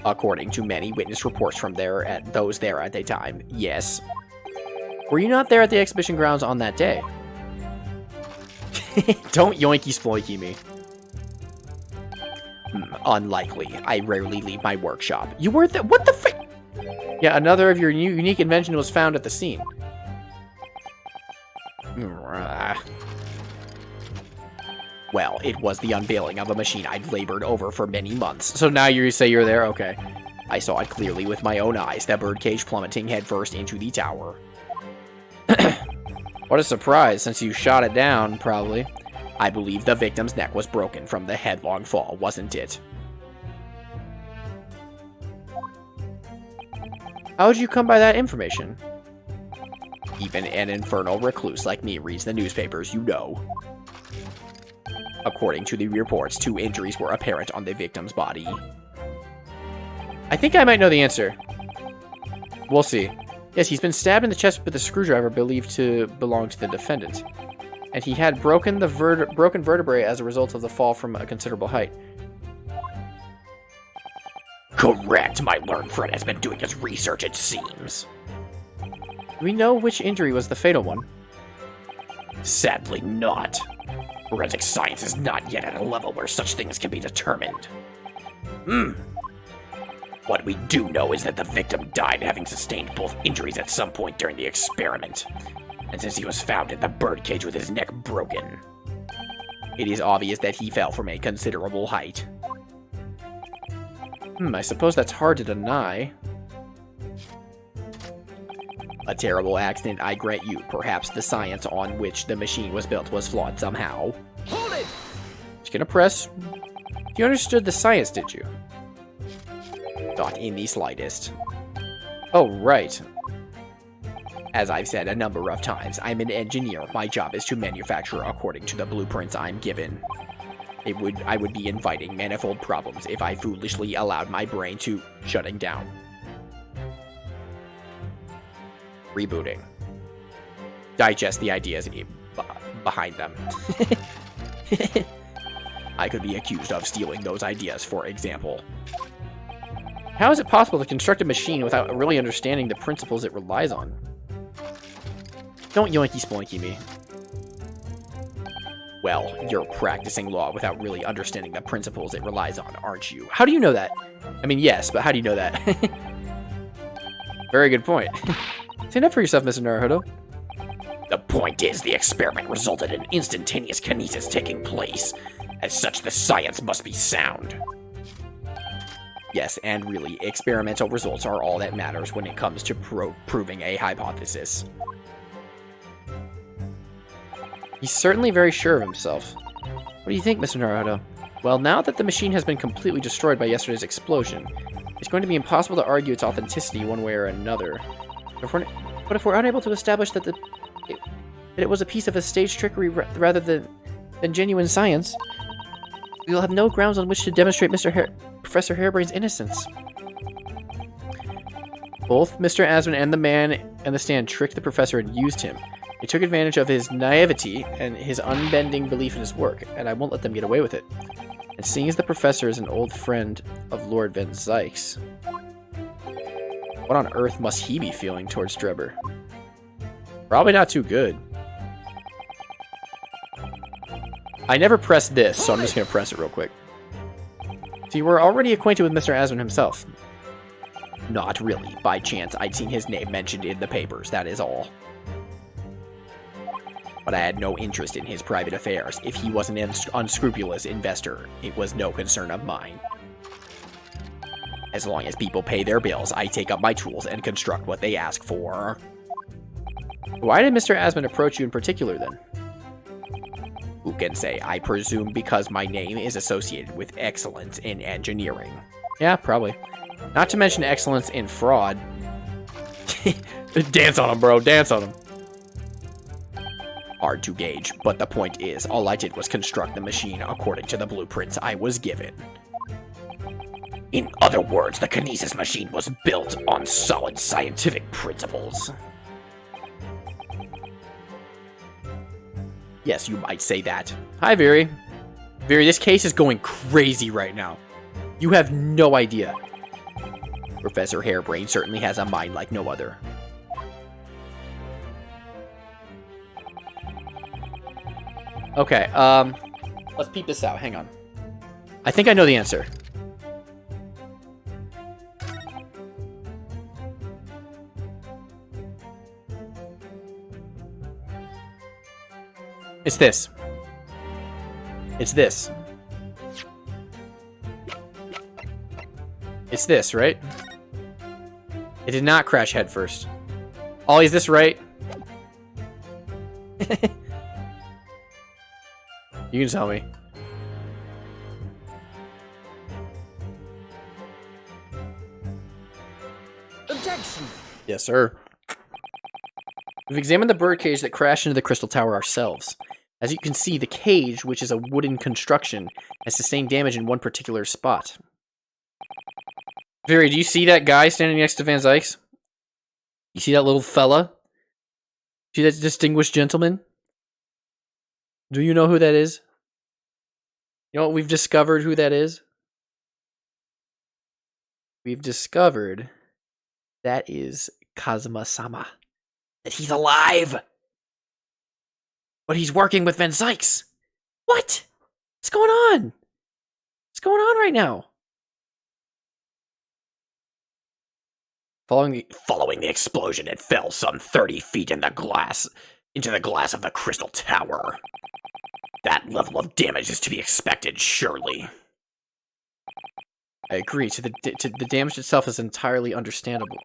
According to many witness reports from those there at the time, yes. Were you not there at the exhibition grounds on that day? Don't yoinky sploinky me. Unlikely. I rarely leave my workshop. You were there? What the frick? Yeah, another of your unique invention was found at the scene. Well, it was the unveiling of a machine I'd labored over for many months. So now you say you're there? Okay. I saw it clearly with my own eyes, the birdcage plummeting headfirst into the tower. What a surprise, since you shot it down, probably. I believe the victim's neck was broken from the headlong fall, wasn't it? How would you come by that information? Even an infernal recluse like me reads the newspapers, you know. According to the reports, 2 injuries were apparent on the victim's body. I think I might know the answer. We'll see. Yes, he's been stabbed in the chest with a screwdriver believed to belong to the defendant. And he had broken vertebrae as a result of the fall from a considerable height. Correct. My learned friend has been doing his research, it seems. Do we know which injury was the fatal one? Sadly not. Forensic science is not yet at a level where such things can be determined. What we do know is that the victim died having sustained both injuries at some point during the experiment. And since he was found in the birdcage with his neck broken, It is obvious that he fell from a considerable height. I suppose that's hard to deny. A terrible accident, I grant you. Perhaps the science on which the machine was built was flawed somehow. Hold it! Just gonna press. You understood the science, did you? Not in the slightest. Oh, right. As I've said a number of times, I'm an engineer. My job is to manufacture according to the blueprints I'm given. I would be inviting manifold problems if I foolishly allowed my brain to shutting down. Rebooting. Digest the ideas behind them. I could be accused of stealing those ideas, for example. How is it possible to construct a machine without really understanding the principles it relies on? Don't yoinky sploinky me. Well, you're practicing law without really understanding the principles it relies on, aren't you? How do you know that? I mean, yes, but how do you know that? Very good point. Stand up for yourself, Mr. Naruhodo. the point is the experiment resulted in instantaneous kinesis taking place. As such, the science must be sound. Yes, and really, experimental results are all that matters when it comes to proving a hypothesis. He's certainly very sure of himself. What do you think, Mr. Naruhodo? Well, now that the machine has been completely destroyed by yesterday's explosion, it's going to be impossible to argue its authenticity one way or another. But if we're unable to establish that it was a piece of a stage trickery rather than genuine science, we will have no grounds on which to demonstrate Professor Harebrain's innocence. Both Mr. Asman and the man in the stand tricked the professor and used him. They took advantage of his naivety and his unbending belief in his work, and I won't let them get away with it. And seeing as the professor is an old friend of Lord Van Zyk's, what on earth must he be feeling towards Drebber? Probably not too good. I never pressed this, so I'm just going to press it real quick. See, we're already acquainted with Mr. Asman himself. Not really. By chance, I'd seen his name mentioned in the papers, that is all. But I had no interest in his private affairs. If he was an unscrupulous investor, it was no concern of mine. As long as people pay their bills, I take up my tools and construct what they ask for. Why did Mr. Asman approach you in particular, then? Who can say? I presume because my name is associated with excellence in engineering. Yeah, probably. Not to mention excellence in fraud. Dance on him, bro. Dance on him. Hard to gauge, but the point is, all I did was construct the machine according to the blueprints I was given. In other words, the kinesis machine was built on solid scientific principles. Yes, you might say that. Hi, Viri. Viri, this case is going crazy right now. You have no idea. Professor Harebrain certainly has a mind like no other. Okay, let's peep this out. Hang on. I think I know the answer. It's this. It's this. It's this, right? It did not crash headfirst. Ollie, is this right? You can tell me. Objection! Yes, sir. We've examined the birdcage that crashed into the crystal tower ourselves. As you can see, the cage, which is a wooden construction, has sustained damage in one particular spot. Viri, do you see that guy standing next to Van Zyk's? You see that little fella? See that distinguished gentleman? Do you know who that is? You know what we've discovered who that is? We've discovered that is Kazuma-sama. That he's alive! But he's working with Van Zyk's. What? What's going on? What's going on right now? Following the... Following the explosion, it fell some 30 feet into the glass of the crystal tower. That level of damage is to be expected, surely. I agree. The damage itself is entirely understandable.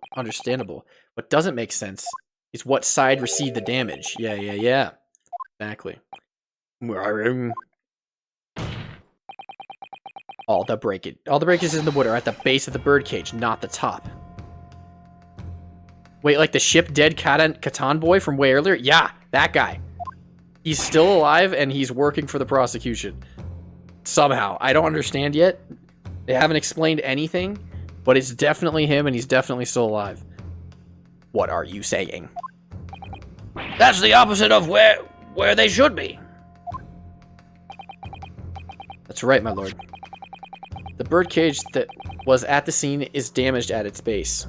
What doesn't make sense is what side received the damage. Yeah. Exactly. All the breakages in the wood are at the base of the birdcage, not the top. Wait, like the ship dead Catan boy from way earlier? Yeah, that guy. He's still alive and he's working for the prosecution. Somehow. I don't understand yet. They haven't explained anything, but it's definitely him and he's definitely still alive. What are you saying? That's the opposite of where they should be. That's right, my lord. The birdcage that was at the scene is damaged at its base.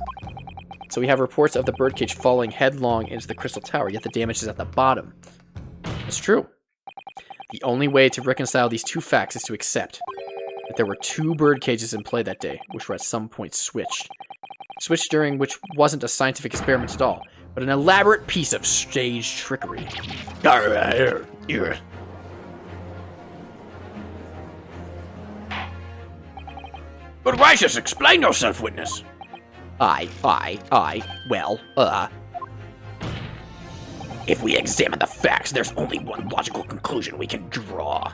So we have reports of the birdcage falling headlong into the crystal tower, yet the damage is at the bottom. It's true. The only way to reconcile these two facts is to accept that there were two bird cages in play that day, which were at some point switched. Switched during which wasn't a scientific experiment at all, but an elaborate piece of stage trickery. But righteous, explain yourself, witness. Well, if we examine the facts, there's only one logical conclusion we can draw.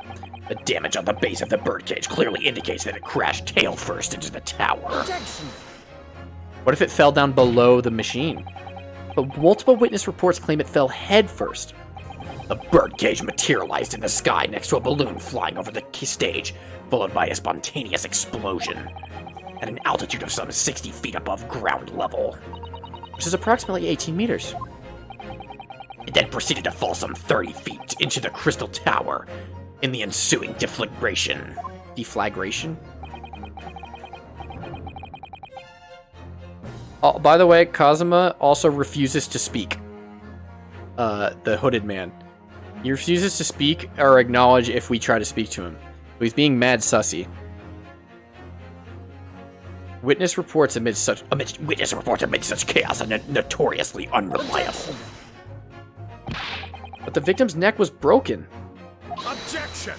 The damage on the base of the birdcage clearly indicates that it crashed tail first into the tower. Objection. What if it fell down below the machine? But multiple witness reports claim it fell head first. The birdcage materialized in the sky next to a balloon flying over the stage, followed by a spontaneous explosion at an altitude of some 60 feet above ground level. Which is approximately 18 meters. It then proceeded to fall some 30 feet into the crystal tower in the ensuing deflagration. Deflagration? Oh, by the way, Kazuma also refuses to speak. The hooded man. He refuses to speak or acknowledge if we try to speak to him. So he's being mad sussy. Witness reports amid such chaos are notoriously unreliable. But the victim's neck was broken. Objection!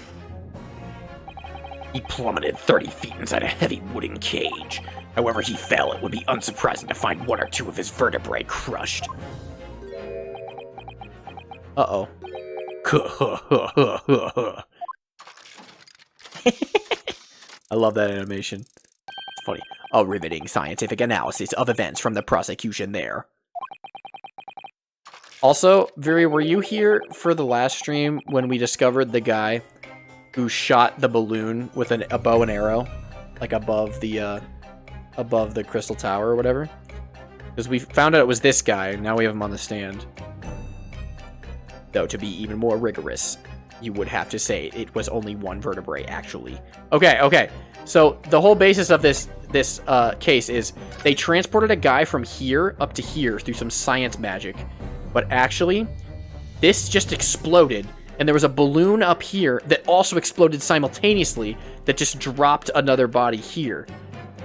He plummeted 30 feet inside a heavy wooden cage. However he fell, it would be unsurprising to find one or two of his vertebrae crushed. Uh-oh. I love that animation. It's funny. A riveting scientific analysis of events from the prosecution there. Also, Viri, were you here for the last stream when we discovered the guy who shot the balloon with a bow and arrow, like above the crystal tower or whatever? Because we found out it was this guy, and now we have him on the stand. Though to be even more rigorous, you would have to say it was only one vertebrae, actually. Okay. So the whole basis of this case is they transported a guy from here up to here through some science magic, but actually, this just exploded, and there was a balloon up here that also exploded simultaneously that just dropped another body here.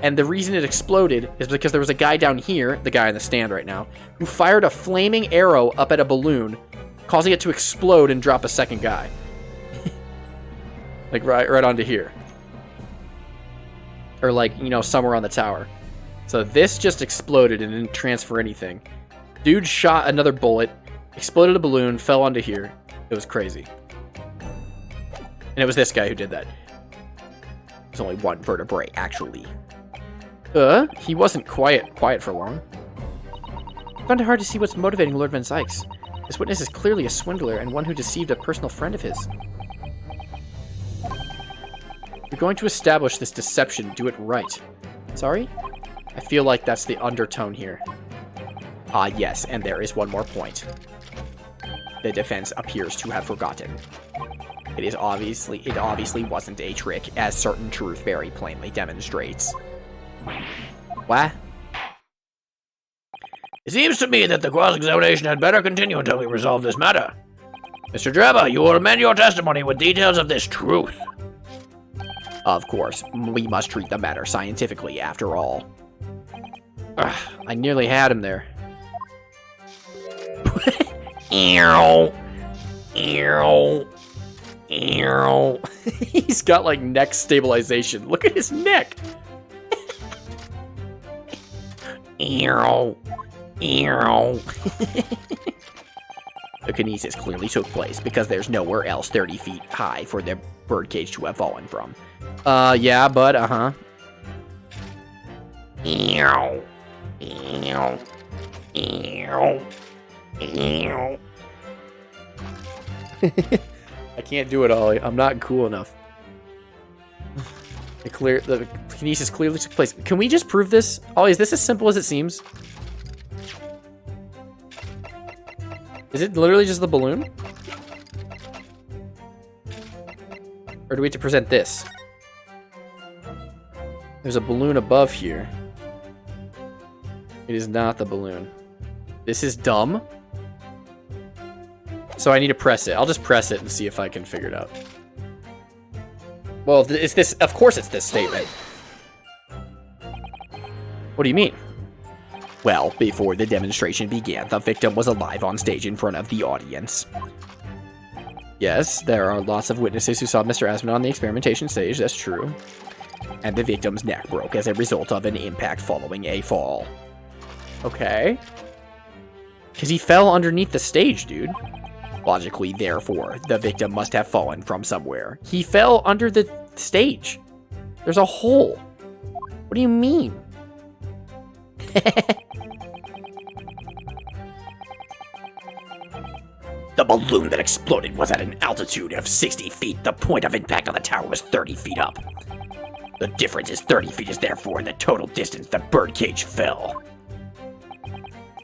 And the reason it exploded is because there was a guy down here, the guy on the stand right now, who fired a flaming arrow up at a balloon, causing it to explode and drop a second guy. Like right onto here. Or like, somewhere on the tower. So this just exploded and didn't transfer anything. Dude shot another bullet, exploded a balloon, fell onto here. It was crazy. And it was this guy who did that. There's only one vertebrae, actually. He wasn't quiet for long. I found it hard to see what's motivating Lord Van Sykes. This witness is clearly a swindler and one who deceived a personal friend of his. If you're going to establish this deception, do it right. Sorry? I feel like that's the undertone here. Yes, and there is one more point. The defense appears to have forgotten. It obviously wasn't a trick, as certain truth very plainly demonstrates. What? It seems to me that the cross-examination had better continue until we resolve this matter. Mr. Drebber, you will amend your testimony with details of this truth. Of course, we must treat the matter scientifically after all. I nearly had him there. Ew. Ew. Ew. He's got like neck stabilization. Look at his neck. Ew. Ew. The kinesis clearly took place because there's nowhere else 30 feet high for the birdcage to have fallen from. Yeah, bud, uh-huh. Ew. Ew. Ew. Ew. I can't do it, Ollie. I'm not cool enough. The kinesis clearly took place. Can we just prove this? Ollie, is this as simple as it seems? Is it literally just the balloon? Or do we have to present this? There's a balloon above here. It is not the balloon. This is dumb. So I need to press it. I'll just press it and see if I can figure it out. Well, it's this. Of course it's this statement. What do you mean? Well, before the demonstration began, the victim was alive on stage in front of the audience. Yes, there are lots of witnesses who saw Mr. Asman on the experimentation stage, that's true. And the victim's neck broke as a result of an impact following a fall. Okay. Because he fell underneath the stage, dude. Logically, therefore, the victim must have fallen from somewhere. He fell under the stage. There's a hole. What do you mean? The balloon that exploded was at an altitude of 60 feet. The point of impact on the tower was 30 feet up. The difference is 30 feet is therefore the total distance the birdcage fell.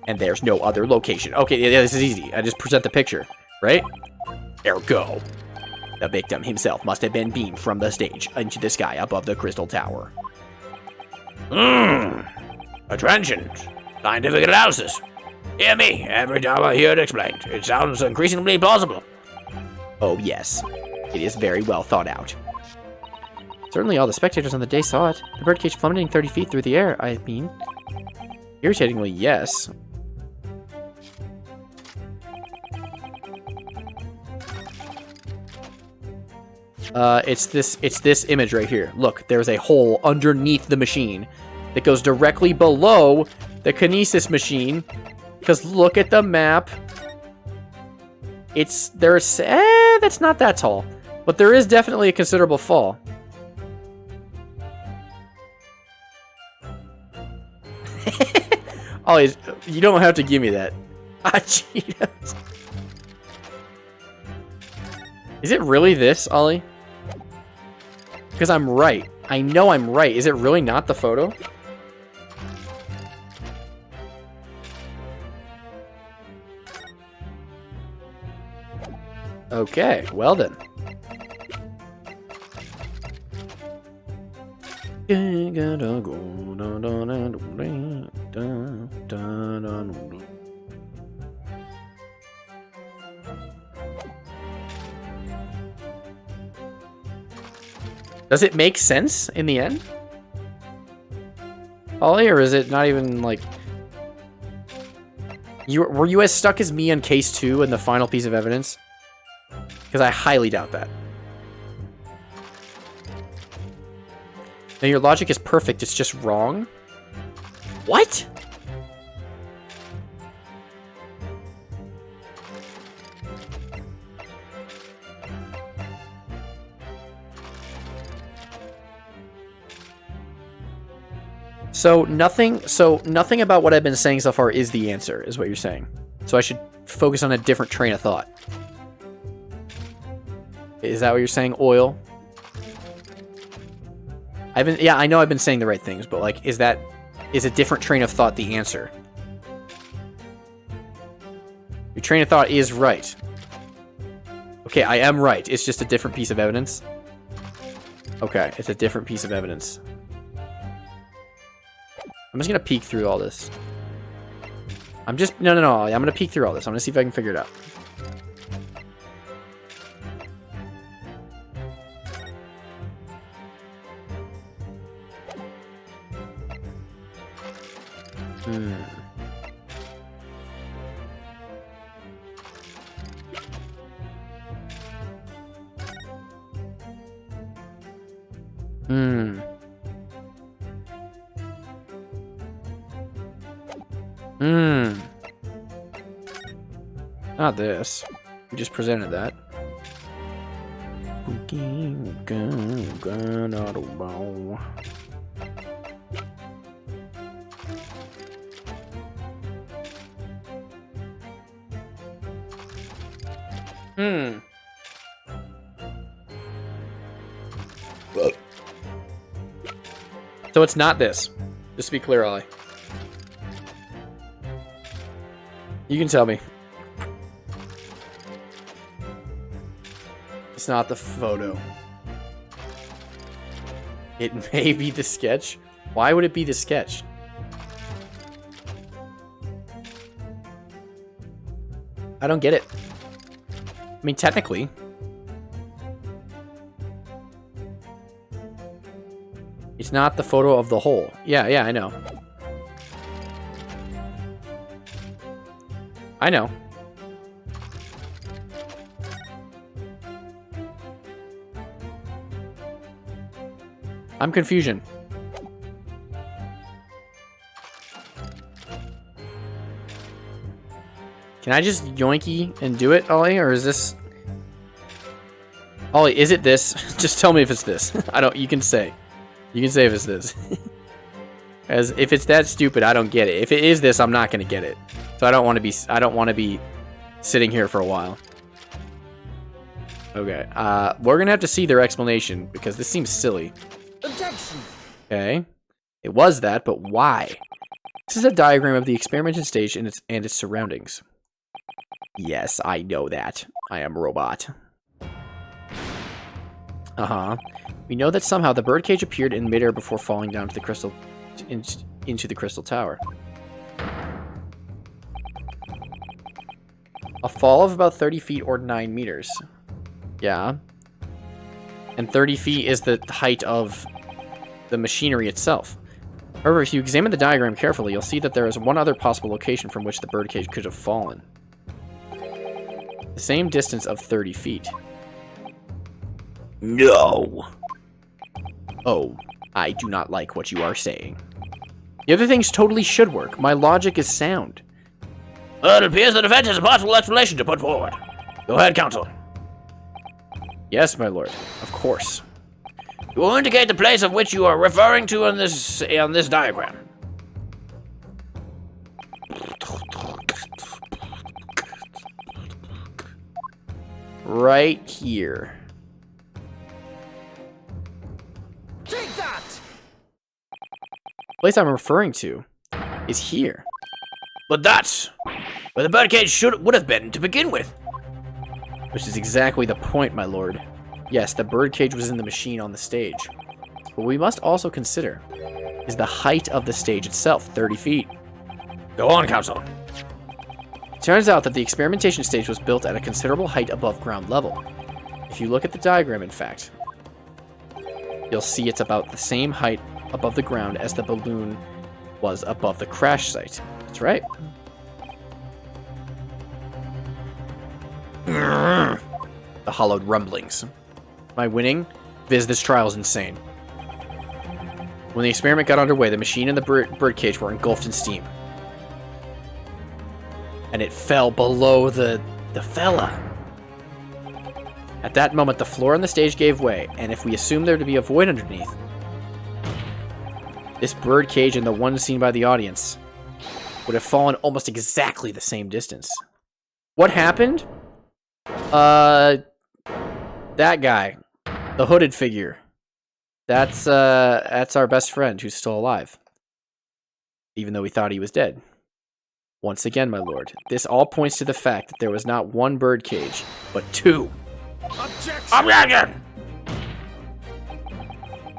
And there's no other location. Okay, yeah, this is easy. I just present the picture, right? Ergo, The victim himself must have been beamed from the stage into the sky above the crystal tower. Attention. Scientific analysis. Hear me every time I hear it explained. It sounds increasingly plausible. Oh yes, it is very well thought out. Certainly all the spectators on the day saw it. The birdcage plummeting 30 feet through the air, I mean. Irritatingly, yes. It's this image right here. Look, there's a hole underneath the machine that goes directly below the kinesis machine. Because look at the map. That's not that tall. But there is definitely a considerable fall. Always, you don't have to give me that. Cheetos. Is it really this, Ollie? Because I'm right. I know I'm right. Is it really not the photo? Okay, well then. Does it make sense in the end? Ollie, or is it not even like... Were you as stuck as me on case 2 in the final piece of evidence? Because I highly doubt that. Now your logic is perfect, it's just wrong? What? So nothing about what I've been saying so far is the answer, is what you're saying. So I should focus on a different train of thought. Is that what you're saying, oil? Yeah, I know I've been saying the right things, but like, is a different train of thought the answer? Your train of thought is right. Okay, I am right. It's just a different piece of evidence. Okay, it's a different piece of evidence. I'm just gonna peek through all this. No. I'm gonna peek through all this. I'm gonna see if I can figure it out. Hmm. Hmm. Hmm. Not this. We just presented that. Hmm. So it's not this. Just to be clear, Ollie. You can tell me. It's not the photo. It may be the sketch. Why would it be the sketch? I don't get it. I mean, technically. It's not the photo of the hole. Yeah, I know. I know. I'm confusion. Can I just yoinky and do it, Ollie? Or is this... Ollie, is it this? Just tell me if it's this. I don't... You can say. You can say if it's this. As if it's that stupid, I don't get it. If it is this, I'm not gonna get it. So I don't want to be sitting here for a while. Okay. We're gonna have to see their explanation because this seems silly. Objection. Okay. It was that, but why? This is a diagram of the experimental stage and its surroundings. Yes, I know that. I am a robot. Uh-huh. We know that somehow the birdcage appeared in midair before falling down to the crystal into the crystal tower. A fall of about 30 feet or 9 meters. Yeah. And 30 feet is the height of the machinery itself. However, if you examine the diagram carefully, you'll see that there is one other possible location from which the birdcage could have fallen. The same distance of 30 feet. No! Oh, I do not like what you are saying. The other things totally should work. My logic is sound. Well, it appears the defense has a possible explanation to put forward. Go ahead, counsel. Yes, my lord. Of course. You will indicate the place of which you are referring to on this diagram. Right here. Take that! The place I'm referring to is here. But that's where the birdcage would have been to begin with. Which is exactly the point, my lord. Yes, the birdcage was in the machine on the stage. What we must also consider is the height of the stage itself, 30 feet. Go on, counsel. It turns out that the experimentation stage was built at a considerable height above ground level. If you look at the diagram, in fact, you'll see it's about the same height above the ground as the balloon was above the crash site. That's right. The hollowed rumblings. Am I winning? Viz, this trial is insane. When the experiment got underway, the machine and the birdcage were engulfed in steam. And it fell below the fella. At that moment, the floor on the stage gave way, and if we assume there to be a void underneath, this birdcage and the one seen by the audience would have fallen almost exactly the same distance. What happened? That guy. The hooded figure. That's our best friend who's still alive. Even though we thought he was dead. Once again, my lord, this all points to the fact that there was not one birdcage, but two. Objection!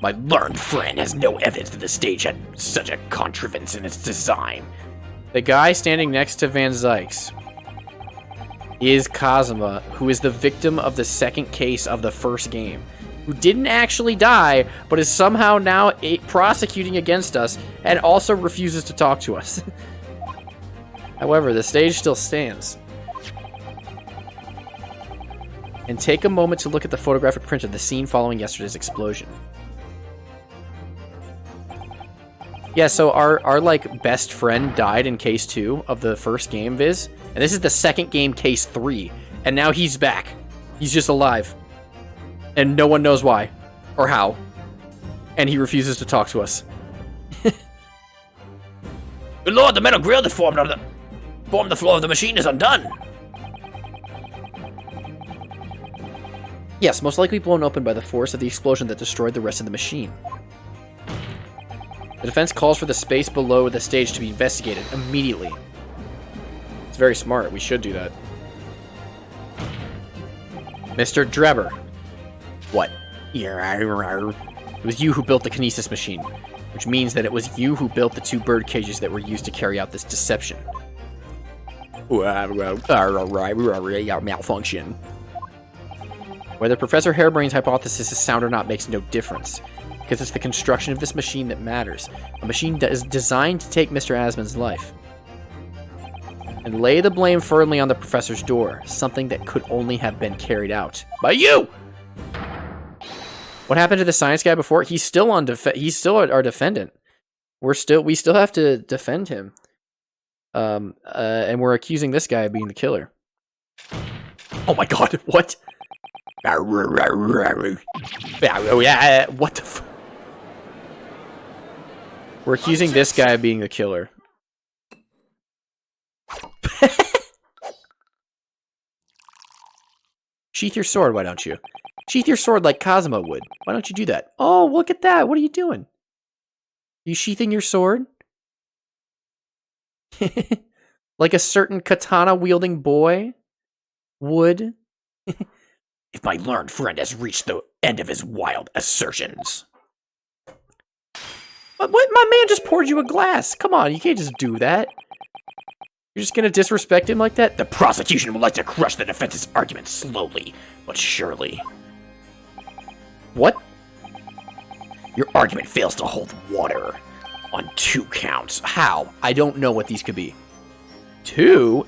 My learned friend has no evidence that the stage had such a contrivance in its design. The guy standing next to Van Zykes is Kazuma, who is the victim of the second case of the first game. who didn't actually die, but is somehow now prosecuting against us and also refuses to talk to us. However, the stage still stands. And take a moment to look at the photographic print of the scene following yesterday's explosion. Yeah, so our like best friend died in case 2 of the first game, Viz. And this is the second game, case 3. And now he's back. He's just alive. And no one knows why. Or how. And he refuses to talk to us. Good lord, the metal grill that formed the floor of the machine is undone. Yes, most likely blown open by the force of the explosion that destroyed the rest of the machine. The defense calls for the space below the stage to be investigated immediately. It's very smart. We should do that. Mr. Drebber. What? It was you who built the kinesis machine, which means that it was you who built the 2 bird cages that were used to carry out this deception. Malfunction. Whether Professor Harebrain's hypothesis is sound or not makes no difference, because it's the construction of this machine that matters. A machine that is designed to take Mr. Asmon's life. And lay the blame firmly on the professor's door, something that could only have been carried out by you! What happened to the science guy before? He's still on he's still our defendant. We still have to defend him. And we're accusing this guy of being the killer. Oh my god, what? What the f- We're accusing this guy of being the killer. Sheath your sword, why don't you? Sheath your sword like Cosmo would. Why don't you do that? Oh, look at that. What are you doing? Are you sheathing your sword? Like a certain katana-wielding boy would? If my learned friend has reached the end of his wild assertions. What? My man just poured you a glass. Come on, you can't just do that. You're just gonna disrespect him like that? The prosecution would like to crush the defense's argument slowly, but surely. What? Your argument fails to hold water on 2 counts. How? I don't know what these could be. 2?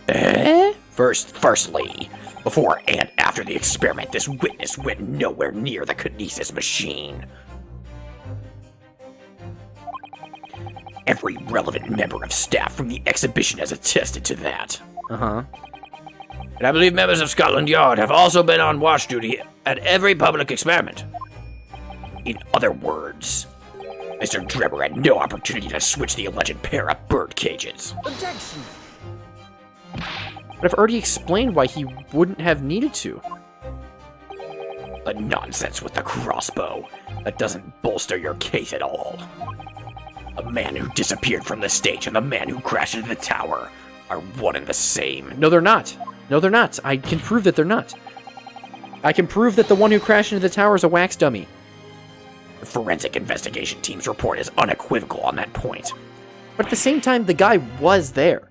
Firstly, before and after the experiment, this witness went nowhere near the kinesis machine. Every relevant member of staff from the exhibition has attested to that. Uh-huh. And I believe members of Scotland Yard have also been on watch duty at every public experiment. In other words, Mr. Drebber had no opportunity to switch the alleged pair of bird cages. Objection! But I've already explained why he wouldn't have needed to. The nonsense with the crossbow. That doesn't bolster your case at all. A man who disappeared from the stage and the man who crashed into the tower are one and the same. No, they're not. No, they're not. I can prove that they're not. I can prove that the one who crashed into the tower is a wax dummy. The forensic investigation team's report is unequivocal on that point. But at the same time, the guy was there.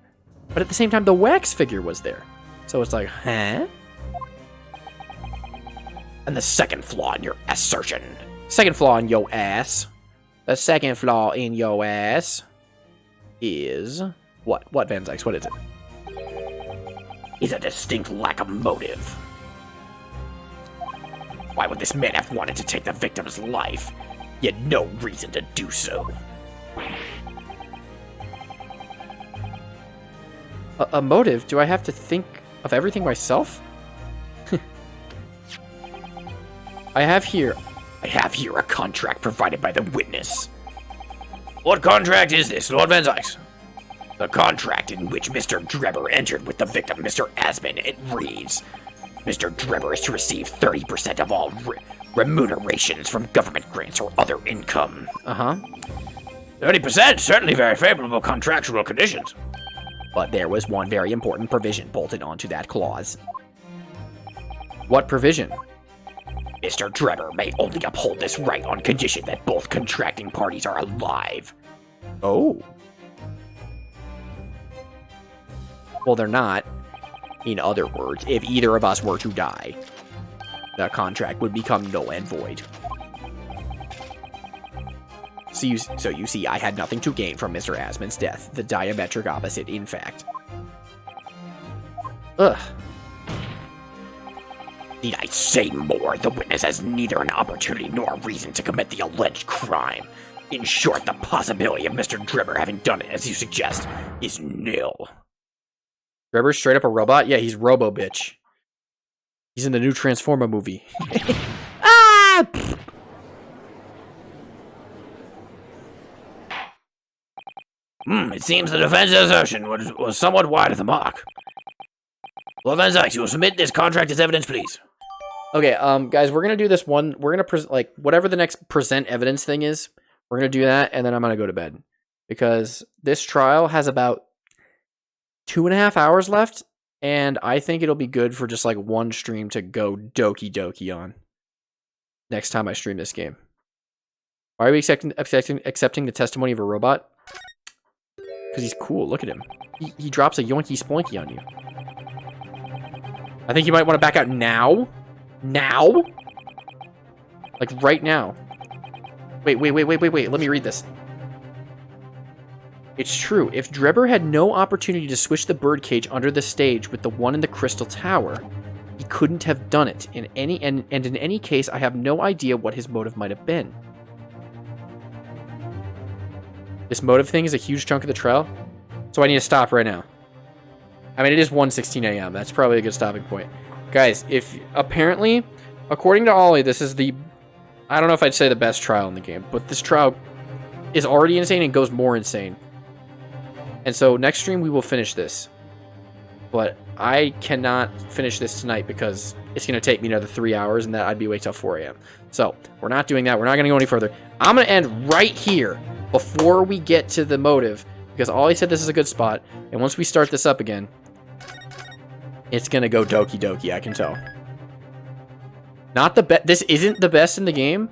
But at the same time, the wax figure was there. So it's like, huh? And the second flaw in your assertion. Second flaw in yo ass. The second flaw in yo ass is... What? What, Van Zykes? What is it? Is a distinct lack of motive. Why would this man have wanted to take the victim's life? He had no reason to do so. A motive? Do I have to think of everything myself? I have here a contract provided by the witness. What contract is this, Lord Van Zykes? The contract in which Mr. Drebber entered with the victim, Mr. Asmon. It reads, Mr. Drebber is to receive 30% of all remunerations from government grants or other income. Uh-huh. 30%? Certainly very favorable contractual conditions. But there was one very important provision bolted onto that clause. What provision? Mr. Drebber may only uphold this right on condition that both contracting parties are alive. Oh. Well, they're not. In other words, if either of us were to die, the contract would become null and void. So you see, I had nothing to gain from Mr. Asmon's death. The diametric opposite, in fact. Ugh. Need I say more? The witness has neither an opportunity nor a reason to commit the alleged crime. In short, the possibility of Mr. Drebber having done it, as you suggest, is nil. Drebber's straight up a robot? Yeah, he's Robo Bitch. He's in the new Transformer movie. Ah! It seems the defense assertion was somewhat wide of the mark. Well, Van Zyx, you will submit this contract as evidence, please. Okay, guys, we're gonna do this one. We're gonna like whatever the next present evidence thing is. We're gonna do that, and then I'm gonna go to bed because this trial has about 2.5 hours left, and I think it'll be good for just like one stream to go Doki Doki on next time I stream this game. Why are we accepting the testimony of a robot? Because he's cool. Look at him. He drops a yoinky sploinky on you. I think you might want to back out now. Now? Like right now. Wait. Let me read this. It's true. If Drebber had no opportunity to switch the birdcage under the stage with the one in the crystal tower, he couldn't have done it. In any case, I have no idea what his motive might have been. This motive thing is a huge chunk of the trial, so I need to stop right now. I mean, it is 1:16 a.m. That's probably a good stopping point. Guys, if apparently, according to Ollie, this is the, I don't know if I'd say the best trial in the game, but this trial is already insane and goes more insane. And so next stream we will finish this. But I cannot finish this tonight because it's going to take me another 3 hours and that I'd be awake till 4 a.m. So we're not doing that. We're not going to go any further. I'm going to end right here before we get to the motive because Ollie said this is a good spot. And once we start this up again, it's going to go Doki Doki, I can tell. Not the best. This isn't the best in the game.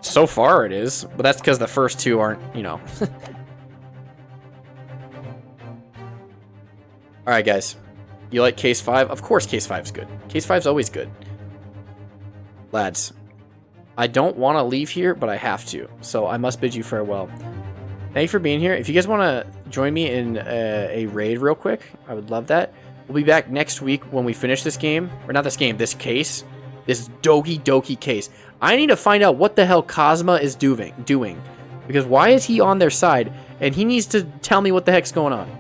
So far it is, but that's because the first two aren't, you know. Alright, guys. You like Case 5? Of course Case 5's good. Case 5's always good. Lads, I don't want to leave here, but I have to. So I must bid you farewell. Thank you for being here. If you guys want to join me in a raid real quick, I would love that. We'll be back next week when we finish this game. Or not this game, this case. This Doki Doki case. I need to find out what the hell Cosma is doing. Because why is he on their side? And he needs to tell me what the heck's going on.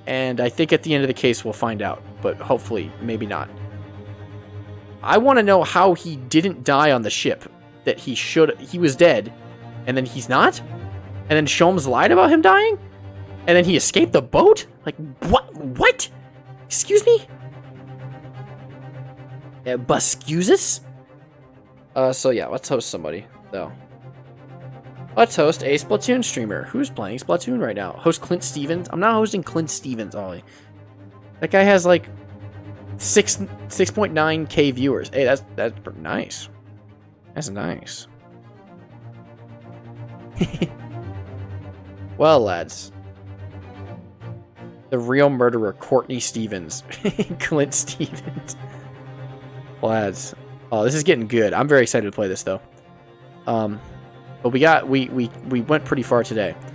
And I think at the end of the case we'll find out. But hopefully, maybe not. I want to know how he didn't die on the ship. That he was dead. And then he's not? And then Sholmes lied about him dying? And then he escaped the boat? Like, what? Excuse me? Buscusis? So yeah, let's host somebody, though. Let's host a Splatoon streamer. Who's playing Splatoon right now? Host Clint Stevens? I'm not hosting Clint Stevens, Ollie. That guy has like 6.9k viewers. Hey, that's nice. That's nice. Well, lads. The real murderer, Courtney Stevens. Clint Stevens. Lads. Oh, this is getting good. I'm very excited to play this, though. But we went pretty far today.